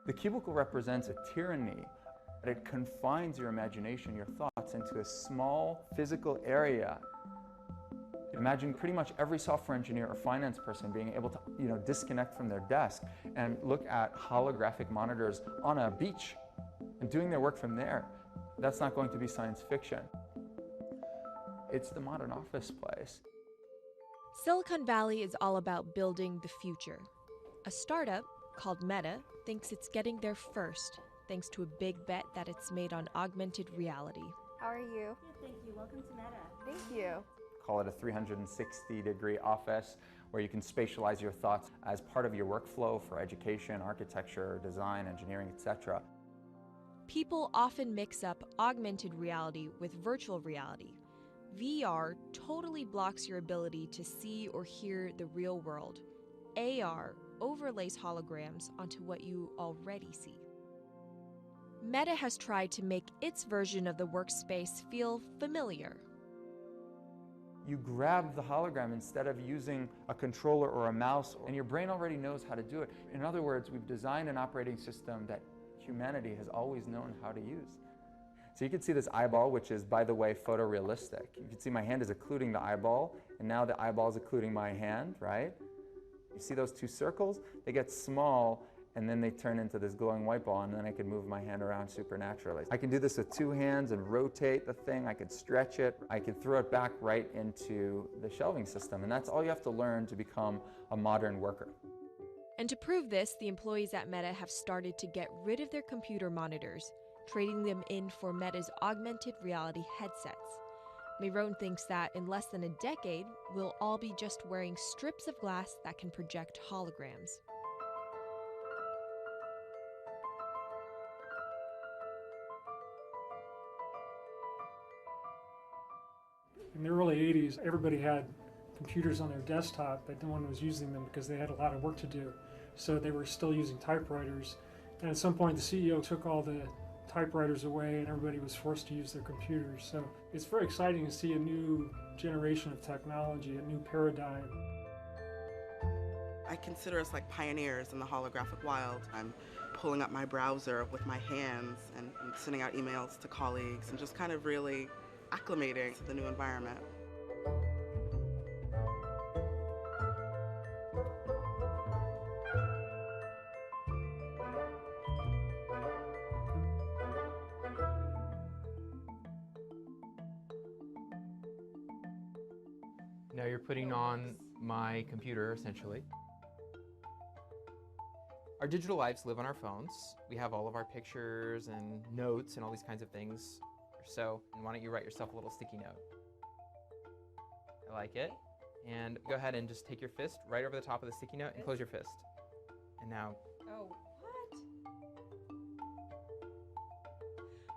The cubicle represents a tyranny. It confines your imagination, your thoughts, into a small physical area. Imagine pretty much every software engineer or finance person being able to, disconnect from their desk and look at holographic monitors on a beach and doing their work from there. That's not going to be science fiction. It's the modern office place. Silicon Valley is all about building the future. A startup called Meta thinks it's getting there first, thanks to a big bet that it's made on augmented reality. How are you? Good, thank you. Welcome to Meta. Thank you. Call it a 360-degree office where you can spatialize your thoughts as part of your workflow for education, architecture, design, engineering, etc. People often mix up augmented reality with virtual reality. VR totally blocks your ability to see or hear the real world. AR overlays holograms onto what you already see. Meta has tried to make its version of the workspace feel familiar. You grab the hologram instead of using a controller or a mouse, and your brain already knows how to do it. In other words, we've designed an operating system that humanity has always known how to use. So you can see this eyeball, which is, by the way, photorealistic. You can see my hand is occluding the eyeball, and now the eyeball is occluding my hand, right? You see those two circles? They get small, and then they turn into this glowing white ball, and then I can move my hand around supernaturally. I can do this with two hands and rotate the thing. I can stretch it. I can throw it back right into the shelving system, and that's all you have to learn to become a modern worker. And to prove this, the employees at Meta have started to get rid of their computer monitors, trading them in for Meta's augmented reality headsets. Myron thinks that in less than a decade, we'll all be just wearing strips of glass that can project holograms. In the early 80s, everybody had computers on their desktop, but no one was using them because they had a lot of work to do. So they were still using typewriters. And at some point, the CEO took all the typewriters away and everybody was forced to use their computers. So it's very exciting to see a new generation of technology, a new paradigm. I consider us like pioneers in the holographic wild. I'm pulling up my browser with my hands and sending out emails to colleagues and just kind of really acclimating to the new environment. Now you're putting on my computer, essentially. Our digital lives live on our phones. We have all of our pictures and notes and all these kinds of things. So, and why don't you write yourself a little sticky note? I like it. And go ahead and just take your fist right over the top of the sticky note and close your fist. And now. Oh, what?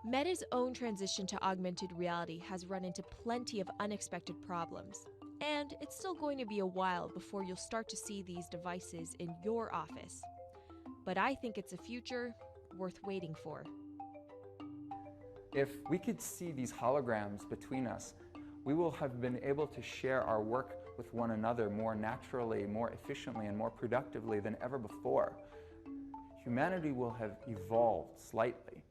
Meta's own transition to augmented reality has run into plenty of unexpected problems. And it's still going to be a while before you'll start to see these devices in your office. But I think it's a future worth waiting for. If we could see these holograms between us, we will have been able to share our work with one another more naturally, more efficiently, and more productively than ever before. Humanity will have evolved slightly.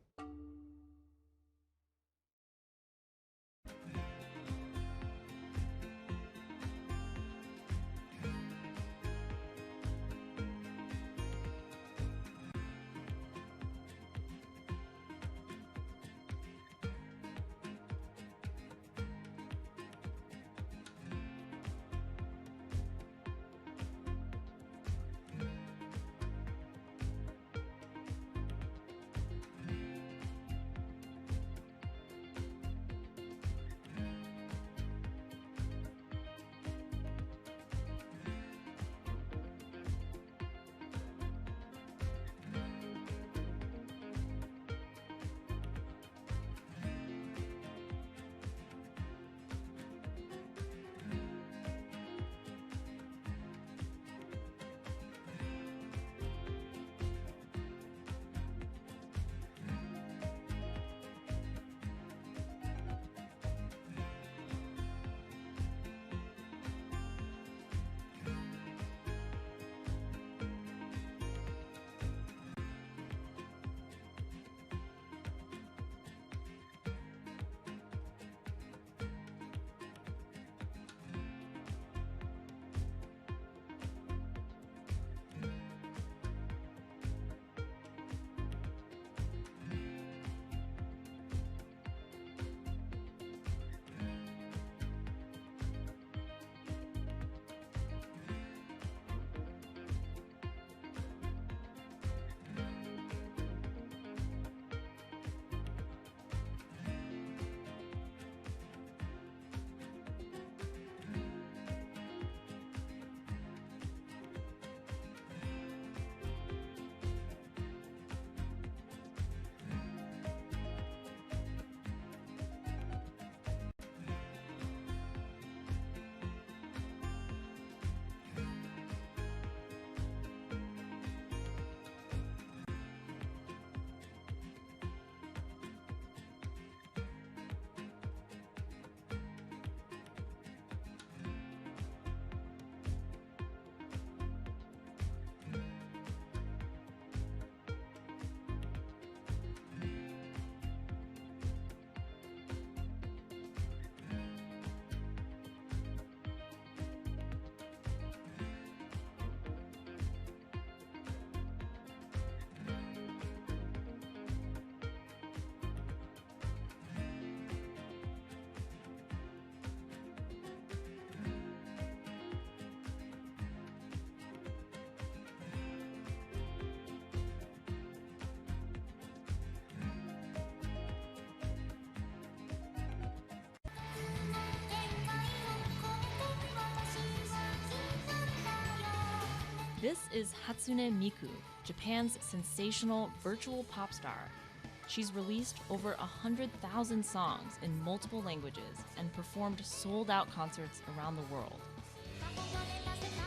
This is Hatsune Miku, Japan's sensational virtual pop star. She's released over 100,000 songs in multiple languages and performed sold-out concerts around the world.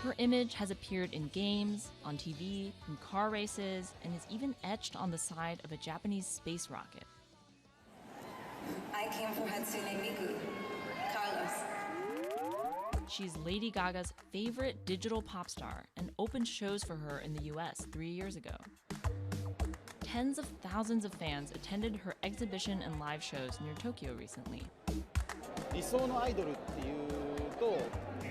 Her image has appeared in games, on TV, in car races, and is even etched on the side of a Japanese space rocket. I came from Hatsune Miku, Carlos. She's Lady Gaga's favorite digital pop star and opened shows for her in the US 3 years ago. Tens of thousands of fans attended her exhibition and live shows near Tokyo recently. 理想のアイドルっていうと、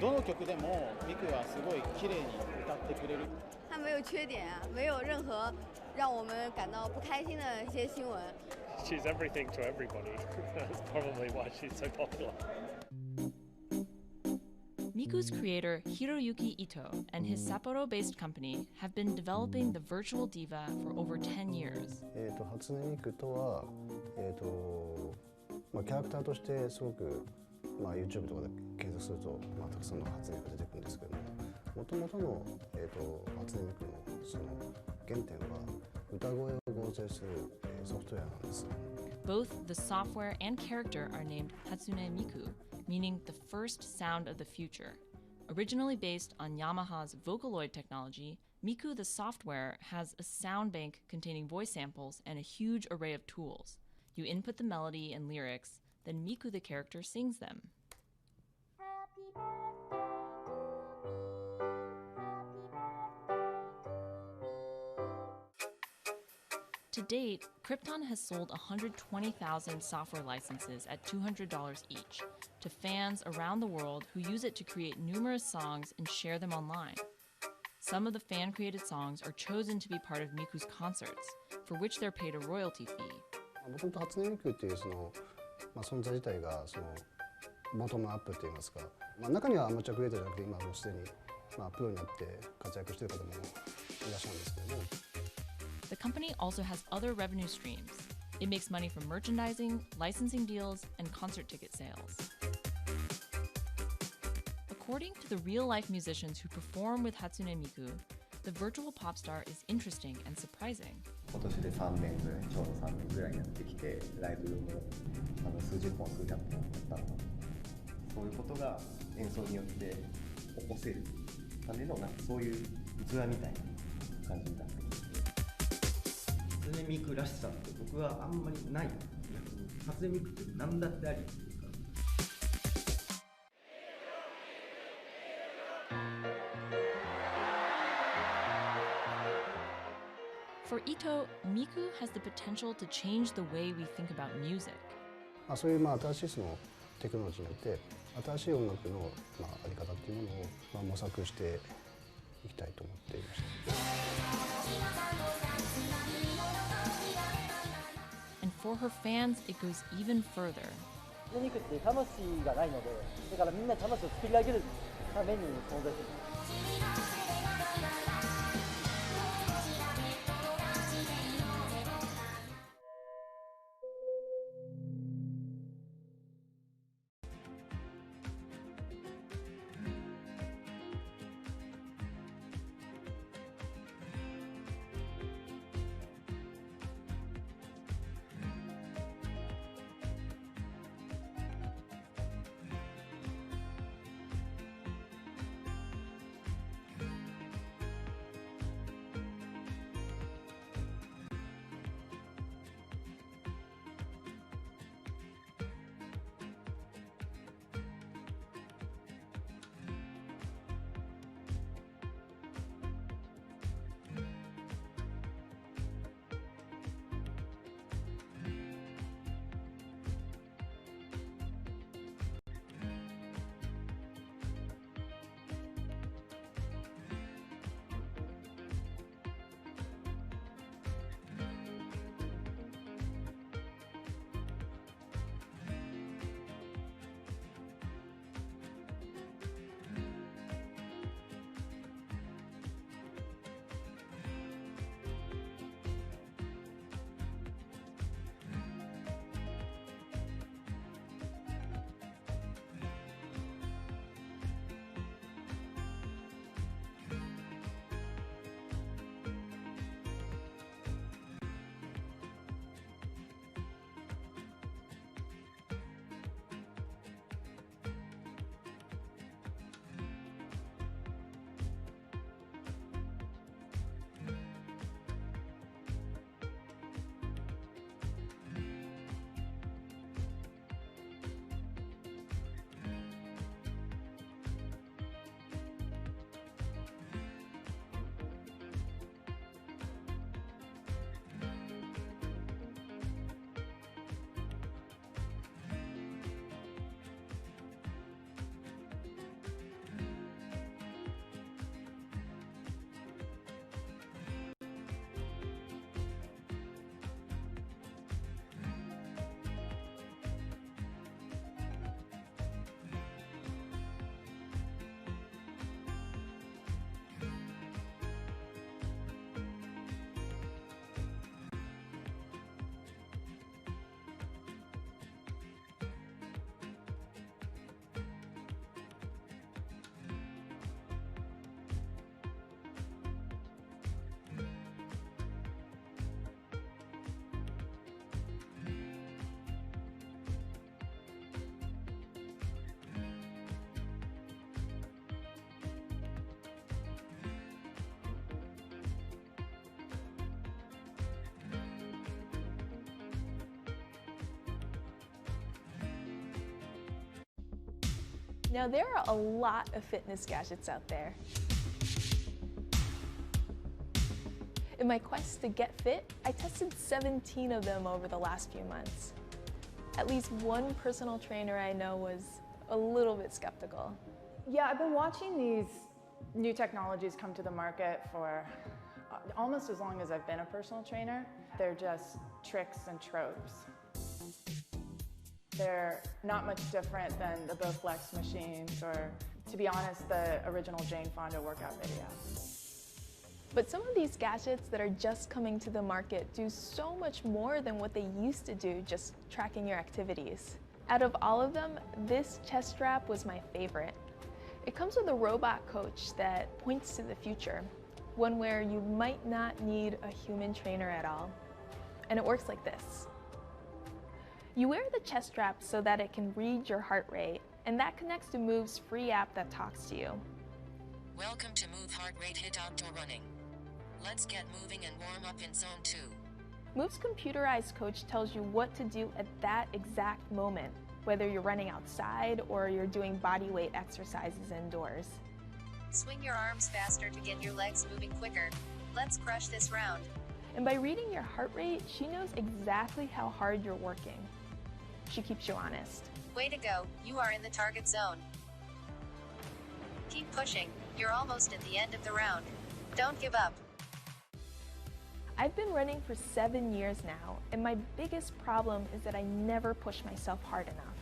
どの曲でもミクはすごい綺麗に歌ってくれる。他没有缺点啊，没有任何让我们感到不开心的一些新闻。She's everything to everybody. That's probably why she's so popular. Miku's creator Hiroyuki Ito and his Sapporo-based company have been developing the virtual diva for over 10 years. 初音ミクとは、キャラクターとしてすごく、YouTube とかで検索すると、たくさんの初音ミクが出てくるんですけども、元々の、初音ミクのその原点は歌声を合成する、ソフトウェアなんです。Both the software and character are named Hatsune Miku, meaning the first sound of the future. Originally based on Yamaha's Vocaloid technology, Miku the software has a sound bank containing voice samples and a huge array of tools. You input the melody and lyrics, then Miku the character sings them. To date, Krypton has sold 120,000 software licenses at $200 each to fans around the world who use it to create numerous songs and share them online. Some of the fan-created songs are chosen to be part of Miku's concerts, for which they're paid a royalty fee. もともと初音ミクっていうその、存在自体がそのボトムアップって言いますか、中にはアマチュアクリエイターじゃなくて今もうすでに、プロになって活躍している方もいらっしゃるんですけども。The company also has other revenue streams. It makes money from merchandising, licensing deals, and concert ticket sales. According to the real-life musicians who perform with Hatsune Miku, the virtual pop star is interesting and surprising. 今年で3年ぐらい、ちょうど3年ぐらいやってきて、ライブも数十本、数百本だったの。そういうことが演奏によって起こせるためのそういう器みたいな感じになってます。初音ミクらしさって僕はあんまりない。初音ミクって何だってあり。For Ito, Miku has the potential to change the way we think about music. そういう新しいそのテクノロジーによって新しい音楽のあり方っていうものを模索していきたいと思っていました。And for her fans, it goes even further. 初音ミクって魂がないので、だからみんな魂を作り上げるために存在する。Now, there are a lot of fitness gadgets out there. In my quest to get fit, I tested 17 of them over the last few months. At least one personal trainer I know was a little bit skeptical. Yeah, I've been watching these new technologies come to the market for almost as long as I've been a personal trainer. They're just tricks and tropes. They're not much different than the Bowflex machines or, to be honest, the original Jane Fonda workout video. But some of these gadgets that are just coming to the market do so much more than what they used to do, just tracking your activities. Out of all of them, this chest strap was my favorite. It comes with a robot coach that points to the future, one where you might not need a human trainer at all. And it works like this. You wear the chest strap so that it can read your heart rate, and that connects to Move's free app that talks to you. Welcome to Move Heart Rate Hit Outdoor Running. Let's get moving and warm up in Zone 2. Move's computerized coach tells you what to do at that exact moment, whether you're running outside or you're doing body weight exercises indoors. Swing your arms faster to get your legs moving quicker. Let's crush this round. And by reading your heart rate, she knows exactly how hard you're working. She keeps you honest. Way to go, you are in the target zone. Keep pushing, you're almost at the end of the round. Don't give up. I've been running for 7 years now, and my biggest problem is that I never push myself hard enough.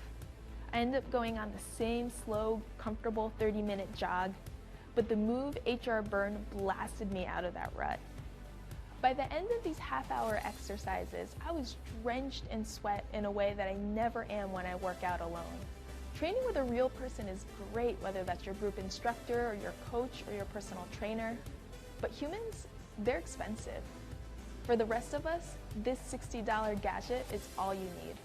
I end up going on the same slow, comfortable 30-minute jog, but the Move HR Burn blasted me out of that rut. By the end of these half-hour exercises, I was drenched in sweat in a way that I never am when I work out alone. Training with a real person is great, whether that's your group instructor or your coach or your personal trainer, but humans, they're expensive. For the rest of us, this $60 gadget is all you need.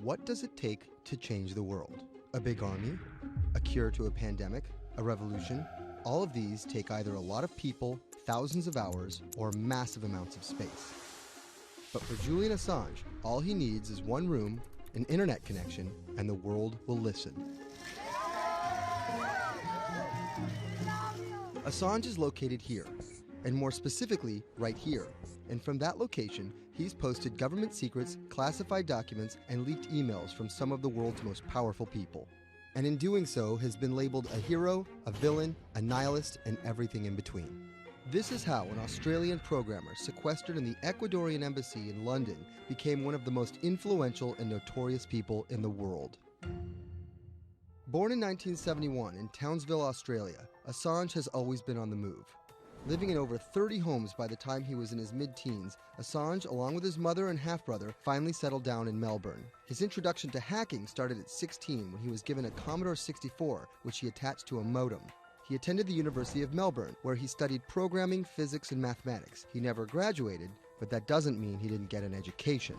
What does it take to change the world? A big army? A cure to a pandemic? A revolution? All of these take either a lot of people, thousands of hours, or massive amounts of space. But for Julian Assange, all he needs is one room, an internet connection, and the world will listen. Assange is located here, and more specifically, right here. And from that location, he's posted government secrets, classified documents, and leaked emails from some of the world's most powerful people. And in doing so, has been labeled a hero, a villain, a nihilist, and everything in between. This is how an Australian programmer sequestered in the Ecuadorian embassy in London became one of the most influential and notorious people in the world. Born in 1971 in Townsville, Australia, Assange has always been on the move. Living in over 30 homes by the time he was in his mid-teens, Assange, along with his mother and half-brother, finally settled down in Melbourne. His introduction to hacking started at 16 when he was given a Commodore 64, which he attached to a modem. He attended the University of Melbourne, where he studied programming, physics, and mathematics. He never graduated, but that doesn't mean he didn't get an education.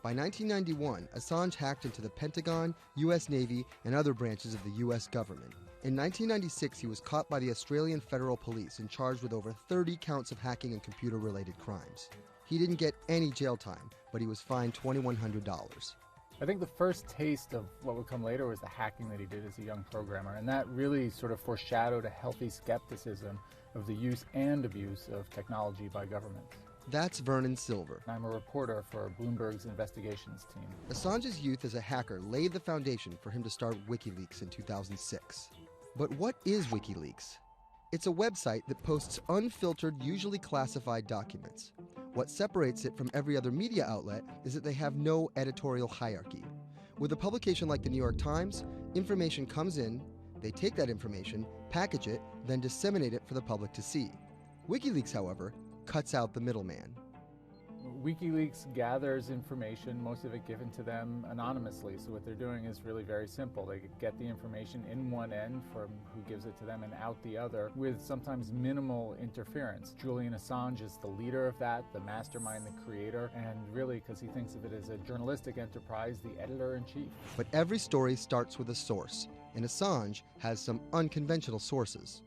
By 1991, Assange hacked into the Pentagon, U.S. Navy, and other branches of the U.S. government. In 1996, he was caught by the Australian Federal Police and charged with over 30 counts of hacking and computer-related crimes. He didn't get any jail time, but he was fined $2,100. I think the first taste of what would come later was the hacking that he did as a young programmer, and that really sort of foreshadowed a healthy skepticism of the use and abuse of technology by governments. That's Vernon Silver. I'm a reporter for Bloomberg's investigations team. Assange's youth as a hacker laid the foundation for him to start WikiLeaks in 2006. But what is WikiLeaks? It's a website that posts unfiltered, usually classified documents. What separates it from every other media outlet is that they have no editorial hierarchy. With a publication like the New York Times, information comes in, they take that information, package it, then disseminate it for the public to see. WikiLeaks, however, cuts out the middleman. WikiLeaks gathers information, most of it given to them anonymously. So what they're doing is really very simple. They get the information in one end from who gives it to them and out the other with sometimes minimal interference. Julian Assange is the leader of that, the mastermind, the creator, and really, because he thinks of it as a journalistic enterprise, the editor-in-chief. But every story starts with a source, and Assange has some unconventional sources.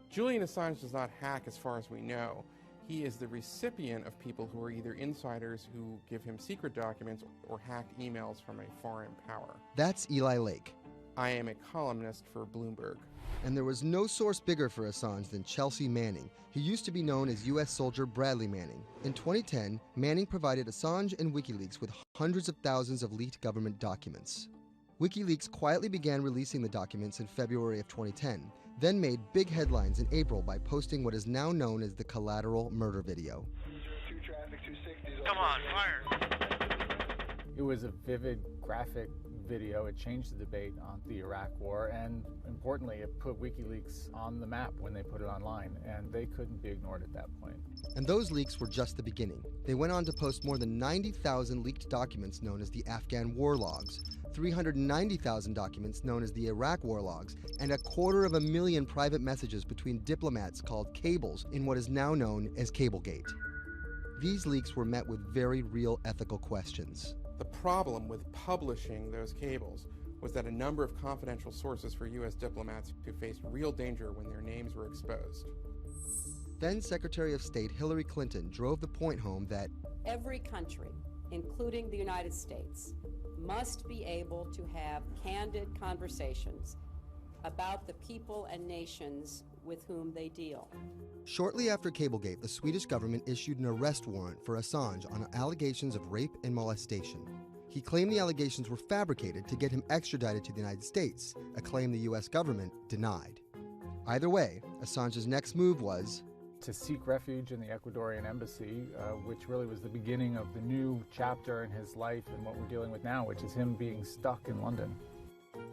Julian Assange does not hack as far as we know. He is the recipient of people who are either insiders who give him secret documents or hacked emails from a foreign power. That's Eli Lake. I am a columnist for Bloomberg. And there was no source bigger for Assange than Chelsea Manning. He used to be known as U.S. soldier Bradley Manning. In 2010, Manning provided Assange and WikiLeaks with hundreds of thousands of leaked government documents. WikiLeaks quietly began releasing the documents in February of 2010, then made big headlines in April by posting what is now known as the collateral murder video. Come on, fire! It was a vivid, graphic video. It changed the debate on the Iraq War, and importantly, it put WikiLeaks on the map when they put it online, and they couldn't be ignored at that point. And those leaks were just the beginning. They went on to post more than 90,000 leaked documents known as the Afghan war logs, 390,000 documents known as the Iraq war logs, and 250,000 private messages between diplomats called cables in what is now known as Cablegate. These leaks were met with very real ethical questions. The problem with publishing those cables was that a number of confidential sources for U.S. diplomats who faced real danger when their names were exposed. Then Secretary of State Hillary Clinton drove the point home that every country, including the United States, must be able to have candid conversations about the people and nations with whom they deal. Shortly after Cablegate, the Swedish government issued an arrest warrant for Assange on allegations of rape and molestation. He claimed the allegations were fabricated to get him extradited to the United States, a claim the U.S. government denied. Either way, Assange's next move was to seek refuge in the Ecuadorian embassy, which really was the beginning of the new chapter in his life and what we're dealing with now, which is him being stuck in London.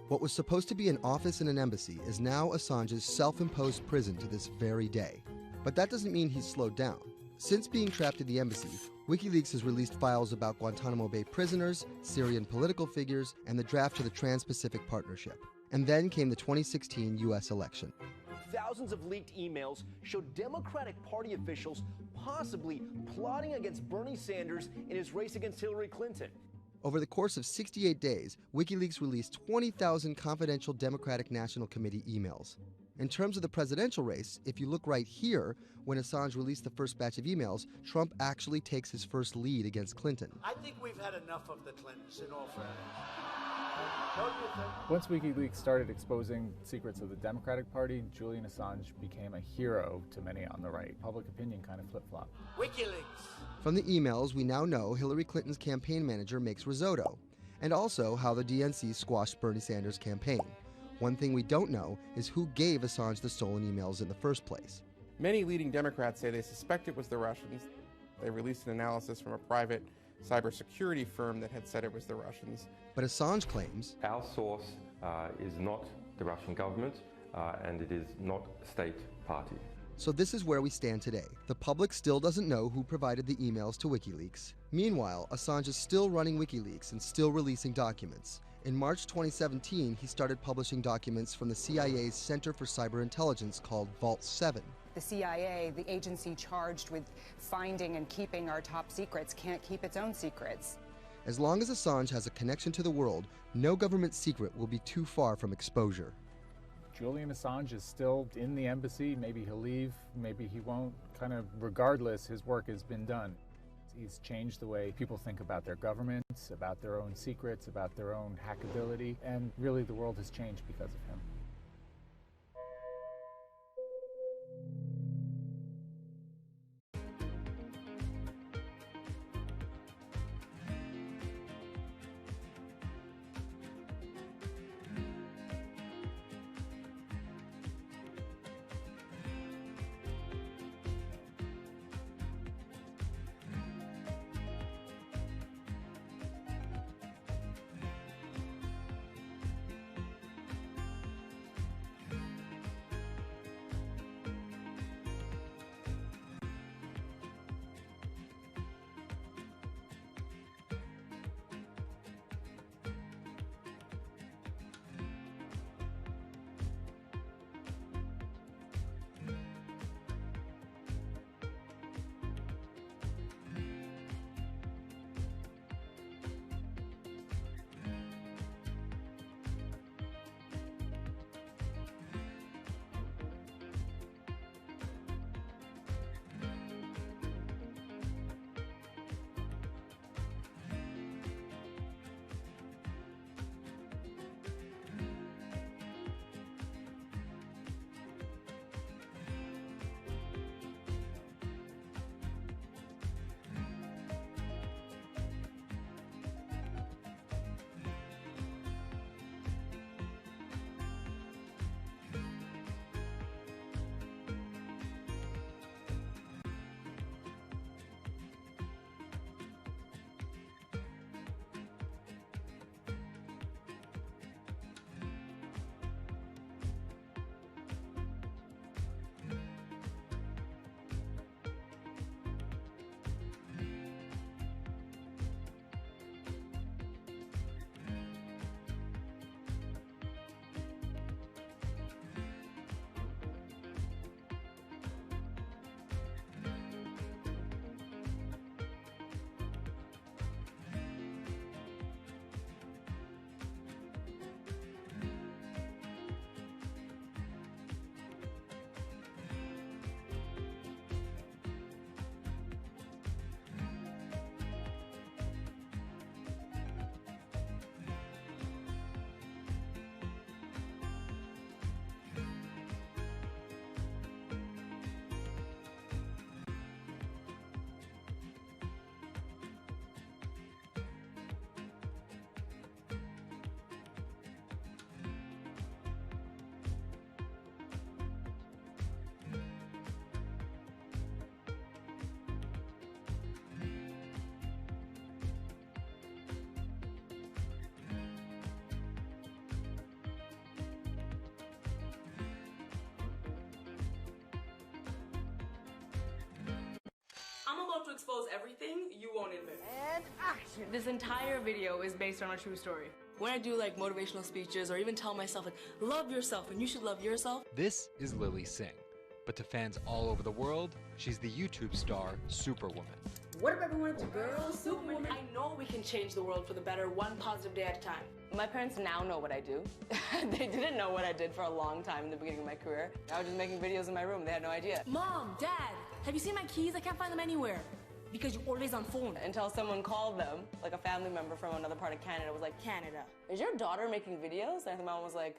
What was supposed to be an office in an embassy is now Assange's self-imposed prison to this very day. But that doesn't mean he's slowed down. Since being trapped in the embassy, WikiLeaks has released files about Guantanamo Bay prisoners, Syrian political figures, and the draft to the Trans-Pacific Partnership. And then came the 2016 U.S. election. Thousands of leaked emails showed Democratic Party officials possibly plotting against Bernie Sanders in his race against Hillary Clinton. Over the course of 68 days, WikiLeaks released 20,000 confidential Democratic National Committee emails. In terms of the presidential race, if you look right here, when Assange released the first batch of emails, Trump actually takes his first lead against Clinton. I think we've had enough of the Clintons, in all fairness. Don't you think? Once WikiLeaks started exposing secrets of the Democratic Party, Julian Assange became a hero to many on the right. Public opinion kind of flip-flopped. WikiLeaks! From the emails, we now know Hillary Clinton's campaign manager makes risotto, and also how the DNC squashed Bernie Sanders' campaign. One thing we don't know is who gave Assange the stolen emails in the first place. Many leading Democrats say they suspect it was the Russians. They released an analysis from a private cybersecurity firm that had said it was the Russians. But Assange claims our source is not the Russian government and it is not a state party. So this is where we stand today. The public still doesn't know who provided the emails to WikiLeaks. Meanwhile, Assange is still running WikiLeaks and still releasing documents. In March 2017, he started publishing documents from the CIA's Center for Cyber Intelligence called Vault 7. The CIA, the agency charged with finding and keeping our top secrets, can't keep its own secrets. As long as Assange has a connection to the world, no government secret will be too far from exposure. Julian Assange is still in the embassy. Maybe he'll leave, maybe he won't. Kind of regardless, his work has been done. He's changed the way people think about their governments, about their own secrets, about their own hackability, and really the world has changed because of him. I'm about to expose everything you won't admit. And action! This entire video is based on a true story. When I do like motivational speeches or even tell myself like, love yourself and you should love yourself. This is Lily Singh, but to fans all over the world, she's the YouTube star Superwoman. What if everyone is a girl, superwoman? I know we can change the world for the better, one positive day at a time. My parents now know what I do. They didn't know what I did for a long time in the beginning of my career. I was just making videos in my room. They had no idea. Mom, Dad, have you seen my keys? I can't find them anywhere. Because you're always on phone. Until someone called them, like a family member from another part of Canada was like, Canada, is your daughter making videos? And the mom was like,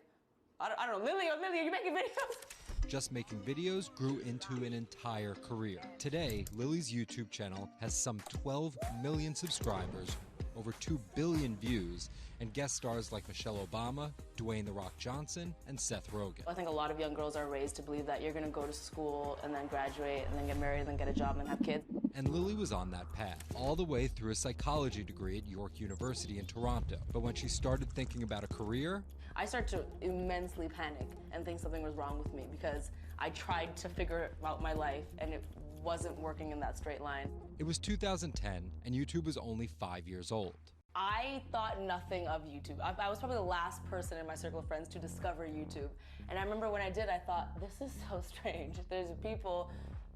I don't know, Lily, are you making videos? Just making videos grew into an entire career. Today, Lily's YouTube channel has some 12 million subscribers, over 2 billion views, and guest stars like Michelle Obama, Dwayne "The Rock" Johnson, and Seth Rogen. I think a lot of young girls are raised to believe that you're gonna go to school and then graduate and then get married and then get a job and have kids. And Lily was on that path, all the way through a psychology degree at York University in Toronto. But when she started thinking about a career, I started to immensely panic and think something was wrong with me because I tried to figure out my life and it wasn't working in that straight line. It was 2010 and YouTube was only 5 years old. I thought nothing of YouTube. I was probably the last person in my circle of friends to discover YouTube. And I remember when I did, I thought, this is so strange. There's people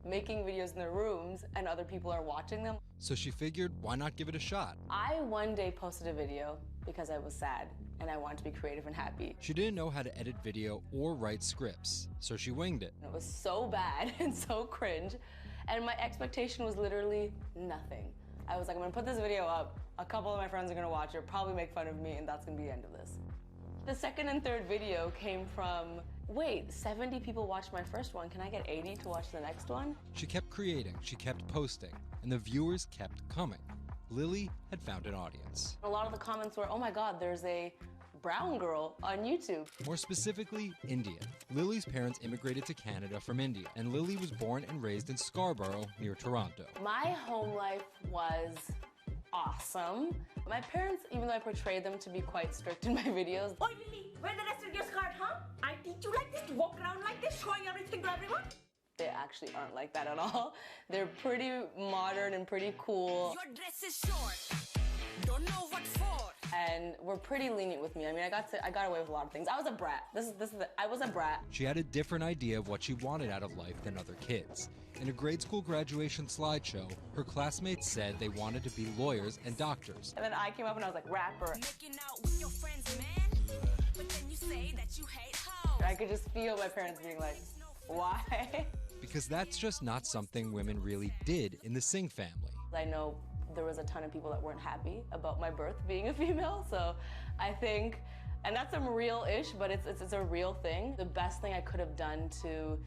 making videos in their rooms and other people are watching them. So she figured, why not give it a shot? I one day posted a video because I was sad and I wanted to be creative and happy. She didn't know how to edit video or write scripts, so she winged it. It was so bad and so cringe, and my expectation was literally nothing. I was like, I'm gonna put this video up, a couple of my friends are gonna watch it, probably make fun of me, and that's gonna be the end of this. The second and third video came from, wait, 70 people watched my first one, can I get 80 to watch the next one? She kept creating, she kept posting, and the viewers kept coming. Lily had found an audience. A lot of the comments were, oh my God, there's a brown girl on YouTube. More specifically, Indian. Lily's parents immigrated to Canada from India, and Lily was born and raised in Scarborough, near Toronto. My home life was awesome. My parents, even though I portrayed them to be quite strict in my videos. Oi, Lily, where the rest of your skirt, huh? I teach you like this, to walk around like this, showing everything to everyone? They actually aren't like that at all. They're pretty modern and pretty cool. Your dress is short. Don't know what for. And were pretty lenient with me. I mean, I got away with a lot of things. I was a brat. I was a brat. She had a different idea of what she wanted out of life than other kids. In a grade school graduation slideshow, her classmates said they wanted to be lawyers and doctors. And then I came up and I was like, rapper. Making out with your friends, man. But then you say that you hate hoes. I could just feel my parents being like, why? Because that's just not something women really did in the Singh family. I know there was a ton of people that weren't happy about my birth being a female, so I think, and that's some real-ish, but it's a real thing. The best thing I could have done to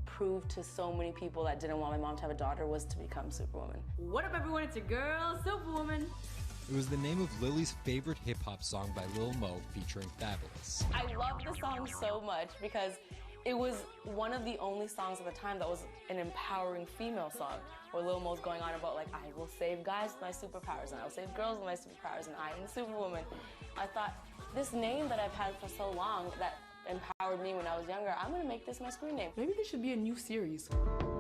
prove to so many people that didn't want my mom to have a daughter was to become Superwoman. What up, everyone? It's a girl, Superwoman. It was the name of Lily's favorite hip-hop song by Lil Mo featuring Fabulous. I love the song so much because it was one of the only songs at the time that was an empowering female song, where Lil Mo's going on about, like, I will save guys with my superpowers, and I will save girls with my superpowers, and I am the Superwoman. I thought, this name that I've had for so long that empowered me when I was younger, I'm gonna make this my screen name. Maybe there should be a new series.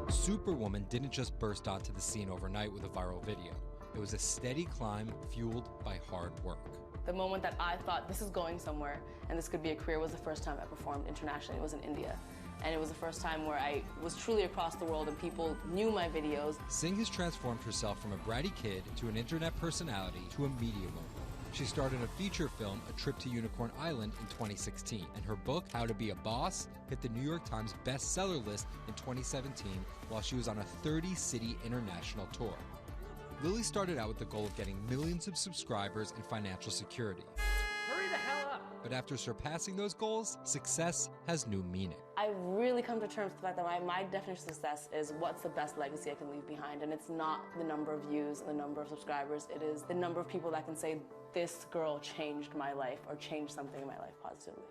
Superwoman didn't just burst onto the scene overnight with a viral video. It was a steady climb fueled by hard work. The moment that I thought this is going somewhere and this could be a career was the first time I performed internationally. It was in India. And it was the first time where I was truly across the world and people knew my videos. Singh has transformed herself from a bratty kid to an internet personality to a media mogul. She starred in a feature film, A Trip to Unicorn Island, in 2016. And her book, How to Be a Boss, hit the New York Times bestseller list in 2017 while she was on a 30-city international tour. Lily started out with the goal of getting millions of subscribers and financial security. Hurry the hell up! But after surpassing those goals, success has new meaning. I really come to terms with the fact that my definition of success is what's the best legacy I can leave behind. And it's not the number of views and the number of subscribers. It is the number of people that can say, this girl changed my life or changed something in my life positively.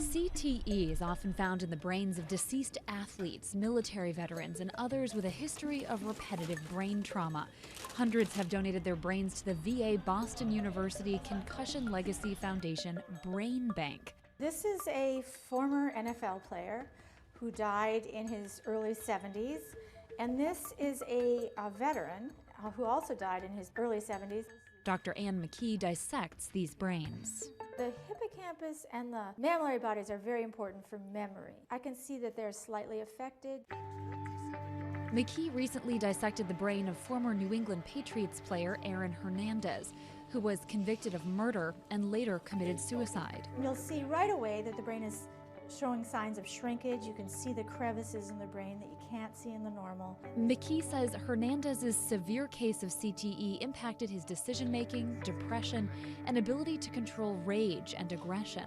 CTE is often found in the brains of deceased athletes, military veterans, and others with a history of repetitive brain trauma. Hundreds have donated their brains to the VA Boston University Concussion Legacy Foundation Brain Bank. This is a former NFL player who died in his early 70s, and this is a veteran who also died in his early 70s. Dr. Ann McKee dissects these brains. The hippocampus and the mammillary bodies are very important for memory. I can see that they're slightly affected. McKee recently dissected the brain of former New England Patriots player Aaron Hernandez, who was convicted of murder and later committed suicide. You'll see right away that the brain is showing signs of shrinkage. You can see the crevices in the brain that you can't see in the normal. McKee says Hernandez's severe case of CTE impacted his decision-making, depression, and ability to control rage and aggression.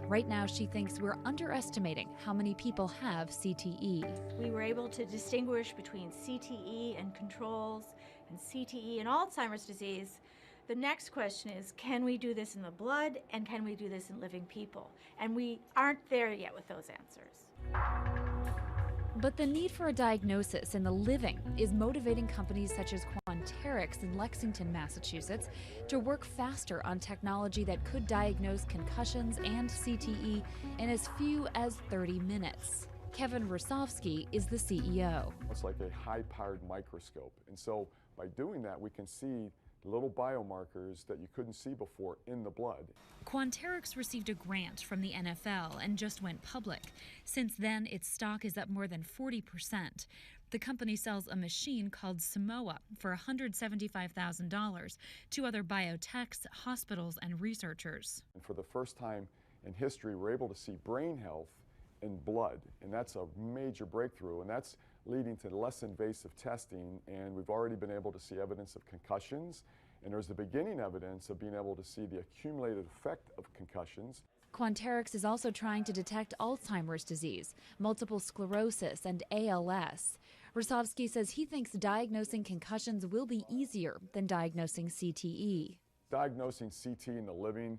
Right now, she thinks we're underestimating how many people have CTE. We were able to distinguish between CTE and controls and CTE and Alzheimer's disease. The next question is, can we do this in the blood, and can we do this in living people? And we aren't there yet with those answers. But the need for a diagnosis in the living is motivating companies such as Quanterix in Lexington, Massachusetts, to work faster on technology that could diagnose concussions and CTE in as few as 30 minutes. Kevin Rusovsky is the CEO. It's like a high-powered microscope, and so by doing that, we can see little biomarkers that you couldn't see before in the blood. Quanterix received a grant from the NFL and just went public. Since then, its stock is up more than 40%. The company sells a machine called Simoa for $175,000 to other biotechs, hospitals, and researchers. And for the first time in history, we're able to see brain health in blood, and that's a major breakthrough, and that's leading to less invasive testing, and we've already been able to see evidence of concussions, and there's the beginning evidence of being able to see the accumulated effect of concussions. Quanterix is also trying to detect Alzheimer's disease, multiple sclerosis, and ALS. Rusovsky says he thinks diagnosing concussions will be easier than diagnosing CTE. Diagnosing CT in the living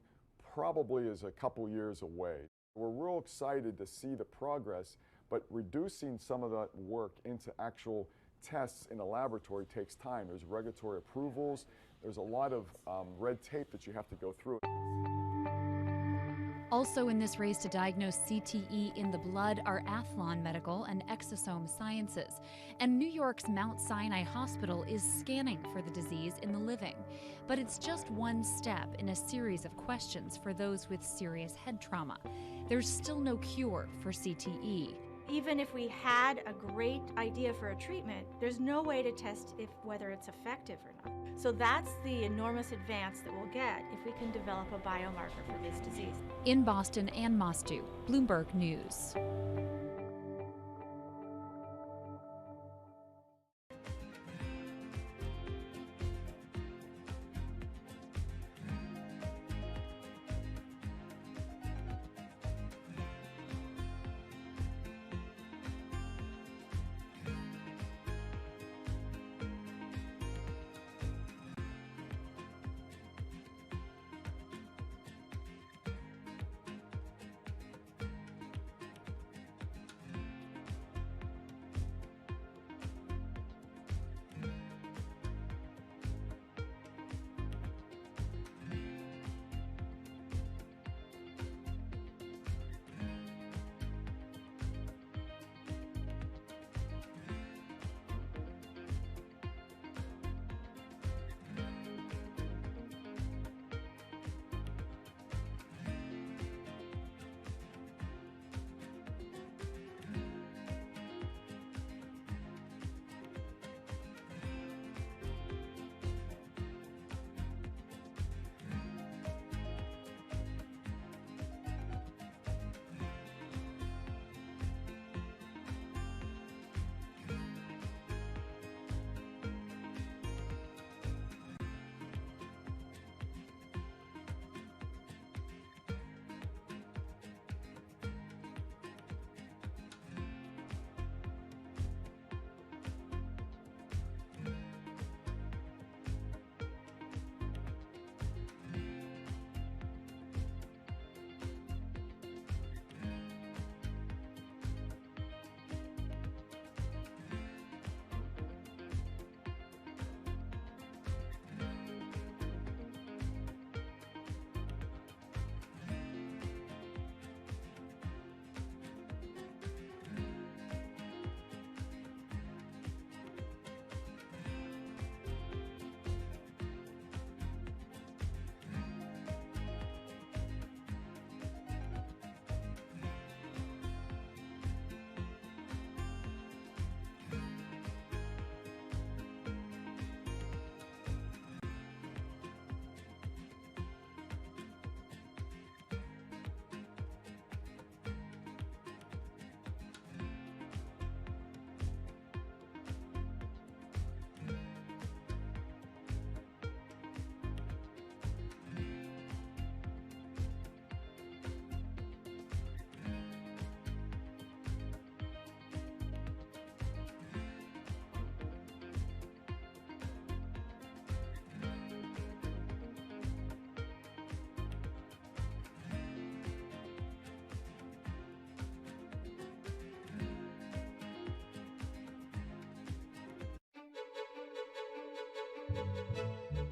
probably is a couple years away. We're real excited to see the progress, but reducing some of that work into actual tests in a laboratory takes time. There's regulatory approvals, there's a lot of red tape that you have to go through. Also in this race to diagnose CTE in the blood are Athlon Medical and Exosome Sciences. And New York's Mount Sinai Hospital is scanning for the disease in the living. But it's just one step in a series of questions for those with serious head trauma. There's still no cure for CTE. Even if we had a great idea for a treatment, there's no way to test whether it's effective or not. So that's the enormous advance that we'll get if we can develop a biomarker for this disease. In Boston, Ann Mostu, Bloomberg News.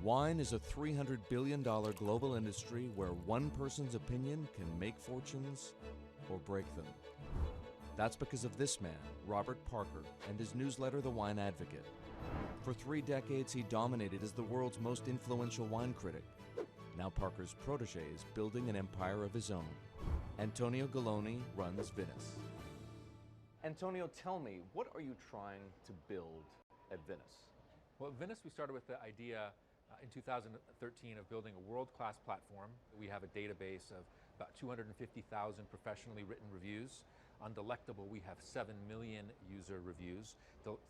Wine is a $300 billion global industry where one person's opinion can make fortunes or break them. That's because of this man, Robert Parker, and his newsletter, The Wine Advocate. For 3 decades, he dominated as the world's most influential wine critic. Now Parker's protege is building an empire of his own. Antonio Galloni runs Venice. Antonio, tell me, what are you trying to build at Venice? Well, at Venice, we started with the idea in 2013 of building a world-class platform. We have a database of about 250,000 professionally written reviews. On Delectable, we have 7 million user reviews.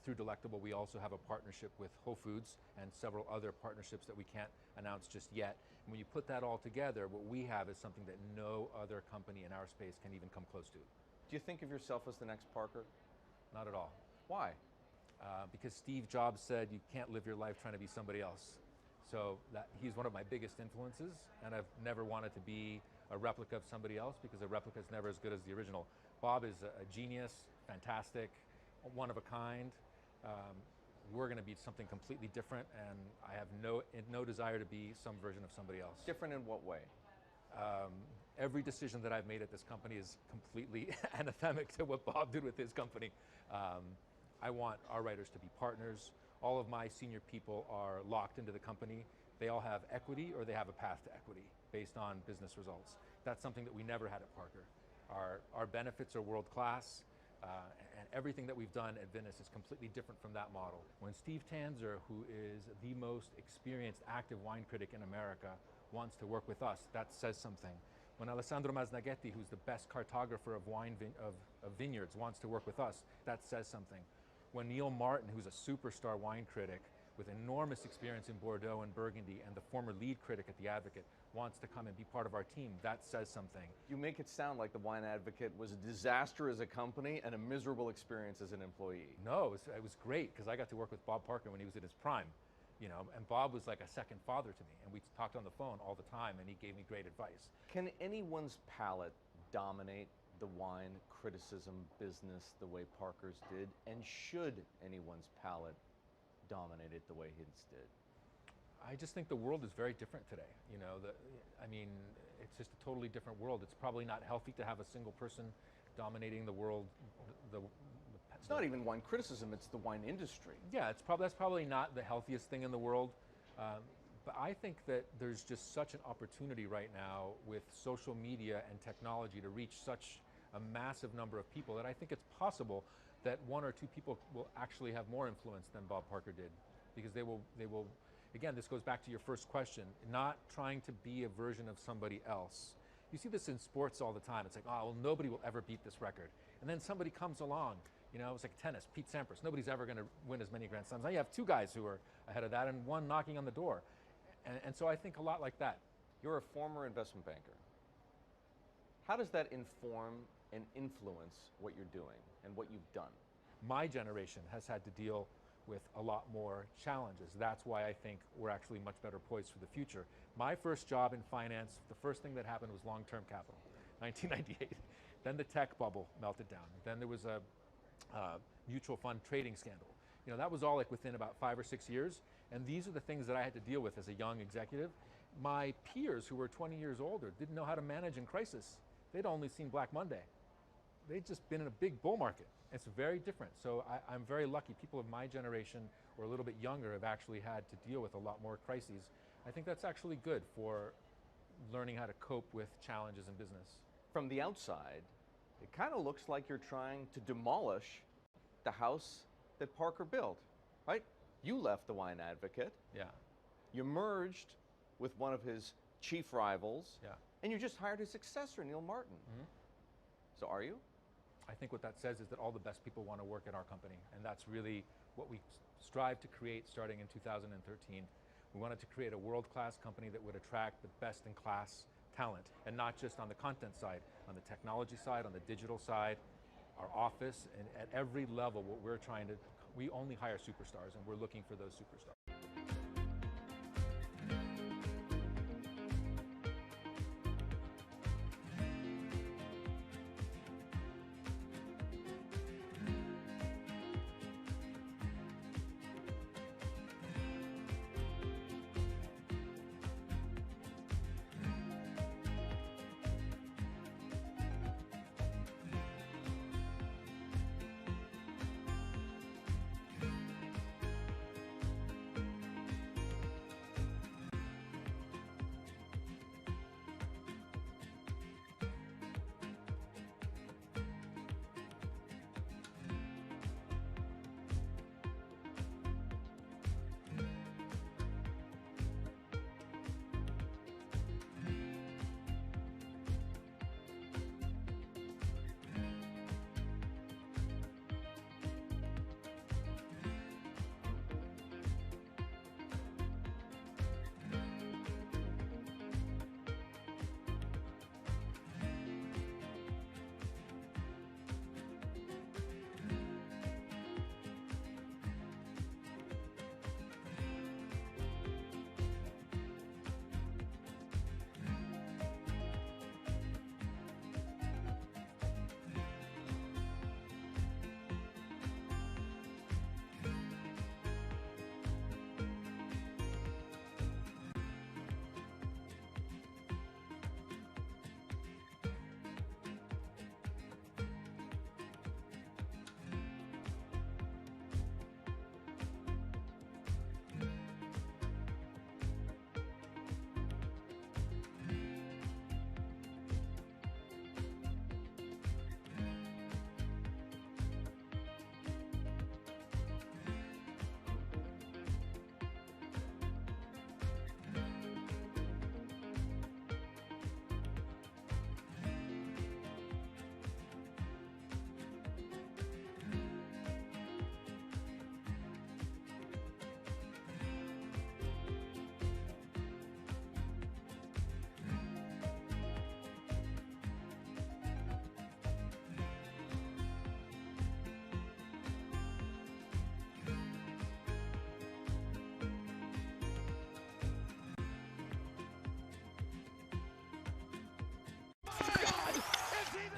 Through Delectable, we also have a partnership with Whole Foods and several other partnerships that we can't announce just yet. And when you put that all together, what we have is something that no other company in our space can even come close to. Do you think of yourself as the next Parker? Not at all. Why? Because Steve Jobs said you can't live your life trying to be somebody else. So he's one of my biggest influences, and I've never wanted to be a replica of somebody else because a replica is never as good as the original. Bob is a genius, fantastic, one of a kind. We're going to be something completely different, and I have no desire to be some version of somebody else. Different in what way? Every decision that I've made at this company is completely anathemic to what Bob did with his company. I want our writers to be partners. All of my senior people are locked into the company. They all have equity or they have a path to equity based on business results. That's something that we never had at Parker. Our benefits are world-class, and everything that we've done at Venice is completely different from that model. When Steve Tanzer, who is the most experienced active wine critic in America, wants to work with us, that says something. When Alessandro Masnaghetti, who's the best cartographer of of vineyards, wants to work with us, that says something. When Neil Martin, who's a superstar wine critic with enormous experience in Bordeaux and Burgundy and the former lead critic at The Advocate, wants to come and be part of our team, that says something. You make it sound like the Wine Advocate was a disaster as a company and a miserable experience as an employee. No, it was great because I got to work with Bob Parker when he was in his prime, and Bob was like a second father to me, and we talked on the phone all the time, and he gave me great advice. Can anyone's palate dominate the wine criticism business the way Parker's did, and should anyone's palate dominate it the way his did? I just think the world is very different today. It's just a totally different world. It's probably not healthy to have a single person dominating the world. It's not even wine criticism, it's the wine industry. Yeah, that's probably not the healthiest thing in the world. But I think that there's just such an opportunity right now with social media and technology to reach such a massive number of people that I think it's possible that 1 or 2 people will actually have more influence than Bob Parker did, because they will, again, this goes back to your first question, not trying to be a version of somebody else. You see this in sports all the time. It's like, oh, well, nobody will ever beat this record. And then somebody comes along, it's like tennis, Pete Sampras. Nobody's ever going to win as many Grand Slams. Now you have 2 guys who are ahead of that and 1 knocking on the door. And so I think a lot like that. You're a former investment banker. How does that inform and influence what you're doing and what you've done? My generation has had to deal with a lot more challenges. That's why I think we're actually much better poised for the future. My first job in finance, the first thing that happened was long-term capital, 1998. Then the tech bubble melted down. Then there was a mutual fund trading scandal. That was all like within about 5 or 6 years. And these are the things that I had to deal with as a young executive. My peers who were 20 years older didn't know how to manage in crisis. They'd only seen Black Monday. They'd just been in a big bull market. It's very different. So I'm very lucky. People of my generation or a little bit younger have actually had to deal with a lot more crises. I think that's actually good for learning how to cope with challenges in business. From the outside, it kind of looks like you're trying to demolish the house that Parker built, right? You left the Wine Advocate. Yeah. You merged with one of his chief rivals. Yeah. And you just hired his successor, Neil Martin. Mm-hmm. So are you? I think what that says is that all the best people want to work at our company, and that's really what we strive to create starting in 2013. We wanted to create a world-class company that would attract the best-in-class talent, and not just on the content side, on the technology side, on the digital side, our office, and at every level, what we're trying to, we only hire superstars, and we're looking for those superstars.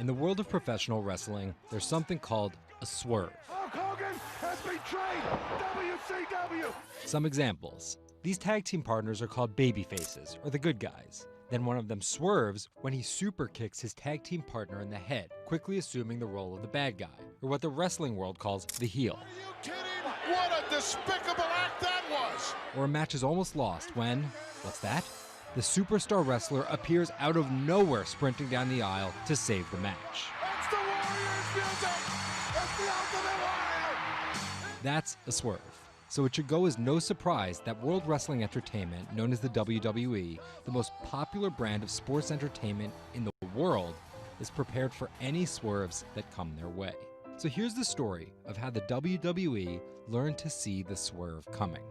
In the world of professional wrestling, there's something called a swerve. Hulk Hogan has betrayed WCW. Some examples. These tag team partners are called babyfaces, or the good guys. Then one of them swerves when he super kicks his tag team partner in the head, quickly assuming the role of the bad guy, or what the wrestling world calls the heel. Are you kidding? What a despicable act that was! Or a match is almost lost when, what's that? The superstar wrestler appears out of nowhere sprinting down the aisle to save the match. That's the Warriors music! That's the Ultimate Warrior! That's a swerve. So it should go as no surprise that World Wrestling Entertainment, known as the WWE, the most popular brand of sports entertainment in the world, is prepared for any swerves that come their way. So here's the story of how the WWE learned to see the swerve coming.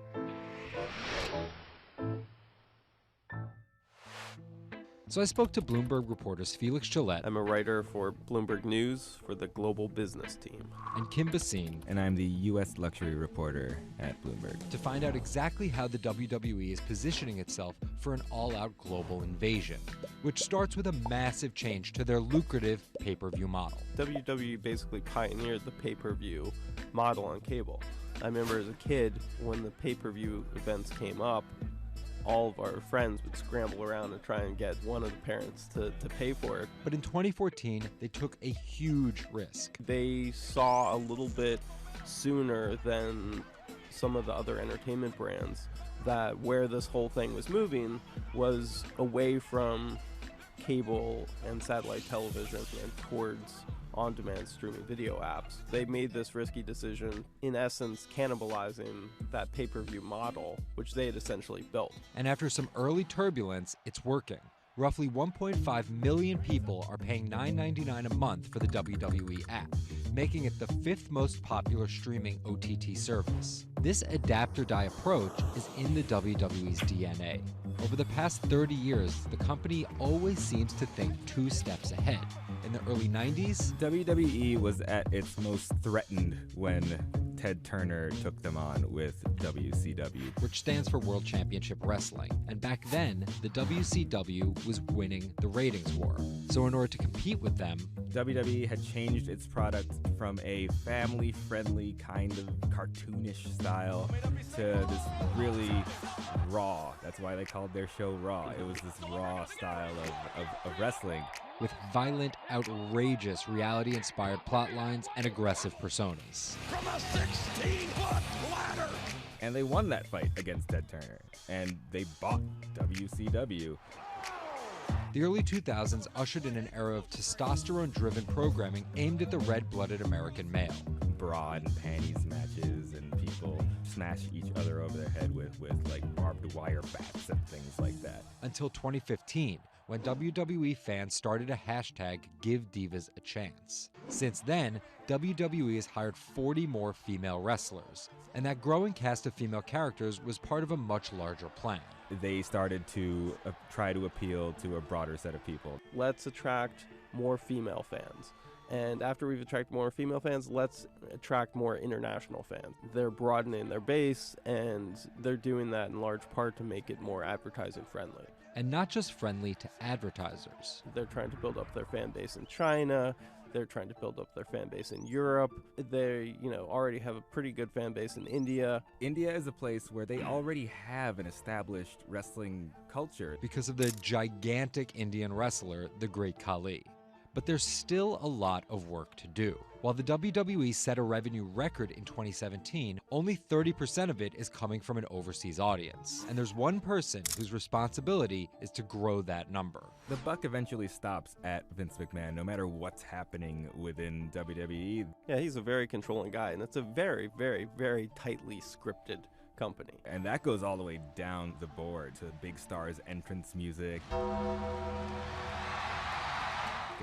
So I spoke to Bloomberg reporters Felix Gillette. I'm a writer for Bloomberg News for the global business team. And Kim Basine. And I'm the U.S. luxury reporter at Bloomberg. To find out exactly how the WWE is positioning itself for an all-out global invasion, which starts with a massive change to their lucrative pay-per-view model. WWE basically pioneered the pay-per-view model on cable. I remember as a kid, when the pay-per-view events came up, all of our friends would scramble around and try and get one of the parents to pay for it. But in 2014, they took a huge risk. They saw a little bit sooner than some of the other entertainment brands that where this whole thing was moving was away from cable and satellite television and towards on-demand streaming video apps. They made this risky decision, in essence cannibalizing that pay-per-view model, which they had essentially built. And after some early turbulence, it's working. Roughly 1.5 million people are paying $9.99 a month for the WWE app, making it the 5th most popular streaming OTT service. This adapt-or-die approach is in the WWE's DNA. Over the past 30 years, the company always seems to think 2 steps ahead. In the early 90s, WWE was at its most threatened when Ted Turner took them on with WCW, which stands for World Championship Wrestling. And back then, the WCW was winning the ratings war. So in order to compete with them, WWE had changed its product from a family-friendly kind of cartoonish style to this really raw. That's why they called their show Raw. It was this raw style of wrestling. With violent, outrageous, reality-inspired plot lines and aggressive personas. From a 16-foot ladder! And they won that fight against Ted Turner, and they bought WCW. The early 2000s ushered in an era of testosterone-driven programming aimed at the red-blooded American male. Bra and panties matches, and people smash each other over their head with like barbed wire bats and things like that. Until 2015, when WWE fans started a hashtag #GiveDivas_a_chance. Since then, WWE has hired 40 more female wrestlers, and that growing cast of female characters was part of a much larger plan. They started to try to appeal to a broader set of people. Let's attract more female fans. And after we've attracted more female fans, let's attract more international fans. They're broadening their base, and they're doing that in large part to make it more advertising friendly. And not just friendly to advertisers. They're trying to build up their fan base in China. They're trying to build up their fan base in Europe. They, already have a pretty good fan base in India. India is a place where they already have an established wrestling culture. Because of the gigantic Indian wrestler, the Great Khali. But there's still a lot of work to do. While the WWE set a revenue record in 2017, only 30% of it is coming from an overseas audience. And there's one person whose responsibility is to grow that number. The buck eventually stops at Vince McMahon, no matter what's happening within WWE. Yeah, he's a very controlling guy, and it's a very, very, very tightly scripted company. And that goes all the way down the board to big stars' entrance music.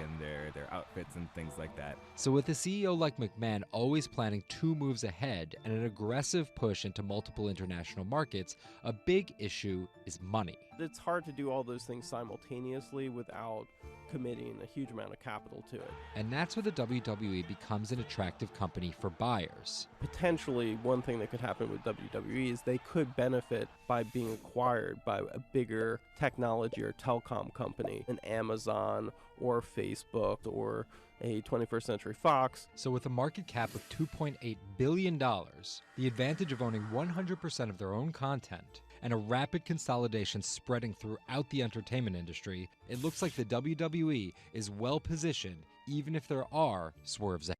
And their outfits and things like that. So with a CEO like McMahon always planning 2 moves ahead and an aggressive push into multiple international markets, a big issue is money. It's hard to do all those things simultaneously without committing a huge amount of capital to it. And that's where the WWE becomes an attractive company for buyers. Potentially, one thing that could happen with WWE is they could benefit by being acquired by a bigger technology or telecom company, an Amazon or Facebook or a 21st Century Fox. So with a market cap of $2.8 billion, the advantage of owning 100% of their own content, and a rapid consolidation spreading throughout the entertainment industry, it looks like the WWE is well positioned even if there are swerves ahead.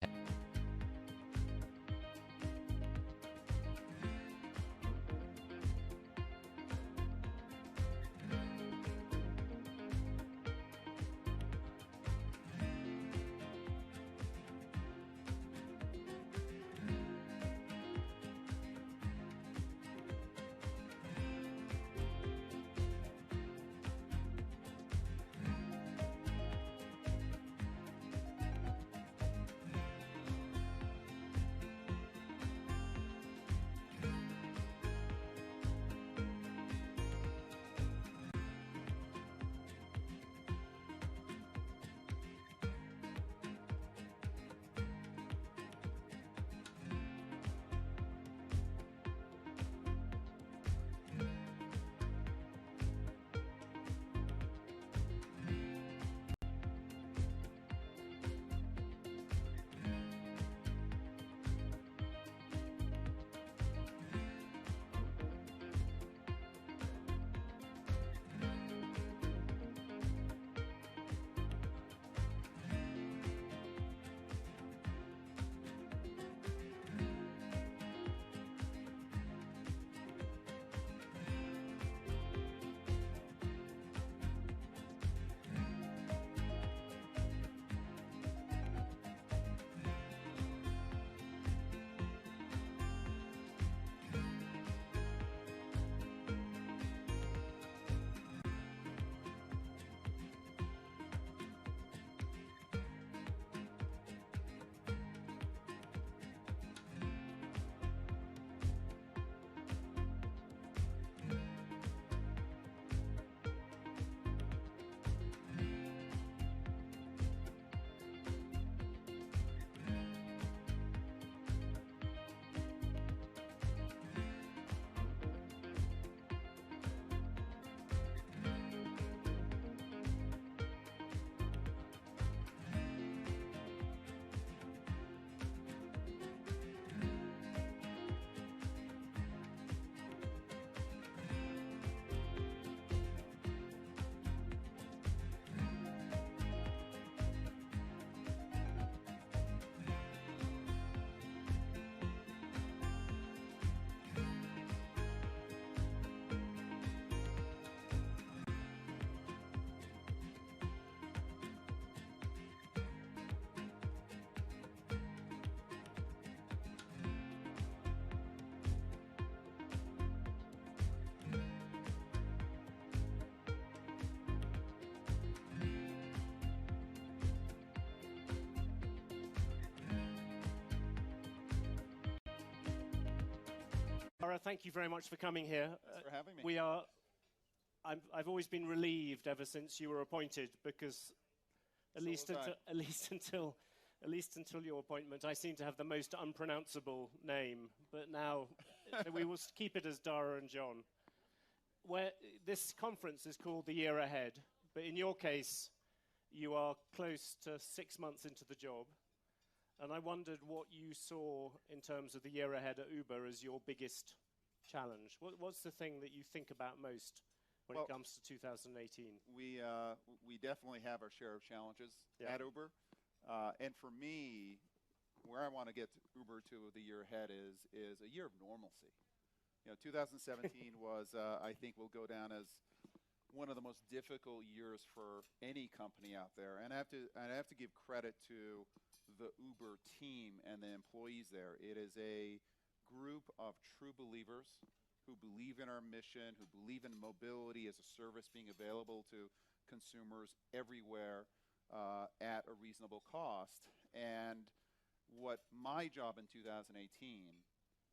Laura, thank you very much for coming here. Thanks for having me. I've always been relieved ever since you were appointed, because at least until your appointment, I seem to have the most unpronounceable name. But now, so we will keep it as Dara and John. This conference is called The Year Ahead, but in your case, you are close to 6 months into the job. And I wondered what you saw in terms of the year ahead at Uber as your biggest challenge. What's the thing that you think about most when it comes to 2018? We definitely have our share of challenges at Uber. And for me, where I want to get Uber to the year ahead is a year of normalcy. 2017 was, I think, will go down as one of the most difficult years for any company out there. And I have to give credit to the Uber team and the employees there. It is a group of true believers who believe in our mission, who believe in mobility as a service being available to consumers everywhere at a reasonable cost. And what my job in 2018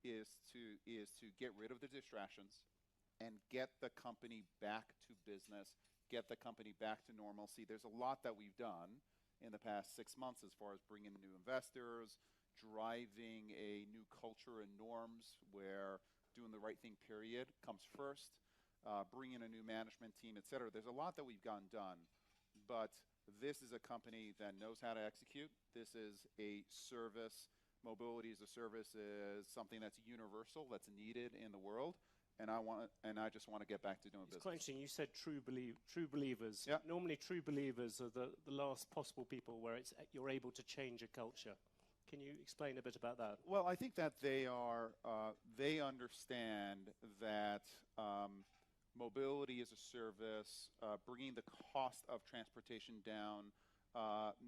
is to get rid of the distractions and get the company back to business, get the company back to normalcy. There's a lot that we've done in the past 6 months as far as bringing in new investors, driving a new culture and norms where doing the right thing, period, comes first, bringing in a new management team, et cetera. There's a lot that we've gotten done, but This is a company that knows how to execute. This is a service. Mobility as a service is something that's universal, that's needed in the world, and I just want to get back to doing business. It's quite interesting. You said true believers. Yep. Normally, true believers are the last possible people where you're able to change a culture. Can you explain a bit about that? Well, I think that they understand that mobility as a service, bringing the cost of transportation down,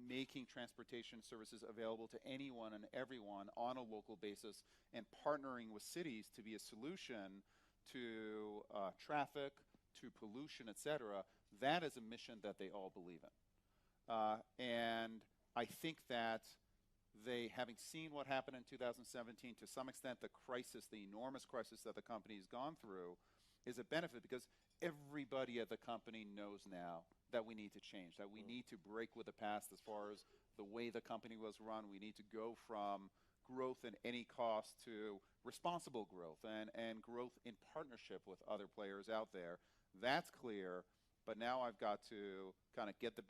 making transportation services available to anyone and everyone on a local basis, and partnering with cities to be a solution to traffic, to pollution, etc. That is a mission that they all believe in. And I think that they, having seen what happened in 2017, to some extent the crisis, the enormous crisis that the company has gone through, is a benefit because everybody at the company knows now that we need to change, that we need to break with the past as far as the way the company was run. We need to go from growth at any cost to responsible growth and growth in partnership with other players out there. That's clear, but now I've got to kind of get the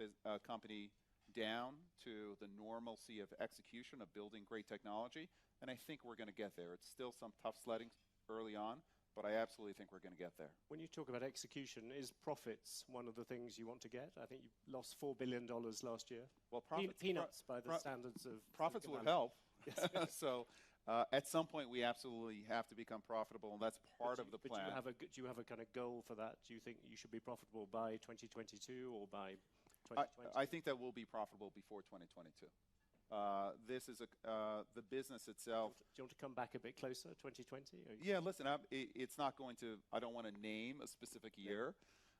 company down to the normalcy of execution, of building great technology, and I think we're going to get there. It's still some tough sledding early on, but I absolutely think we're going to get there. When you talk about execution, is profits one of the things you want to get? I think you lost $4 billion last year. Well, peanuts by the standards of... Profits would help. So at some point, we absolutely have to become profitable, and that's part of the plan. But do you have a kind of goal for that? Do you think you should be profitable by 2022 or by 2020? I think that we'll be profitable before 2022. This is the business itself. Do you want to come back a bit closer, 2020? Yeah, listen, it's not going to, I don't want to name a specific year,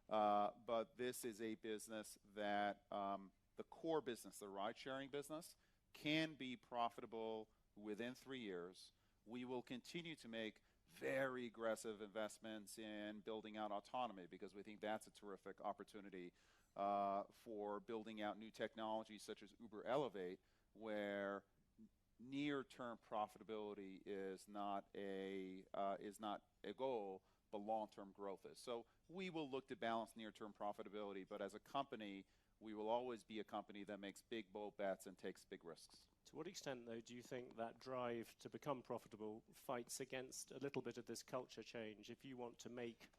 but this is a business that the core business, the ride-sharing business, can be profitable within 3 years. We will continue to make very aggressive investments in building out autonomy because we think that's a terrific opportunity for building out new technologies such as Uber Elevate, where near-term profitability is not a goal, but long-term growth is. So we will look to balance near-term profitability, but as a company, we will always be a company that makes big, bold bets and takes big risks. To what extent, though, do you think that drive to become profitable fights against a little bit of this culture change? If you want to make,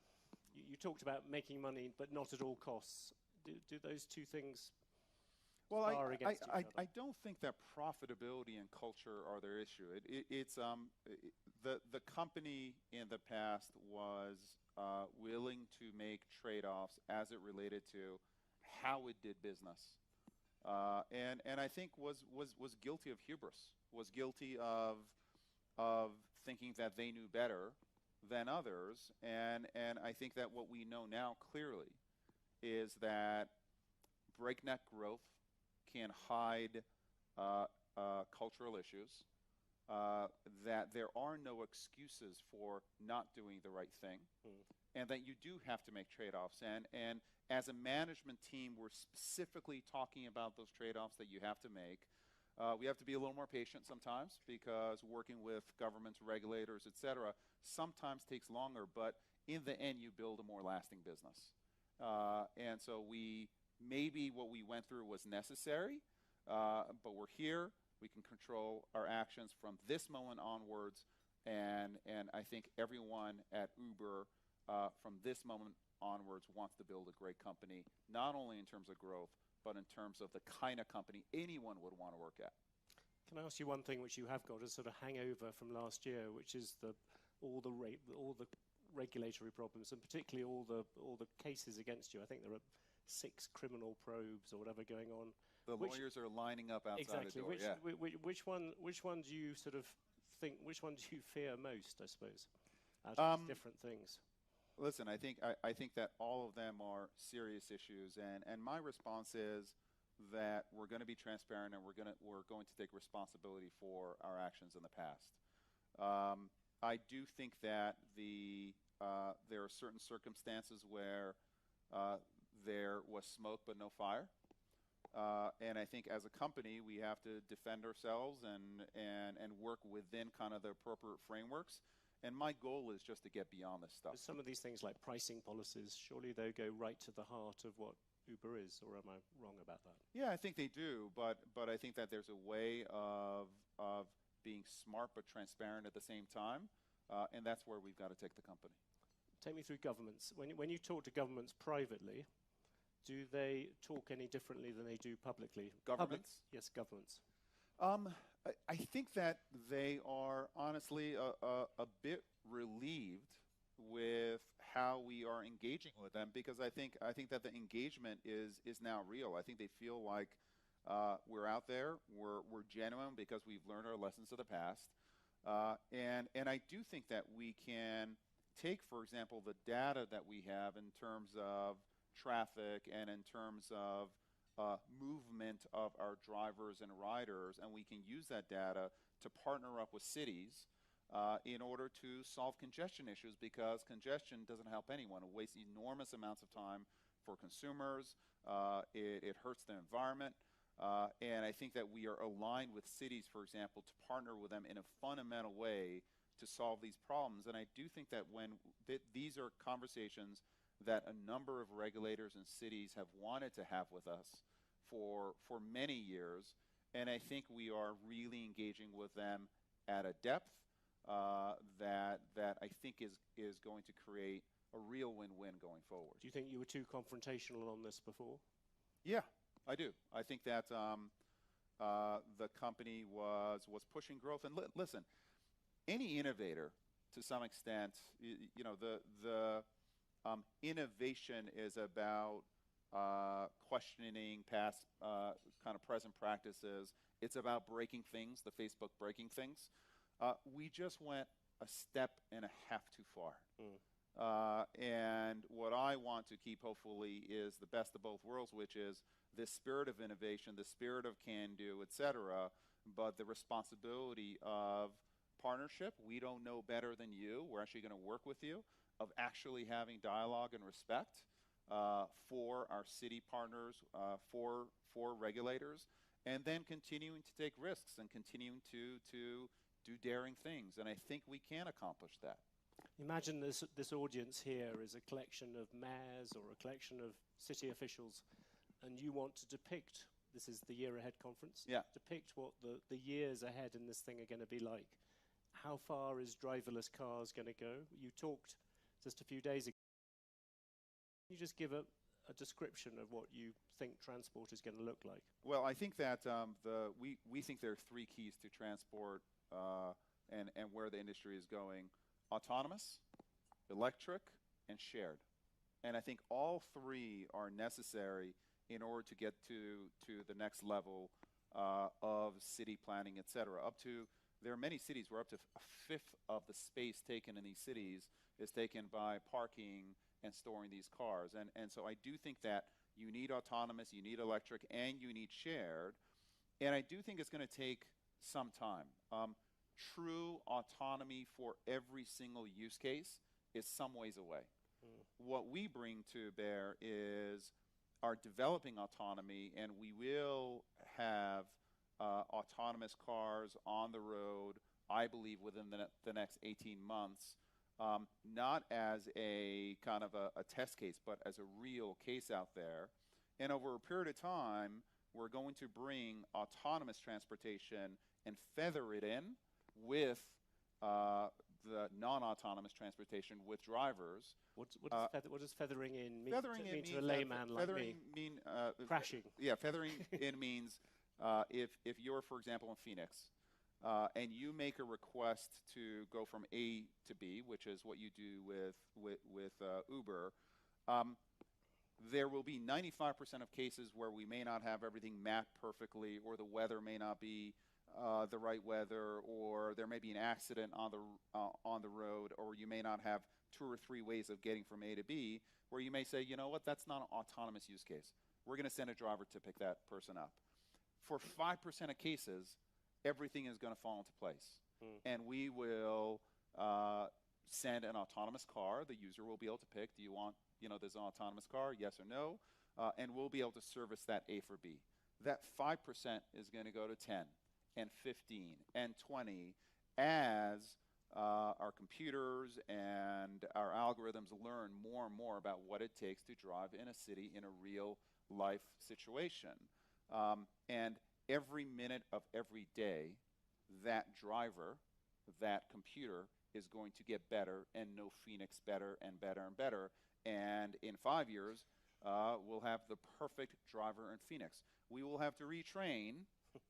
you talked about making money, but not at all costs. Do those two things spar against each other? I don't think that profitability and culture are their issue. The company in the past was willing to make trade-offs as it related to how it did business, and I think was guilty of hubris, was guilty of thinking that they knew better than others, and I think that what we know now clearly is that breakneck growth can hide cultural issues, that there are no excuses for not doing the right thing, and that you do have to make trade-offs. And as a management team, we're specifically talking about those trade-offs that you have to make. We have to be a little more patient sometimes because working with governments, regulators, etc., sometimes takes longer, but in the end, you build a more lasting business. And so maybe what we went through was necessary, but we're here. We can control our actions from this moment onwards, and I think everyone at Uber from this moment onwards wants to build a great company, not only in terms of growth, but in terms of the kind of company anyone would want to work at. Can I ask you one thing which you have got as sort of hangover from last year, which is all the regulatory problems, and particularly all the cases against you? I think there are 6 criminal probes or whatever going on. The lawyers are lining up outside the door. Which one do you sort of think? Which one do you fear most? I suppose out of these different things. Listen, I think that all of them are serious issues, and my response is that we're going to be transparent and we're going to take responsibility for our actions in the past. I do think that there are certain circumstances where there was smoke but no fire, and I think as a company we have to defend ourselves and work within kind of the appropriate frameworks. And my goal is just to get beyond this stuff. Some of these things like pricing policies, surely they go right to the heart of what Uber is, or am I wrong about that? Yeah, I think they do, but I think that there's a way of being smart but transparent at the same time, and that's where we've got to take the company. Take me through governments. When you talk to governments privately, do they talk any differently than they do publicly? Governments? Yes, governments. I think that they are honestly a bit relieved with how we are engaging with them, because I think that the engagement is now real. I think they feel like we're out there, we're genuine because we've learned our lessons of the past, and I do think that we can take, for example, the data that we have in terms of traffic and in terms of movement of our drivers and riders, and we can use that data to partner up with cities in order to solve congestion issues, because congestion doesn't help anyone. It wastes enormous amounts of time for consumers. It hurts the environment. And I think that we are aligned with cities, for example, to partner with them in a fundamental way to solve these problems. And I do think that when these are conversations that a number of regulators and cities have wanted to have with us for many years, and I think we are really engaging with them at a depth that I think is going to create a real win-win going forward. Do you think you were too confrontational on this before? Yeah, I do. I think that the company was pushing growth. And listen, any innovator, to some extent, the innovation is about questioning past kind of present practices. It's about breaking things, the Facebook breaking things. We just went a step and a half too far. And what I want to keep, hopefully, is the best of both worlds, which is this spirit of innovation, the spirit of can-do, etc., but the responsibility of partnership. We don't know better than you. We're actually going to work with you, of actually having dialogue and respect for our city partners, for regulators, and then continuing to take risks and continuing to do daring things. And I think we can accomplish that. Imagine this audience here is a collection of mayors or a collection of city officials, and you want to depict, this is the Year Ahead conference, depict what the years ahead in this thing are going to be like. How far is driverless cars going to go? You talked just a few days ago. Can you just give a description of what you think transport is going to look like? Well, I think that we think there are three keys to transport and where the industry is going: autonomous, electric, and shared. And I think all three are necessary in order to get to the next level of city planning, et cetera. There are many cities where up to a fifth of the space taken in these cities is taken by parking and storing these cars. And so I do think that you need autonomous, you need electric, and you need shared. And I do think it's going to take some time. True autonomy for every single use case is some ways away. What we bring to bear is our developing autonomy, and we will have autonomous cars on the road, I believe, within the next 18 months, not as a kind of a test case, but as a real case out there. And over a period of time, we're going to bring autonomous transportation and feather it in with the non-autonomous transportation with drivers. What does feathering in mean? Feathering in mean to means a layman like feathering me? Crashing. Yeah, feathering in means if you're, for example, in Phoenix, and you make a request to go from A to B, which is what you do with Uber, there will be 95% of cases where we may not have everything mapped perfectly, or the weather may not be the right weather, or there may be an accident on the road, or you may not have 2 or 3 ways of getting from A to B, where you may say, you know what, that's not an autonomous use case. We're going to send a driver to pick that person up. For 5% of cases, everything is going to fall into place. And we will send an autonomous car. The user will be able to pick, do you want, there's an autonomous car, yes or no? And we'll be able to service that A for B. That 5% is going to go to 10 and 15 and 20 as our computers and our algorithms learn more and more about what it takes to drive in a city in a real life situation. And every minute of every day, that driver, that computer is going to get better and know Phoenix better and better and better. And in 5 years, we'll have the perfect driver in Phoenix. We will have to retrain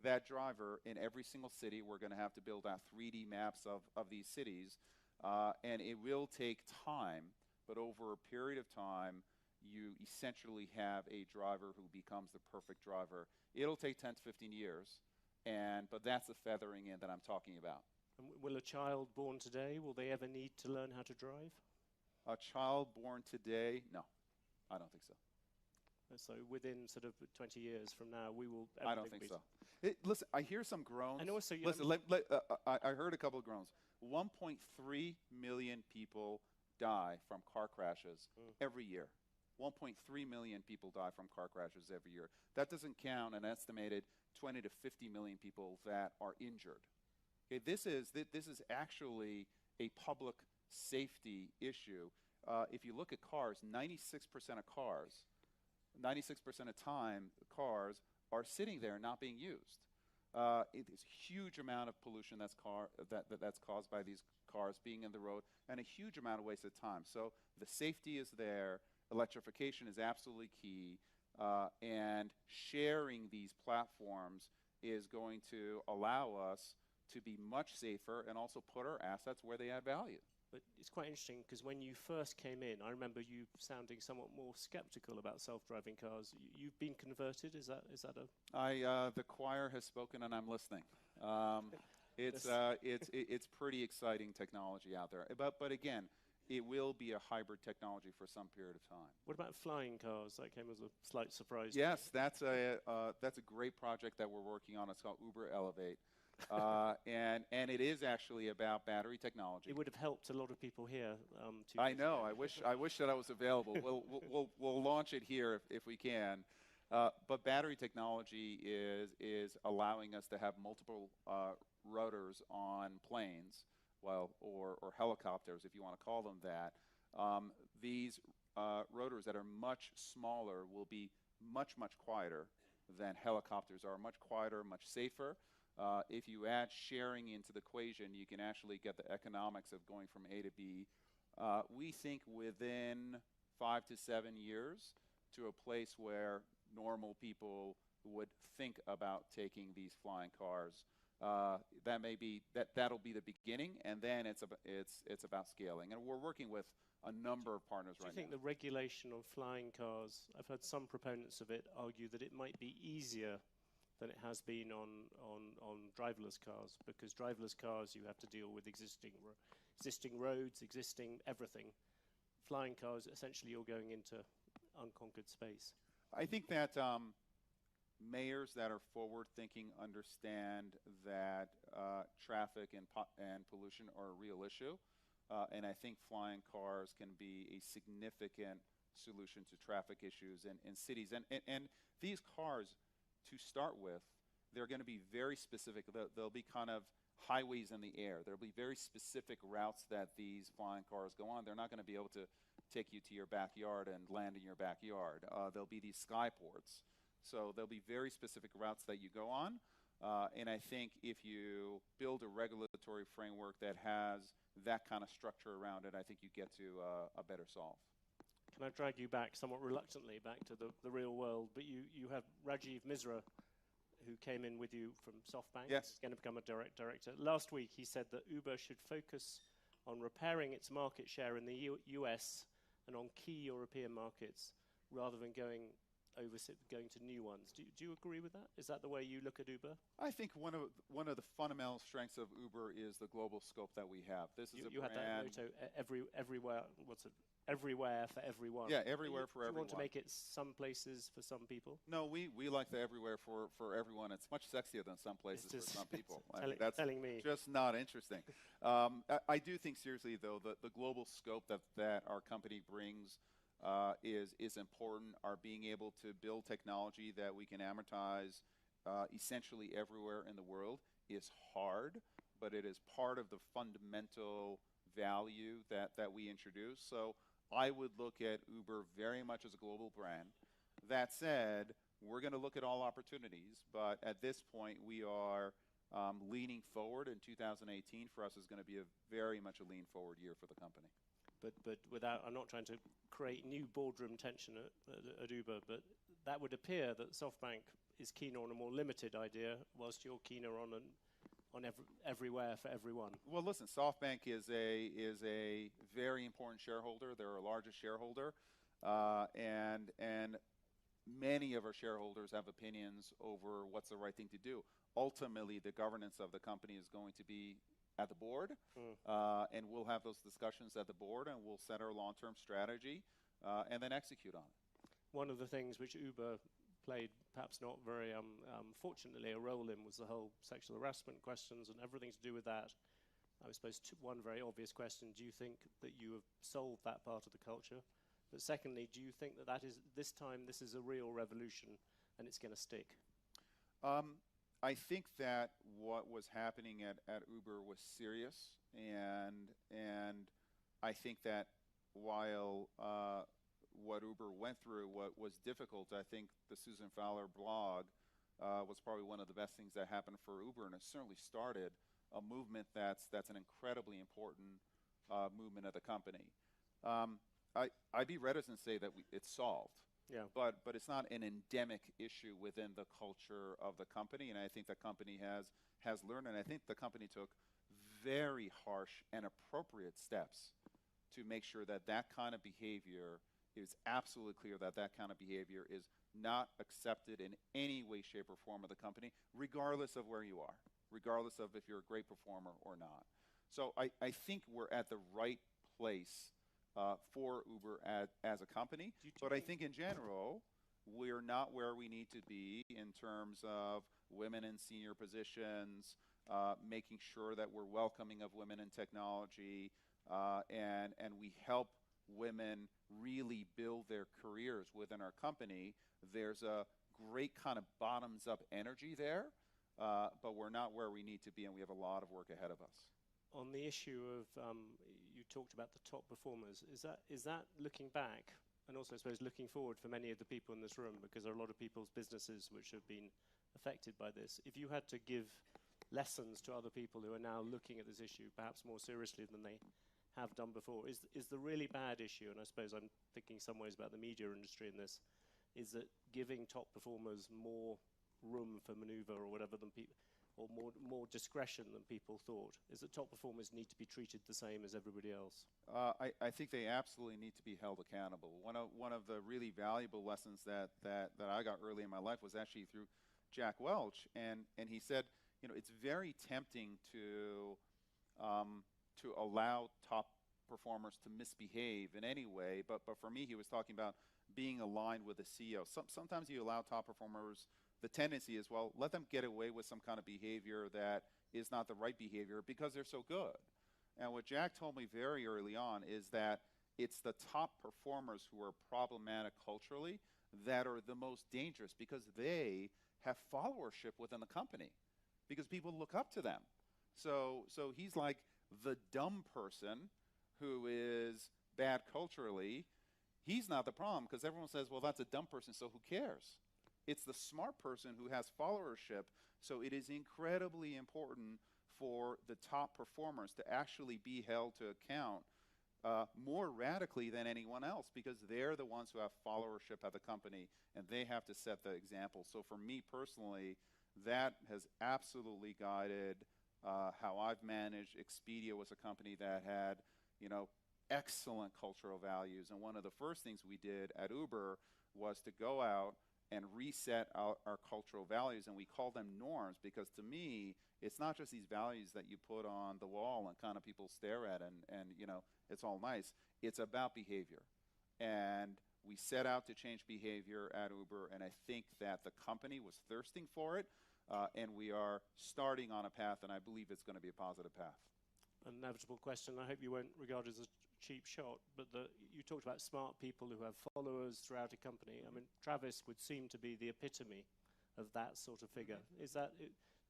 that driver in every single city. We're going to have to build out 3D maps of these cities. And it will take time, but over a period of time, you essentially have a driver who becomes the perfect driver. It'll take 10 to 15 years, but that's the feathering in that I'm talking about. And will a child born today, will they ever need to learn how to drive? A child born today? No, I don't think so. So within sort of 20 years from now, we will... I don't think so. Listen, I hear some groans. And also, listen, I heard a couple of groans. 1.3 million people die from car crashes every year. 1.3 million people die from car crashes every year. That doesn't count an estimated 20 to 50 million people that are injured. Okay, this is actually a public safety issue. If you look at cars, 96% of cars, 96% of time, cars are sitting there not being used. It is a huge amount of pollution that's caused by these cars being in the road, and a huge amount of wasted time. So the safety is there. Electrification is absolutely key, and sharing these platforms is going to allow us to be much safer and also put our assets where they add value. But it's quite interesting because when you first came in, I remember you sounding somewhat more skeptical about self-driving cars. You've been converted. Is that a? The choir has spoken, and I'm listening. It's pretty exciting technology out there. But again, it will be a hybrid technology for some period of time. What about flying cars? That came as a slight surprise. Yes, that's a great project that we're working on. It's called Uber Elevate. And it is actually about battery technology. It would have helped a lot of people here. I know. I wish that I was available. We'll launch it here if we can. But battery technology is allowing us to have multiple rotors on planes, or helicopters, if you want to call them that. These rotors that are much smaller will be much quieter than helicopters are. Much quieter, much safer. If you add sharing into the equation, you can actually get the economics of going from A to B. We think within 5 to 7 years to a place where normal people would think about taking these flying cars. That'll be the beginning, and then it's about scaling. And we're working with a number of partners right now. Do you think the regulation on flying cars, I've heard some proponents of it argue that it might be easier than it has been on driverless cars, because driverless cars you have to deal with existing roads, existing everything. Flying cars, essentially you're going into unconquered space. I think that mayors that are forward-thinking understand that traffic and pollution are a real issue, and I think flying cars can be a significant solution to traffic issues in cities. And these cars, to start with, they're going to be very specific. They'll be kind of highways in the air. There'll be very specific routes that these flying cars go on. They're not going to be able to take you to your backyard and land in your backyard. There'll be these skyports. So there'll be very specific routes that you go on. And I think if you build a regulatory framework that has that kind of structure around it, I think you get to a better solve. Can I drag you back somewhat reluctantly back to the real world? But you have Rajiv Misra, who came in with you from SoftBank. Yes. He's going to become a director. Last week he said that Uber should focus on repairing its market share in the US and on key European markets rather than going to new ones. Do you agree with that? Is that the way you look at Uber? I think one of the fundamental strengths of Uber is the global scope that we have. This is you had that motto, everywhere. What's it? Everywhere for everyone. Yeah, everywhere for everyone. Do you want to make it some places for some people? No, we like the everywhere for everyone. It's much sexier than some places for some people. That's telling me. Just not interesting. I do think seriously, though, the global scope that our company brings is important. Our being able to build technology that we can amortize essentially everywhere in the world is hard, but it is part of the fundamental value that we introduce. So I would look at Uber very much as a global brand That said, we're going to look at all opportunities, but at this point, we are leaning forward. In 2018, for us, is going to be very much a lean forward year for the company. But without, I'm not trying to create new boardroom tension at Uber, but that would appear that SoftBank is keener on a more limited idea, whilst you're keener on everywhere for everyone. Well, listen, SoftBank is a very important shareholder. They're our largest shareholder, and many of our shareholders have opinions over what's the right thing to do. Ultimately, the governance of the company is going to be at the board, and we'll have those discussions at the board, and we'll set our long-term strategy and then execute on it. One of the things which Uber played, perhaps not very fortunately, a role in was the whole sexual harassment questions and everything to do with that. I suppose one very obvious question, do you think that you have solved that part of the culture? But secondly, do you think that is this time this is a real revolution and it's going to stick? I think that what was happening at Uber was serious, and I think that while what Uber went through was difficult, I think the Susan Fowler blog was probably one of the best things that happened for Uber, and it certainly started a movement that's an incredibly important movement at the company. I'd be reticent to say that it's solved. Yeah. But it's not an endemic issue within the culture of the company, and I think the company has learned, and I think the company took very harsh and appropriate steps to make sure that that kind of behavior is absolutely clear, that that kind of behavior is not accepted in any way, shape, or form of the company, regardless of where you are, regardless of if you're a great performer or not. So I think we're at the right place for Uber as a company, but I think in general, we're not where we need to be in terms of women in senior positions, making sure that we're welcoming of women in technology, and we help women really build their careers within our company. There's a great kind of bottoms-up energy there, but we're not where we need to be, and we have a lot of work ahead of us. On the issue of, you talked about the top performers, is that looking back, and also I suppose looking forward for many of the people in this room, because there are a lot of people's businesses which have been affected by this. If you had to give lessons to other people who are now looking at this issue, perhaps more seriously than they have done before, is the really bad issue, and I suppose I'm thinking in some ways about the media industry in this, is that giving top performers more room for maneuver or whatever than people, or more discretion than people thought? Is that top performers need to be treated the same as everybody else? I think they absolutely need to be held accountable. One of the really valuable lessons that I got early in my life was actually through Jack Welch, and he said, you know, it's very tempting to allow top performers to misbehave in any way, but for me, he was talking about being aligned with the CEO. Sometimes you allow top performers, the tendency is, well, let them get away with some kind of behavior that is not the right behavior because they're so good. And what Jack told me very early on is that it's the top performers who are problematic culturally that are the most dangerous because they have followership within the company, because people look up to them. So he's like the dumb person who is bad culturally. He's not the problem because everyone says, well, that's a dumb person, so who cares? It's the smart person who has followership. So it is incredibly important for the top performers to actually be held to account more radically than anyone else, because they're the ones who have followership at the company and they have to set the example. So for me personally, that has absolutely guided how I've managed. Expedia was a company that had, you know, excellent cultural values. And one of the first things we did at Uber was to go out and reset our cultural values, and we call them norms, because to me, it's not just these values that you put on the wall and kind of people stare at and you know, it's all nice. It's about behavior. And we set out to change behavior at Uber, and I think that the company was thirsting for it, and we are starting on a path, and I believe it's going to be a positive path. An inevitable question, I hope you won't regard it as a cheap shot, but you talked about smart people who have followers throughout a company. I mean, Travis would seem to be the epitome of that sort of figure. Is that,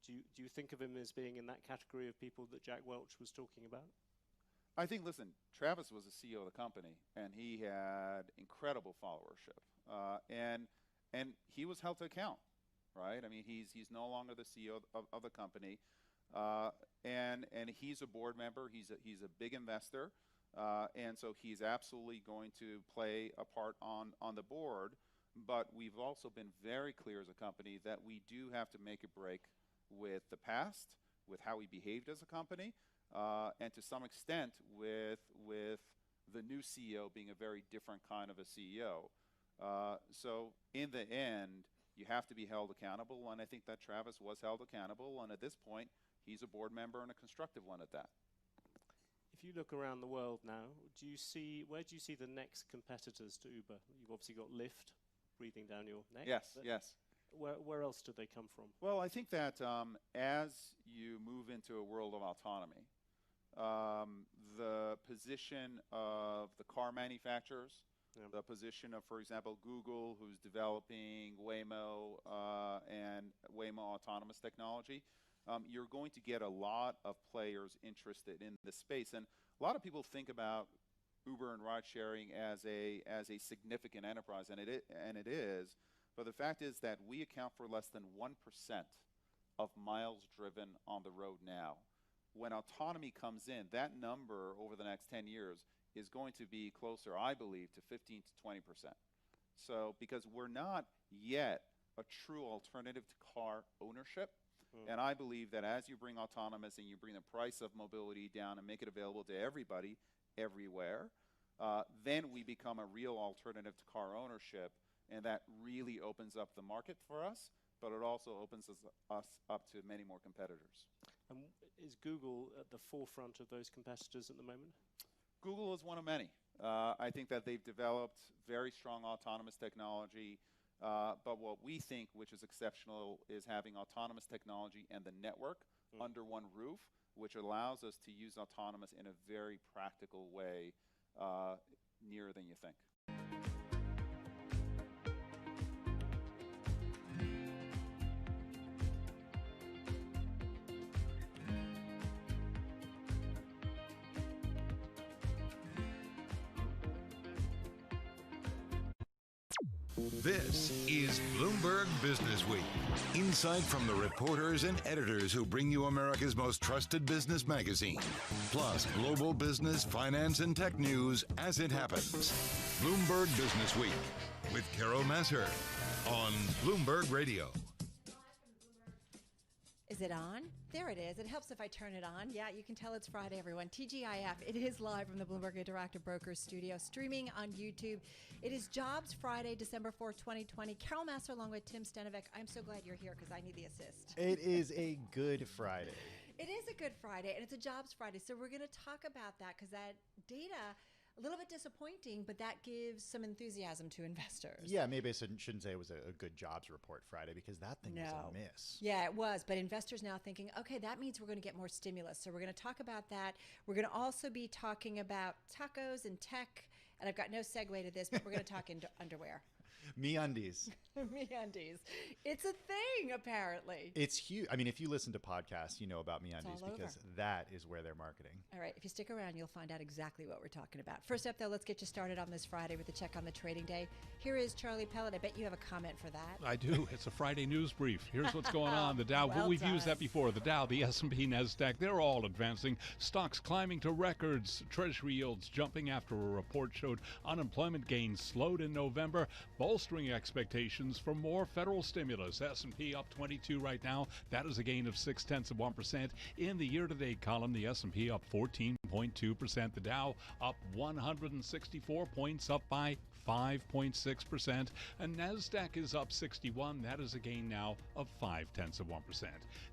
do you think of him as being in that category of people that Jack Welch was talking about? I think, listen, Travis was the CEO of the company, and he had incredible followership. And and he was held to account, right? I mean, he's no longer the CEO of the company, and he's a board member. He's a big investor, and so he's absolutely going to play a part on the board. But we've also been very clear as a company that we do have to make a break with the past, with how we behaved as a company, and to some extent with the new CEO being a very different kind of a CEO. So in the end, you have to be held accountable, and I think that Travis was held accountable, and at this point, he's a board member and a constructive one at that. If you look around the world now, where do you see the next competitors to Uber? You've obviously got Lyft breathing down your neck. Yes. Where else do they come from? Well, I think that as you move into a world of autonomy, the position of the car manufacturers, the position of, for example, Google, who's developing Waymo and Waymo autonomous technology, you're going to get a lot of players interested in this space. And a lot of people think about Uber and ride sharing as a significant enterprise, and it is. But the fact is that we account for less than 1% of miles driven on the road now. When autonomy comes in, that number over the next 10 years is going to be closer, I believe, to 15 to 20%. So because we're not yet a true alternative to car ownership, and I believe that as you bring autonomous and you bring the price of mobility down and make it available to everybody, everywhere, then we become a real alternative to car ownership, and that really opens up the market for us, but it also opens us up to many more competitors. And is Google at the forefront of those competitors at the moment? Google is one of many. I think that they've developed very strong autonomous technology, but what we think, which is exceptional, is having autonomous technology and the network under one roof, which allows us to use autonomous in a very practical way, nearer than you think. This is Bloomberg Business Week. Insight from the reporters and editors who bring you America's most trusted business magazine. Plus, global business, finance, and tech news as it happens. Bloomberg Business Week with Carol Masser on Bloomberg Radio. Is it on? There it is. It helps if I turn it on. Yeah, you can tell it's Friday, everyone. TGIF. It is live from the Bloomberg Interactive Brokers studio, streaming on YouTube. It is Jobs Friday, December 4th, 2020. Carol Masser along with Tim Stenovic. I'm so glad you're here because I need the assist. It is a good Friday. It is a good Friday, and it's a Jobs Friday. So we're going to talk about that because that data, a little bit disappointing, but that gives some enthusiasm to investors. Yeah, maybe I shouldn't say it was a good jobs report Friday because that thing was a miss. Yeah, it was. But investors now thinking, okay, that means we're going to get more stimulus. So we're going to talk about that. We're going to also be talking about tacos and tech. And I've got no segue to this, but we're going to talk underwear. MeUndies. MeUndies. It's a thing, apparently. It's huge. I mean, if you listen to podcasts, you know about MeUndies because that is where they're marketing. All right. If you stick around, you'll find out exactly what we're talking about. First up, though, let's get you started on this Friday with a check on the trading day. Here is Charlie Pellet. I bet you have a comment for that. I do. It's a Friday news brief. Here's what's going on. The Dow, we've used that before. The Dow, the S&P, Nasdaq, they're all advancing. Stocks climbing to records. Treasury yields jumping after a report showed unemployment gains slowed in November, bolstering expectations for more federal stimulus. S&P up 22 right now. That is a gain of 0.6%. In the year-to-date column, the S&P up 14.2%. The Dow up 164 points, up by 5.6%. And Nasdaq is up 61. That is a gain now of 0.5%.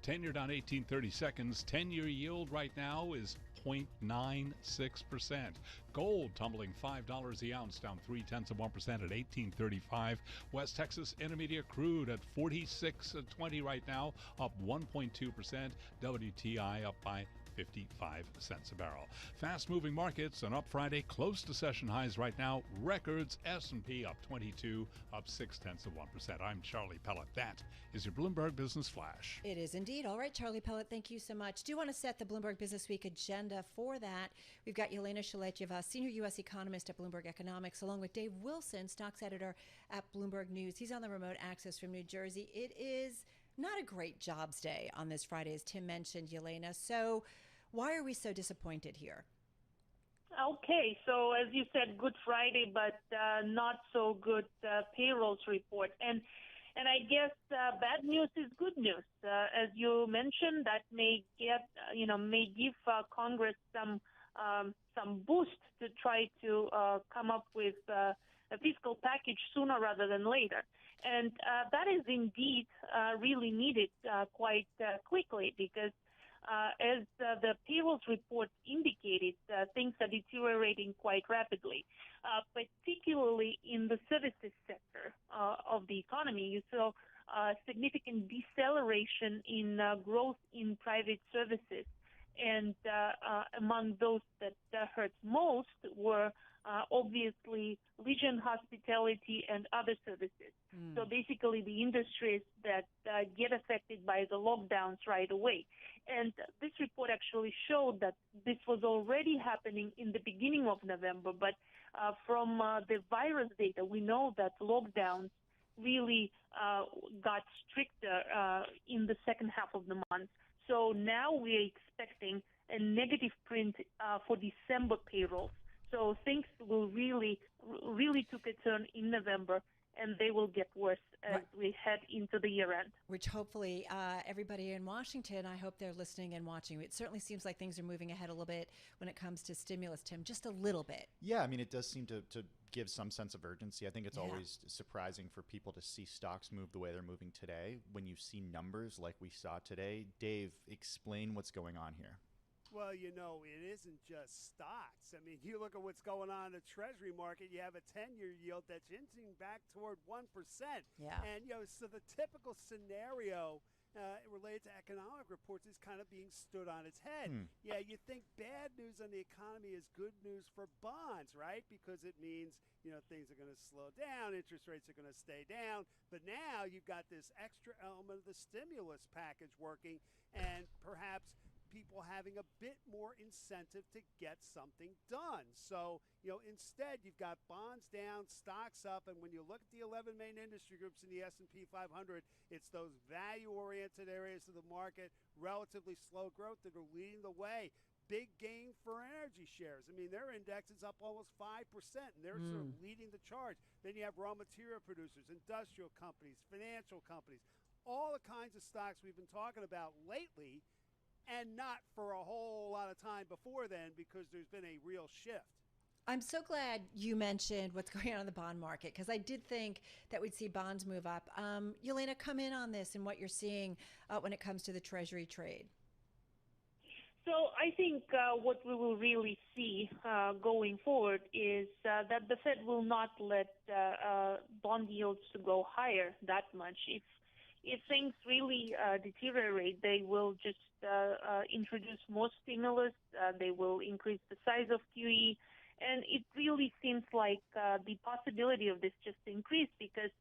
10-year down 18.30 seconds. 10-year yield right now is 0.96%. Gold tumbling $5 the ounce, down 0.3% at 18.35. West Texas Intermediate crude at 46.20 right now, up 1.2%. WTI up by 55 cents a barrel. Fast-moving markets and up Friday, close to session highs right now. Records, S&P up 22, up 0.6%. I'm Charlie Pellet. That is your Bloomberg Business Flash. It is indeed. All right, Charlie Pellet, thank you so much. Do you want to set the Bloomberg Business Week agenda for that? We've got Yelena Shaletyeva, senior U.S. economist at Bloomberg Economics, along with Dave Wilson, stocks editor at Bloomberg News. He's on the remote access from New Jersey. It is not a great jobs day on this Friday, as Tim mentioned, Yelena. So why are we so disappointed here? Okay, so as you said, Good Friday, but not so good payrolls report. And I guess bad news is good news. As you mentioned, that may give Congress some boost to try to come up with a fiscal package sooner rather than later. And that is indeed really needed quite quickly, because as the payrolls report indicated, things are deteriorating quite rapidly, particularly in the services sector of the economy. You saw significant deceleration in growth in private services. And among those that hurt most were obviously leisure, hospitality, and other services. So basically the industries that get affected by the lockdowns right away. And this report actually showed that this was already happening in the beginning of November, but from the virus data, we know that lockdowns really got stricter in the second half of the month. So now we're expecting a negative print for December payrolls. So things will really took a turn in November, and they will get worse as we head into the year end. Which hopefully everybody in Washington, I hope they're listening and watching. It certainly seems like things are moving ahead a little bit when it comes to stimulus, Tim, just a little bit. Yeah, I mean, it does seem to give some sense of urgency. I think it's always surprising for people to see stocks move the way they're moving today. When you see numbers like we saw today, Dave, explain what's going on here. Well, it isn't just stocks. I mean, you look at what's going on in the Treasury market. You have a 10-year yield that's inching back toward 1%. Yeah. And, so the typical scenario related to economic reports is kind of being stood on its head. Yeah, you think bad news on the economy is good news for bonds, right? Because it means, things are going to slow down, interest rates are going to stay down. But now you've got this extra element of the stimulus package working, and perhaps people having a bit more incentive to get something done. So, instead you've got bonds down, stocks up, and when you look at the 11 main industry groups in the S&P 500, it's those value-oriented areas of the market, relatively slow growth, that are leading the way. Big gain for energy shares. I mean, their index is up almost 5%, and they're sort of leading the charge. Then you have raw material producers, industrial companies, financial companies, all the kinds of stocks we've been talking about lately, and not for a whole lot of time before then, because there's been a real shift. I'm so glad you mentioned what's going on in the bond market, because I did think that we'd see bonds move up. Yelena, come in on this and what you're seeing when it comes to the Treasury trade. So I think what we will really see going forward is that the Fed will not let bond yields to go higher that much. If things really deteriorate, they will just introduce more stimulus. They will increase the size of QE. And it really seems like the possibility of this just increased because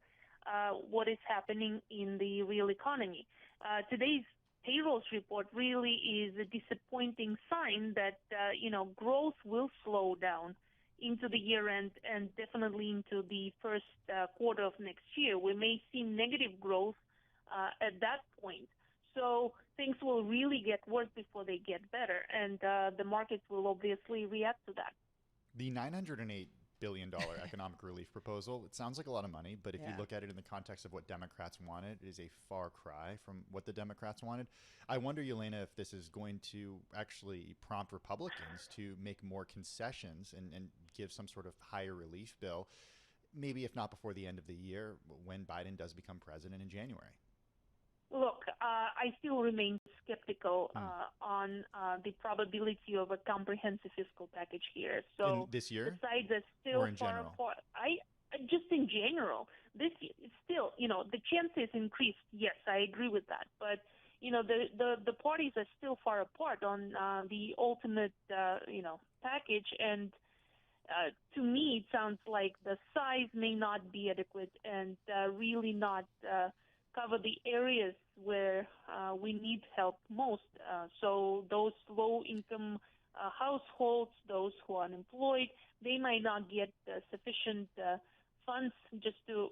what is happening in the real economy. Today's payrolls report really is a disappointing sign that, growth will slow down into the year end and definitely into the first quarter of next year. We may see negative growth at that point. So things will really get worse before they get better, and the markets will obviously react to that. The $908 billion economic relief proposal, it sounds like a lot of money, but if you look at it in the context of what Democrats wanted, it is a far cry from what the Democrats wanted. I wonder, Yelena, if this is going to actually prompt Republicans to make more concessions and give some sort of higher relief bill, maybe if not before the end of the year, when Biden does become president in January. Look, I still remain skeptical on the probability of a comprehensive fiscal package here. So this year, the sides are still or in far general? apart. Just in general, this still, the chances increased. Yes, I agree with that, but the parties are still far apart on the ultimate, package. And to me, it sounds like the size may not be adequate and really not cover the areas where we need help most. So those low-income households, those who are unemployed, they might not get sufficient funds just to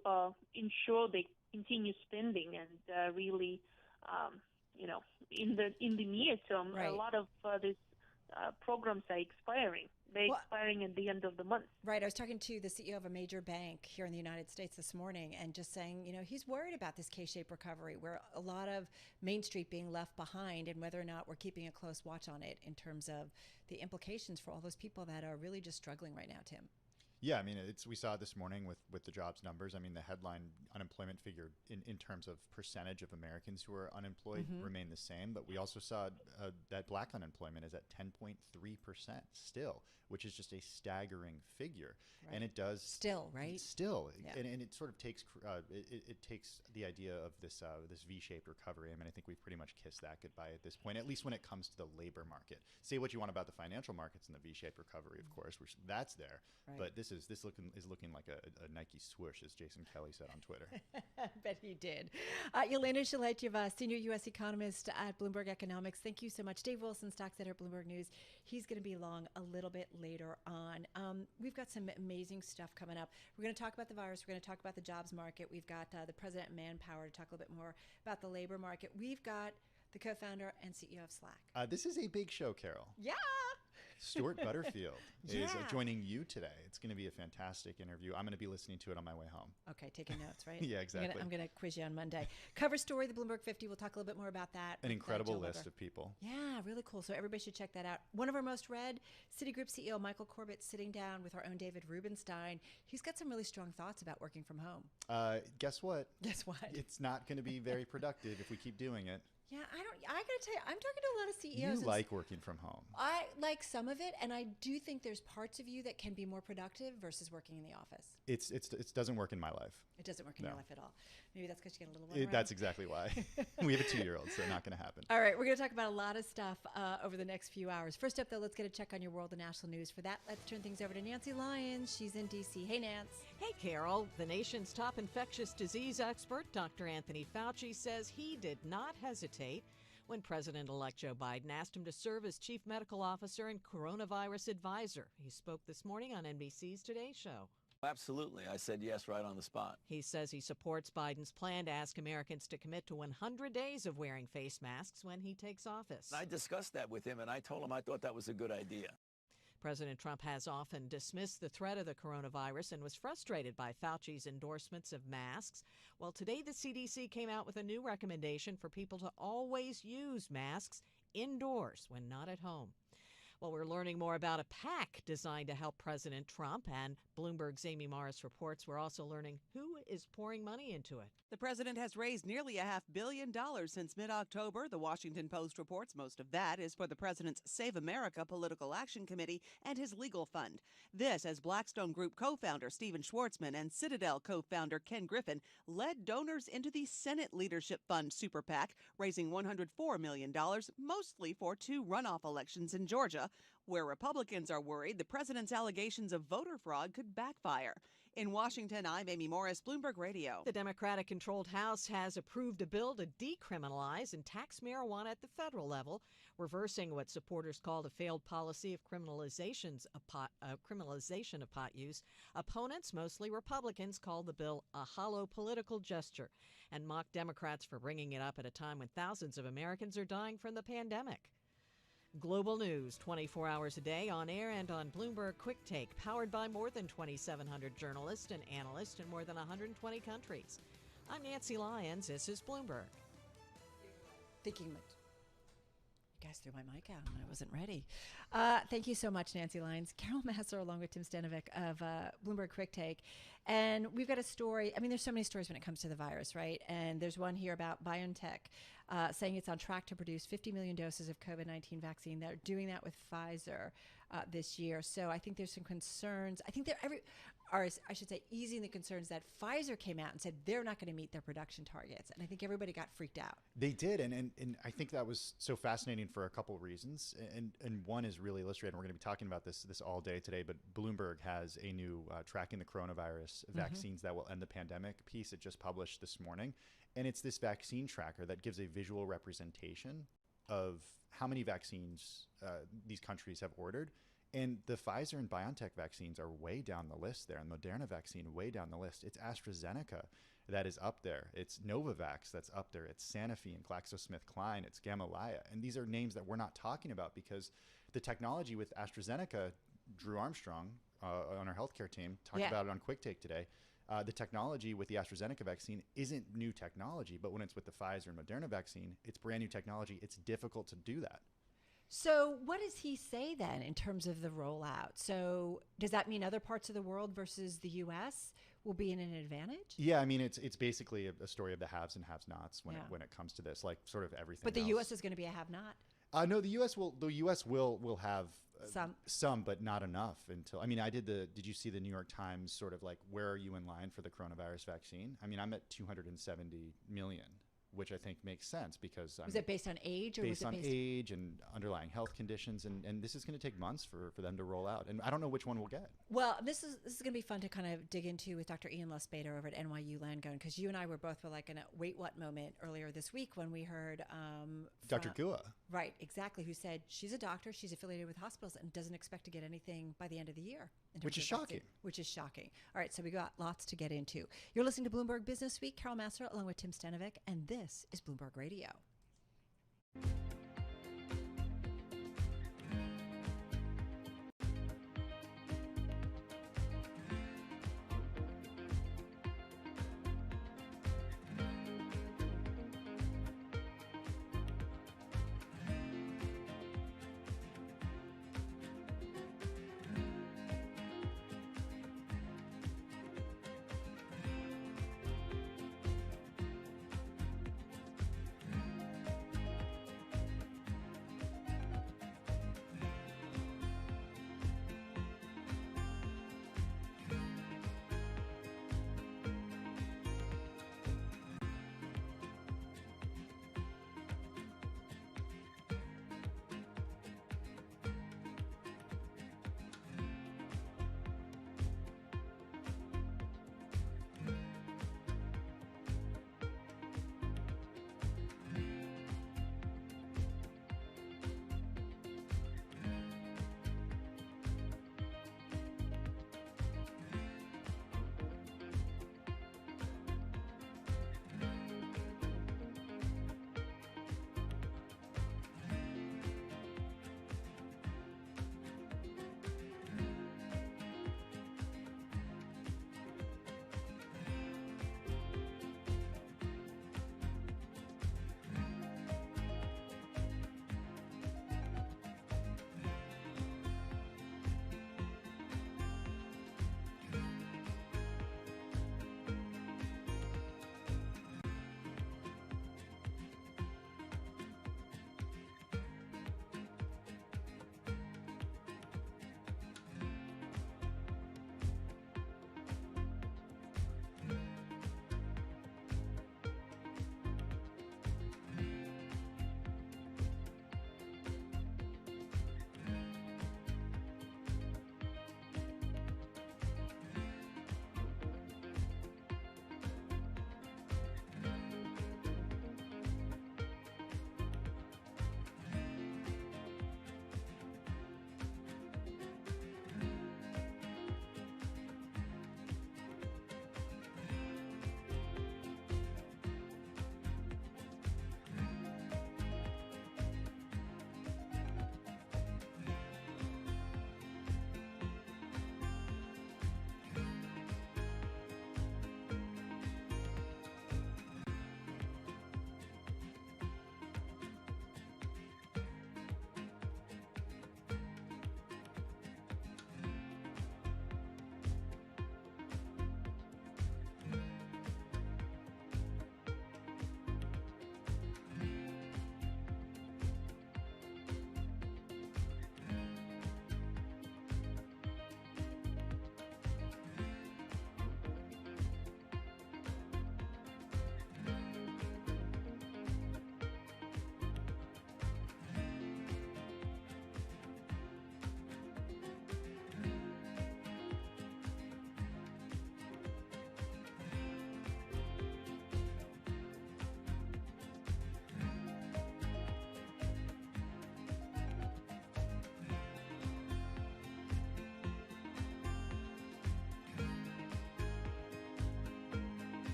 ensure they continue spending and really, in the near term, Right. a lot of these programs are expiring. They're expiring at the end of the month. Right. I was talking to the CEO of a major bank here in the United States this morning and just saying, he's worried about this K-shaped recovery where a lot of Main Street being left behind and whether or not we're keeping a close watch on it in terms of the implications for all those people that are really just struggling right now, Tim. Yeah, I mean, we saw it this morning with the jobs numbers. I mean, the headline unemployment figure in terms of percentage of Americans who are unemployed remain the same. But we also saw that black unemployment is at 10.3% still, which is just a staggering figure. Right. And it does still, right? Still, yeah. and it sort of takes it takes the idea of this V-shaped recovery. I mean, I think we've pretty much kissed that goodbye at this point, at least when it comes to the labor market. Say what you want about the financial markets and the V-shaped recovery, of course, which that's there, right. But this is looking like a Nike swoosh, as Jason Kelly said on Twitter. I bet he did. Yelena Shaletyeva, senior U.S. economist at Bloomberg Economics. Thank you so much. Dave Wilson, stocks editor at Bloomberg News. He's going to be along a little bit later on. We've got some amazing stuff coming up. We're going to talk about the virus. We're going to talk about the jobs market. We've got the president of Manpower to talk a little bit more about the labor market. We've got the co-founder and CEO of Slack. This is a big show, Carol. Yeah. Stuart Butterfield is Yeah. joining you today. It's going to be a fantastic interview. I'm going to be listening to it on my way home. Okay, taking notes, right? Yeah, exactly. I'm going to quiz you on Monday. Cover story, the Bloomberg 50. We'll talk a little bit more about that. An with, incredible Jill list Weber. of people. Yeah, really cool. So everybody should check that out. One of our most read, Citigroup CEO Michael Corbett sitting down with our own David Rubenstein. He's got some really strong thoughts about working from home. Guess what? Guess what? It's not going to be very productive if we keep doing it. Yeah, I got to tell you, I'm talking to a lot of CEOs. You like working from home. I like some of it, and I do think there's parts of you that can be more productive versus working in the office. It doesn't work in my life. It doesn't work in your life at all. Maybe that's because you get a little one. That's exactly why. We have a 2-year-old, so not going to happen. All right, we're going to talk about a lot of stuff over the next few hours. First up, though, let's get a check on your world and national news. For that, let's turn things over to Nancy Lyons. She's in D.C. Hey, Nance. Hey, Carol. The nation's top infectious disease expert, Dr. Anthony Fauci, says he did not hesitate when President-elect Joe Biden asked him to serve as chief medical officer and coronavirus advisor. He spoke this morning on NBC's Today Show. Absolutely. I said yes right on the spot. He says he supports Biden's plan to ask Americans to commit to 100 days of wearing face masks when he takes office. I discussed that with him, and I told him I thought that was a good idea. President Trump has often dismissed the threat of the coronavirus and was frustrated by Fauci's endorsements of masks. Well, today the CDC came out with a new recommendation for people to always use masks indoors when not at home. Well, we're learning more about a PAC designed to help President Trump, and Bloomberg's Amy Morris reports we're also learning who is pouring money into it. The president has raised nearly $500 million since mid-October. The Washington Post reports most of that is for the president's Save America Political Action Committee and his legal fund. This as Blackstone Group co-founder Stephen Schwartzman and Citadel co-founder Ken Griffin led donors into the Senate Leadership Fund Super PAC, raising $104 million, mostly for 2 runoff elections in Georgia, where Republicans are worried the president's allegations of voter fraud could backfire. In Washington, I'm Amy Morris, Bloomberg Radio. The Democratic-controlled House has approved a bill to decriminalize and tax marijuana at the federal level, reversing what supporters called a failed policy of criminalization of pot use. Opponents, mostly Republicans, called the bill a hollow political gesture and mocked Democrats for bringing it up at a time when thousands of Americans are dying from the pandemic. Global news 24 hours a day on air and on Bloomberg Quick Take, powered by more than 2,700 journalists and analysts in more than 120 countries. I'm Nancy Lyons. This is Bloomberg. Thinking that you guys threw my mic out and I wasn't ready. Thank you so much, Nancy Lyons. Carol Masser along with Tim Stanovic of Bloomberg Quick Take. And we've got a story. I mean, there's so many stories when it comes to the virus, right? And there's one here about BioNTech saying it's on track to produce 50 million doses of COVID-19 vaccine. They're doing that with Pfizer this year. So I think there's some concerns. I think easing the concerns that Pfizer came out and said they're not going to meet their production targets. And I think everybody got freaked out. They did. And I think that was so fascinating for a couple of reasons. And one is really illustrated. We're going to be talking about this all day today, but Bloomberg has a new tracking the coronavirus vaccines that will end the pandemic piece. It just published this morning. And it's this vaccine tracker that gives a visual representation of how many vaccines these countries have ordered. And the Pfizer and BioNTech vaccines are way down the list there, and Moderna vaccine way down the list. It's AstraZeneca that is up there. It's Novavax that's up there. It's Sanofi and GlaxoSmithKline. It's Gamaleya. And these are names that we're not talking about because the technology with AstraZeneca, Drew Armstrong on our healthcare team talked about it on Quick Take today. The technology with the AstraZeneca vaccine isn't new technology, but when it's with the Pfizer and Moderna vaccine, it's brand new technology. It's difficult to do that. So what does he say then in terms of the rollout? So does that mean other parts of the world versus the U.S. will be in an advantage? Yeah, I mean, it's basically a story of the haves and have-nots when it comes to this, like sort of everything. But the else. U.S. is going to be a have-not? No, the U.S. will have some, but not enough until. I mean, did you see the New York Times sort of like, where are you in line for the coronavirus vaccine? I mean, I'm at 270 million. Which I think makes sense because was it based on age, or based was it on age and underlying health conditions, and this is going to take months for them to roll out, and I don't know which one we'll get. Well, this is going to be fun to kind of dig into with Dr. Ian Lusbader over at NYU Langone, because you and I were both like in a wait what moment earlier this week when we heard Dr. Gua. Right, exactly, who said she's a doctor, she's affiliated with hospitals, and doesn't expect to get anything by the end of the year. Which is shocking. Which is shocking. All right, so we got lots to get into. You're listening to Bloomberg Business Week. Carol Massar along with Tim Stenovic, and this is Bloomberg Radio.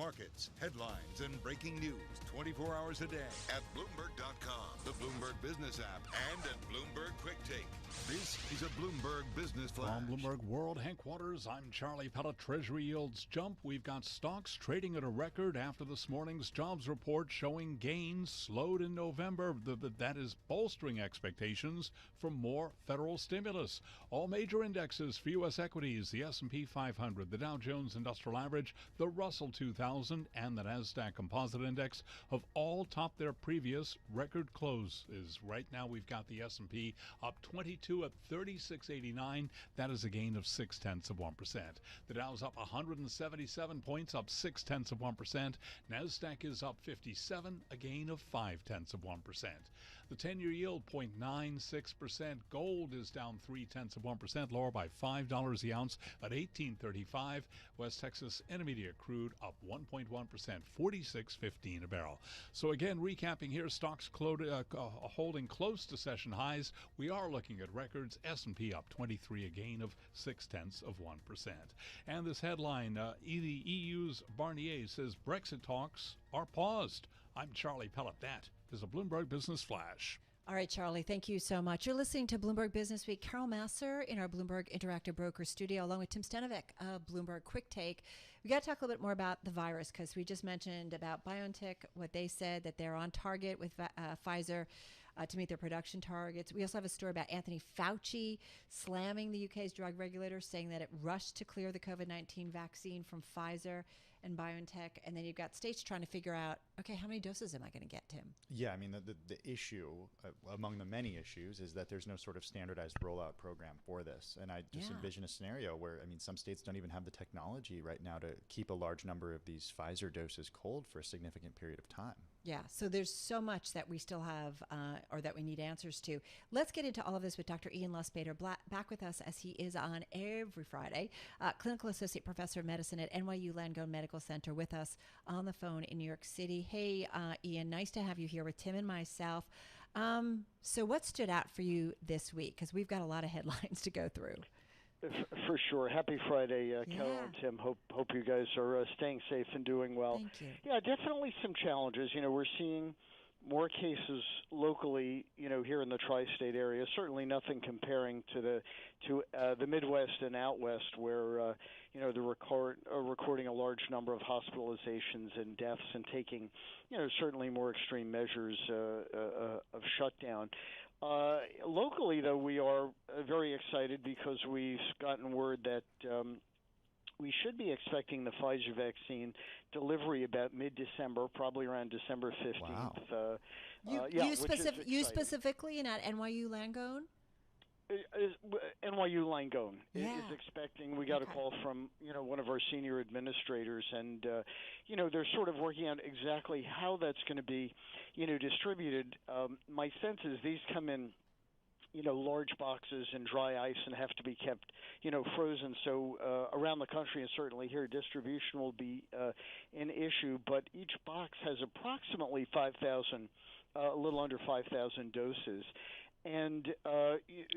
markets, headlines, and breaking news 24 hours a day at Bloomberg.com, the Bloomberg Business app, and at Bloomberg Quick Take. This is a Bloomberg Business Flash. From Bloomberg World Headquarters, I'm Charlie Pellet. Treasury yields jump. We've got stocks trading at a record after this morning's jobs report showing gains slowed in November. That is bolstering expectations for more federal stimulus. All major indexes for U.S. equities, the S&P 500, the Dow Jones Industrial Average, the Russell 2000, and the Nasdaq Composite Index have all topped their previous record closes. Right now, we've got the S&P up 22 at 3689. That is a gain of 0.6%. The Dow's up 177 points, up 0.6%. Nasdaq is up 57, a gain of 0.5%. The 10-year yield 0.96%. Gold is down 0.3%, lower by $5 the ounce at $18.35. West Texas Intermediate crude up 1.1%, $46.15 a barrel. So again, recapping here, stocks holding close to session highs. We are looking at records. S&P up 23, a gain of 0.6%. And this headline, the EU's Barnier says Brexit talks are paused. I'm Charlie Pellet. That is a Bloomberg Business Flash. All right, Charlie, thank you so much. You're listening to Bloomberg Business Week. Carol Masser in our Bloomberg Interactive Broker studio, along with Tim Stenovic of Bloomberg Quick Take. We got to talk a little bit more about the virus because we just mentioned about BioNTech, what they said, that they're on target with Pfizer to meet their production targets. We also have a story about Anthony Fauci slamming the UK's drug regulator, saying that it rushed to clear the COVID-19 vaccine from Pfizer and BioNTech. And then you've got states trying to figure out, okay, how many doses am I going to get, Tim? Yeah, I mean, the issue, among the many issues, is that there's no sort of standardized rollout program for this. And I just envision a scenario where, I mean, some states don't even have the technology right now to keep a large number of these Pfizer doses cold for a significant period of time. Yeah, so there's so much that we still have or that we need answers to. Let's get into all of this with Dr. Ian Lustbader, back with us as he is on every Friday, Clinical Associate Professor of Medicine at NYU Langone Medical Center, with us on the phone in New York City. Hey, Ian, nice to have you here with Tim and myself. So what stood out for you this week? Because we've got a lot of headlines to go through. For sure. Happy Friday, Carol and Tim. Hope you guys are staying safe and doing well. Thank you. Yeah, definitely some challenges. You know, we're seeing more cases locally, you know, here in the tri-state area. Certainly nothing comparing to the Midwest and out west, where you know, they're recording a large number of hospitalizations and deaths and taking, you know, certainly more extreme measures of shutdown. Locally, though, we are very excited because we've gotten word that we should be expecting the Pfizer vaccine delivery about mid-December, probably around December 15th. Wow. You specifically and at NYU Langone? NYU Langone is expecting. We got a call from, you know, one of our senior administrators, and you know, they're sort of working out exactly how that's going to be, you know, distributed. My sense is these come in, you know, large boxes and dry ice and have to be kept, you know, frozen. So around the country and certainly here, distribution will be an issue. But each box has approximately 5,000, a little under 5,000 doses. And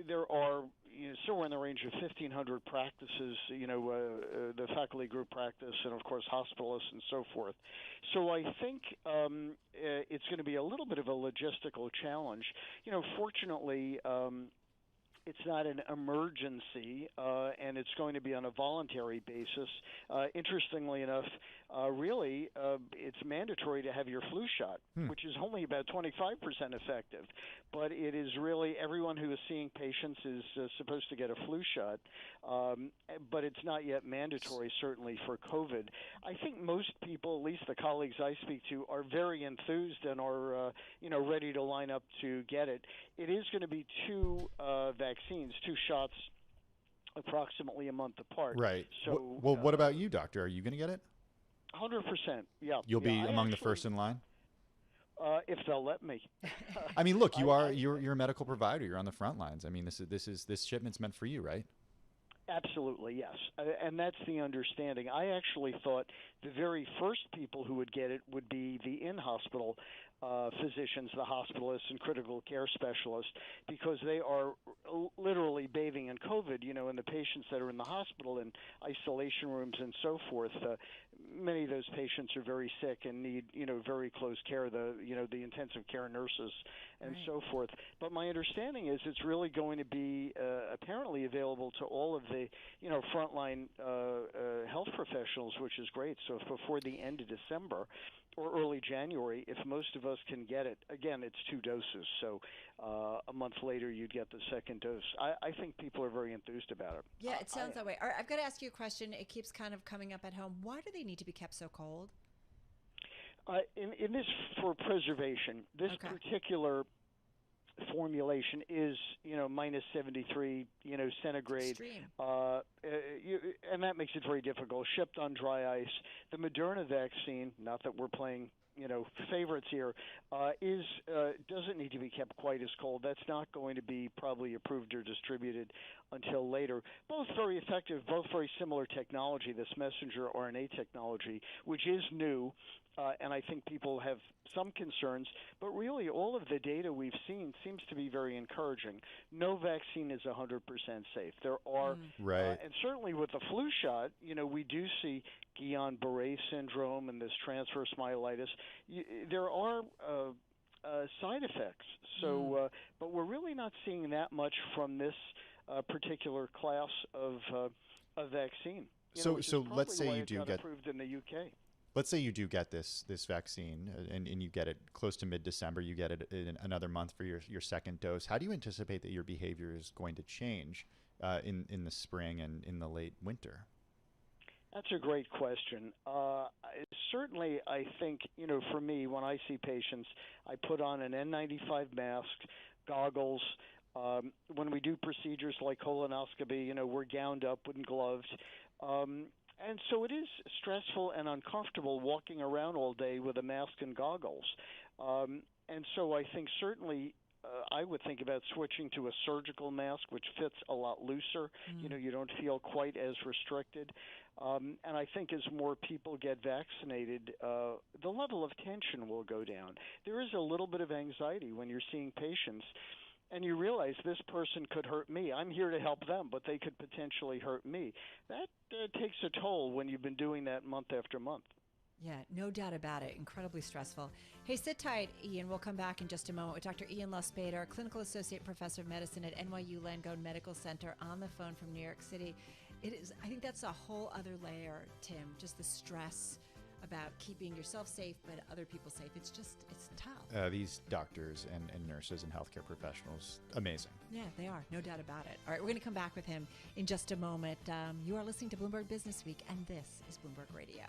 there are, you know, somewhere in the range of 1,500 practices, you know, the faculty group practice and, of course, hospitalists and so forth. So I think it's going to be a little bit of a logistical challenge. You know, fortunately, it's not an emergency, and it's going to be on a voluntary basis. Interestingly enough, really, it's mandatory to have your flu shot, which is only about 25% effective. But it is really everyone who is seeing patients is supposed to get a flu shot, but it's not yet mandatory, certainly for COVID. I think most people, at least the colleagues I speak to, are very enthused and are, you know, ready to line up to get it. It is going to be two vaccines, two shots, approximately a month apart. Right. So, well, what about you, doctor? Are you going to get it? 100%. Yeah. You'll be among the first in line. If they'll let me. I mean, look, you're a medical provider. You're on the front lines. I mean, this shipment's meant for you, right? Absolutely, yes. And that's the understanding. I actually thought the very first people who would get it would be the in-hospital physicians, the hospitalists and critical care specialists, because they are literally bathing in COVID, you know, and the patients that are in the hospital in isolation rooms and so forth, many of those patients are very sick and need, very close care, the intensive care nurses and so forth. But my understanding is it's really going to be apparently available to all of the, frontline health professionals, which is great. So if before the end of December or early January, if most of us can get it, again, it's 2 doses. So a month later, you'd get the second dose. I think people are very enthused about it. Yeah, it sounds that way. All right, I've got to ask you a question. It keeps kind of coming up at home. Why do they need to be kept so cold? In this, for preservation, this particular formulation is, minus 73, centigrade. Extreme. And that makes it very difficult. Shipped on dry ice. The Moderna vaccine, not that we're playing, favorites here, doesn't need to be kept quite as cold. That's not going to be probably approved or distributed until later. Both very effective, both very similar technology, this messenger RNA technology, which is new. And I think people have some concerns, but really all of the data we've seen seems to be very encouraging. No vaccine is 100% safe. There are, and certainly with the flu shot, we do see Guillain-Barré syndrome and this transverse myelitis. There are side effects. So, but we're really not seeing that much from this particular class of vaccine. So let's say you do get approved in the UK. Let's say you do get this vaccine and you get it close to mid-December, you get it in another month for your second dose. How do you anticipate that your behavior is going to change in the spring and in the late winter? That's a great question. Certainly, I think, for me, when I see patients, I put on an N95 mask, goggles. When we do procedures like colonoscopy, we're gowned up and gloved. And so it is stressful and uncomfortable walking around all day with a mask and goggles. And so I think certainly I would think about switching to a surgical mask, which fits a lot looser. You don't feel quite as restricted. And I think as more people get vaccinated, the level of tension will go down. There is a little bit of anxiety when you're seeing patients and you realize this person could hurt me. I'm here to help them, but they could potentially hurt me. That takes a toll when you've been doing that month after month. Yeah, no doubt about it. Incredibly stressful. Hey, sit tight, Ian. We'll come back in just a moment with Dr. Ian Lustbader, Clinical Associate Professor of Medicine at NYU Langone Medical Center, on the phone from New York City. I think that's a whole other layer, Tim, just the stress about keeping yourself safe but other people safe. It's tough. These doctors and nurses and healthcare professionals, amazing. Yeah, they are. No doubt about it. All right, we're going to come back with him in just a moment. You are listening to Bloomberg Business Week, and this is Bloomberg Radio.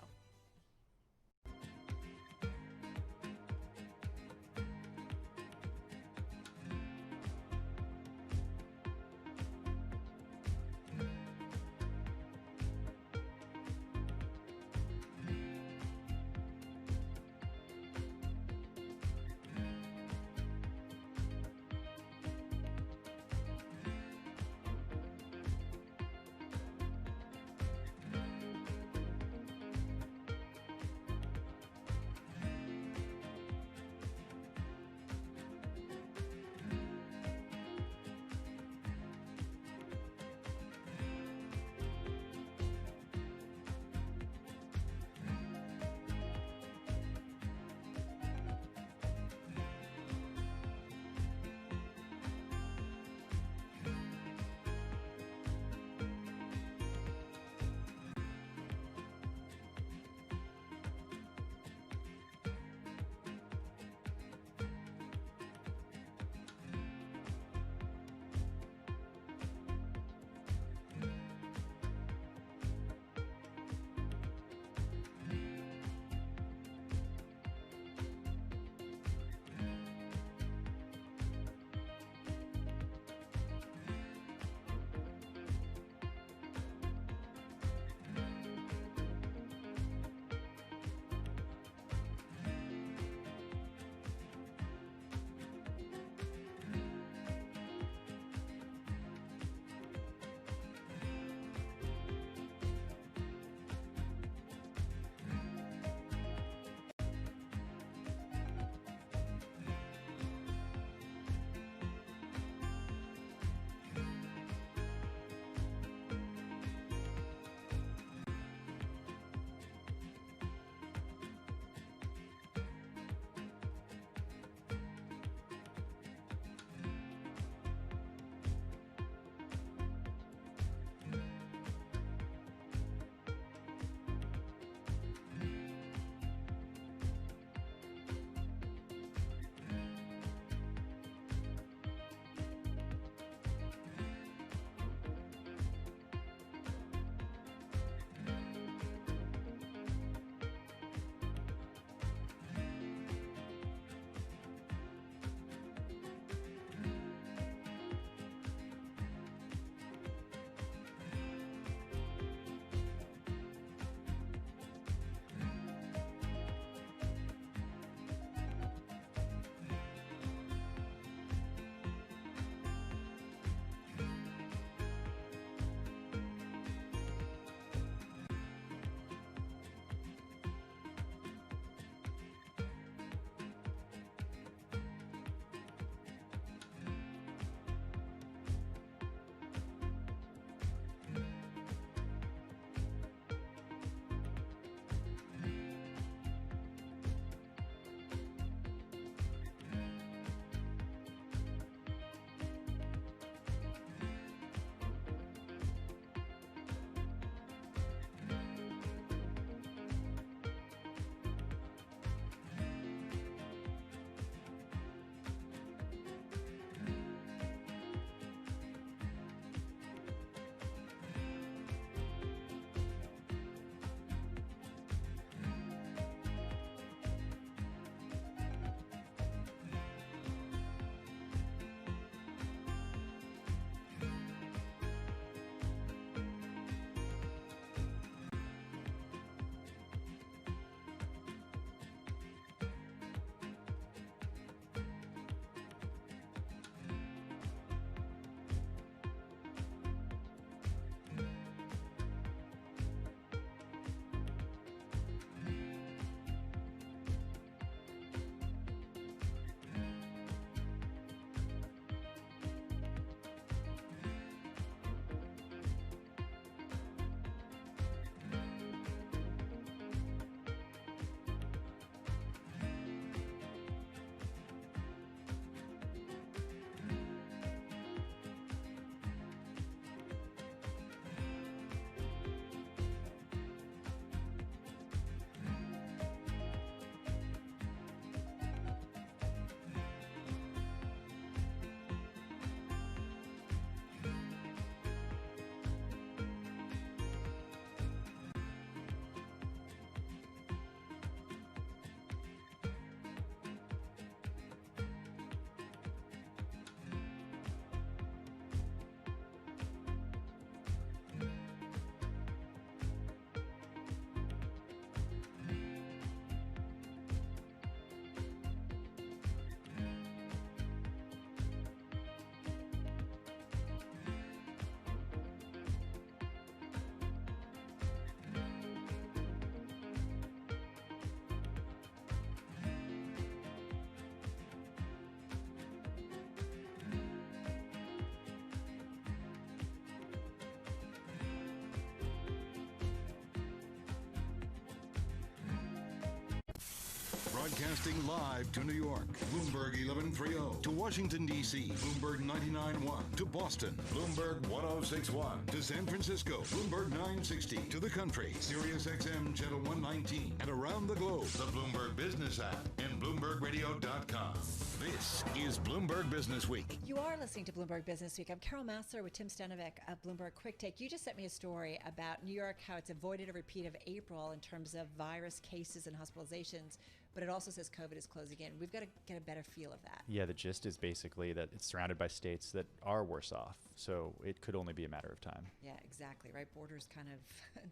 Broadcasting live to New York, Bloomberg 1130. To Washington, D.C., Bloomberg 99.1. To Boston, Bloomberg 1061. To San Francisco, Bloomberg 960. To the country, Sirius XM Channel 119. And around the globe, the Bloomberg Business app and BloombergRadio.com. This is Bloomberg Business Week. You are listening to Bloomberg Business Week. I'm Carol Massler with Tim Stanovic of Bloomberg Quick Take. You just sent me a story about New York, how it's avoided a repeat of April in terms of virus cases and hospitalizations, but it also says COVID is closing in. We've got to get a better feel of that. Yeah, the gist is basically that it's surrounded by states that are worse off, so it could only be a matter of time. Yeah, exactly, right? Borders kind of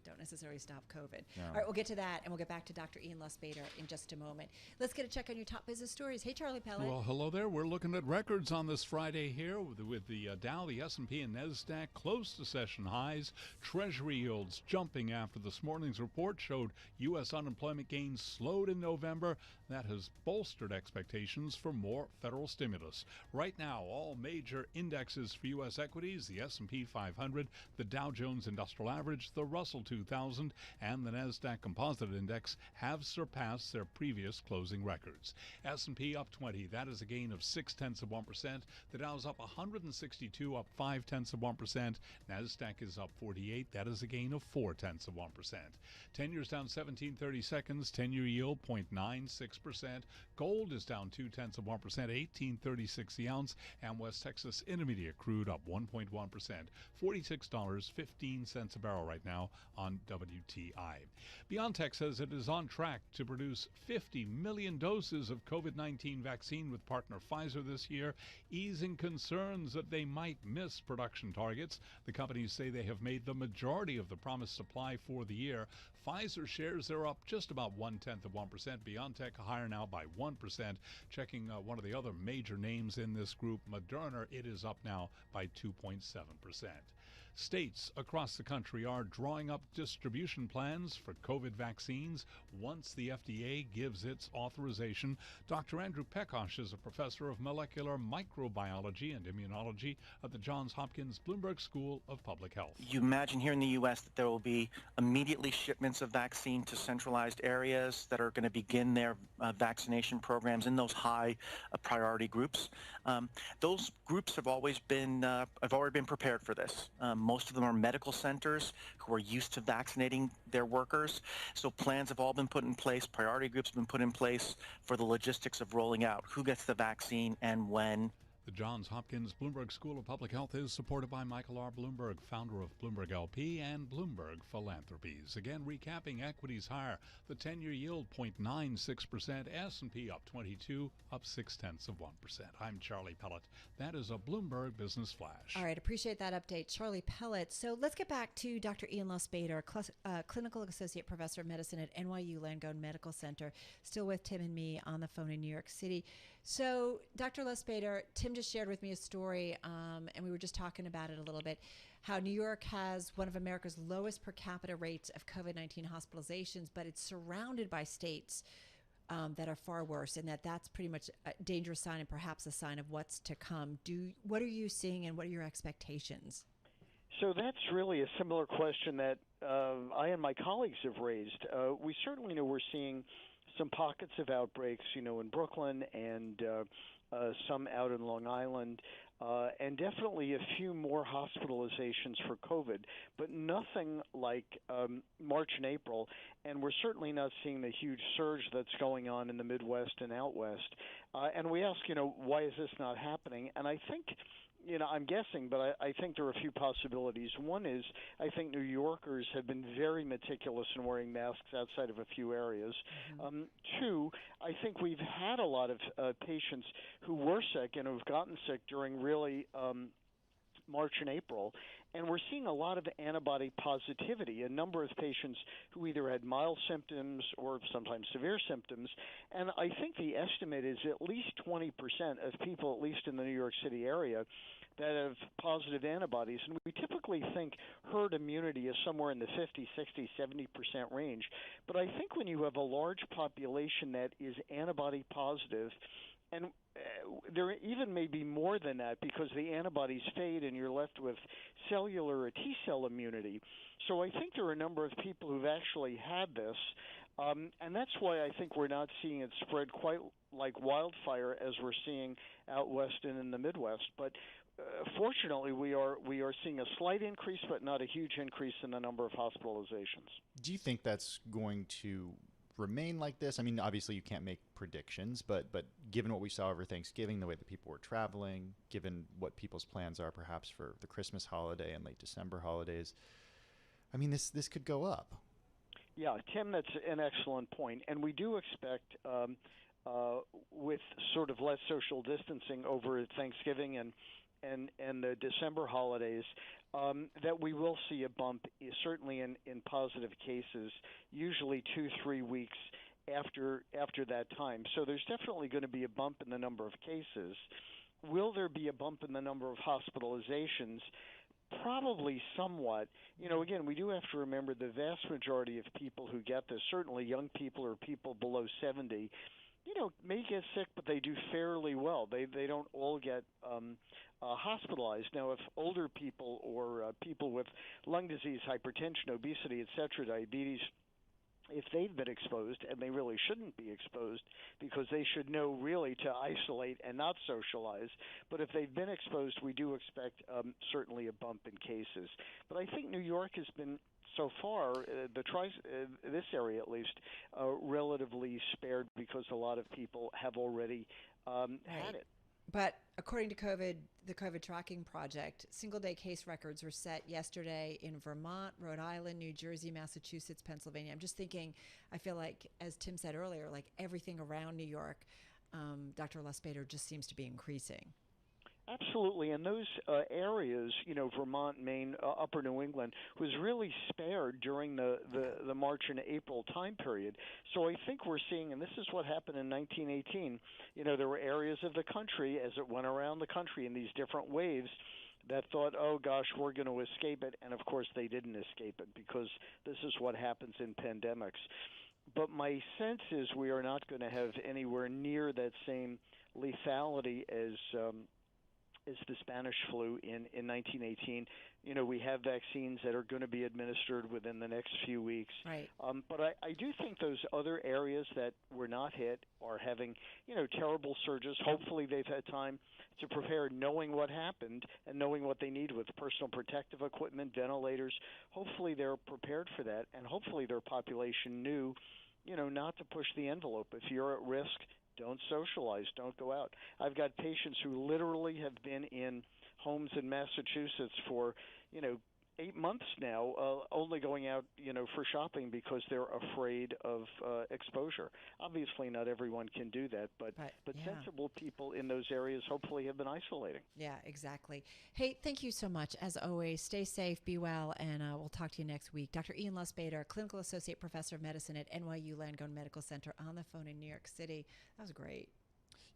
don't necessarily stop COVID. No. All right, we'll get to that, and we'll get back to Dr. Ian Lustbader in just a moment. Let's get a check on your top business stories. Hey, Charlie Pellet. Well, hello there. We're looking at records on this Friday here with the Dow, the S&P, and Nasdaq close to session highs. Treasury yields jumping after this morning's report showed U.S. unemployment gains slowed in November. That has bolstered expectations for more federal stimulus. Right now, all major indexes for U.S. equities, the S&P 500, the Dow Jones Industrial Average, the Russell 2000, and the Nasdaq Composite Index have surpassed their previous closing records. S&P up 20, that is a gain of 0.6%. The Dow's up 162, up 0.5%. Nasdaq is up 48, that is a gain of 0.4%. 10 years down 17.30 seconds, 10-year yield 0.96%. Gold is down 0.2%, 18.36 the ounce, and West Texas Intermediate crude up 1.1%, $46.15 a barrel right now on WTI. BioNTech says it is on track to produce 50 million doses of COVID-19 vaccine with partner Pfizer this year, easing concerns that they might miss production targets. The companies say they have made the majority of the promised supply for the year. Pfizer shares are up just about 0.1%. BioNTech higher now by 1%. Checking one of the other major names in this group, Moderna, it is up now by 2.7%. States across the country are drawing up distribution plans for COVID vaccines once the FDA gives its authorization. Dr. Andrew Pekosh is a professor of molecular microbiology and immunology at the Johns Hopkins Bloomberg School of Public Health. You imagine here in the U.S. that there will be immediately shipments of vaccine to centralized areas that are going to begin their vaccination programs in those high priority groups. Those groups have already been prepared for this. Most of them are medical centers who are used to vaccinating their workers. So plans have all been put in place. Priority groups have been put in place for the logistics of rolling out who gets the vaccine and when. The Johns Hopkins Bloomberg School of Public Health is supported by Michael R. Bloomberg, founder of Bloomberg LP and Bloomberg Philanthropies. Again, recapping equities higher. The 10-year yield 0.96%, S&P up 22, up 0.6%. I'm Charlie Pellet. That is a Bloomberg Business Flash. All right, appreciate that update, Charlie Pellet. So let's get back to Dr. Ian Lustbader, Clinical Associate Professor of Medicine at NYU Langone Medical Center, still with Tim and me on the phone in New York City. So, Dr. Lustbader, Tim just shared with me a story, and we were just talking about it a little bit, how New York has one of America's lowest per capita rates of COVID-19 hospitalizations, but it's surrounded by states that are far worse, and that's pretty much a dangerous sign and perhaps a sign of what's to come. What are you seeing, and what are your expectations? So that's really a similar question that I and my colleagues have raised. We certainly know we're seeing some pockets of outbreaks, in Brooklyn and some out in Long Island, and definitely a few more hospitalizations for COVID, but nothing like March and April, and we're certainly not seeing the huge surge that's going on in the Midwest and out West. And we ask, why is this not happening? And I think I'm guessing, but I think there are a few possibilities. One is I think New Yorkers have been very meticulous in wearing masks outside of a few areas. Mm-hmm. Two, I think we've had a lot of patients who were sick and who've gotten sick during really March and April, and we're seeing a lot of antibody positivity, a number of patients who either had mild symptoms or sometimes severe symptoms, and I think the estimate is at least 20% of people, at least in the New York City area, that have positive antibodies, and we typically think herd immunity is somewhere in the 50, 60, 70% range, but I think when you have a large population that is antibody positive, and there even may be more than that because the antibodies fade and you're left with cellular or T-cell immunity. So I think there are a number of people who've actually had this, And that's why I think we're not seeing it spread quite like wildfire as we're seeing out west and in the Midwest. But fortunately, we are seeing a slight increase, but not a huge increase in the number of hospitalizations. Do you think that's going to remain like this? I mean, obviously you can't make predictions, but given what we saw over Thanksgiving, the way that people were traveling, given what people's plans are perhaps for the Christmas holiday and late December holidays, I mean, this could go up. Yeah, Tim, that's an excellent point. And we do expect, with sort of less social distancing over Thanksgiving and the December holidays, that we will see a bump, certainly in positive cases, usually 2-3 weeks after that time. So there's definitely going to be a bump in the number of cases. Will there be a bump in the number of hospitalizations? Probably somewhat. You know, again, we do have to remember the vast majority of people who get this, certainly young people or people below 70, you know, may get sick, but they do fairly well. They don't all get hospitalized. Now, if older people or people with lung disease, hypertension, obesity, etc., diabetes, if they've been exposed, and they really shouldn't be exposed because they should know really to isolate and not socialize, but if they've been exposed, we do expect certainly a bump in cases. But I think New York has been, so far, this area at least, relatively spared because a lot of people have already had it. But according to the COVID tracking project, single-day case records were set yesterday in Vermont, Rhode Island, New Jersey, Massachusetts, Pennsylvania. I'm just thinking, I feel like, as Tim said earlier, like everything around New York, Dr. Lustbader, just seems to be increasing. Absolutely, and those areas, you know, Vermont, Maine, Upper New England, was really spared during the March and April time period. So I think we're seeing, and this is what happened in 1918, you know, there were areas of the country, as it went around the country in these different waves, that thought, oh gosh, we're going to escape it, and of course they didn't escape it because this is what happens in pandemics. But my sense is we are not going to have anywhere near that same lethality as the Spanish flu in 1918. You know, we have vaccines that are going to be administered within the next few weeks. Right. But I do think those other areas that were not hit are having, you know, terrible surges. Hopefully they've had time to prepare, knowing what happened and knowing what they need with personal protective equipment, ventilators. Hopefully they're prepared for that, and hopefully their population knew, you know, not to push the envelope. If you're at risk, don't socialize. Don't go out. I've got patients who literally have been in homes in Massachusetts for, you know, 8 months now, only going out, you know, for shopping because they're afraid of exposure. Obviously, not everyone can do that, but yeah. sensible people in those areas hopefully have been isolating. Yeah, exactly. Hey, thank you so much. As always, stay safe, be well, and we'll talk to you next week. Dr. Ian Lustbader, Clinical Associate Professor of Medicine at NYU Langone Medical Center, on the phone in New York City. That was great.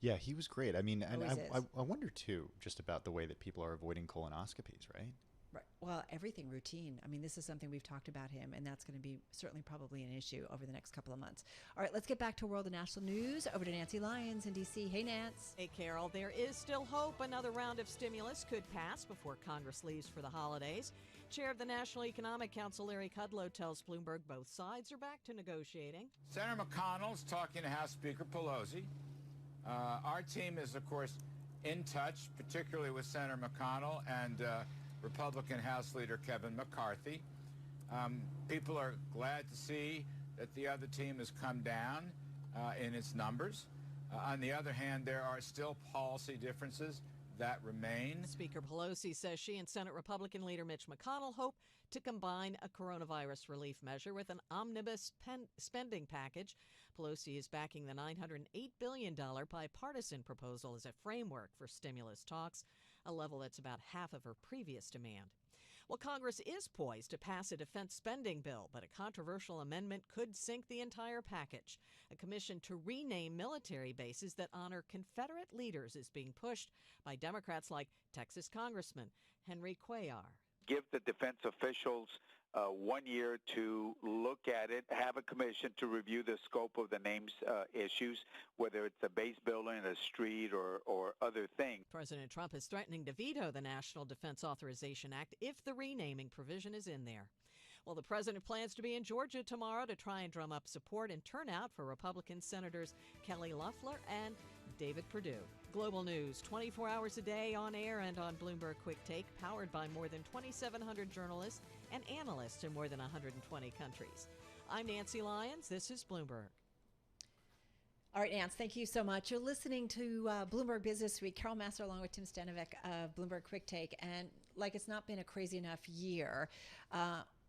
Yeah, he was great. I mean, and Always I wonder, too, just about the way that people are avoiding colonoscopies, right? Right. Well, everything routine. I mean, this is something we've talked about him, and that's going to be certainly probably an issue over the next couple of months. All right, let's get back to world and national news. Over to Nancy Lyons in D.C. Hey, Nance. Hey, Carol. There is still hope another round of stimulus could pass before Congress leaves for the holidays. Chair of the National Economic Council, Larry Kudlow, tells Bloomberg both sides are back to negotiating. Senator McConnell's talking to House Speaker Pelosi. Our team is, of course, in touch, particularly with Senator McConnell and Republican House Leader Kevin McCarthy. People are glad to see that the other team has come down in its numbers. On the other hand, there are still policy differences that remain. Speaker Pelosi says she and Senate Republican leader Mitch McConnell hope to combine a coronavirus relief measure with an omnibus spending package. Pelosi is backing the $908 billion bipartisan proposal as a framework for stimulus talks, a level that's about half of her previous demand. Well, Congress is poised to pass a defense spending bill, but a controversial amendment could sink the entire package. A commission to rename military bases that honor Confederate leaders is being pushed by Democrats like Texas Congressman Henry Cuellar. Give the defense officials 1 year to look at it, have a commission to review the scope of the names issues, whether it's a base building, a street, or other things. President Trump is threatening to veto the National Defense Authorization Act if the renaming provision is in there. Well, the president plans to be in Georgia tomorrow to try and drum up support and turnout for Republican Senators Kelly Loeffler and David Perdue. Global news, 24 hours a day on air and on Bloomberg Quick Take, powered by more than 2,700 journalists and analysts in more than 120 countries. I'm Nancy Lyons. This is Bloomberg. All right, Nance, thank you so much. You're listening to Bloomberg Business Week. Carol Massar along with Tim Stanovic of Bloomberg Quick Take. And like it's not been a crazy enough year,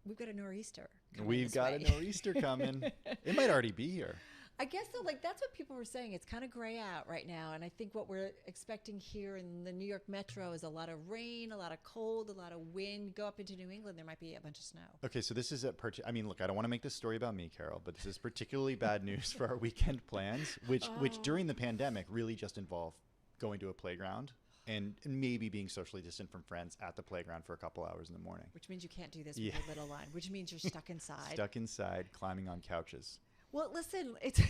we've got a nor'easter coming. We've got a nor'easter coming. It might already be here. I guess so. Like that's what people were saying. It's kind of gray out right now, and I think what we're expecting here in the New York metro is a lot of rain, a lot of cold, a lot of wind. Go up into New England, there might be a bunch of snow. Okay, so this is I mean, look, I don't want to make this story about me, Carol, but this is particularly bad news for our weekend plans, which during the pandemic really just involve going to a playground and maybe being socially distant from friends at the playground for a couple hours in the morning. Which means you can't do this with your little one. Which means you're stuck inside. Stuck inside, climbing on couches. Well, listen, it's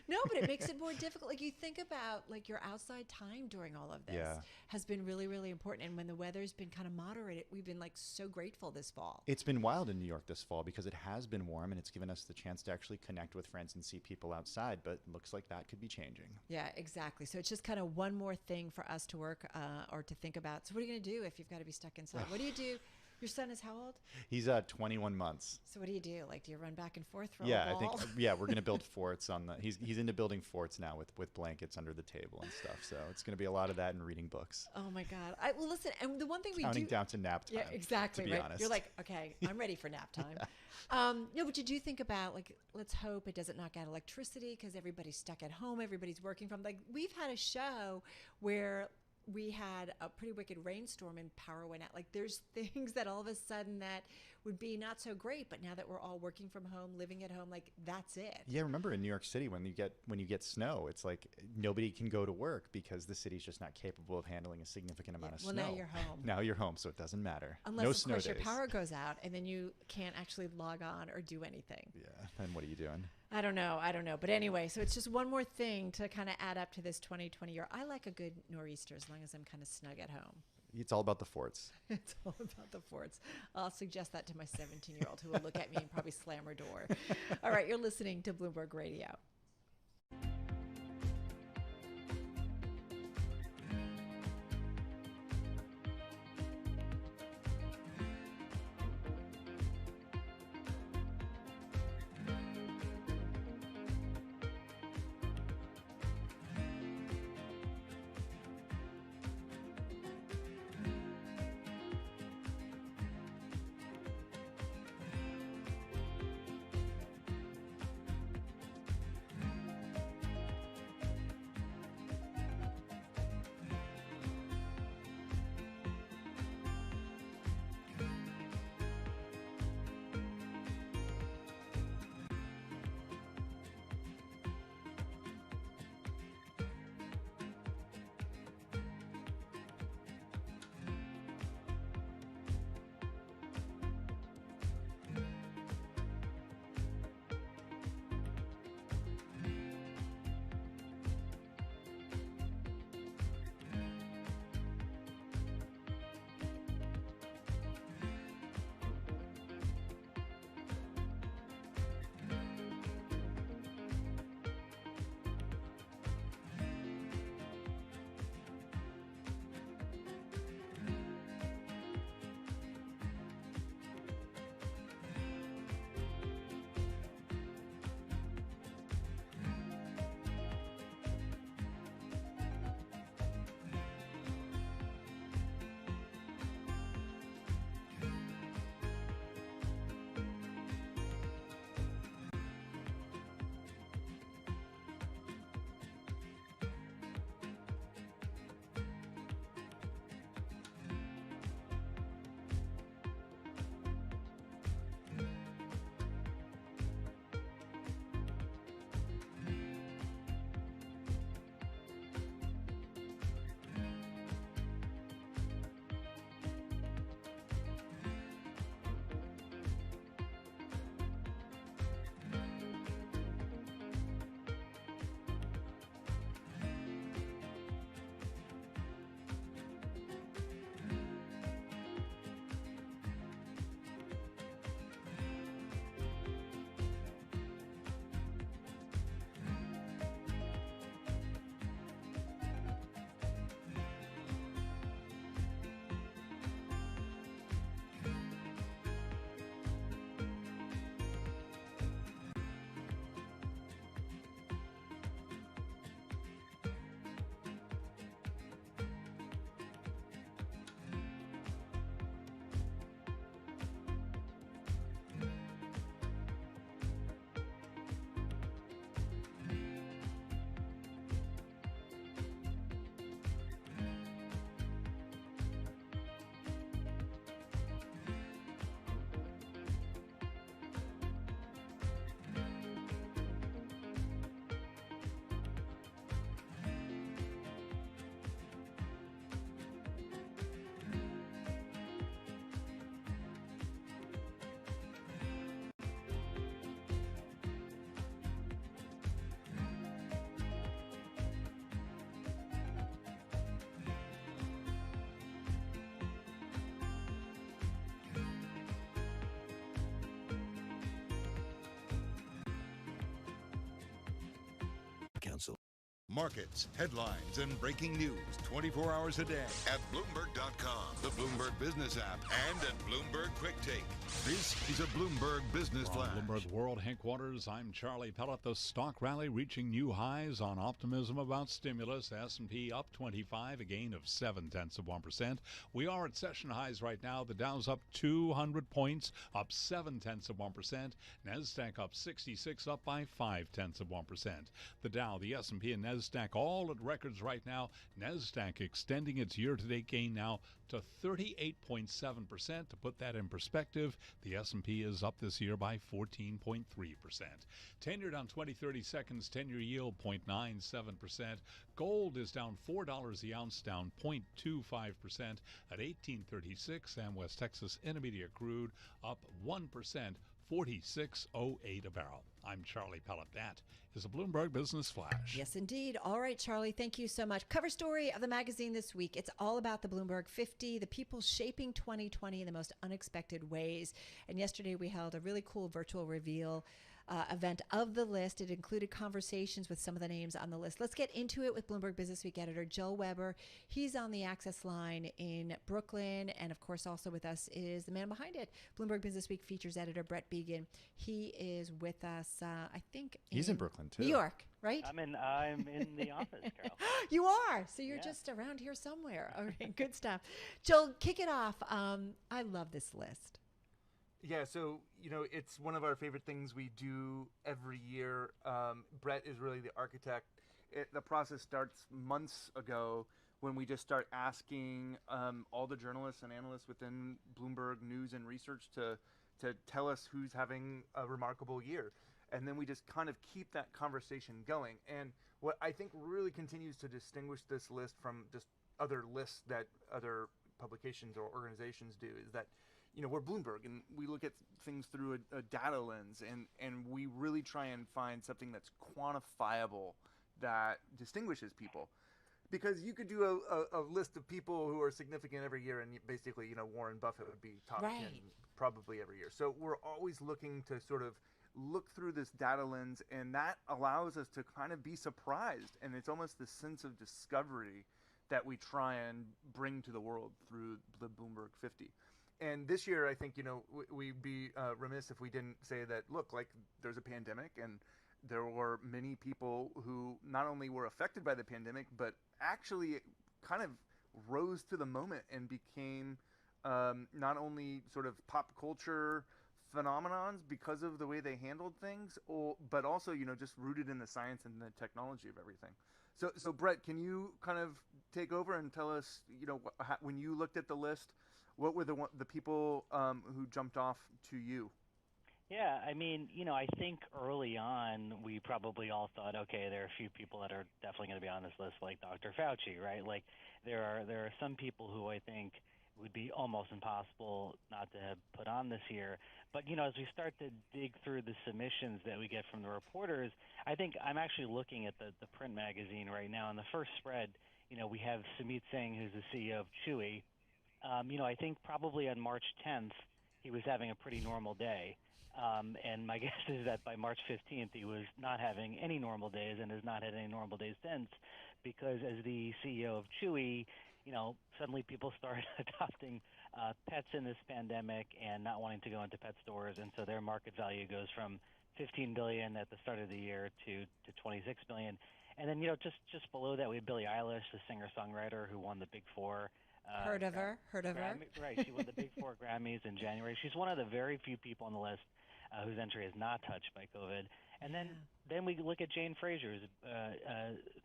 no, but it makes it more difficult. Like you think about like your outside time during all of this has been really, really important. And when the weather's been kind of moderated, we've been like so grateful this fall. It's been wild in New York this fall because it has been warm and it's given us the chance to actually connect with friends and see people outside. But it looks like that could be changing. Yeah, exactly. So it's just kind of one more thing for us to work or to think about. So what are you going to do if you've got to be stuck inside? What do you do? Your son is how old? He's 21 months. So what do you do? Like, do you run back and forth? Throw yeah, a ball? I think we're gonna build forts on the. He's into building forts now with blankets under the table and stuff. So it's gonna be a lot of that and reading books. Oh my God! Well, listen, and the one thing counting down to nap time. Yeah, exactly. To be honest, you're like, okay, I'm ready for nap time. No, but you do think about like, let's hope it doesn't knock out electricity because everybody's stuck at home. Everybody's working from like we've had a show where we had a pretty wicked rainstorm and power went out. Like there's things that all of a sudden that would be not so great, but now that we're all working from home, living at home, like that's it. Yeah, remember in New York City when you get snow, it's like nobody can go to work because the city's just not capable of handling a significant amount of snow. Well, now you're home. Now you're home, so it doesn't matter. Unless, no of snow course, days. your power goes out and then you can't actually log on or do anything. Yeah, then what are you doing? I don't know. But anyway, so it's just one more thing to kind of add up to this 2020 year. I like a good nor'easter as long as I'm kind of snug at home. It's all about the forts. It's all about the forts. I'll suggest that to my 17-year-old who will look at me and probably slam her door. All right, you're listening to Bloomberg Radio. Markets, headlines, and breaking news 24 hours a day at Bloomberg.com, the Bloomberg Business app, and at Bloomberg Quick Take. This is a Bloomberg Business Flash. Bloomberg World Headquarters, I'm Charlie Pellet. The stock rally reaching new highs on optimism about stimulus. S&P up 25, a gain of 0.7%. We are at session highs right now. The Dow's up 200 points, up 0.7%. Nasdaq up 66, up by 0.5%. The Dow, the S&P, and Nasdaq all at records right now. Nasdaq extending its year-to-date gain now to 38.7%. To put that in perspective, the S&P is up this year by 14.3%. 10-year down 20, 30 seconds, 10-year yield 0.97%. Gold is down $4 the ounce, down 0.25% at $18.36. And West Texas Intermediate crude up 1%, 46.08 a barrel. I'm Charlie Pellet. That is a Bloomberg Business Flash. Yes, indeed. All right, Charlie, thank you so much. Cover story of the magazine this week. It's all about the Bloomberg 50, the people shaping 2020 in the most unexpected ways. And yesterday we held a really cool virtual reveal event of the list. It included conversations with some of the names on the list. Let's get into it with Bloomberg Businessweek editor Joel Weber. He's on the Access line in Brooklyn. And of course, also with us is the man behind it, Bloomberg Businessweek features editor Brett Began. He is with us, I think. He's in Brooklyn, too. New York, right? I'm in the office, Carol. You are. So you're just around here somewhere. All right, good stuff. Joel, kick it off. I love this list. Yeah, so, it's one of our favorite things we do every year. Brett is really the architect. The process starts months ago when we just start asking all the journalists and analysts within Bloomberg News and Research to tell us who's having a remarkable year. And then we just kind of keep that conversation going. And what I think really continues to distinguish this list from just other lists that other publications or organizations do is that we're Bloomberg, and we look at things through a data lens, and we really try and find something that's quantifiable that distinguishes people. Because you could do a list of people who are significant every year, and basically, Warren Buffett would be top 10 probably every year. So we're always looking to sort of look through this data lens, and that allows us to kind of be surprised. And it's almost this sense of discovery that we try and bring to the world through the Bloomberg 50. And this year, I think, we'd be remiss if we didn't say that, look, like there's a pandemic, and there were many people who not only were affected by the pandemic, but actually kind of rose to the moment and became not only sort of pop culture phenomenons because of the way they handled things, but also, just rooted in the science and the technology of everything. So Brett, can you kind of take over and tell us, when you looked at the list, what were the people who jumped off to you? Yeah, I think early on we probably all thought, okay, there are a few people that are definitely going to be on this list, like Dr. Fauci, right? Like there are some people who I think would be almost impossible not to have put on this year. But, as we start to dig through the submissions that we get from the reporters, I think I'm actually looking at the print magazine right now. In the first spread, we have Sumit Singh, who's the CEO of Chewy. I think probably on March 10th, he was having a pretty normal day. And my guess is that by March 15th, he was not having any normal days and has not had any normal days since, because as the CEO of Chewy, suddenly people started adopting pets in this pandemic and not wanting to go into pet stores. And so their market value goes from $15 billion at the start of the year to $26 billion. And then, just below that, we have Billie Eilish, the singer-songwriter who won the Big Four. Heard of her. Right, she won the Big Four Grammys in January. She's one of the very few people on the list whose entry is not touched by COVID. And then we look at Jane Fraser, who's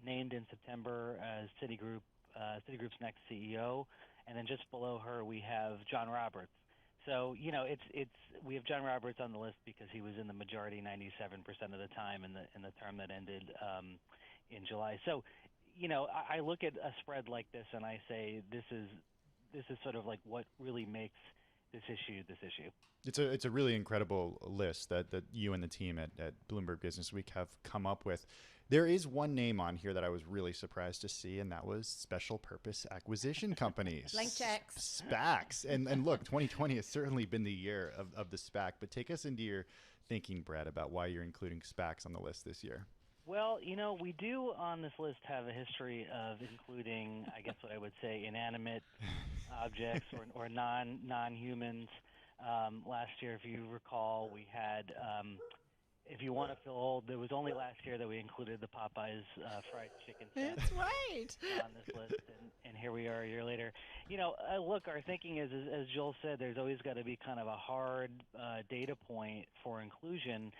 named in September as Citigroup's next CEO. And then just below her, we have John Roberts. So, we have John Roberts on the list because he was in the majority 97% of the time in the term that ended in July. So, I look at a spread like this and I say this is sort of like what really makes this issue. It's a really incredible list that you and the team at Bloomberg Businessweek have come up with. There is one name on here that I was really surprised to see, and that was special purpose acquisition companies. Blank checks. SPACs. And look, 2020 has certainly been the year of the SPAC, but take us into your thinking, Brad, about why you're including SPACs on the list this year. Well, we do on this list have a history of including, I guess what I would say, inanimate objects or non-humans. Last year, if you recall, we had, if you want to feel old, there was only last year that we included the Popeyes fried chicken sandwich. That's right. On this list, and here we are a year later. Look, our thinking is, as Joel said, there's always got to be kind of a hard data point for inclusion.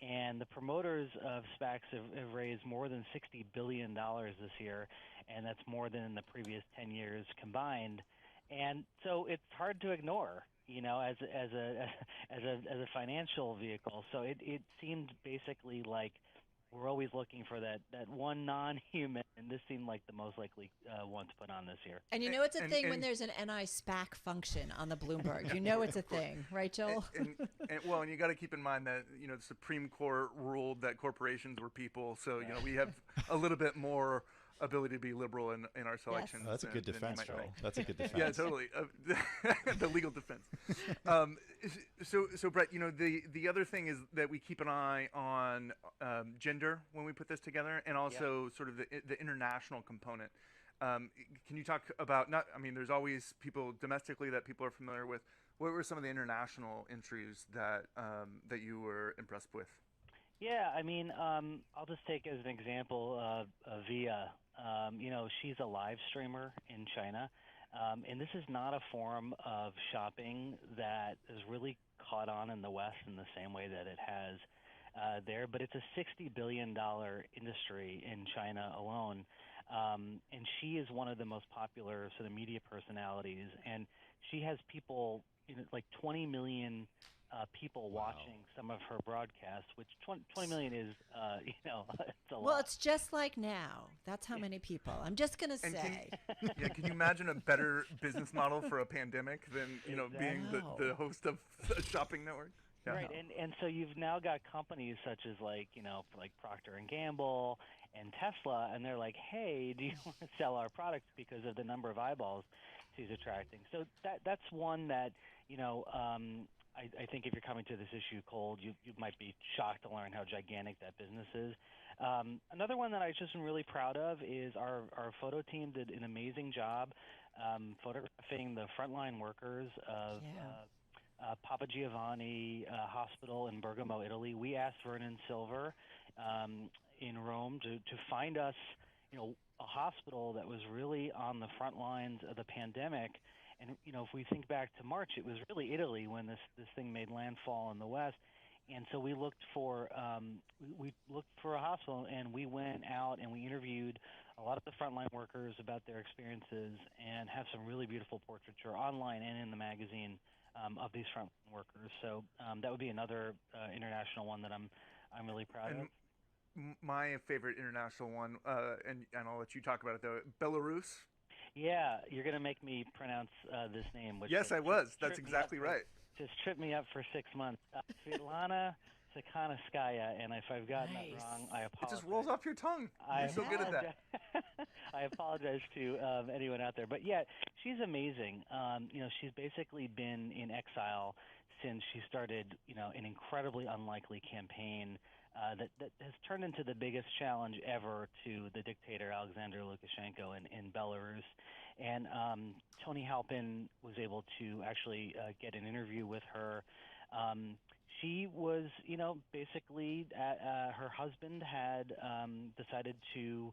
And the promoters of SPACs have raised more than $60 billion this year, and that's more than in the previous 10 years combined. And so it's hard to ignore, as a financial vehicle. So it seemed basically like we're always looking for that one non-human, and this seemed like the most likely one to put on this year. And it's a thing when there's an NI SPAC function on the Bloomberg. It's a thing, right, Joel? And you got to keep in mind that the Supreme Court ruled that corporations were people, so we have a little bit more ability to be liberal in our selections. Yes. That's a good defense, Joel. That's a good defense. Yeah, totally. The legal defense. So Brett, the other thing is that we keep an eye on gender when we put this together, and also sort of the international component. Can you talk about there's always people domestically that people are familiar with. What were some of the international entries that you were impressed with? Yeah, I'll just take as an example Via. She's a live streamer in China, and this is not a form of shopping that is really caught on in the West in the same way that it has there, but it's a $60 billion industry in China alone, and she is one of the most popular sort of media personalities, and she has people, like 20 million people watching some of her broadcasts, which 20 million is, it's a lot. Well, it's just like now. That's how many people. I'm just going to say. Can you imagine a better business model for a pandemic than, being the host of a shopping network? Yeah. Right, and so you've now got companies such as like Procter & Gamble and Tesla, and they're like, hey, do you want to sell our products because of the number of eyeballs she's attracting? So that's one that, I think if you're coming to this issue cold, you might be shocked to learn how gigantic that business is. Another one that I just am really proud of is our photo team did an amazing job photographing the frontline workers of Papa Giovanni Hospital in Bergamo, Italy. We asked Vernon Silver in Rome to find us, a hospital that was really on the front lines of the pandemic. And, if we think back to March, it was really Italy when this thing made landfall in the West. And so we looked for a hospital, and we went out and we interviewed a lot of the frontline workers about their experiences and have some really beautiful portraiture online and in the magazine of these frontline workers. So that would be another international one that I'm really proud of. My favorite international one, and I'll let you talk about it though, Belarus. Yeah, you're going to make me pronounce this name. Which yes, I was. That's exactly right. Just tripped me up for 6 months. Svetlana Tsikhanskaya, and if I've gotten that wrong, I apologize. It just rolls off your tongue. You're so good at that. I apologize to anyone out there. But yeah, she's amazing. She's basically been in exile since she started, an incredibly unlikely campaign that has turned into the biggest challenge ever to the dictator Alexander Lukashenko in Belarus. And Tony Halpin was able to actually get an interview with her. She was, basically her husband had decided to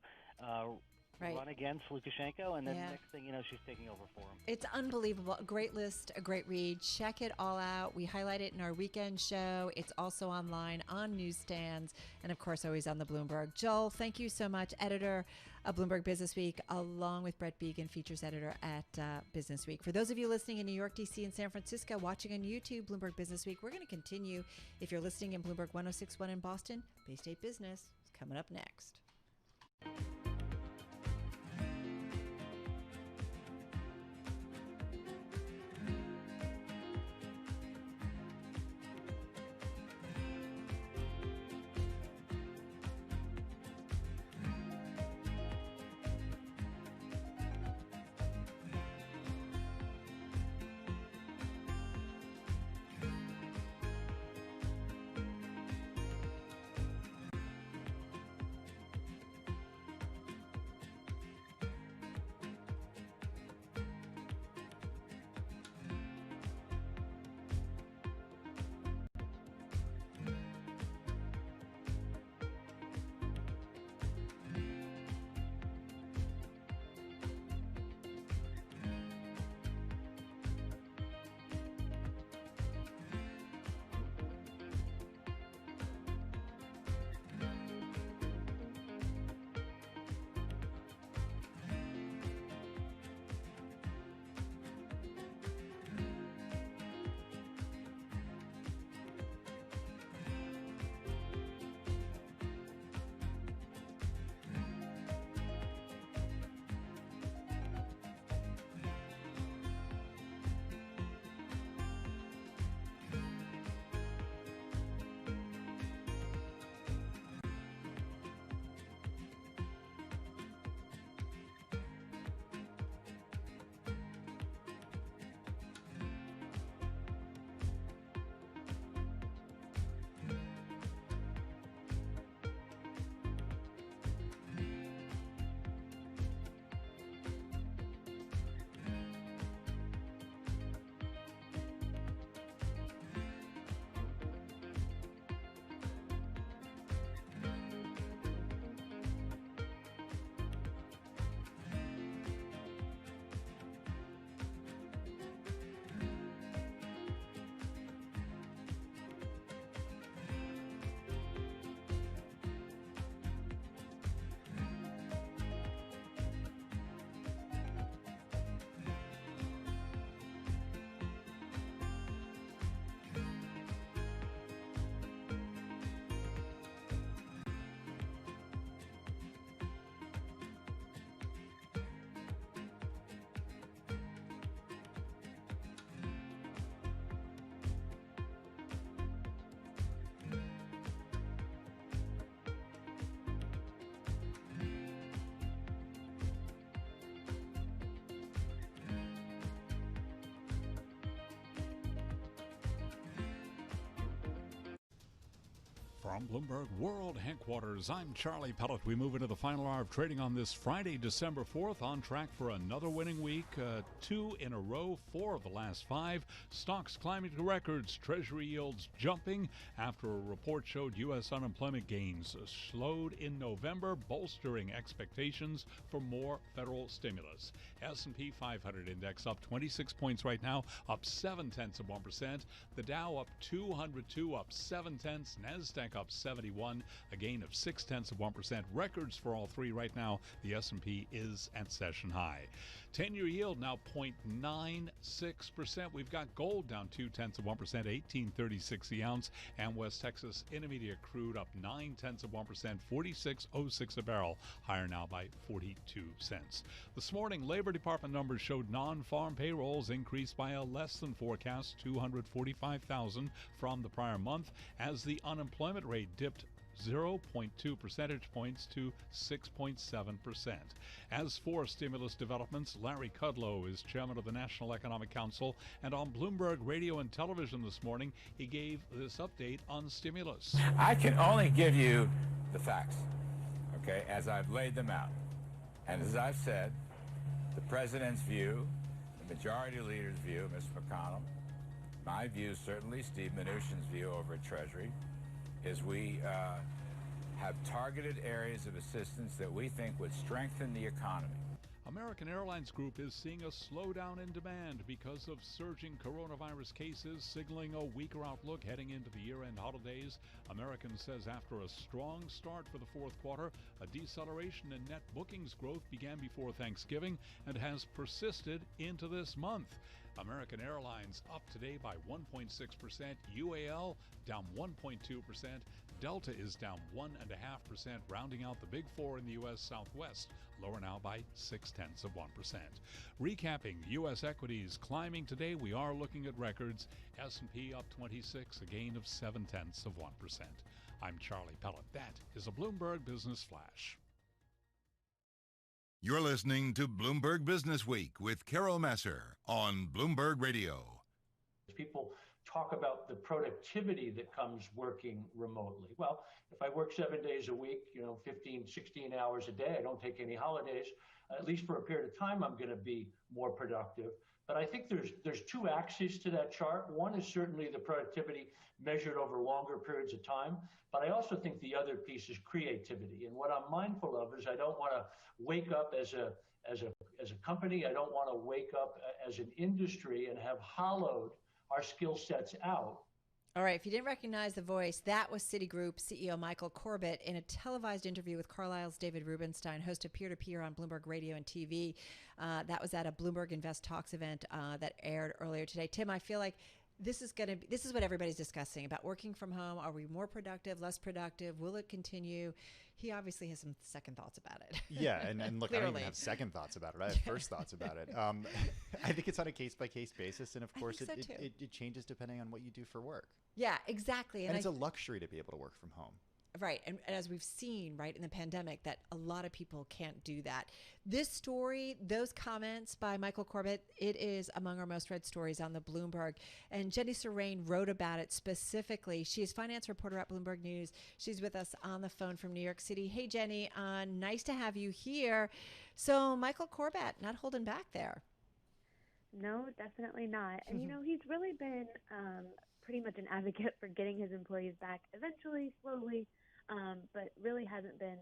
run against Lukashenko, and then next thing you know, she's taking over for him. It's unbelievable. A great list, a great read. Check it all out. We highlight it in our weekend show. It's also online on newsstands, and of course, always on the Bloomberg. Joel, thank you so much, editor of Bloomberg Business Week, along with Brett Began, features editor at Business Week. For those of you listening in New York, D.C., and San Francisco, watching on YouTube, Bloomberg Business Week, we're going to continue. If you're listening in Bloomberg 106.1 in Boston, Bay State Business is coming up next. From Bloomberg World Headquarters, I'm Charlie Pellet. We move into the final hour of trading on this Friday, December 4th, on track for another winning week. 2 in a row, 4 of the last 5. Stocks climbing to records, Treasury yields jumping after a report showed U.S. unemployment gains slowed in November, bolstering expectations for more federal stimulus. S&P 500 index up 26 points right now, up 0.7%. The Dow up 202, up 0.7. Nasdaq up 71, a gain of 0.6%. Records for all three right now. The S&P is at session high. 10-year yield now 0.96%. We've got gold down 0.2%, $18.36 the ounce, and West Texas Intermediate crude up 0.9%, $46.06 a barrel, higher now by 42 cents. This morning, Labor Department numbers showed non-farm payrolls increased by a less than forecast 245,000 from the prior month, as the unemployment rate dipped 0.2 percentage points to 6.7%. As for stimulus developments, Larry Kudlow is chairman of the National Economic Council, and on Bloomberg Radio and Television this morning, he gave this update on stimulus. I can only give you the facts, okay, as I've laid them out. And as I've said, the president's view, the majority leader's view, Mr. McConnell, my view, certainly Steve Mnuchin's view over at Treasury, is we have targeted areas of assistance that we think would strengthen the economy. American Airlines Group is seeing a slowdown in demand because of surging coronavirus cases, signaling a weaker outlook heading into the year-end holidays. American says after a strong start for the fourth quarter, a deceleration in net bookings growth began before Thanksgiving and has persisted into this month. American Airlines up today by 1.6%, UAL down 1.2%, Delta is down 1.5%, rounding out the big four in the U.S. Southwest, lower now by 0.6%. Recapping U.S. equities climbing today, we are looking at records. S&P up 26, a gain of 0.7%. I'm Charlie Pellet. That is a Bloomberg Business Flash. You're listening to Bloomberg Business Week with Carol Masser on Bloomberg Radio. People talk about the productivity that comes working remotely. Well, if I work 7 days a week, 15, 16 hours a day, I don't take any holidays, at least for a period of time, I'm going to be more productive. But I think there's two axes to that chart. One is certainly the productivity measured over longer periods of time. But I also think the other piece is creativity. And what I'm mindful of is I don't want to wake up as a company. I don't want to wake up as an industry and have hollowed our skill sets out. All right, if you didn't recognize the voice, that was Citigroup CEO Michael Corbett in a televised interview with Carlyle's David Rubenstein, host of Peer-to-Peer on Bloomberg Radio and TV. That was at a Bloomberg Invest Talks event that aired earlier today. Tim, I feel like this is what everybody's discussing about working from home. Are we more productive, less productive? Will it continue? He obviously has some second thoughts about it. Yeah, and look, I don't even have second thoughts about it. I have first thoughts about it. I think it's on a case-by-case basis, and of course it changes depending on what you do for work. Yeah, exactly. And it's a luxury to be able to work from home. Right. And as we've seen, right, in the pandemic, that a lot of people can't do that. This story, those comments by Michael Corbett, it is among our most read stories on the Bloomberg. And Jenny Serrain wrote about it specifically. She is finance reporter at Bloomberg News. She's with us on the phone from New York City. Hey, Jenny, nice to have you here. So Michael Corbett, not holding back there. No, definitely not. And, he's really been pretty much an advocate for getting his employees back eventually, slowly. But really hasn't been,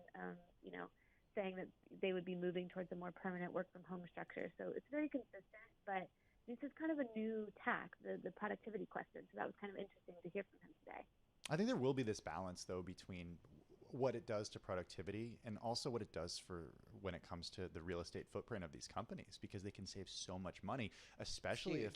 saying that they would be moving towards a more permanent work from home structure. So it's very consistent, but this is kind of a new tack, the productivity question. So that was kind of interesting to hear from him today. I think there will be this balance, though, between what it does to productivity and also what it does for when it comes to the real estate footprint of these companies, because they can save so much money, especially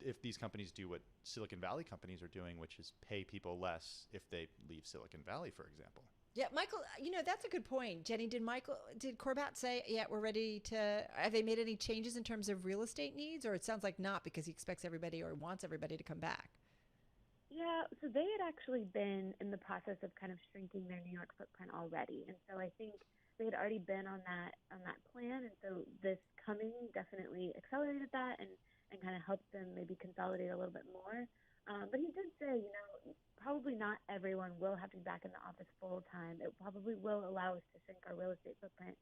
if these companies do what Silicon Valley companies are doing, which is pay people less if they leave Silicon Valley, for example. Yeah, Michael, that's a good point. Jenny, did Corbett say, yeah, we're ready to, have they made any changes in terms of real estate needs, or it sounds like not, because he expects everybody or wants everybody to come back? Yeah, so they had actually been in the process of kind of shrinking their New York footprint already. And so I think they had already been on that plan. And so this coming definitely accelerated that and kind of helped them maybe consolidate a little bit more. But he did say, probably not everyone will have to be back in the office full time. It probably will allow us to shrink our real estate footprint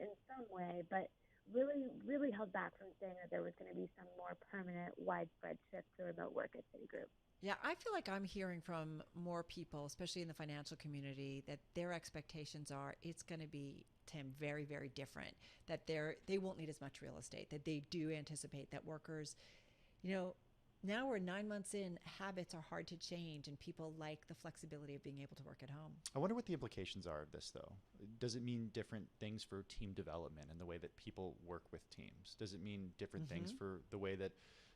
in some way, but really held back from saying that there was going to be some more permanent, widespread shift to remote work at Citigroup. Yeah, I feel like I'm hearing from more people, especially in the financial community, that their expectations are it's going to be, Tim, very, very different, that they won't need as much real estate, that they do anticipate that workers, now we're 9 months in, habits are hard to change, and people like the flexibility of being able to work at home. I wonder what the implications are of this, though. Does it mean different things for team development and the way that people work with teams? Does it mean different things for the way that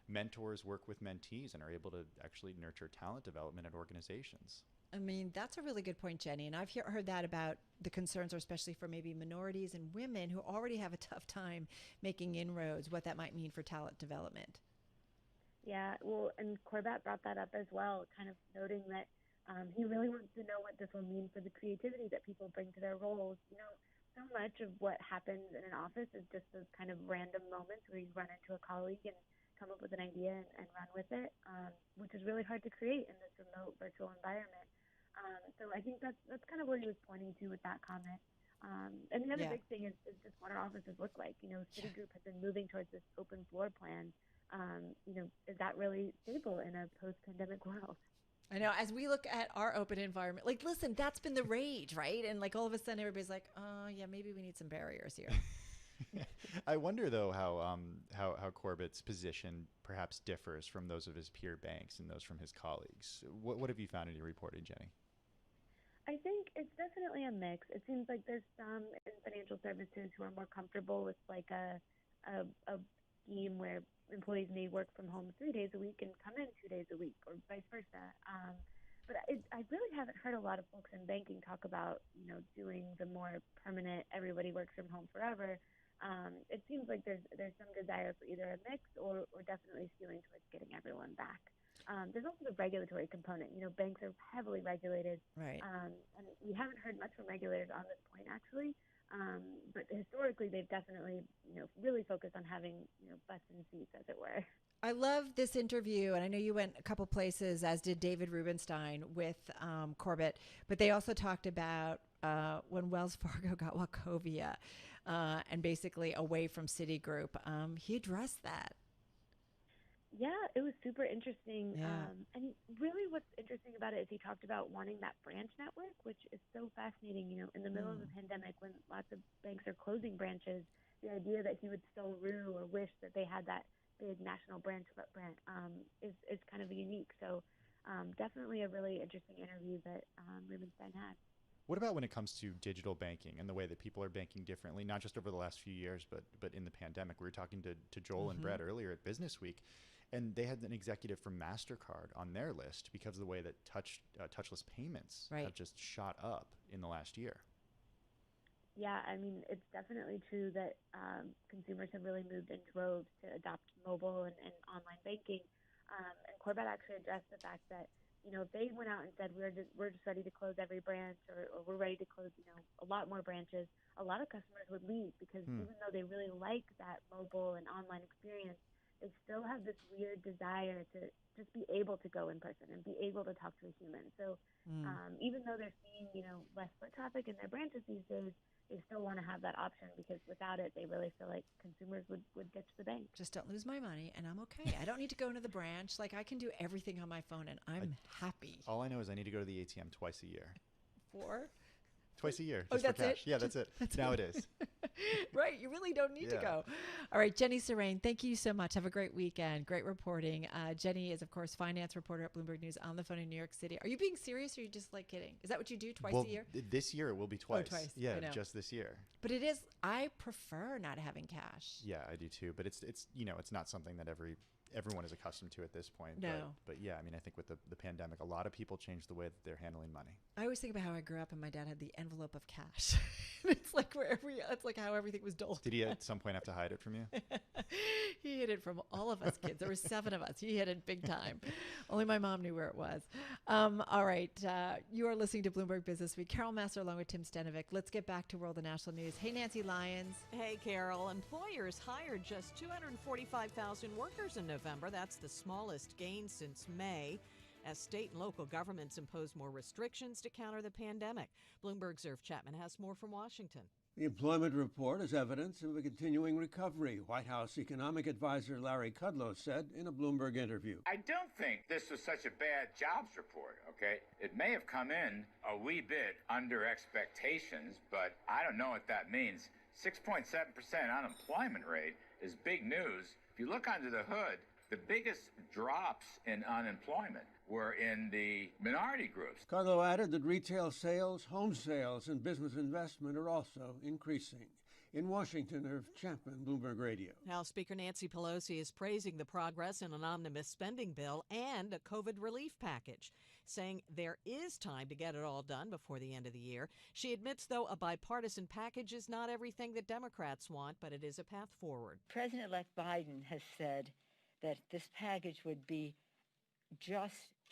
mentors work with mentees and are able to actually nurture talent development at organizations? I mean, that's a really good point, Jenny. And I've heard that about the concerns, or especially for maybe minorities and women who already have a tough time making inroads, what that might mean for talent development. Yeah, well, and Corbett brought that up as well, kind of noting that he really wants to know what this will mean for the creativity that people bring to their roles. So much of what happens in an office is just those kind of random moments where you run into a colleague and come up with an idea and run with it, which is really hard to create in this remote virtual environment. So I think that's kind of what he was pointing to with that comment. And the other big thing is just what our offices look like. Citigroup has been moving towards this open floor plan. Is that really stable in a post-pandemic world? I know. As we look at our open environment, listen, that's been the rage, right? And all of a sudden, everybody's like, "Oh, yeah, maybe we need some barriers here." I wonder, though, how Corbett's position perhaps differs from those of his peer banks and those from his colleagues. What have you found in your reporting, Jenny? I think it's definitely a mix. It seems like there's some in financial services who are more comfortable with a scheme where employees may work from home 3 days a week and come in 2 days a week, or vice versa. But I really haven't heard a lot of folks in banking talk about, doing the more permanent, everybody works from home forever. It seems like there's some desire for either a mix or definitely skewing towards getting everyone back. There's also the regulatory component. Banks are heavily regulated, right? And we haven't heard much from regulators on this point, actually. But historically, they've definitely, really focused on having, butts in seats, as it were. I love this interview, and I know you went a couple places, as did David Rubenstein with Corbett, but they also talked about when Wells Fargo got Wachovia and basically away from Citigroup. He addressed that. Yeah, it was super interesting. Yeah. And really what's interesting about it is he talked about wanting that branch network, which is so fascinating. In the middle of the pandemic, when lots of banks are closing branches, the idea that he would still rue or wish that they had that big national branch footprint is kind of unique. So definitely a really interesting interview that Rubenstein had. What about when it comes to digital banking and the way that people are banking differently, not just over the last few years, but in the pandemic? We were talking to Joel and Brett earlier at Business Week, and they had an executive from MasterCard on their list because of the way that touchless payments have just shot up in the last year. Yeah, I mean, it's definitely true that consumers have really moved in droves to adopt mobile and online banking. And Corbett actually addressed the fact that, if they went out and said, we're just ready to close every branch or we're ready to close, a lot more branches, a lot of customers would leave because even though they really like that mobile and online experience, they still have this weird desire to just be able to go in person and be able to talk to a human. So even though they're seeing, less foot traffic in their branches these days, they still want to have that option because without it, they really feel like consumers would ditch the bank. Just don't lose my money, and I'm okay. I don't need to go into the branch. I can do everything on my phone, and I'm happy. All I know is I need to go to the ATM twice a year. Twice a year, just that's for cash. it? Yeah, that's it. Nowadays. Right, you really don't need to go. All right, Jenny Serrain, thank you so much. Have a great weekend. Great reporting. Jenny is, of course, finance reporter at Bloomberg News on the phone in New York City. Are you being serious or are you just kidding? Is that what you do twice a year? This year it will be twice. Oh, twice. Yeah, just this year. But I prefer not having cash. Yeah, I do too. But it's not something that everyone is accustomed to at this point. No. But yeah, I mean, I think with the pandemic, a lot of people changed the way that they're handling money. I always think about how I grew up and my dad had the envelope of cash. It's like how everything was doled. Did he at some point have to hide it from you? He hid it from all of us kids. There were 7 of us. He hid it big time. Only my mom knew where it was. All right. You are listening to Bloomberg Business Week. Carol Massar along with Tim Stenovic. Let's get back to World and National News. Hey, Nancy Lyons. Hey, Carol. Employers hired just 245,000 workers in November. That's the smallest gain since May, as state and local governments impose more restrictions to counter the pandemic. Bloomberg's Irv Chapman has more from Washington. The employment report is evidence of a continuing recovery, White House economic advisor Larry Kudlow said in a Bloomberg interview. I don't think this was such a bad jobs report, okay? It may have come in a wee bit under expectations, but I don't know what that means. 6.7% unemployment rate is big news. If you look under the hood, the biggest drops in unemployment were in the minority groups. Kudlow added that retail sales, home sales, and business investment are also increasing. In Washington, Irv Chapman, Bloomberg Radio. House Speaker Nancy Pelosi is praising the progress in an omnibus spending bill and a COVID relief package, saying there is time to get it all done before the end of the year. She admits, though, a bipartisan package is not everything that Democrats want, but it is a path forward. President-elect Biden has said that this package would be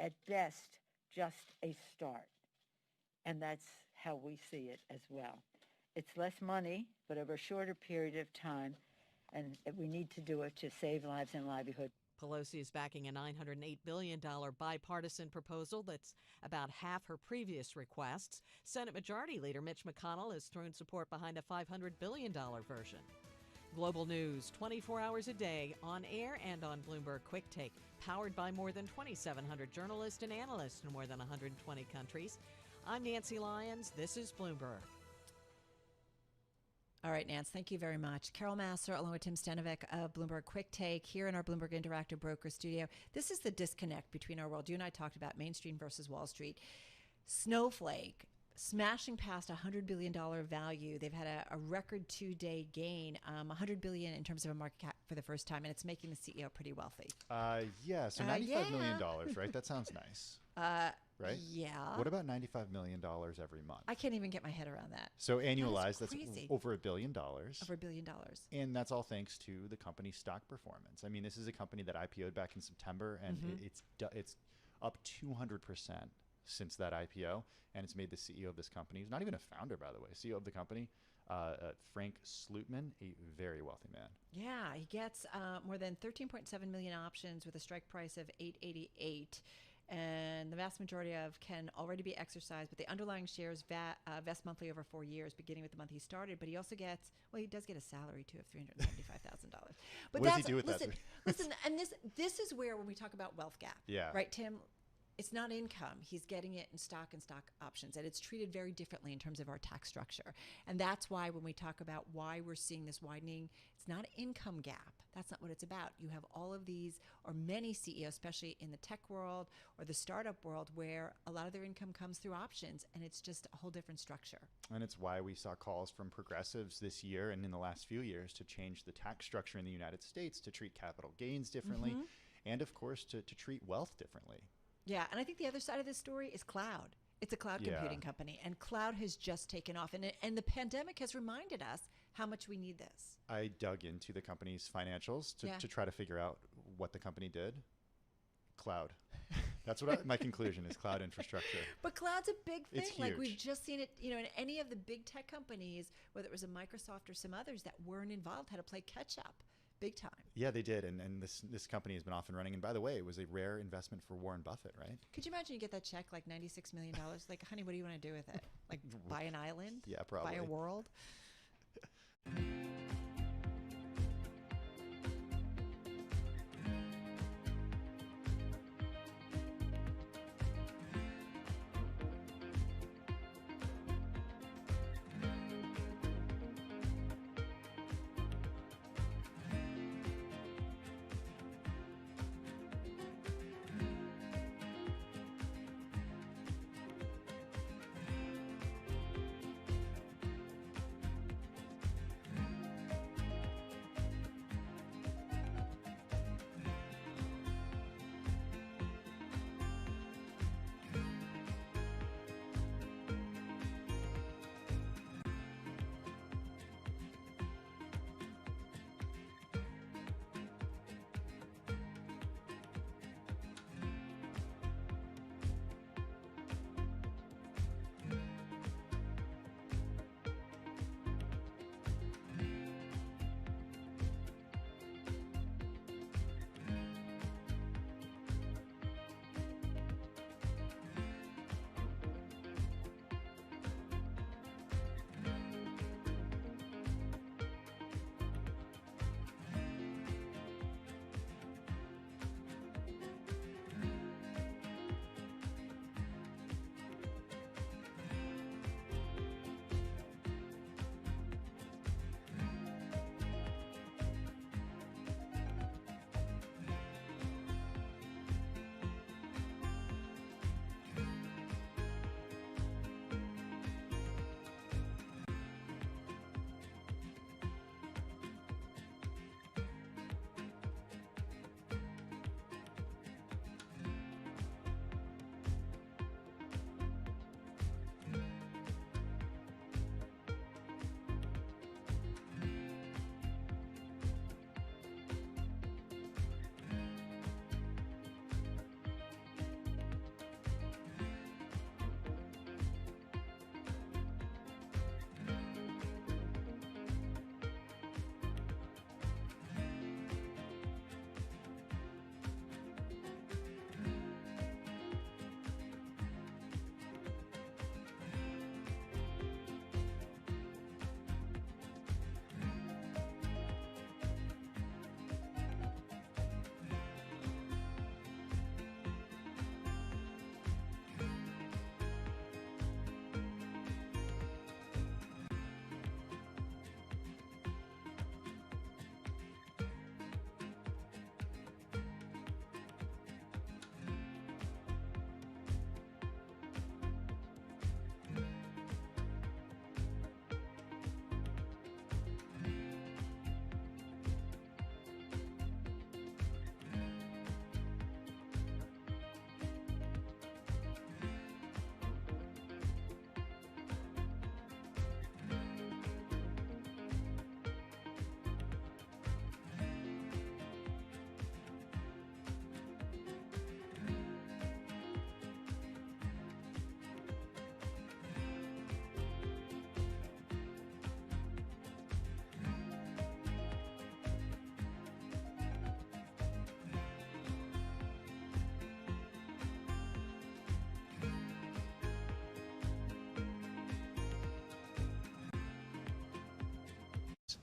at best, just a start. And that's how we see it as well. It's less money, but over a shorter period of time, and we need to do it to save lives and livelihood. Pelosi is backing a $908 billion bipartisan proposal that's about half her previous requests. Senate Majority Leader Mitch McConnell has thrown support behind a $500 billion version. Global news, 24 hours a day, on air and on Bloomberg Quick Take, powered by more than 2,700 journalists and analysts in more than 120 countries. I'm Nancy Lyons. This is Bloomberg. All right, Nance, thank you very much. Carol Massar, along with Tim Stenovic of Bloomberg Quick Take, here in our Bloomberg Interactive Broker Studio. This is the disconnect between our world. You and I talked about Main Street versus Wall Street. Snowflake smashing past $100 billion value. They've had a record 2-day gain, $100 billion in terms of a market cap for the first time, and it's making the CEO pretty wealthy. Yeah, so $95 million, right? That sounds nice. Right? Yeah. What about $95 million every month? I can't even get my head around that. So annualized, that's crazy. over $1 billion. Over $1 billion. And that's all thanks to the company's stock performance. I mean, this is a company that IPO'd back in September, and it's up 200% since that IPO, and it's made the CEO of this company, who's not even a founder, by the way, CEO of the company, Frank Slootman, a very wealthy man. Yeah, he gets more than 13.7 million options with a strike price of $8.88. And the vast majority of can already be exercised, but the underlying shares vest monthly over 4 years, beginning with the month he started. But he also gets, well, he does get a salary too of $375,000. But what does he do with that? Listen, and this is where when we talk about wealth gap, yeah, right, Tim? It's not income. He's getting it in stock and stock options, and it's treated very differently in terms of our tax structure. And that's why when we talk about why we're seeing this widening, it's not an income gap. That's not what it's about. You have all of these, or many CEOs, especially in the tech world or the startup world, where a lot of their income comes through options, and it's just a whole different structure. And it's why we saw calls from progressives this year and in the last few years to change the tax structure in the United States to treat capital gains differently, and of course to treat wealth differently. Yeah, and I think the other side of this story is cloud. It's a cloud computing company, and cloud has just taken off. And the pandemic has reminded us how much we need this. I dug into the company's financials to try to figure out what the company did. Cloud. That's what my conclusion is, cloud infrastructure. But cloud's a big thing. It's huge. Like we've just seen it, in any of the big tech companies, whether it was a Microsoft or some others that weren't involved, had to play catch up. Big time. Yeah, they did, and this company has been off and running. And by the way, it was a rare investment for Warren Buffett, right? Could you imagine you get that check, like $96 million? Like, honey, what do you want to do with it? Like, buy an island? Yeah, probably. Buy a world?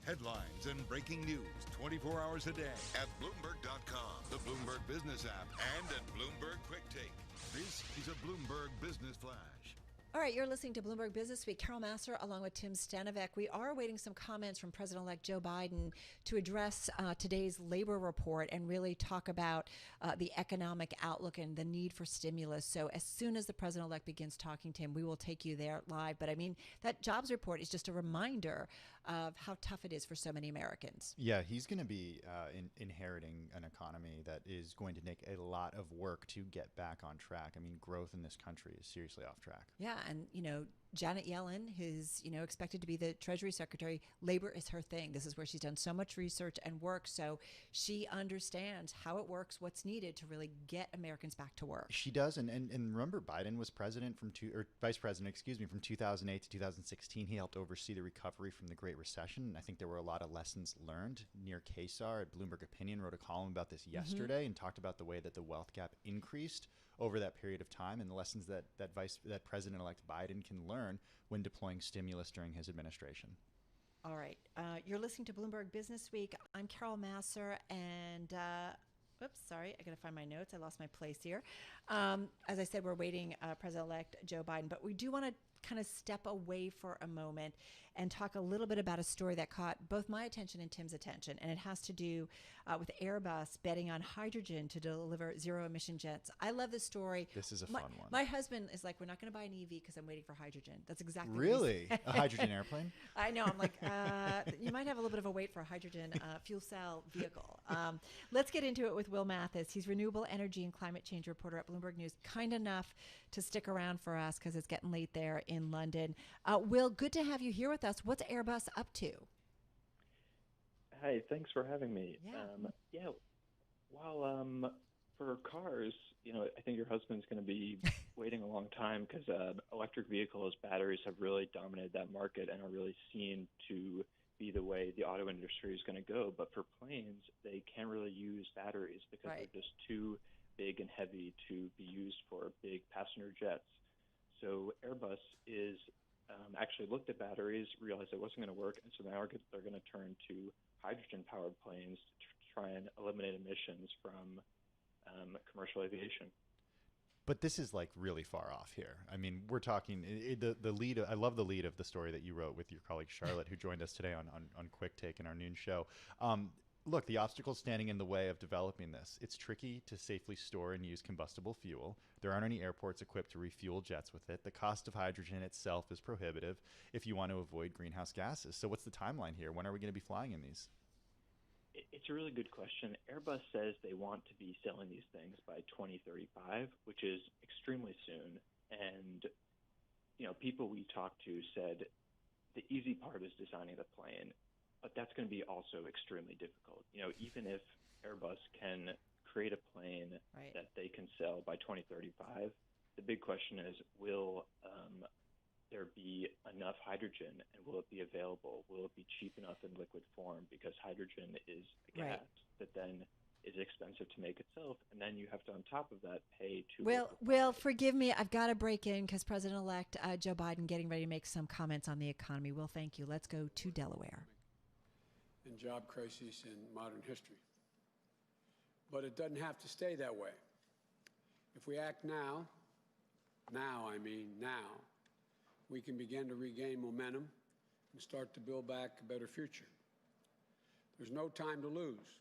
Headlines and breaking news 24 hours a day at Bloomberg.com, the Bloomberg Business app, and at Bloomberg Quick Take. This is a Bloomberg Business Flash. All right, you're listening to Bloomberg Business Week. Carol Massar along with Tim Stanovic. We are awaiting some comments from President-elect Joe Biden to address today's labor report and really talk about the economic outlook and the need for stimulus. So as soon as the President-elect begins talking to him, we will take you there live. But I mean, that jobs report is just a reminder of how tough it is for so many Americans. Yeah, he's going to be inheriting an economy that is going to take a lot of work to get back on track. I mean, growth in this country is seriously off track. Yeah, and, Janet Yellen is, expected to be the Treasury Secretary. Labor is her thing. This is where she's done so much research and work, so she understands how it works, what's needed to really get Americans back to work. She does, and remember, Biden was vice president, from 2008 to 2016. He helped oversee the recovery from the Great Recession, and I think there were a lot of lessons learned. Nir Kesar at Bloomberg Opinion wrote a column about this yesterday and talked about the way that the wealth gap increased over that period of time and the lessons that President-elect Biden can learn when deploying stimulus during his administration. All right. You're listening to Bloomberg Business Week. I'm Carol Massar, and oops, sorry, I got to find my notes. I lost my place here. As I said, we're waiting President-elect Joe Biden, but we do want to kind of step away for a moment and talk a little bit about a story that caught both my attention and Tim's attention, and it has to do with Airbus betting on hydrogen to deliver zero-emission jets. I love this story. This is a fun one. My husband is like, we're not going to buy an EV because I'm waiting for hydrogen. That's exactly really a hydrogen airplane. I know. I'm like, you might have a little bit of a wait for a hydrogen fuel cell vehicle. Let's get into it with Will Mathis. He's renewable energy and climate change reporter at Bloomberg News. Kind enough to stick around for us because it's getting late there in London. Will, good to have you here with us. What's Airbus up to? Hi, thanks for having me. Yeah. While for cars, I think your husband's going to be waiting a long time because electric vehicles, batteries have really dominated that market and are really seen to be the way the auto industry is going to go. But for planes, they can't really use batteries because they're just too big and heavy to be used for big passenger jets. So Airbus is actually looked at batteries, realized it wasn't going to work, and so now they're going to turn to hydrogen-powered planes to try and eliminate emissions from commercial aviation. But this is like really far off here. I mean, we're talking the lead. I love the lead of the story that you wrote with your colleague Charlotte, who joined us today on Quick Take in our noon show. Look, the obstacles standing in the way of developing this. It's tricky to safely store and use combustible fuel. There aren't any airports equipped to refuel jets with it. The cost of hydrogen itself is prohibitive if you want to avoid greenhouse gases. So what's the timeline here? When are we going to be flying in these? It's a really good question. Airbus says they want to be selling these things by 2035, which is extremely soon. And, people we talked to said the easy part is designing the plane, but that's going to be also extremely difficult. Even if Airbus can create a plane that they can sell by 2035, the big question is, will there be enough hydrogen, and will it be available? Will it be cheap enough in liquid form? Because hydrogen is a gas that then is expensive to make itself, and then you have to, on top of that, pay to... Will, forgive me. I've got to break in because President-elect Joe Biden getting ready to make some comments on the economy. Will, thank you. Let's go to Delaware. And job crises in modern history. But it doesn't have to stay that way. If we act now, we can begin to regain momentum and start to build back a better future. There's no time to lose.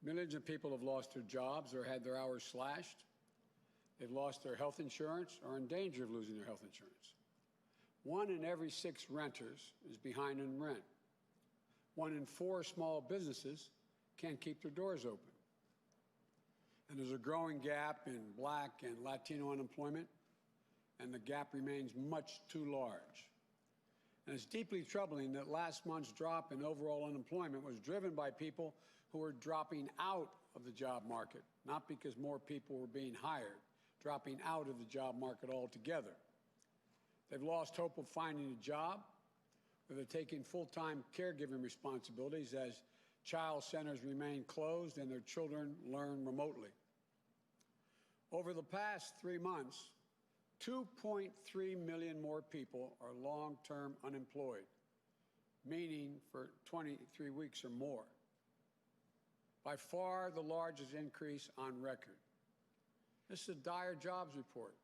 Millions of people have lost their jobs or had their hours slashed. They've lost their health insurance or are in danger of losing their health insurance. 1 in every 6 renters is behind in rent. 1 in 4 small businesses can't keep their doors open. And there's a growing gap in Black and Latino unemployment, and the gap remains much too large. And it's deeply troubling that last month's drop in overall unemployment was driven by people who were dropping out of the job market, not because more people were being hired, dropping out of the job market altogether. They've lost hope of finding a job, or they're taking full-time caregiving responsibilities as child centers remain closed and their children learn remotely. Over the past 3 months, 2.3 million more people are long-term unemployed. meaning for 23 weeks or more. By far the largest increase on record. This is a dire jobs report.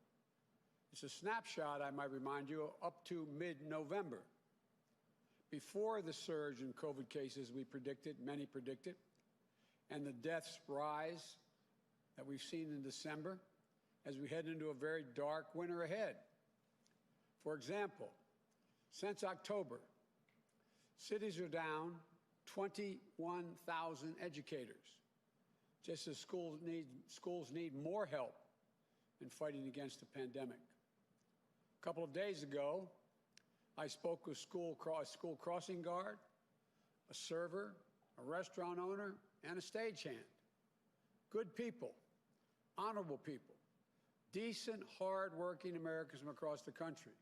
It's a snapshot, I might remind you, up to mid-November. Before the surge in COVID cases we predicted, many predicted, and the deaths rise that we've seen in December as we head into a very dark winter ahead. For example, since October, cities are down 21,000 educators, just as schools need more help in fighting against the pandemic. A couple of days ago, I spoke with a school crossing guard, a server, a restaurant owner, and a stagehand. Good people, honorable people, decent, hard-working Americans from across the country.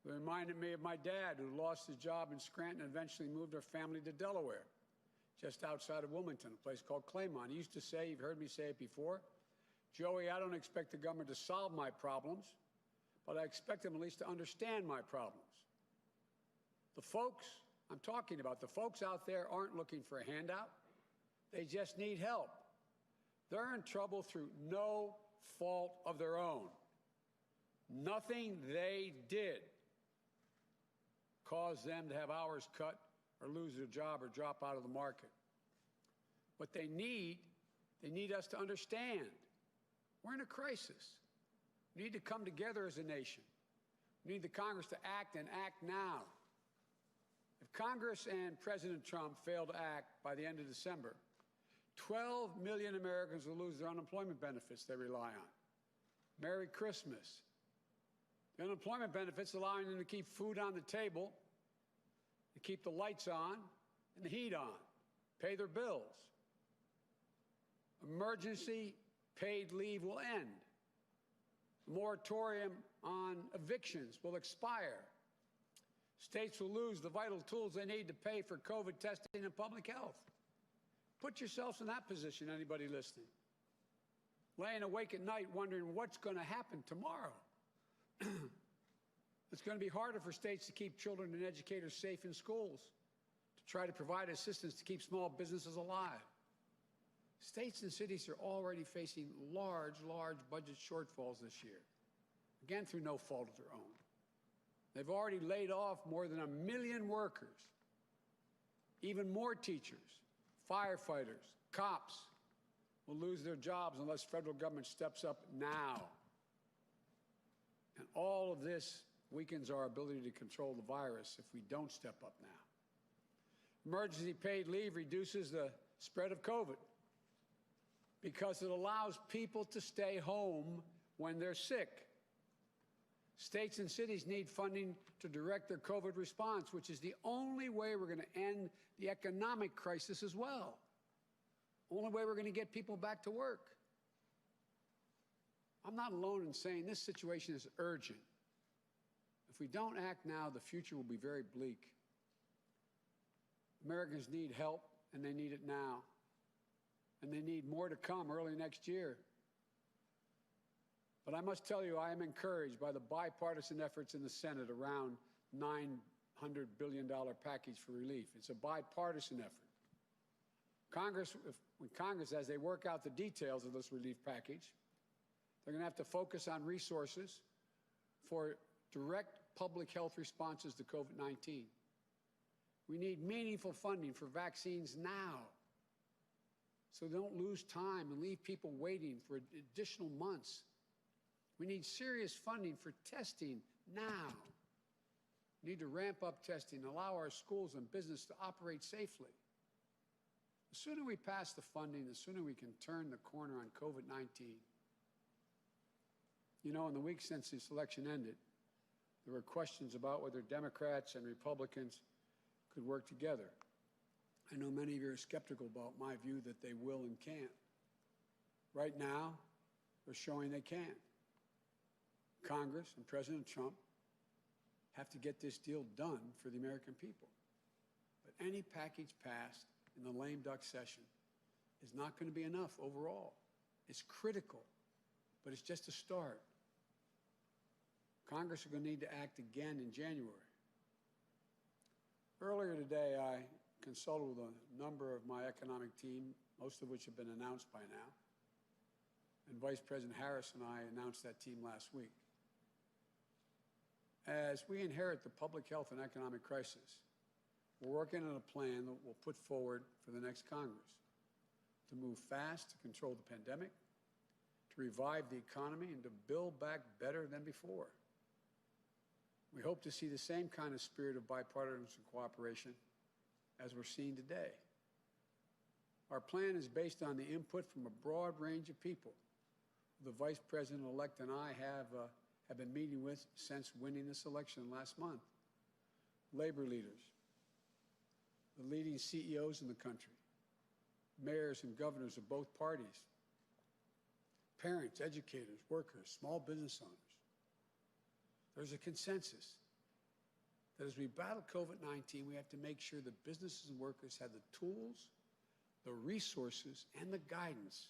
It reminded me of my dad, who lost his job in Scranton and eventually moved our family to Delaware, just outside of Wilmington, a place called Claymont. He used to say, you've heard me say it before, Joey, I don't expect the government to solve my problems, but I expect them at least to understand my problems. The folks I'm talking about, the folks out there aren't looking for a handout. They just need help. They're in trouble through no fault of their own. Nothing they did caused them to have hours cut or lose their job or drop out of the market. But they need us to understand. We're in a crisis. We need to come together as a nation. We need the Congress to act and act now. If Congress and President Trump fail to act by the end of December, 12 million Americans will lose their unemployment benefits they rely on. Merry Christmas. The unemployment benefits allowing them to keep food on the table, to keep the lights on and the heat on, pay their bills. Emergency paid leave will end. The moratorium on evictions will expire. States will lose the vital tools they need to pay for COVID testing and public health. Put yourselves in that position, anybody listening. Laying awake at night wondering what's going to happen tomorrow. It's going to be harder for states to keep children and educators safe in schools, to try to provide assistance to keep small businesses alive. States and cities are already facing large budget shortfalls this year, again through no fault of their own. They've already laid off more than 1 million workers. Even more teachers, firefighters, cops will lose their jobs unless federal government steps up now. And all of this weakens our ability to control the virus if we don't step up now. Emergency paid leave reduces the spread of COVID because it allows people to stay home when they're sick. States and cities need funding to direct their COVID response, which is the only way we're going to end the economic crisis as well. Only way we're going to get people back to work. I'm not alone in saying this situation is urgent. If we don't act now, the future will be very bleak. Americans need help, and they need it now. And they need more to come early next year. But I must tell you, I am encouraged by the bipartisan efforts in the Senate around $900 billion package for relief. It's a bipartisan effort. Congress, as they work out the details of this relief package, they're going to have to focus on resources for direct public health responses to COVID-19. We need meaningful funding for vaccines now, so don't lose time and leave people waiting for additional months. We need serious funding for testing now. We need to ramp up testing, allow our schools and business to operate safely. The sooner we pass the funding, the sooner we can turn the corner on COVID-19. You know, in the week since this election ended, there were questions about whether Democrats and Republicans could work together. I know many of you are skeptical about my view that they will and can. Right now, they're showing they can. Congress and President Trump have to get this deal done for the American people. But any package passed in the lame duck session is not going to be enough overall. It's critical, but it's just a start. Congress are going to need to act again in January. Earlier today, I consulted with a number of my economic team, most of which have been announced by now. And Vice President Harris and I announced that team last week. As we inherit the public health and economic crisis, we're working on a plan that we'll put forward for the next Congress to move fast to control the pandemic, to revive the economy, and to build back better than before. We hope to see the same kind of spirit of bipartisan cooperation as we're seeing today. Our plan is based on the input from a broad range of people the Vice President-elect and I have been meeting with since winning this election last month. Labor leaders, the leading CEOs in the country, mayors and governors of both parties, parents, educators, workers, small business owners. There's a consensus that as we battle COVID-19, we have to make sure that businesses and workers have the tools, the resources, and the guidance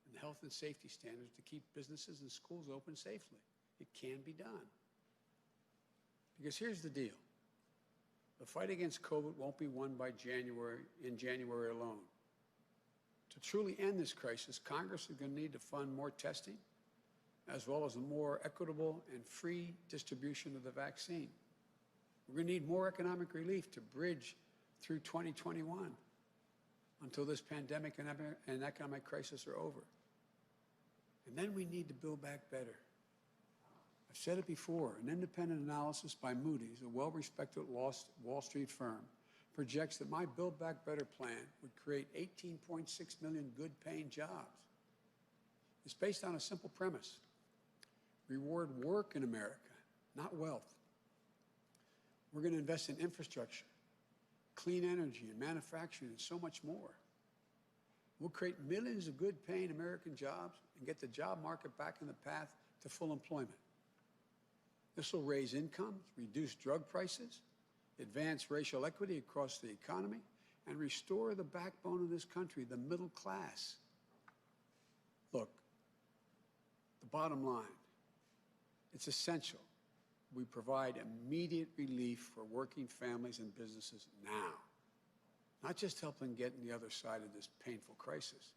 and the health and safety standards to keep businesses and schools open safely. It can be done. Because here's the deal. The fight against COVID won't be won by January alone. To truly end this crisis, Congress is going to need to fund more testing, as well as a more equitable and free distribution of the vaccine. We're going to need more economic relief to bridge through 2021 until this pandemic and economic crisis are over. And then we need to build back better. I've said it before, an independent analysis by Moody's, a well-respected Wall Street firm, projects that my Build Back Better plan would create 18.6 million good-paying jobs. It's based on a simple premise. Reward work in America, not wealth. We're going to invest in infrastructure, clean energy, and manufacturing, and so much more. We'll create millions of good-paying American jobs and get the job market back on the path to full employment. This will raise incomes, reduce drug prices, advance racial equity across the economy, and restore the backbone of this country, the middle class. Look, the bottom line, it's essential we provide immediate relief for working families and businesses now. Not just help them get on the other side of this painful crisis,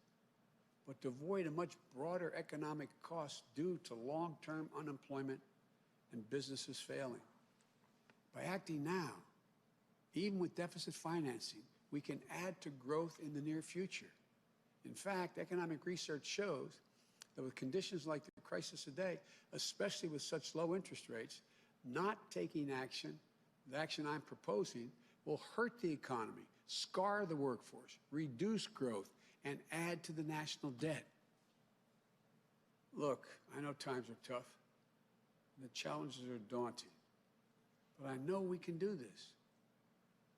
but to avoid a much broader economic cost due to long-term unemployment and businesses failing. By acting now, even with deficit financing, we can add to growth in the near future. In fact, economic research shows that with conditions like the crisis today, especially with such low interest rates, not taking action, the action I'm proposing, will hurt the economy, scar the workforce, reduce growth, and add to the national debt. Look, I know times are tough, and the challenges are daunting, but I know we can do this.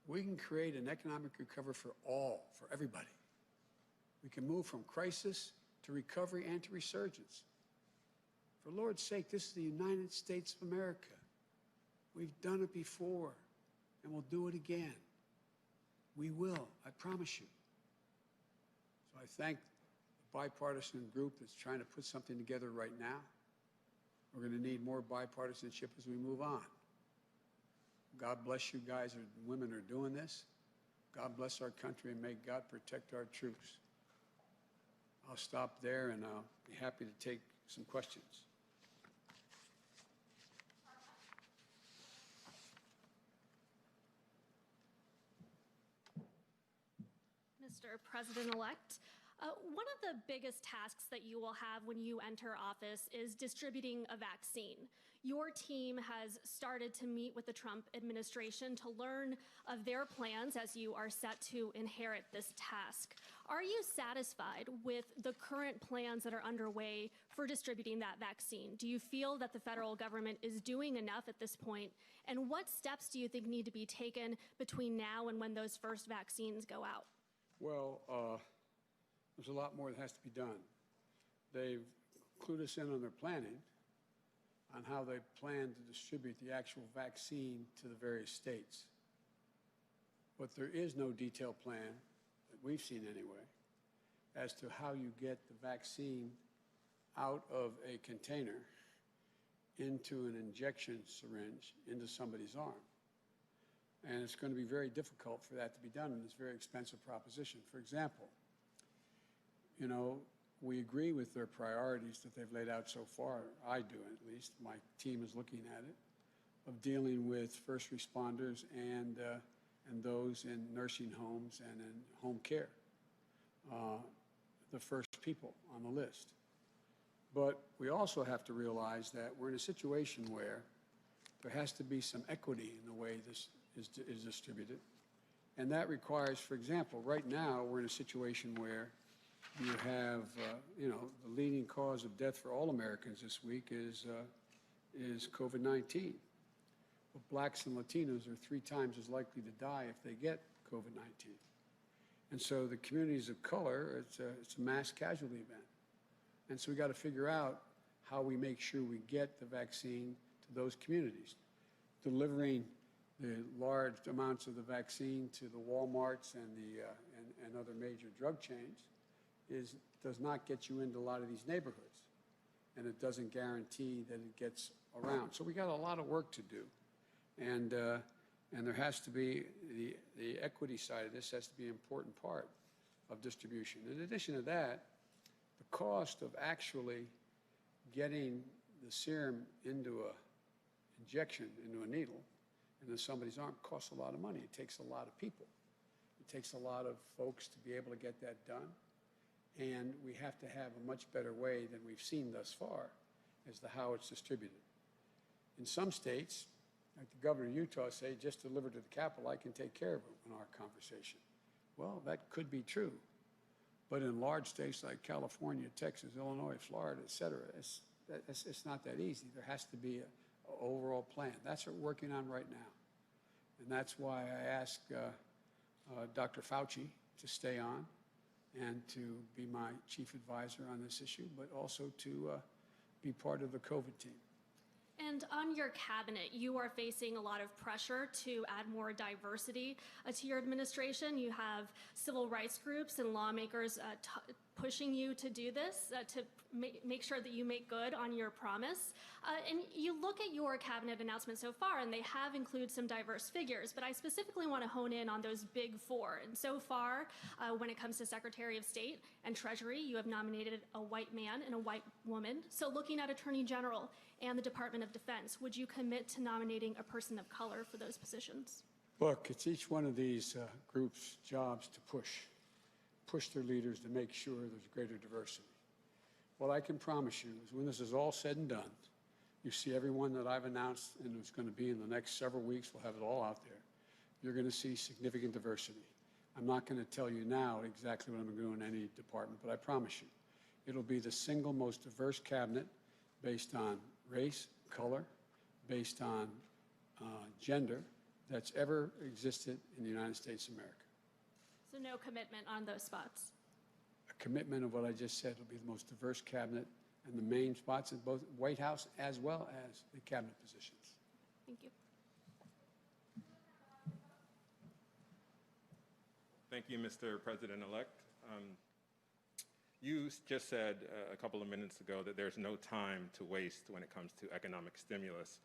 We can create an economic recovery for all, for everybody. We can move from crisis to recovery and to resurgence. For Lord's sake, this is the United States of America. We've done it before, and we'll do it again. We will, I promise you. So I thank the bipartisan group that's trying to put something together right now. We're going to need more bipartisanship as we move on. God bless you guys and women are doing this. God bless our country, and may God protect our troops. I'll stop there, and I'll be happy to take some questions. Mr. President-elect, one of the biggest tasks that you will have when you enter office is distributing a vaccine. Your team has started to meet with the Trump administration to learn of their plans as you are set to inherit this task. Are you satisfied with the current plans that are underway for distributing that vaccine? Do you feel that the federal government is doing enough at this point? And what steps do you think need to be taken between now and when those first vaccines go out? Well, there's a lot more that has to be done. They've clued us in on their planning on how they plan to distribute the actual vaccine to the various states. But there is no detailed plan, that we've seen anyway, as to how you get the vaccine out of a container into an injection syringe into somebody's arm. And it's going to be very difficult for that to be done in this very expensive proposition. For example, you know, we agree with their priorities that they've laid out so far. I do, at least. My team is looking at it, of dealing with first responders and those in nursing homes and in home care, the first people on the list. But we also have to realize that we're in a situation where there has to be some equity in the way this is distributed. And that requires, for example, right now we're in a situation where you have, you know, the leading cause of death for all Americans this week is COVID-19. But blacks and Latinos are 3 times as likely to die if they get COVID-19. And so the communities of color, it's a mass casualty event. And so we got to figure out how we make sure we get the vaccine to those communities. Delivering the large amounts of the vaccine to the Walmarts and and other major drug chains does not get you into a lot of these neighborhoods, and it doesn't guarantee that it gets around. So we got a lot of work to do, and there has to be the equity side of this has to be an important part of distribution. In addition to that, the cost of actually getting the serum into a injection into a needle into somebody's arm costs a lot of money. It takes a lot of people. It takes a lot of folks to be able to get that done. And we have to have a much better way than we've seen thus far as to how it's distributed. In some states, like the governor of Utah say, just deliver to the Capitol, I can take care of it in our conversation. Well, that could be true. But in large states like California, Texas, Illinois, Florida, et cetera, it's not that easy. There has to be an overall plan. That's what we're working on right now. And that's why I asked Dr. Fauci to stay on and to be my chief advisor on this issue, but also to be part of the COVID team. And on your cabinet, you are facing a lot of pressure to add more diversity to your administration. You have civil rights groups and lawmakers pushing you to do this, to make sure that you make good on your promise. And you look at your cabinet announcement so far, and they have included some diverse figures, but I specifically want to hone in on those big 4. And so far, when it comes to Secretary of State and Treasury, you have nominated a white man and a white woman. So looking at Attorney General and the Department of Defense, would you commit to nominating a person of color for those positions? Look, it's each one of these groups' jobs to push their leaders to make sure there's greater diversity. What I can promise you is when this is all said and done, you see everyone that I've announced and who's going to be in the next several weeks, we'll have it all out there. You're going to see significant diversity. I'm not going to tell you now exactly what I'm going to do in any department, but I promise you, it'll be the single most diverse cabinet based on race, color, based on gender that's ever existed in the United States of America. So no commitment on those spots? A commitment of what I just said will be the most diverse cabinet and the main spots in both White House as well as the cabinet positions. Thank you. Thank you, Mr. President-elect. You just said a couple of minutes ago that there's no time to waste when it comes to economic stimulus,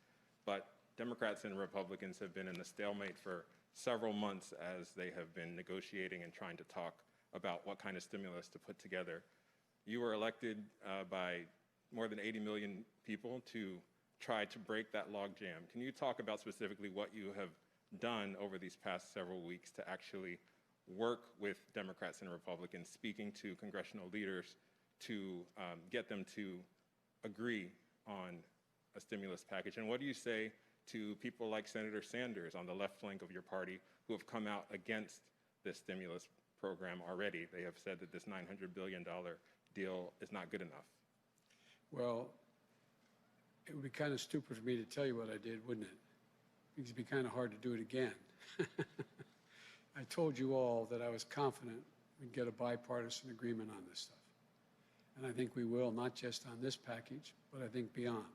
but Democrats and Republicans have been in a stalemate for several months as they have been negotiating and trying to talk about what kind of stimulus to put together. You were elected by more than 80 million people to try to break that logjam. Can you talk about specifically what you have done over these past several weeks to actually work with Democrats and Republicans, speaking to congressional leaders to get them to agree on a stimulus package? And what do you say to people like Senator Sanders on the left flank of your party who have come out against this stimulus program already? They have said that this $900 billion deal is not good enough. Well, it would be kind of stupid for me to tell you what I did, wouldn't it? Because it'd be kind of hard to do it again. I told you all that I was confident we'd get a bipartisan agreement on this stuff. And I think we will, not just on this package, but I think beyond.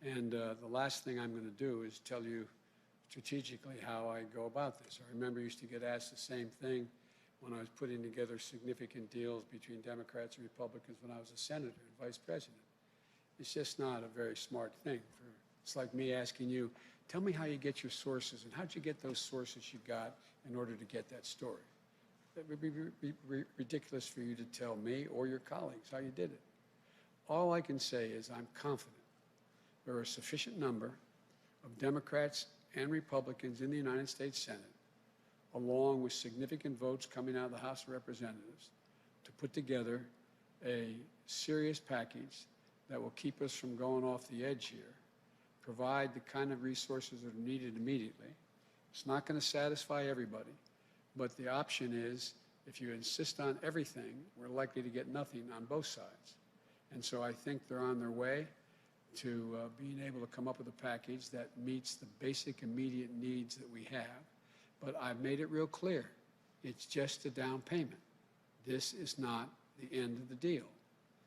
And the last thing I'm going to do is tell you strategically how I go about this. I remember I used to get asked the same thing when I was putting together significant deals between Democrats and Republicans when I was a senator and vice president. It's just not a very smart thing for It's like me asking you, tell me how you get your sources and how'd you get those sources you got in order to get that story. It would be ridiculous for you to tell me or your colleagues how you did it. All I can say is I'm confident there are a sufficient number of Democrats and Republicans in the United States Senate, along with significant votes coming out of the House of Representatives, to put together a serious package that will keep us from going off the edge here, provide the kind of resources that are needed immediately. It's not going to satisfy everybody, but the option is, if you insist on everything, we're likely to get nothing on both sides. And so I think they're on their way to being able to come up with a package that meets the basic immediate needs that we have. But I've made it real clear, it's just a down payment. This is not the end of the deal.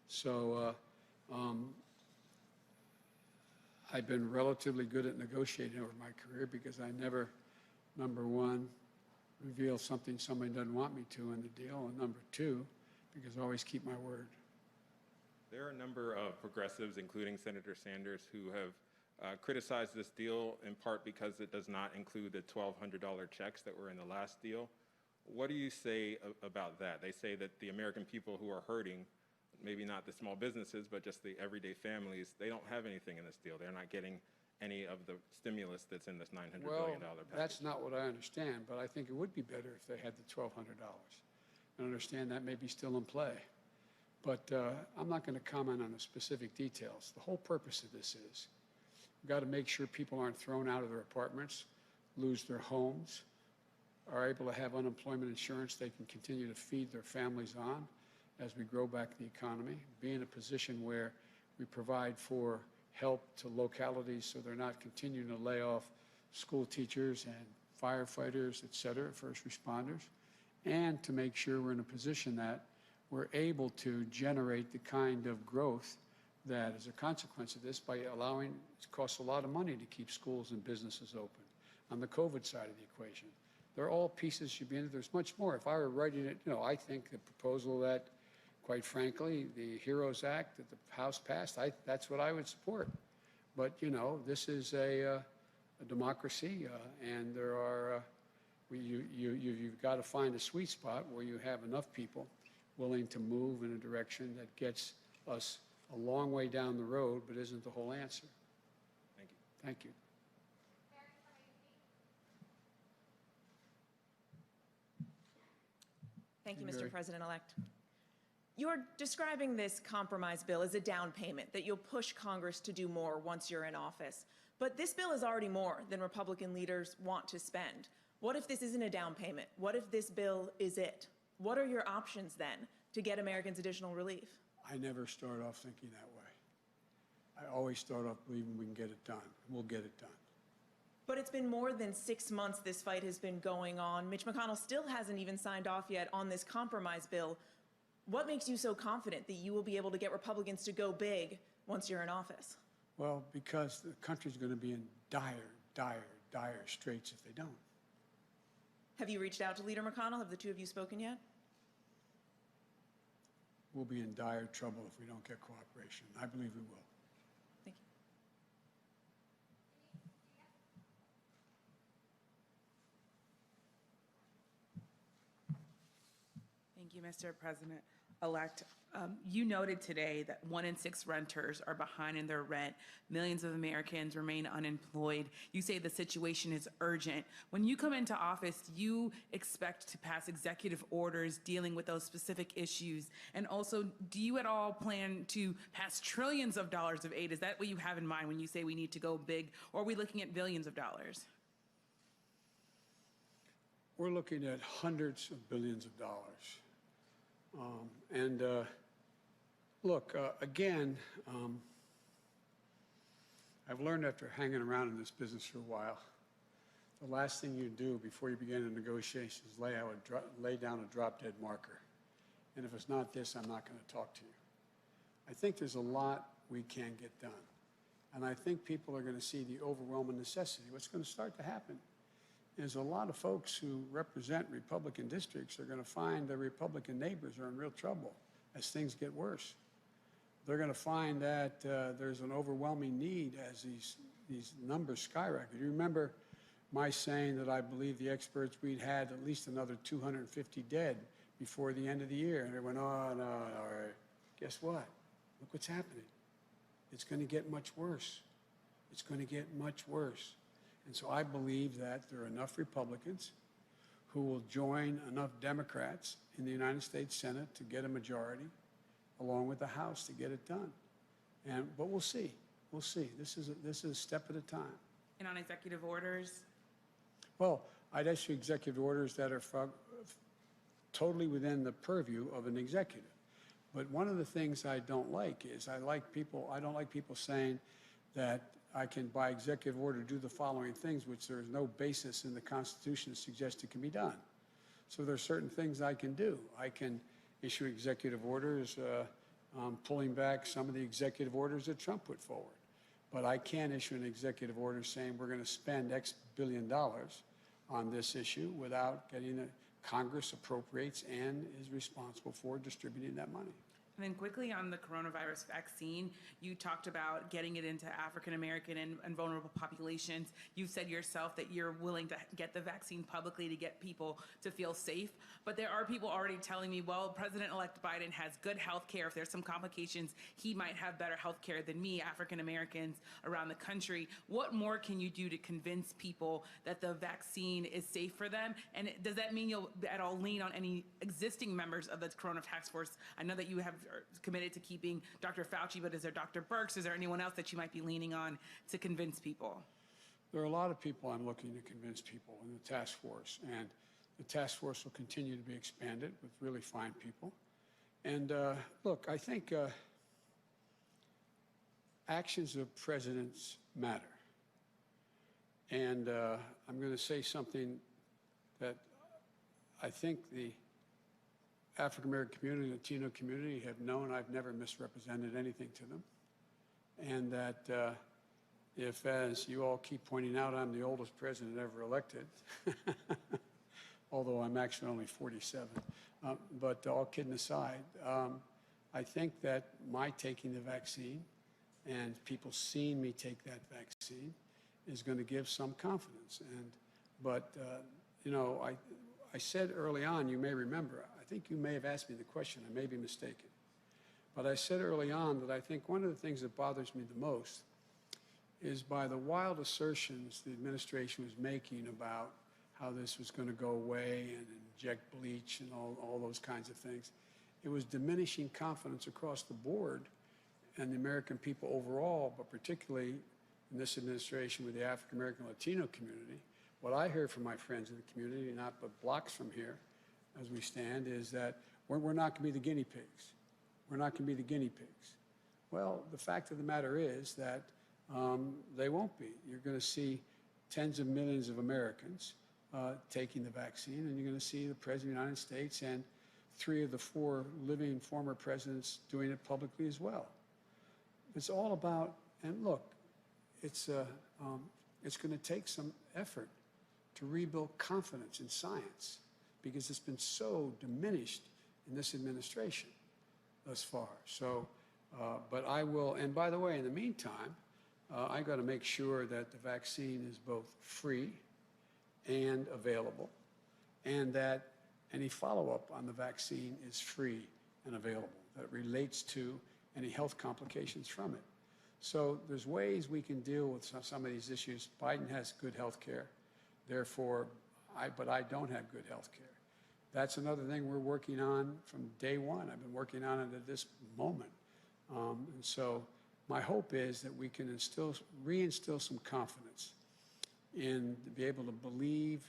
So I've been relatively good at negotiating over my career because I never, number one, reveal something somebody doesn't want me to in the deal, and number two, because I always keep my word. There are a number of progressives, including Senator Sanders, who have criticized this deal in part because it does not include the $1,200 checks that were in the last deal. What do you say about that? They say that the American people who are hurting, maybe not the small businesses, but just the everyday families, they don't have anything in this deal. They're not getting any of the stimulus that's in this $900 billion package. That's not what I understand, but I think it would be better if they had the $1,200. I understand that may be still in play. But I'm not going to comment on the specific details. The whole purpose of this is we've got to make sure people aren't thrown out of their apartments, lose their homes, are able to have unemployment insurance they can continue to feed their families on as we grow back the economy, be in a position where we provide for help to localities so they're not continuing to lay off school teachers and firefighters, et cetera, first responders, and to make sure we're in a position that we're able to generate the kind of growth that is a consequence of this by allowing, it costs a lot of money to keep schools and businesses open on the COVID side of the equation. They're all pieces should be in it. There's much more. If I were writing it, I think the proposal that, quite frankly, the HEROES Act that the House passed, that's what I would support. But, this is a democracy, and there are, you've got to find a sweet spot where you have enough people willing to move in a direction that gets us a long way down the road, but isn't the whole answer. Thank you. Thank you. Thank you, Mr. President-elect. You're describing this compromise bill as a down payment, that you'll push Congress to do more once you're in office. But this bill is already more than Republican leaders want to spend. What if this isn't a down payment? What if this bill is it? What are your options then to get Americans additional relief? I never start off thinking that way. I always start off believing we can get it done. We'll get it done. But it's been more than 6 months this fight has been going on. Mitch McConnell still hasn't even signed off yet on this compromise bill. What makes you so confident that you will be able to get Republicans to go big once you're in office? Well, because the country's going to be in dire straits if they don't. Have you reached out to Leader McConnell? Have the two of you spoken yet? We'll be in dire trouble if we don't get cooperation. I believe we will. Thank you. Thank you, Mr. President-elect. You noted today that 1 in 6 renters are behind in their rent. Millions of Americans remain unemployed. You say the situation is urgent. When you come into office, do you expect to pass executive orders dealing with those specific issues? And also, do you at all plan to pass trillions of dollars of aid? Is that what you have in mind when you say we need to go big? Or are we looking at billions of dollars? We're looking at hundreds of billions of dollars. Look, again, I've learned after hanging around in this business for a while, the last thing you do before you begin a negotiation is lay down a drop-dead marker. And if it's not this, I'm not going to talk to you. I think there's a lot we can get done. And I think people are going to see the overwhelming necessity. What's going to start to happen is a lot of folks who represent Republican districts are going to find their Republican neighbors are in real trouble as things get worse. They're going to find that there's an overwhelming need as these these numbers skyrocket. You remember my saying that I believe the experts we'd had at least another 250 dead before the end of the year. And they went, oh, no, all right. Guess what? Look what's happening. It's going to get much worse. It's going to get much worse. And so I believe that there are enough Republicans who will join enough Democrats in the United States Senate to get a majority, along with the House to get it done. But we'll see. We'll see. This is a step at a time. And on executive orders? Well, I'd issue executive orders that are totally within the purview of an executive. But one of the things I don't like is I don't like people saying that I can, by executive order, do the following things, which there is no basis in the Constitution to suggest it can be done. So there are certain things I can do. I can issue executive orders pulling back some of the executive orders that Trump put forward. But I can't issue an executive order saying we're going to spend X billion dollars on this issue without getting it. Congress appropriates and is responsible for distributing that money. And then quickly on the coronavirus vaccine, you talked about getting it into African American and vulnerable populations. You've said yourself that you're willing to get the vaccine publicly to get people to feel safe. But there are people already telling me, well, President-elect Biden has good health care. If there's some complications, he might have better health care than me, African Americans around the country. What more can you do to convince people that the vaccine is safe for them? And does that mean you'll at all lean on any existing members of the Corona Task Force? I know that you have committed to keeping Dr. Fauci, but is there Dr. Birx? Is there anyone else that you might be leaning on to convince people? There are a lot of people I'm looking to convince people in the task force, and the task force will continue to be expanded with really fine people. And look, I think actions of presidents matter. And I'm going to say something that I think the African-American community, Latino community have known I've never misrepresented anything to them. And that if, as you all keep pointing out, I'm the oldest president ever elected, although I'm actually only 47. But all kidding aside, I think that my taking the vaccine and people seeing me take that vaccine is going to give some confidence. But you know, I said early on, you may remember, I think you may have asked me the question, I may be mistaken. But I said early on that I think one of the things that bothers me the most is by the wild assertions the administration was making about how this was going to go away and inject bleach and all those kinds of things. It was diminishing confidence across the board and the American people overall, but particularly in this administration with the African American Latino community. What I heard from my friends in the community, not but blocks from here as we stand, is that we're not going to be the guinea pigs. We're not going to be the guinea pigs. Well, the fact of the matter is that they won't be. You're going to see tens of millions of Americans taking the vaccine, and you're going to see the President of the United States and 3 of the 4 living former presidents doing it publicly as well. It's all about, and look, it's going to take some effort to rebuild confidence in science because it's been so diminished in this administration thus far. So, but I will, and by the way, in the meantime, I got to make sure that the vaccine is both free and available, and that any follow-up on the vaccine is free and available, that relates to any health complications from it. So there's ways we can deal with some of these issues. Biden has good health care, therefore, but I don't have good health care. That's another thing we're working on from day one. I've been working on it at this moment. And so my hope is that we can reinstill some confidence in to be able to believe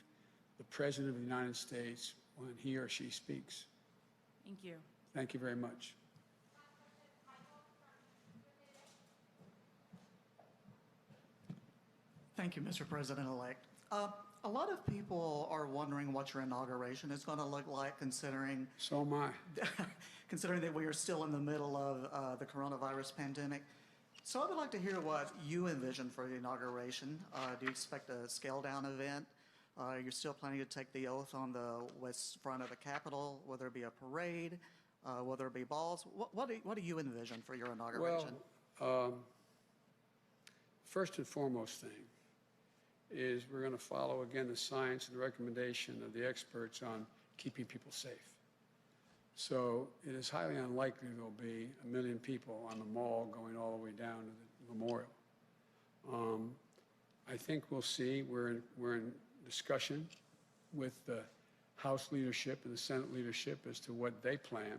the President of the United States when he or she speaks. Thank you. Thank you very much. Thank you, Mr. President-elect. A lot of people are wondering what your inauguration is going to look like, considering So am I. considering that we are still in the middle of the coronavirus pandemic. So I would like to hear what you envision for the inauguration. Do you expect a scale-down event? You're still planning to take the oath on the west front of the Capitol? Will there be a parade? Will there be balls? What do you envision for your inauguration? Well, first and foremost thing is we're going to follow, again, the science and the recommendation of the experts on keeping people safe. So it is highly unlikely there'll be 1 million people on the mall going all the way down to the memorial. I think we'll see. We're in discussion with the House leadership and the Senate leadership as to what they plan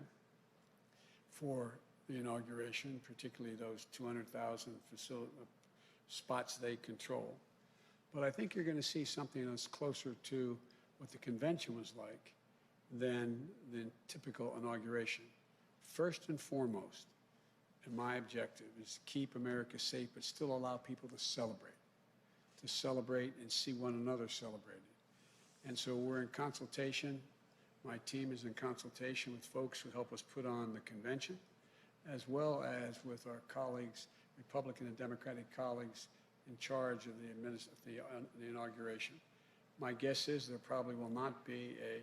for the inauguration, particularly those 200,000 spots they control. But I think you're going to see something that's closer to what the convention was like than the typical inauguration. First and foremost, and my objective is to keep America safe, but still allow people to celebrate and see one another celebrated. And so we're in consultation. My team is in consultation with folks who help us put on the convention, as well as with our colleagues, Republican and Democratic colleagues, in charge of the inauguration. My guess is there probably will not be a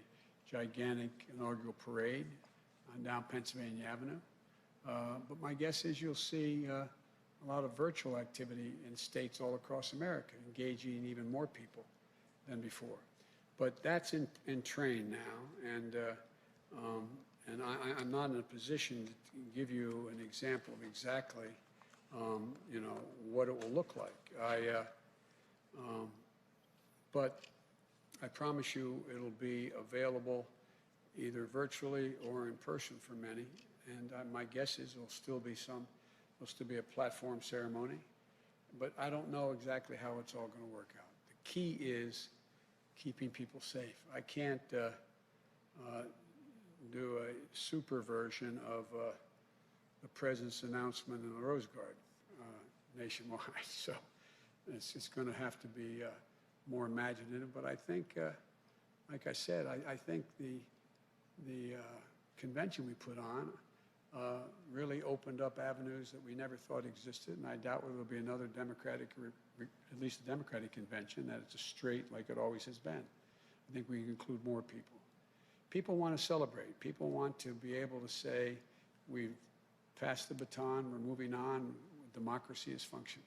gigantic inaugural parade on down Pennsylvania Avenue. But my guess is you'll see a lot of virtual activity in states all across America, engaging even more people than before. But that's in train now, and I'm not in a position to give you an example of exactly what it will look like. But I promise you it'll be available either virtually or in person for many. And my guess is there'll still be a platform ceremony. But I don't know exactly how it's all going to work out. The key is keeping people safe. I can't do a super version of the president's announcement in the Rose Garden nationwide. So it's going to have to be more imaginative. But I think, like I said, I think the convention we put on really opened up avenues that we never thought existed. And I doubt whether there'll be another Democratic, at least a Democratic convention, that it's a straight like it always has been. I think we can include more people. People want to celebrate. People want to be able to say, we've passed the baton, we're moving on, democracy has functioned.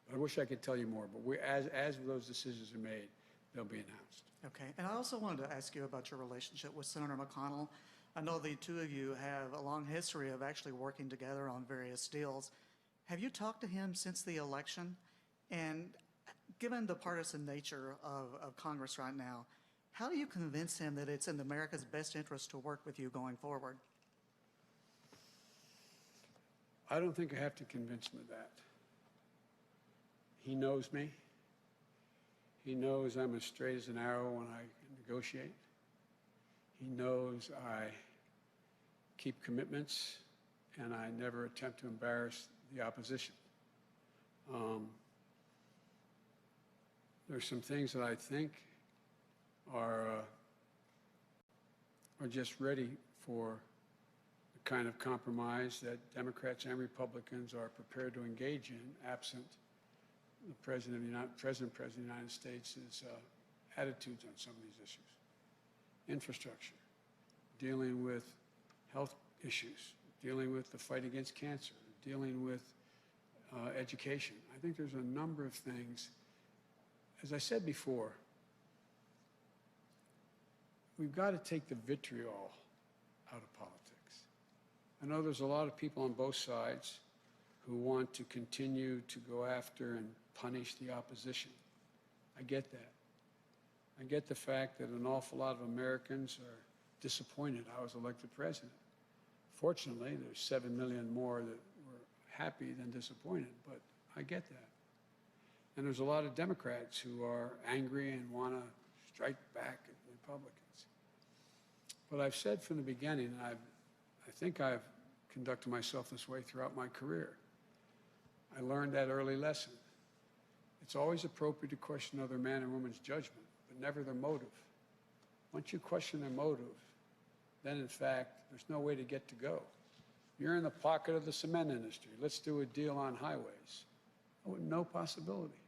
But I wish I could tell you more, but as those decisions are made, they'll be announced. Okay, and I also wanted to ask you about your relationship with Senator McConnell. I know the two of you have a long history of actually working together on various deals. Have you talked to him since the election? And given the partisan nature of Congress right now, how do you convince him that it's in America's best interest to work with you going forward? I don't think I have to convince him of that. He knows me. He knows I'm as straight as an arrow when I negotiate. He knows I keep commitments and I never attempt to embarrass the opposition. There's some things that I think are just ready for the kind of compromise that Democrats and Republicans are prepared to engage in, absent the President of the United States' attitudes on some of these issues. Infrastructure, dealing with health issues, dealing with the fight against cancer, dealing with education. I think there's a number of things. As I said before, we've got to take the vitriol out of politics. I know there's a lot of people on both sides who want to continue to go after and punish the opposition. I get that. I get the fact that an awful lot of Americans are disappointed I was elected president. Fortunately, there's 7 million more that were happy than disappointed, but I get that. And there's a lot of Democrats who are angry and want to strike back at the Republicans. But I've said from the beginning, and I think I've conducted myself this way throughout my career. I learned that early lesson. It's always appropriate to question other man and woman's judgment, but never their motive. Once you question their motive, then in fact, there's no way to get to go. You're in the pocket of the cement industry. Let's do a deal on highways. Oh, no possibility.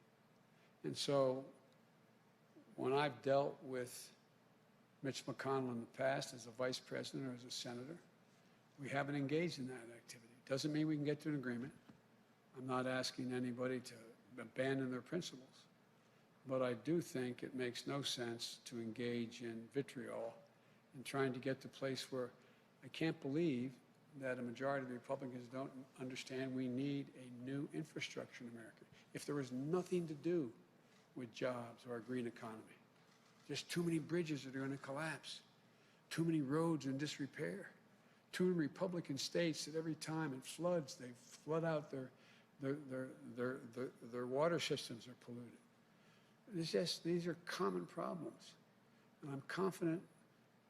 And so when I've dealt with Mitch McConnell in the past as a vice president or as a senator, we haven't engaged in that activity. Doesn't mean we can get to an agreement. I'm not asking anybody to abandon their principles. But I do think it makes no sense to engage in vitriol and trying to get to a place where I can't believe that a majority of the Republicans don't understand we need a new infrastructure in America. If there was nothing to do with jobs or a green economy, just too many bridges that are going to collapse, too many roads in disrepair, too many Republican states that every time it floods, they flood out their water systems are polluted. It's just, these are common problems. And I'm confident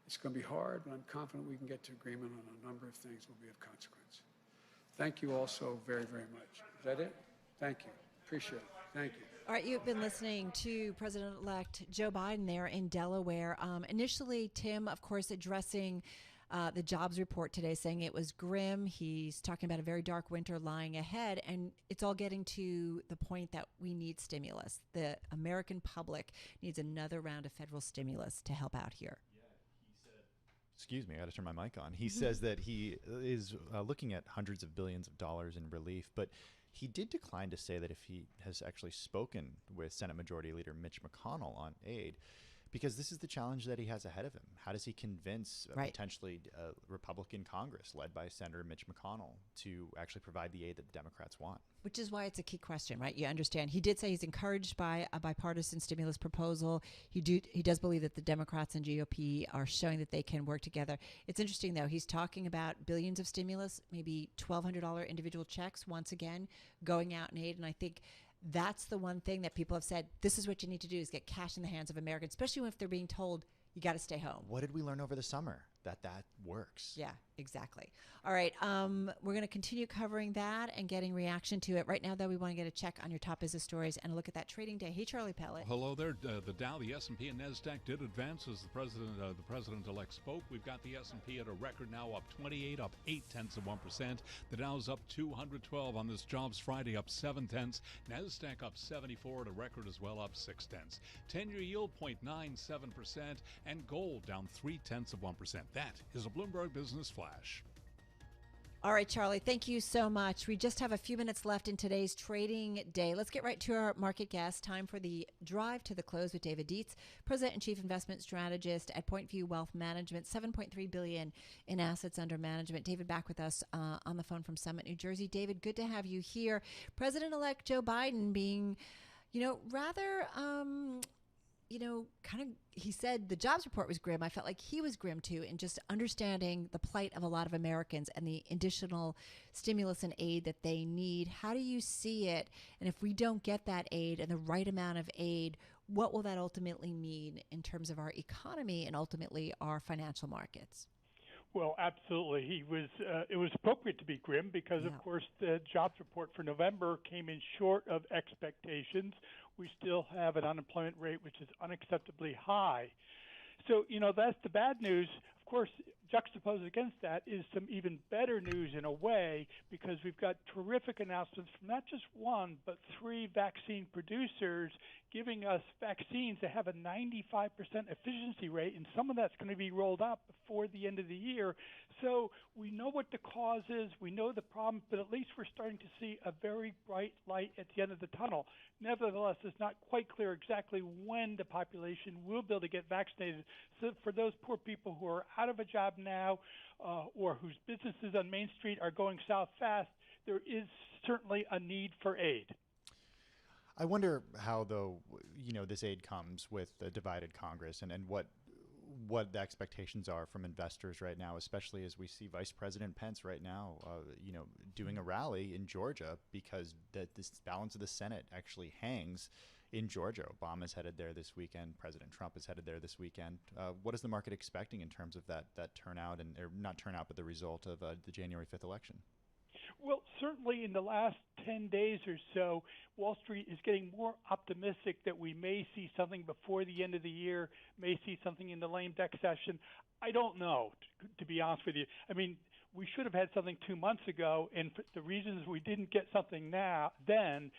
it's going to be hard, but I'm confident we can get to agreement on a number of things that will be of consequence. Thank you all so very, very much. Is that it? Thank you. Appreciate it. Thank you. All right, you've been listening to President-elect Joe Biden there in Delaware. Initially, Tim, of course, addressing the jobs report today, saying it was grim. He's talking about a very dark winter lying ahead, and it's all getting to the point that we need stimulus. The American public needs another round of federal stimulus to help out here. Excuse me, I got to turn my mic on. He says that he is looking at hundreds of billions of dollars in relief, but he did decline to say that if he has actually spoken with Senate Majority Leader Mitch McConnell on aid, because this is the challenge that he has ahead of him. How does he convince potentially a Republican Congress led by Senator Mitch McConnell to actually provide the aid that the Democrats want? Which is why it's a key question, right? You understand. He did say he's encouraged by a bipartisan stimulus proposal. He does believe that the Democrats and GOP are showing that they can work together. It's interesting, though. He's talking about billions of stimulus, maybe $1,200 individual checks, once again, going out in aid. And I think that's the one thing that people have said, this is what you need to do, is get cash in the hands of Americans, especially if they're being told you got to stay home. What did we learn over the summer? That works. Yeah, exactly. All right, we're going to continue covering that and getting reaction to it. Right now, though, we want to get a check on your top business stories and a look at that trading day. Hey, Charlie Pellet. Hello there. The Dow, the S&P, and Nasdaq did advance as the president-elect spoke. We've got the S&P at a record now, up 28, up 0.8%. The Dow's up 212 on this Jobs Friday, up 0.7. Nasdaq up 74 at a record as well, up 0.6. 10-year yield 0.97%, and gold down 0.3%. That is a Bloomberg Business Flash. All right, Charlie, thank you so much. We just have a few minutes left in today's trading day. Let's get right to our market guest. Time for the drive to the close with David Dietz, President and Chief Investment Strategist at Point View Wealth Management, $7.3 billion in assets under management. David, back with us on the phone from Summit, New Jersey. David, good to have you here. President-elect Joe Biden being, rather... he said the jobs report was grim. I felt like he was grim too, in just understanding the plight of a lot of Americans and the additional stimulus and aid that they need. How do you see it? And if we don't get that aid and the right amount of aid, what will that ultimately mean in terms of our economy and ultimately our financial markets? Well, absolutely. It was appropriate to be grim because, of course, the jobs report for November came in short of expectations. We still have an unemployment rate which is unacceptably high. So, that's the bad news. Of course, juxtaposed against that is some even better news in a way, because we've got terrific announcements from not just one, but 3 vaccine producers giving us vaccines that have a 95% efficiency rate, and some of that's going to be rolled out before the end of the year. So we know what the cause is, we know the problem, but at least we're starting to see a very bright light at the end of the tunnel. Nevertheless, it's not quite clear exactly when the population will be able to get vaccinated. So for those poor people who are out of a job now or whose businesses on Main Street are going south fast, there is certainly a need for aid. I wonder how, though, this aid comes with a divided Congress and what the expectations are from investors right now, especially as we see Vice President Pence right now, doing a rally in Georgia because this balance of the Senate actually hangs in Georgia. Obama's headed there this weekend. President Trump is headed there this weekend. What is the market expecting in terms of that turnout, or not turnout, but the result of the January 5th election? Well, certainly in the last 10 days or so, Wall Street is getting more optimistic that we may see something before the end of the year, may see something in the lame duck session. I don't know, to be honest with you. I mean, we should have had something 2 months ago, and the reasons we didn't get something then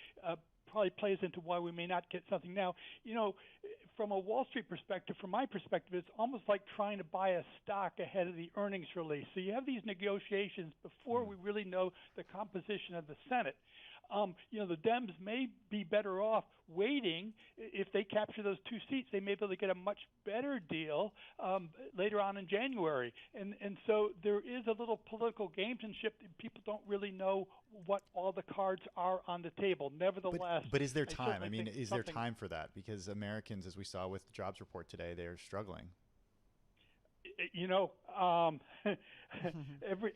probably plays into why we may not get something now. from a Wall Street perspective, from my perspective, it's almost like trying to buy a stock ahead of the earnings release. So you have these negotiations before we really know the composition of the Senate. The Dems may be better off waiting. If they capture those 2 seats, they may be able to get a much better deal later on in January. And so there is a little political gamesmanship. People don't really know what all the cards are on the table. Nevertheless, but is there time? I mean, is there time for that? Because Americans, as we saw with the jobs report today, they're struggling.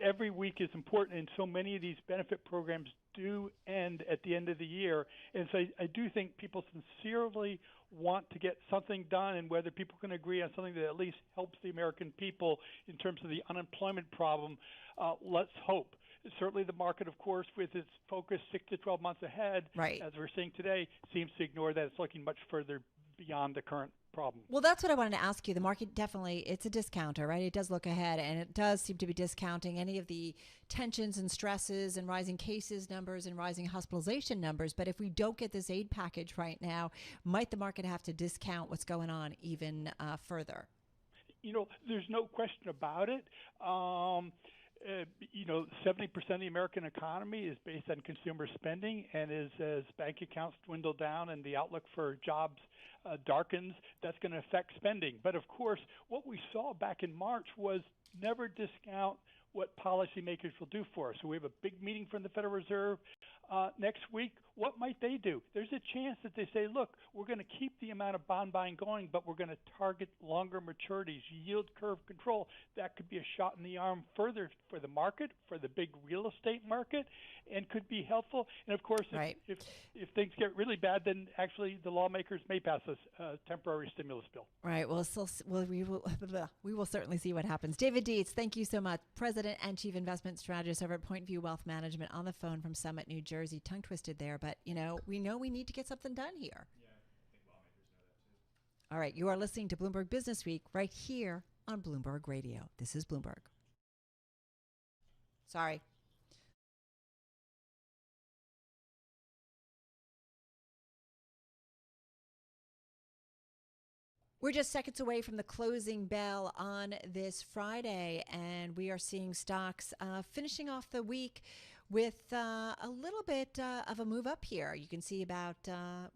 Every week is important, and so many of these benefit programs do end at the end of the year. And so I do think people sincerely want to get something done, and whether people can agree on something that at least helps the American people in terms of the unemployment problem, let's hope. Certainly the market, of course, with its focus 6 to 12 months ahead, as we're seeing today, seems to ignore that. It's looking much further beyond the current problem. Well, that's what I wanted to ask you. The market definitely, it's a discounter, right? It does look ahead, and it does seem to be discounting any of the tensions and stresses and rising cases numbers and rising hospitalization numbers. But if we don't get this aid package right now, might the market have to discount what's going on even further? There's no question about it. 70% of the American economy is based on consumer spending, and as bank accounts dwindle down and the outlook for jobs darkens, that's going to affect spending. But of course, what we saw back in March was never discount what policymakers will do for us. So we have a big meeting from the Federal Reserve next week. What might they do? There's a chance that they say, look, we're going to keep the amount of bond buying going, but we're going to target longer maturities, yield curve control. That could be a shot in the arm further for the market, for the big real estate market, and could be helpful. And of course, if things get really bad, then actually the lawmakers may pass a temporary stimulus bill. Right. Well, we will certainly see what happens. David Dietz, thank you so much. President and Chief Investment Strategist over at Point View Wealth Management, on the phone from Summit, New Jersey. Tongue twisted there, but we know we need to get something done here. Yeah, I think lawmakers know that too. All right. You are listening to Bloomberg Business Week right here on Bloomberg Radio. This is Bloomberg. Sorry. We're just seconds away from the closing bell on this Friday, and we are seeing stocks finishing off the week with a little bit of a move up here. You can see about,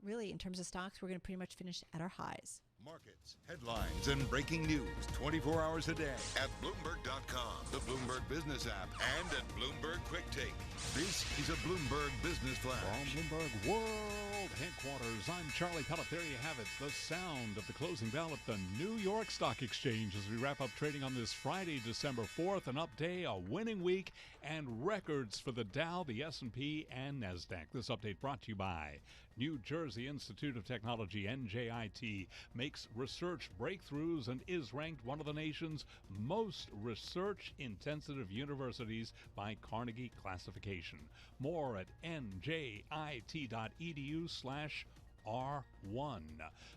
really, in terms of stocks, we're going to pretty much finish at our highs. Markets, headlines, and breaking news 24 hours a day at Bloomberg.com, the Bloomberg Business app, and at Bloomberg Quick Take. This is a Bloomberg Business Flash. From Bloomberg World Headquarters, I'm Charlie Pellet. There you have it, the sound of the closing bell at the New York Stock Exchange as we wrap up trading on this Friday, December 4th, an up day, a winning week, and records for the Dow, the S&P, and Nasdaq. This update brought to you by New Jersey Institute of Technology, NJIT, makes research breakthroughs and is ranked one of the nation's most research-intensive universities by Carnegie Classification. More at njit.edu/R1.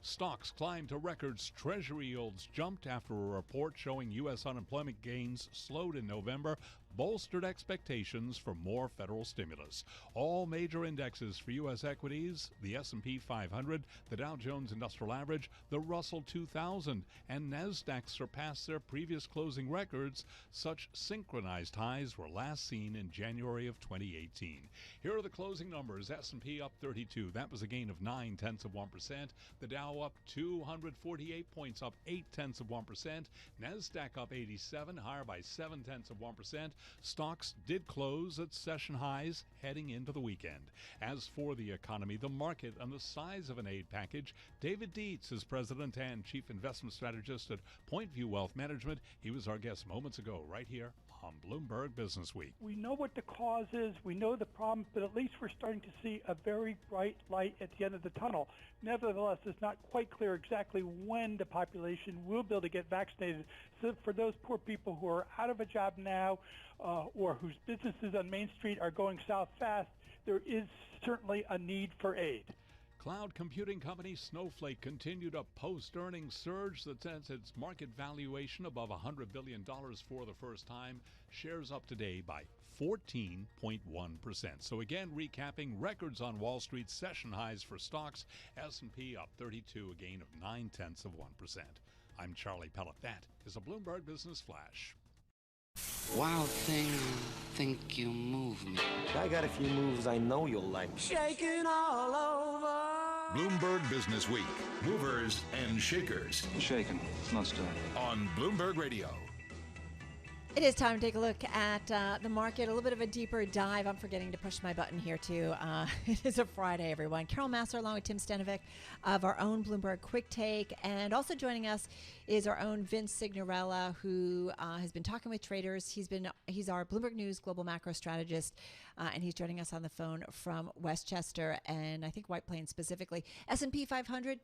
Stocks climbed to records. Treasury yields jumped after a report showing U.S. unemployment gains slowed in November, bolstered expectations for more federal stimulus. All major indexes for U.S. equities, the S&P 500, the Dow Jones Industrial Average, the Russell 2000, and Nasdaq surpassed their previous closing records. Such synchronized highs were last seen in January of 2018. Here are the closing numbers. S&P up 32. That was a gain of 0.9%. The Dow up 248 points, up 0.8%. Nasdaq up 87, higher by 0.7%. Stocks did close at session highs heading into the weekend. As for the economy, the market, and the size of an aid package, David Dietz is President and Chief Investment Strategist at Point View Wealth Management. He was our guest moments ago right here on Bloomberg Business Week. We know what the cause is. We know the problems, but at least we're starting to see a very bright light at the end of the tunnel. Nevertheless, it's not quite clear exactly when the population will be able to get vaccinated. So for those poor people who are out of a job now or whose businesses on Main Street are going south fast, there is certainly a need for aid. Cloud computing company Snowflake continued a post-earnings surge that sends its market valuation above $100 billion for the first time. Shares up today by 14.1%. So again, recapping records on Wall Street, session highs for stocks. S&P up 32, a gain of 0.9%. I'm Charlie Pellet. That is a Bloomberg Business Flash. Wild thing, think you move me. I got a few moves I know you'll like. Shaking all over. Bloomberg Business Week. Movers and shakers. Shaking, not stirring. On Bloomberg Radio. It is time to take a look at the market, a little bit of a deeper dive. I'm forgetting to push my button here, too. It is a Friday, everyone. Carol Massar along with Tim Stanovic of our own Bloomberg Quick Take. And also joining us is our own Vince Signorella, who has been talking with traders. He's our Bloomberg News global macro strategist, and he's joining us on the phone from Westchester and I think White Plains specifically. S&P 500.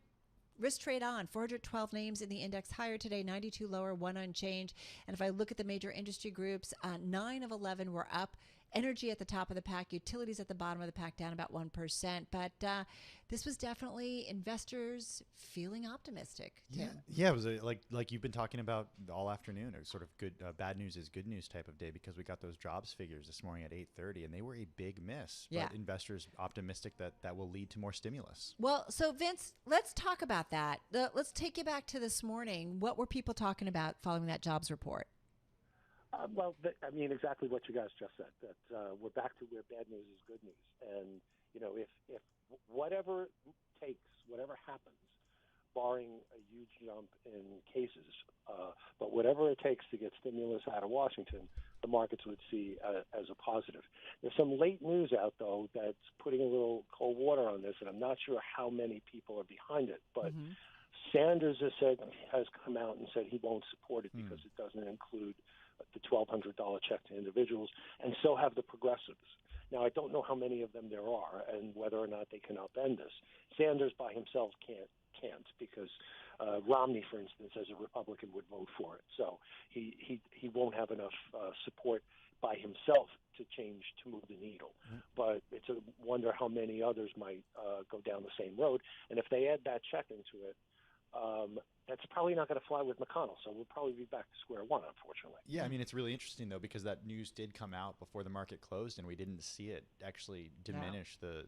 Risk trade on, 412 names in the index, higher today, 92 lower, 1 unchanged. And if I look at the major industry groups, 9 of 11 were up. Energy at the top of the pack, utilities at the bottom of the pack, down about 1%. But this was definitely investors feeling optimistic. Tim. Yeah, it was like you've been talking about all afternoon, or sort of good, bad news is good news type of day, because we got those jobs figures this morning at 8:30, and they were a big miss. Yeah. But investors optimistic that will lead to more stimulus. Well, so Vince, let's talk about that. Let's take you back to this morning. What were people talking about following that jobs report? I mean, exactly what you guys just said, that we're back to where bad news is good news. And, you know, if whatever takes, whatever happens, barring a huge jump in cases, but whatever it takes to get stimulus out of Washington, the markets would see as a positive. There's some late news out, though, that's putting a little cold water on this, and I'm not sure how many people are behind it. But Sanders has come out and said he won't support it because it doesn't include the $1,200 check to individuals, and so have the progressives. Now, I don't know how many of them there are and whether or not they can upend this. Sanders by himself can't because Romney, for instance, as a Republican, would vote for it. So he won't have enough support by himself to move the needle. But it's a wonder how many others might go down the same road. And if they add that check into it, that's probably not going to fly with McConnell, so we'll probably be back to square one, unfortunately. Yeah, I mean, it's really interesting, though, because that news did come out before the market closed, and we didn't see it actually diminish the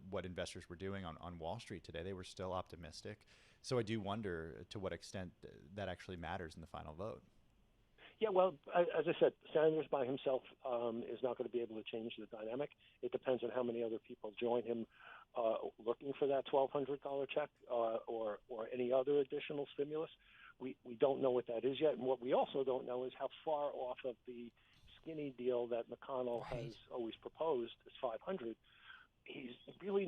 what investors were doing on Wall Street today. They were still optimistic. So I do wonder to what extent that actually matters in the final vote. Yeah, well, as I said, Sanders by himself is not going to be able to change the dynamic. It depends on how many other people join him looking for that $1,200 check or any other additional stimulus. We don't know what that is yet. And what we also don't know is how far off of the skinny deal that McConnell has always proposed is 500. He's really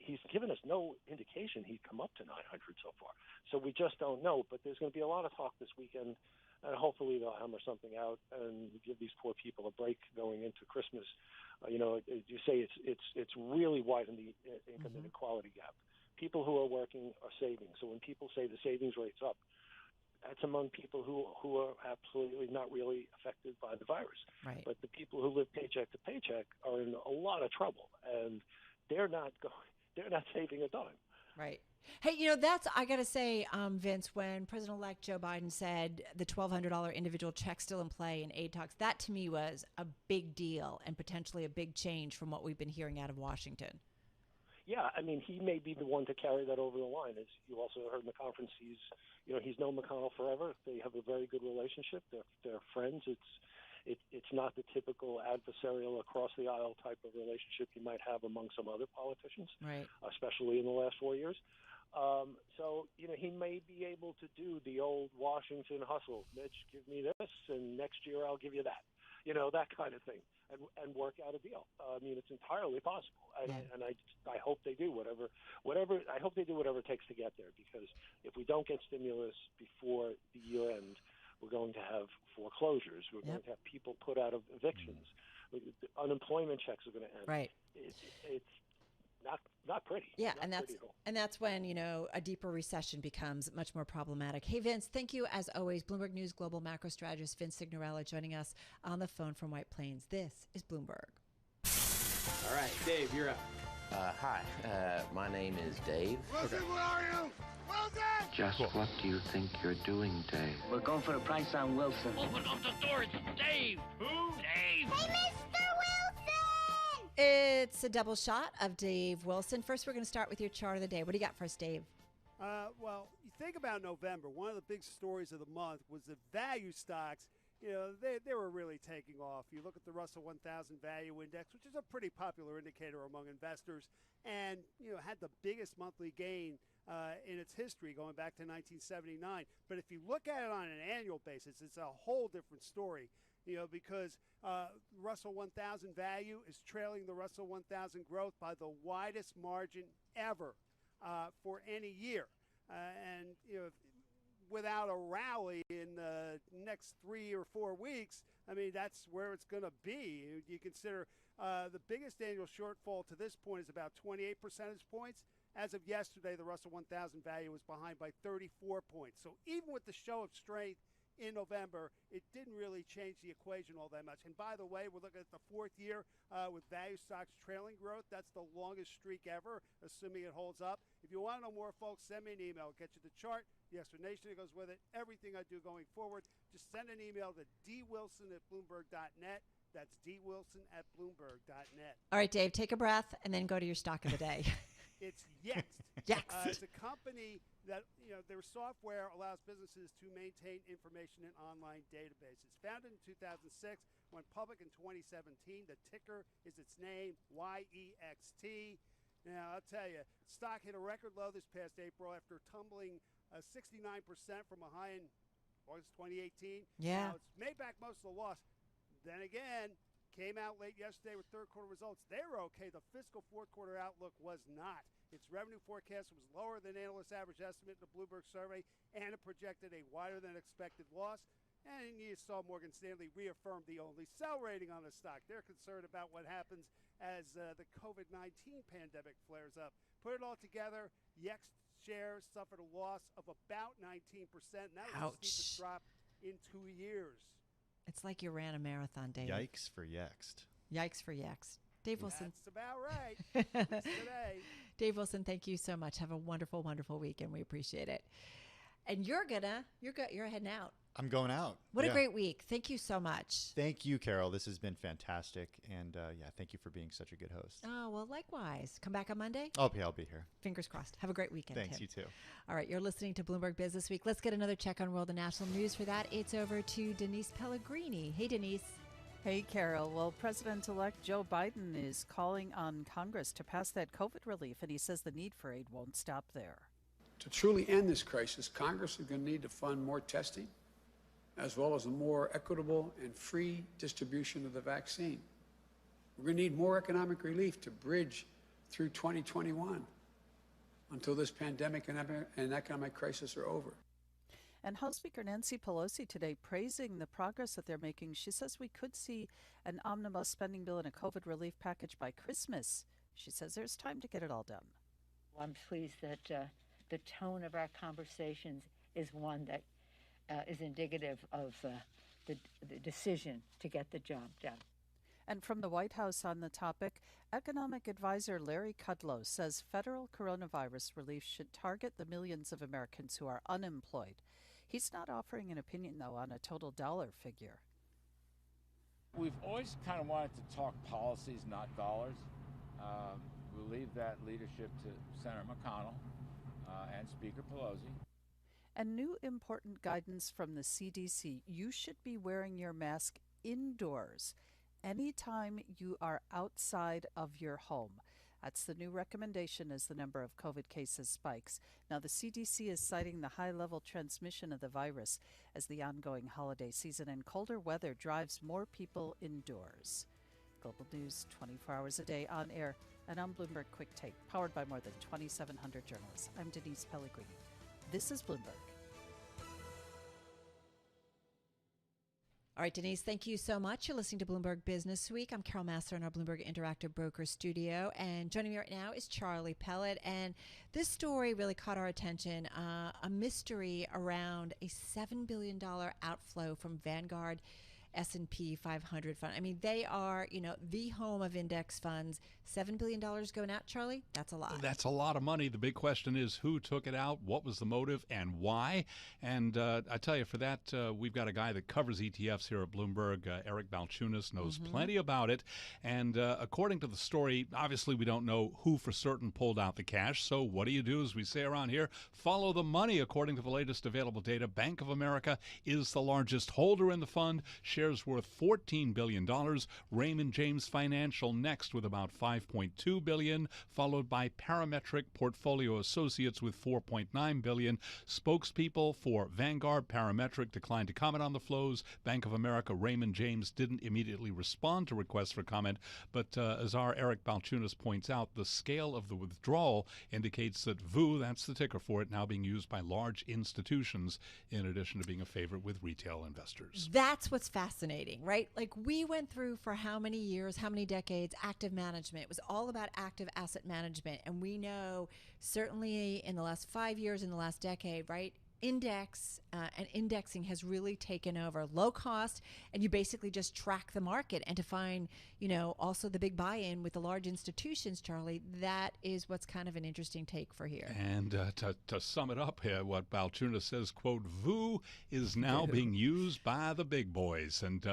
he's given us no indication he'd come up to 900 so far. So we just don't know. But there's going to be a lot of talk this weekend. And hopefully they'll hammer something out and give these poor people a break going into Christmas. You say it's really widened the income inequality gap. People who are working are saving. So when people say the savings rate's up, that's among people who are absolutely not really affected by the virus. Right. But the people who live paycheck to paycheck are in a lot of trouble, and they're not saving a dime. Right. Hey, I got to say, Vince, when President-elect Joe Biden said the $1,200 individual check still in play in aid talks, that to me was a big deal and potentially a big change from what we've been hearing out of Washington. Yeah, I mean, he may be the one to carry that over the line. As you also heard in the conference, he's known McConnell forever. They have a very good relationship. They're friends. It's not the typical adversarial across the aisle type of relationship you might have among some other politicians, right? Especially in the last 4 years. So he may be able to do the old Washington hustle. Mitch, give me this, and next year I'll give you that. That kind of thing, and work out a deal. I mean, it's entirely possible, and I hope they do whatever. I hope they do whatever it takes to get there, because if we don't get stimulus before the year end, we're going to have foreclosures. We're going to have people put out of evictions. Unemployment checks are going to end. Right. It's not pretty. Yeah, not and that's when a deeper recession becomes much more problematic. Hey, Vince, thank you as always. Bloomberg News global macro strategist Vince Signorella joining us on the phone from White Plains. This is Bloomberg. All right, Dave, you're up. Hi, my name is Dave. Wilson, where are you? Wilson! Just what do you think you're doing, Dave? We're going for the price on Wilson. Open up the door, it's Dave! Who? Dave! Hey, Mr. Wilson! It's a double shot of Dave Wilson. First, we're going to start with your chart of the day. What do you got for us, Dave? Well, you think about November, one of the big stories of the month was the value stocks. You know, they were really taking off. You look at the Russell 1000 Value Index, which is a pretty popular indicator among investors, and, you know, had the biggest monthly gain in its history going back to 1979. But if you look at it on an annual basis, it's a whole different story, you know, because Russell 1000 Value is trailing the Russell 1000 Growth by the widest margin ever for any year. And, you know, without a rally in the next 3 or 4 weeks, I mean, that's where it's going to be. You consider the biggest annual shortfall to this point is about 28 percentage points. As of yesterday, the Russell 1000 value was behind by 34 points. So even with the show of strength in November, it didn't really change the equation all that much. And by the way, we're looking at the 4th year with value stocks trailing growth. That's the longest streak ever, assuming it holds up. If you want to know more, folks, send me an email. I'll get you the chart, the explanation that goes with it, everything I do going forward. Just send an email to dwilson@bloomberg.net. That's dwilson@bloomberg.net. All right, Dave, take a breath and then go to your stock of the day. It's Yext. Yext. It's a company that, you know, their software allows businesses to maintain information in online databases. Founded in 2006, went public in 2017. The ticker is its name, YEXT. Now, I'll tell you, stock hit a record low this past April after tumbling 69% from a high in August 2018. Yeah. Now, it's made back most of the loss. Then again, came out late yesterday with third quarter results. They were okay. The fiscal fourth quarter outlook was not. Its revenue forecast was lower than analyst average estimate in the Bloomberg survey, and it projected a wider than expected loss. And you saw Morgan Stanley reaffirm the only sell rating on the stock. They're concerned about what happens as the COVID-19 pandemic flares up. Put it all together, Yext shares suffered a loss of about 19%, and that was the steepest drop in 2 years. It's like you ran a marathon, Dave. Yikes for Yext. Yikes for Yext. Dave Wilson. That's about right. Today. Dave Wilson, thank you so much. Have a wonderful, wonderful weekend. We appreciate it. And you're heading out. I'm going out. What a great week. Thank you so much. Thank you, Carol. This has been fantastic. And thank you for being such a good host. Oh, well, likewise. Come back on Monday? I'll be here. Fingers crossed. Have a great weekend, Thanks, Tim. you too. All right, you're listening to Bloomberg Business Week. Let's get another check on world and national news. For that, it's over to Denise Pellegrini. Hey, Denise. Hey, Carol. Well, President-elect Joe Biden is calling on Congress to pass that COVID relief, and he says the need for aid won't stop there. To truly end this crisis, Congress is going to need to fund more testing, as well as a more equitable and free distribution of the vaccine. We're going to need more economic relief to bridge through 2021 until this pandemic and economic crisis are over. And House Speaker Nancy Pelosi today praising the progress that they're making. She says we could see an omnibus spending bill and a COVID relief package by Christmas. She says there's time to get it all done. I'm pleased that the tone of our conversations is one that is indicative of the decision to get the job done. And from the White House on the topic, economic advisor Larry Kudlow says federal coronavirus relief should target the millions of Americans who are unemployed. He's not offering an opinion, though, on a total dollar figure. We've always kind of wanted to talk policies, not dollars. We'll leave that leadership to Senator McConnell and Speaker Pelosi. And new important guidance from the CDC. You should be wearing your mask indoors anytime you are outside of your home. That's the new recommendation as the number of COVID cases spikes. Now, the CDC is citing the high-level transmission of the virus as the ongoing holiday season and colder weather drives more people indoors. Global News 24 hours a day on air and on Bloomberg Quick Take, powered by more than 2,700 journalists. I'm Denise Pellegrini. This is Bloomberg. All right, Denise, thank you so much. You're listening to Bloomberg Business Week. I'm Carol Master in our Bloomberg Interactive Broker studio. And joining me right now is Charlie Pellet. And this story really caught our attention. A mystery around a $7 billion outflow from Vanguard S&P 500 fund. I mean, they are, the home of index funds. $7 billion going out, Charlie? That's a lot. That's a lot of money. The big question is who took it out, what was the motive, and why? And I tell you, for that, we've got a guy that covers ETFs here at Bloomberg, Eric Balchunas, knows plenty about it. And according to the story, obviously we don't know who for certain pulled out the cash. So what do you do, as we say around here? Follow the money. According to the latest available data, Bank of America is the largest holder in the fund, shares worth $14 billion. Raymond James Financial next with about $5.2 billion, followed by Parametric Portfolio Associates with $4.9 billion. Spokespeople for Vanguard Parametric declined to comment on the flows. Bank of America, Raymond James didn't immediately respond to requests for comment, but as our Eric Balchunas points out, the scale of the withdrawal indicates that VU, that's the ticker for it, now being used by large institutions in addition to being a favorite with retail investors. That's what's fascinating, right? Like, we went through for how many years, how many decades, active management. It was all about active asset management. And we know certainly in the last 5 years, in the last decade, right? Index and indexing has really taken over. Low cost, and you basically just track the market. And to find, also the big buy-in with the large institutions, Charlie, that is what's kind of an interesting take for here. And to sum it up here, what Balchunas says, quote, VU is now being used by the big boys. And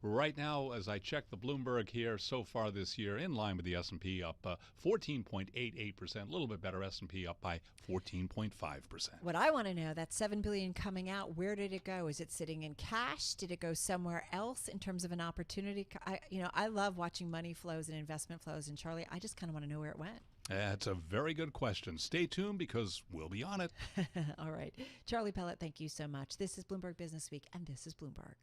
right now, as I check the Bloomberg here, so far this year, in line with the S&P, up 14.88%, a little bit better. S&P up by 14.5%. What I want to know, that $7 billion coming out, where did it go? Is it sitting in cash? Did it go somewhere else in terms of an opportunity? I love watching money flows and investment flows. And Charlie, I just kind of want to know where it went. That's a very good question. Stay tuned because we'll be on it. All right. Charlie Pellet, thank you so much. This is Bloomberg Business Week, and this is Bloomberg.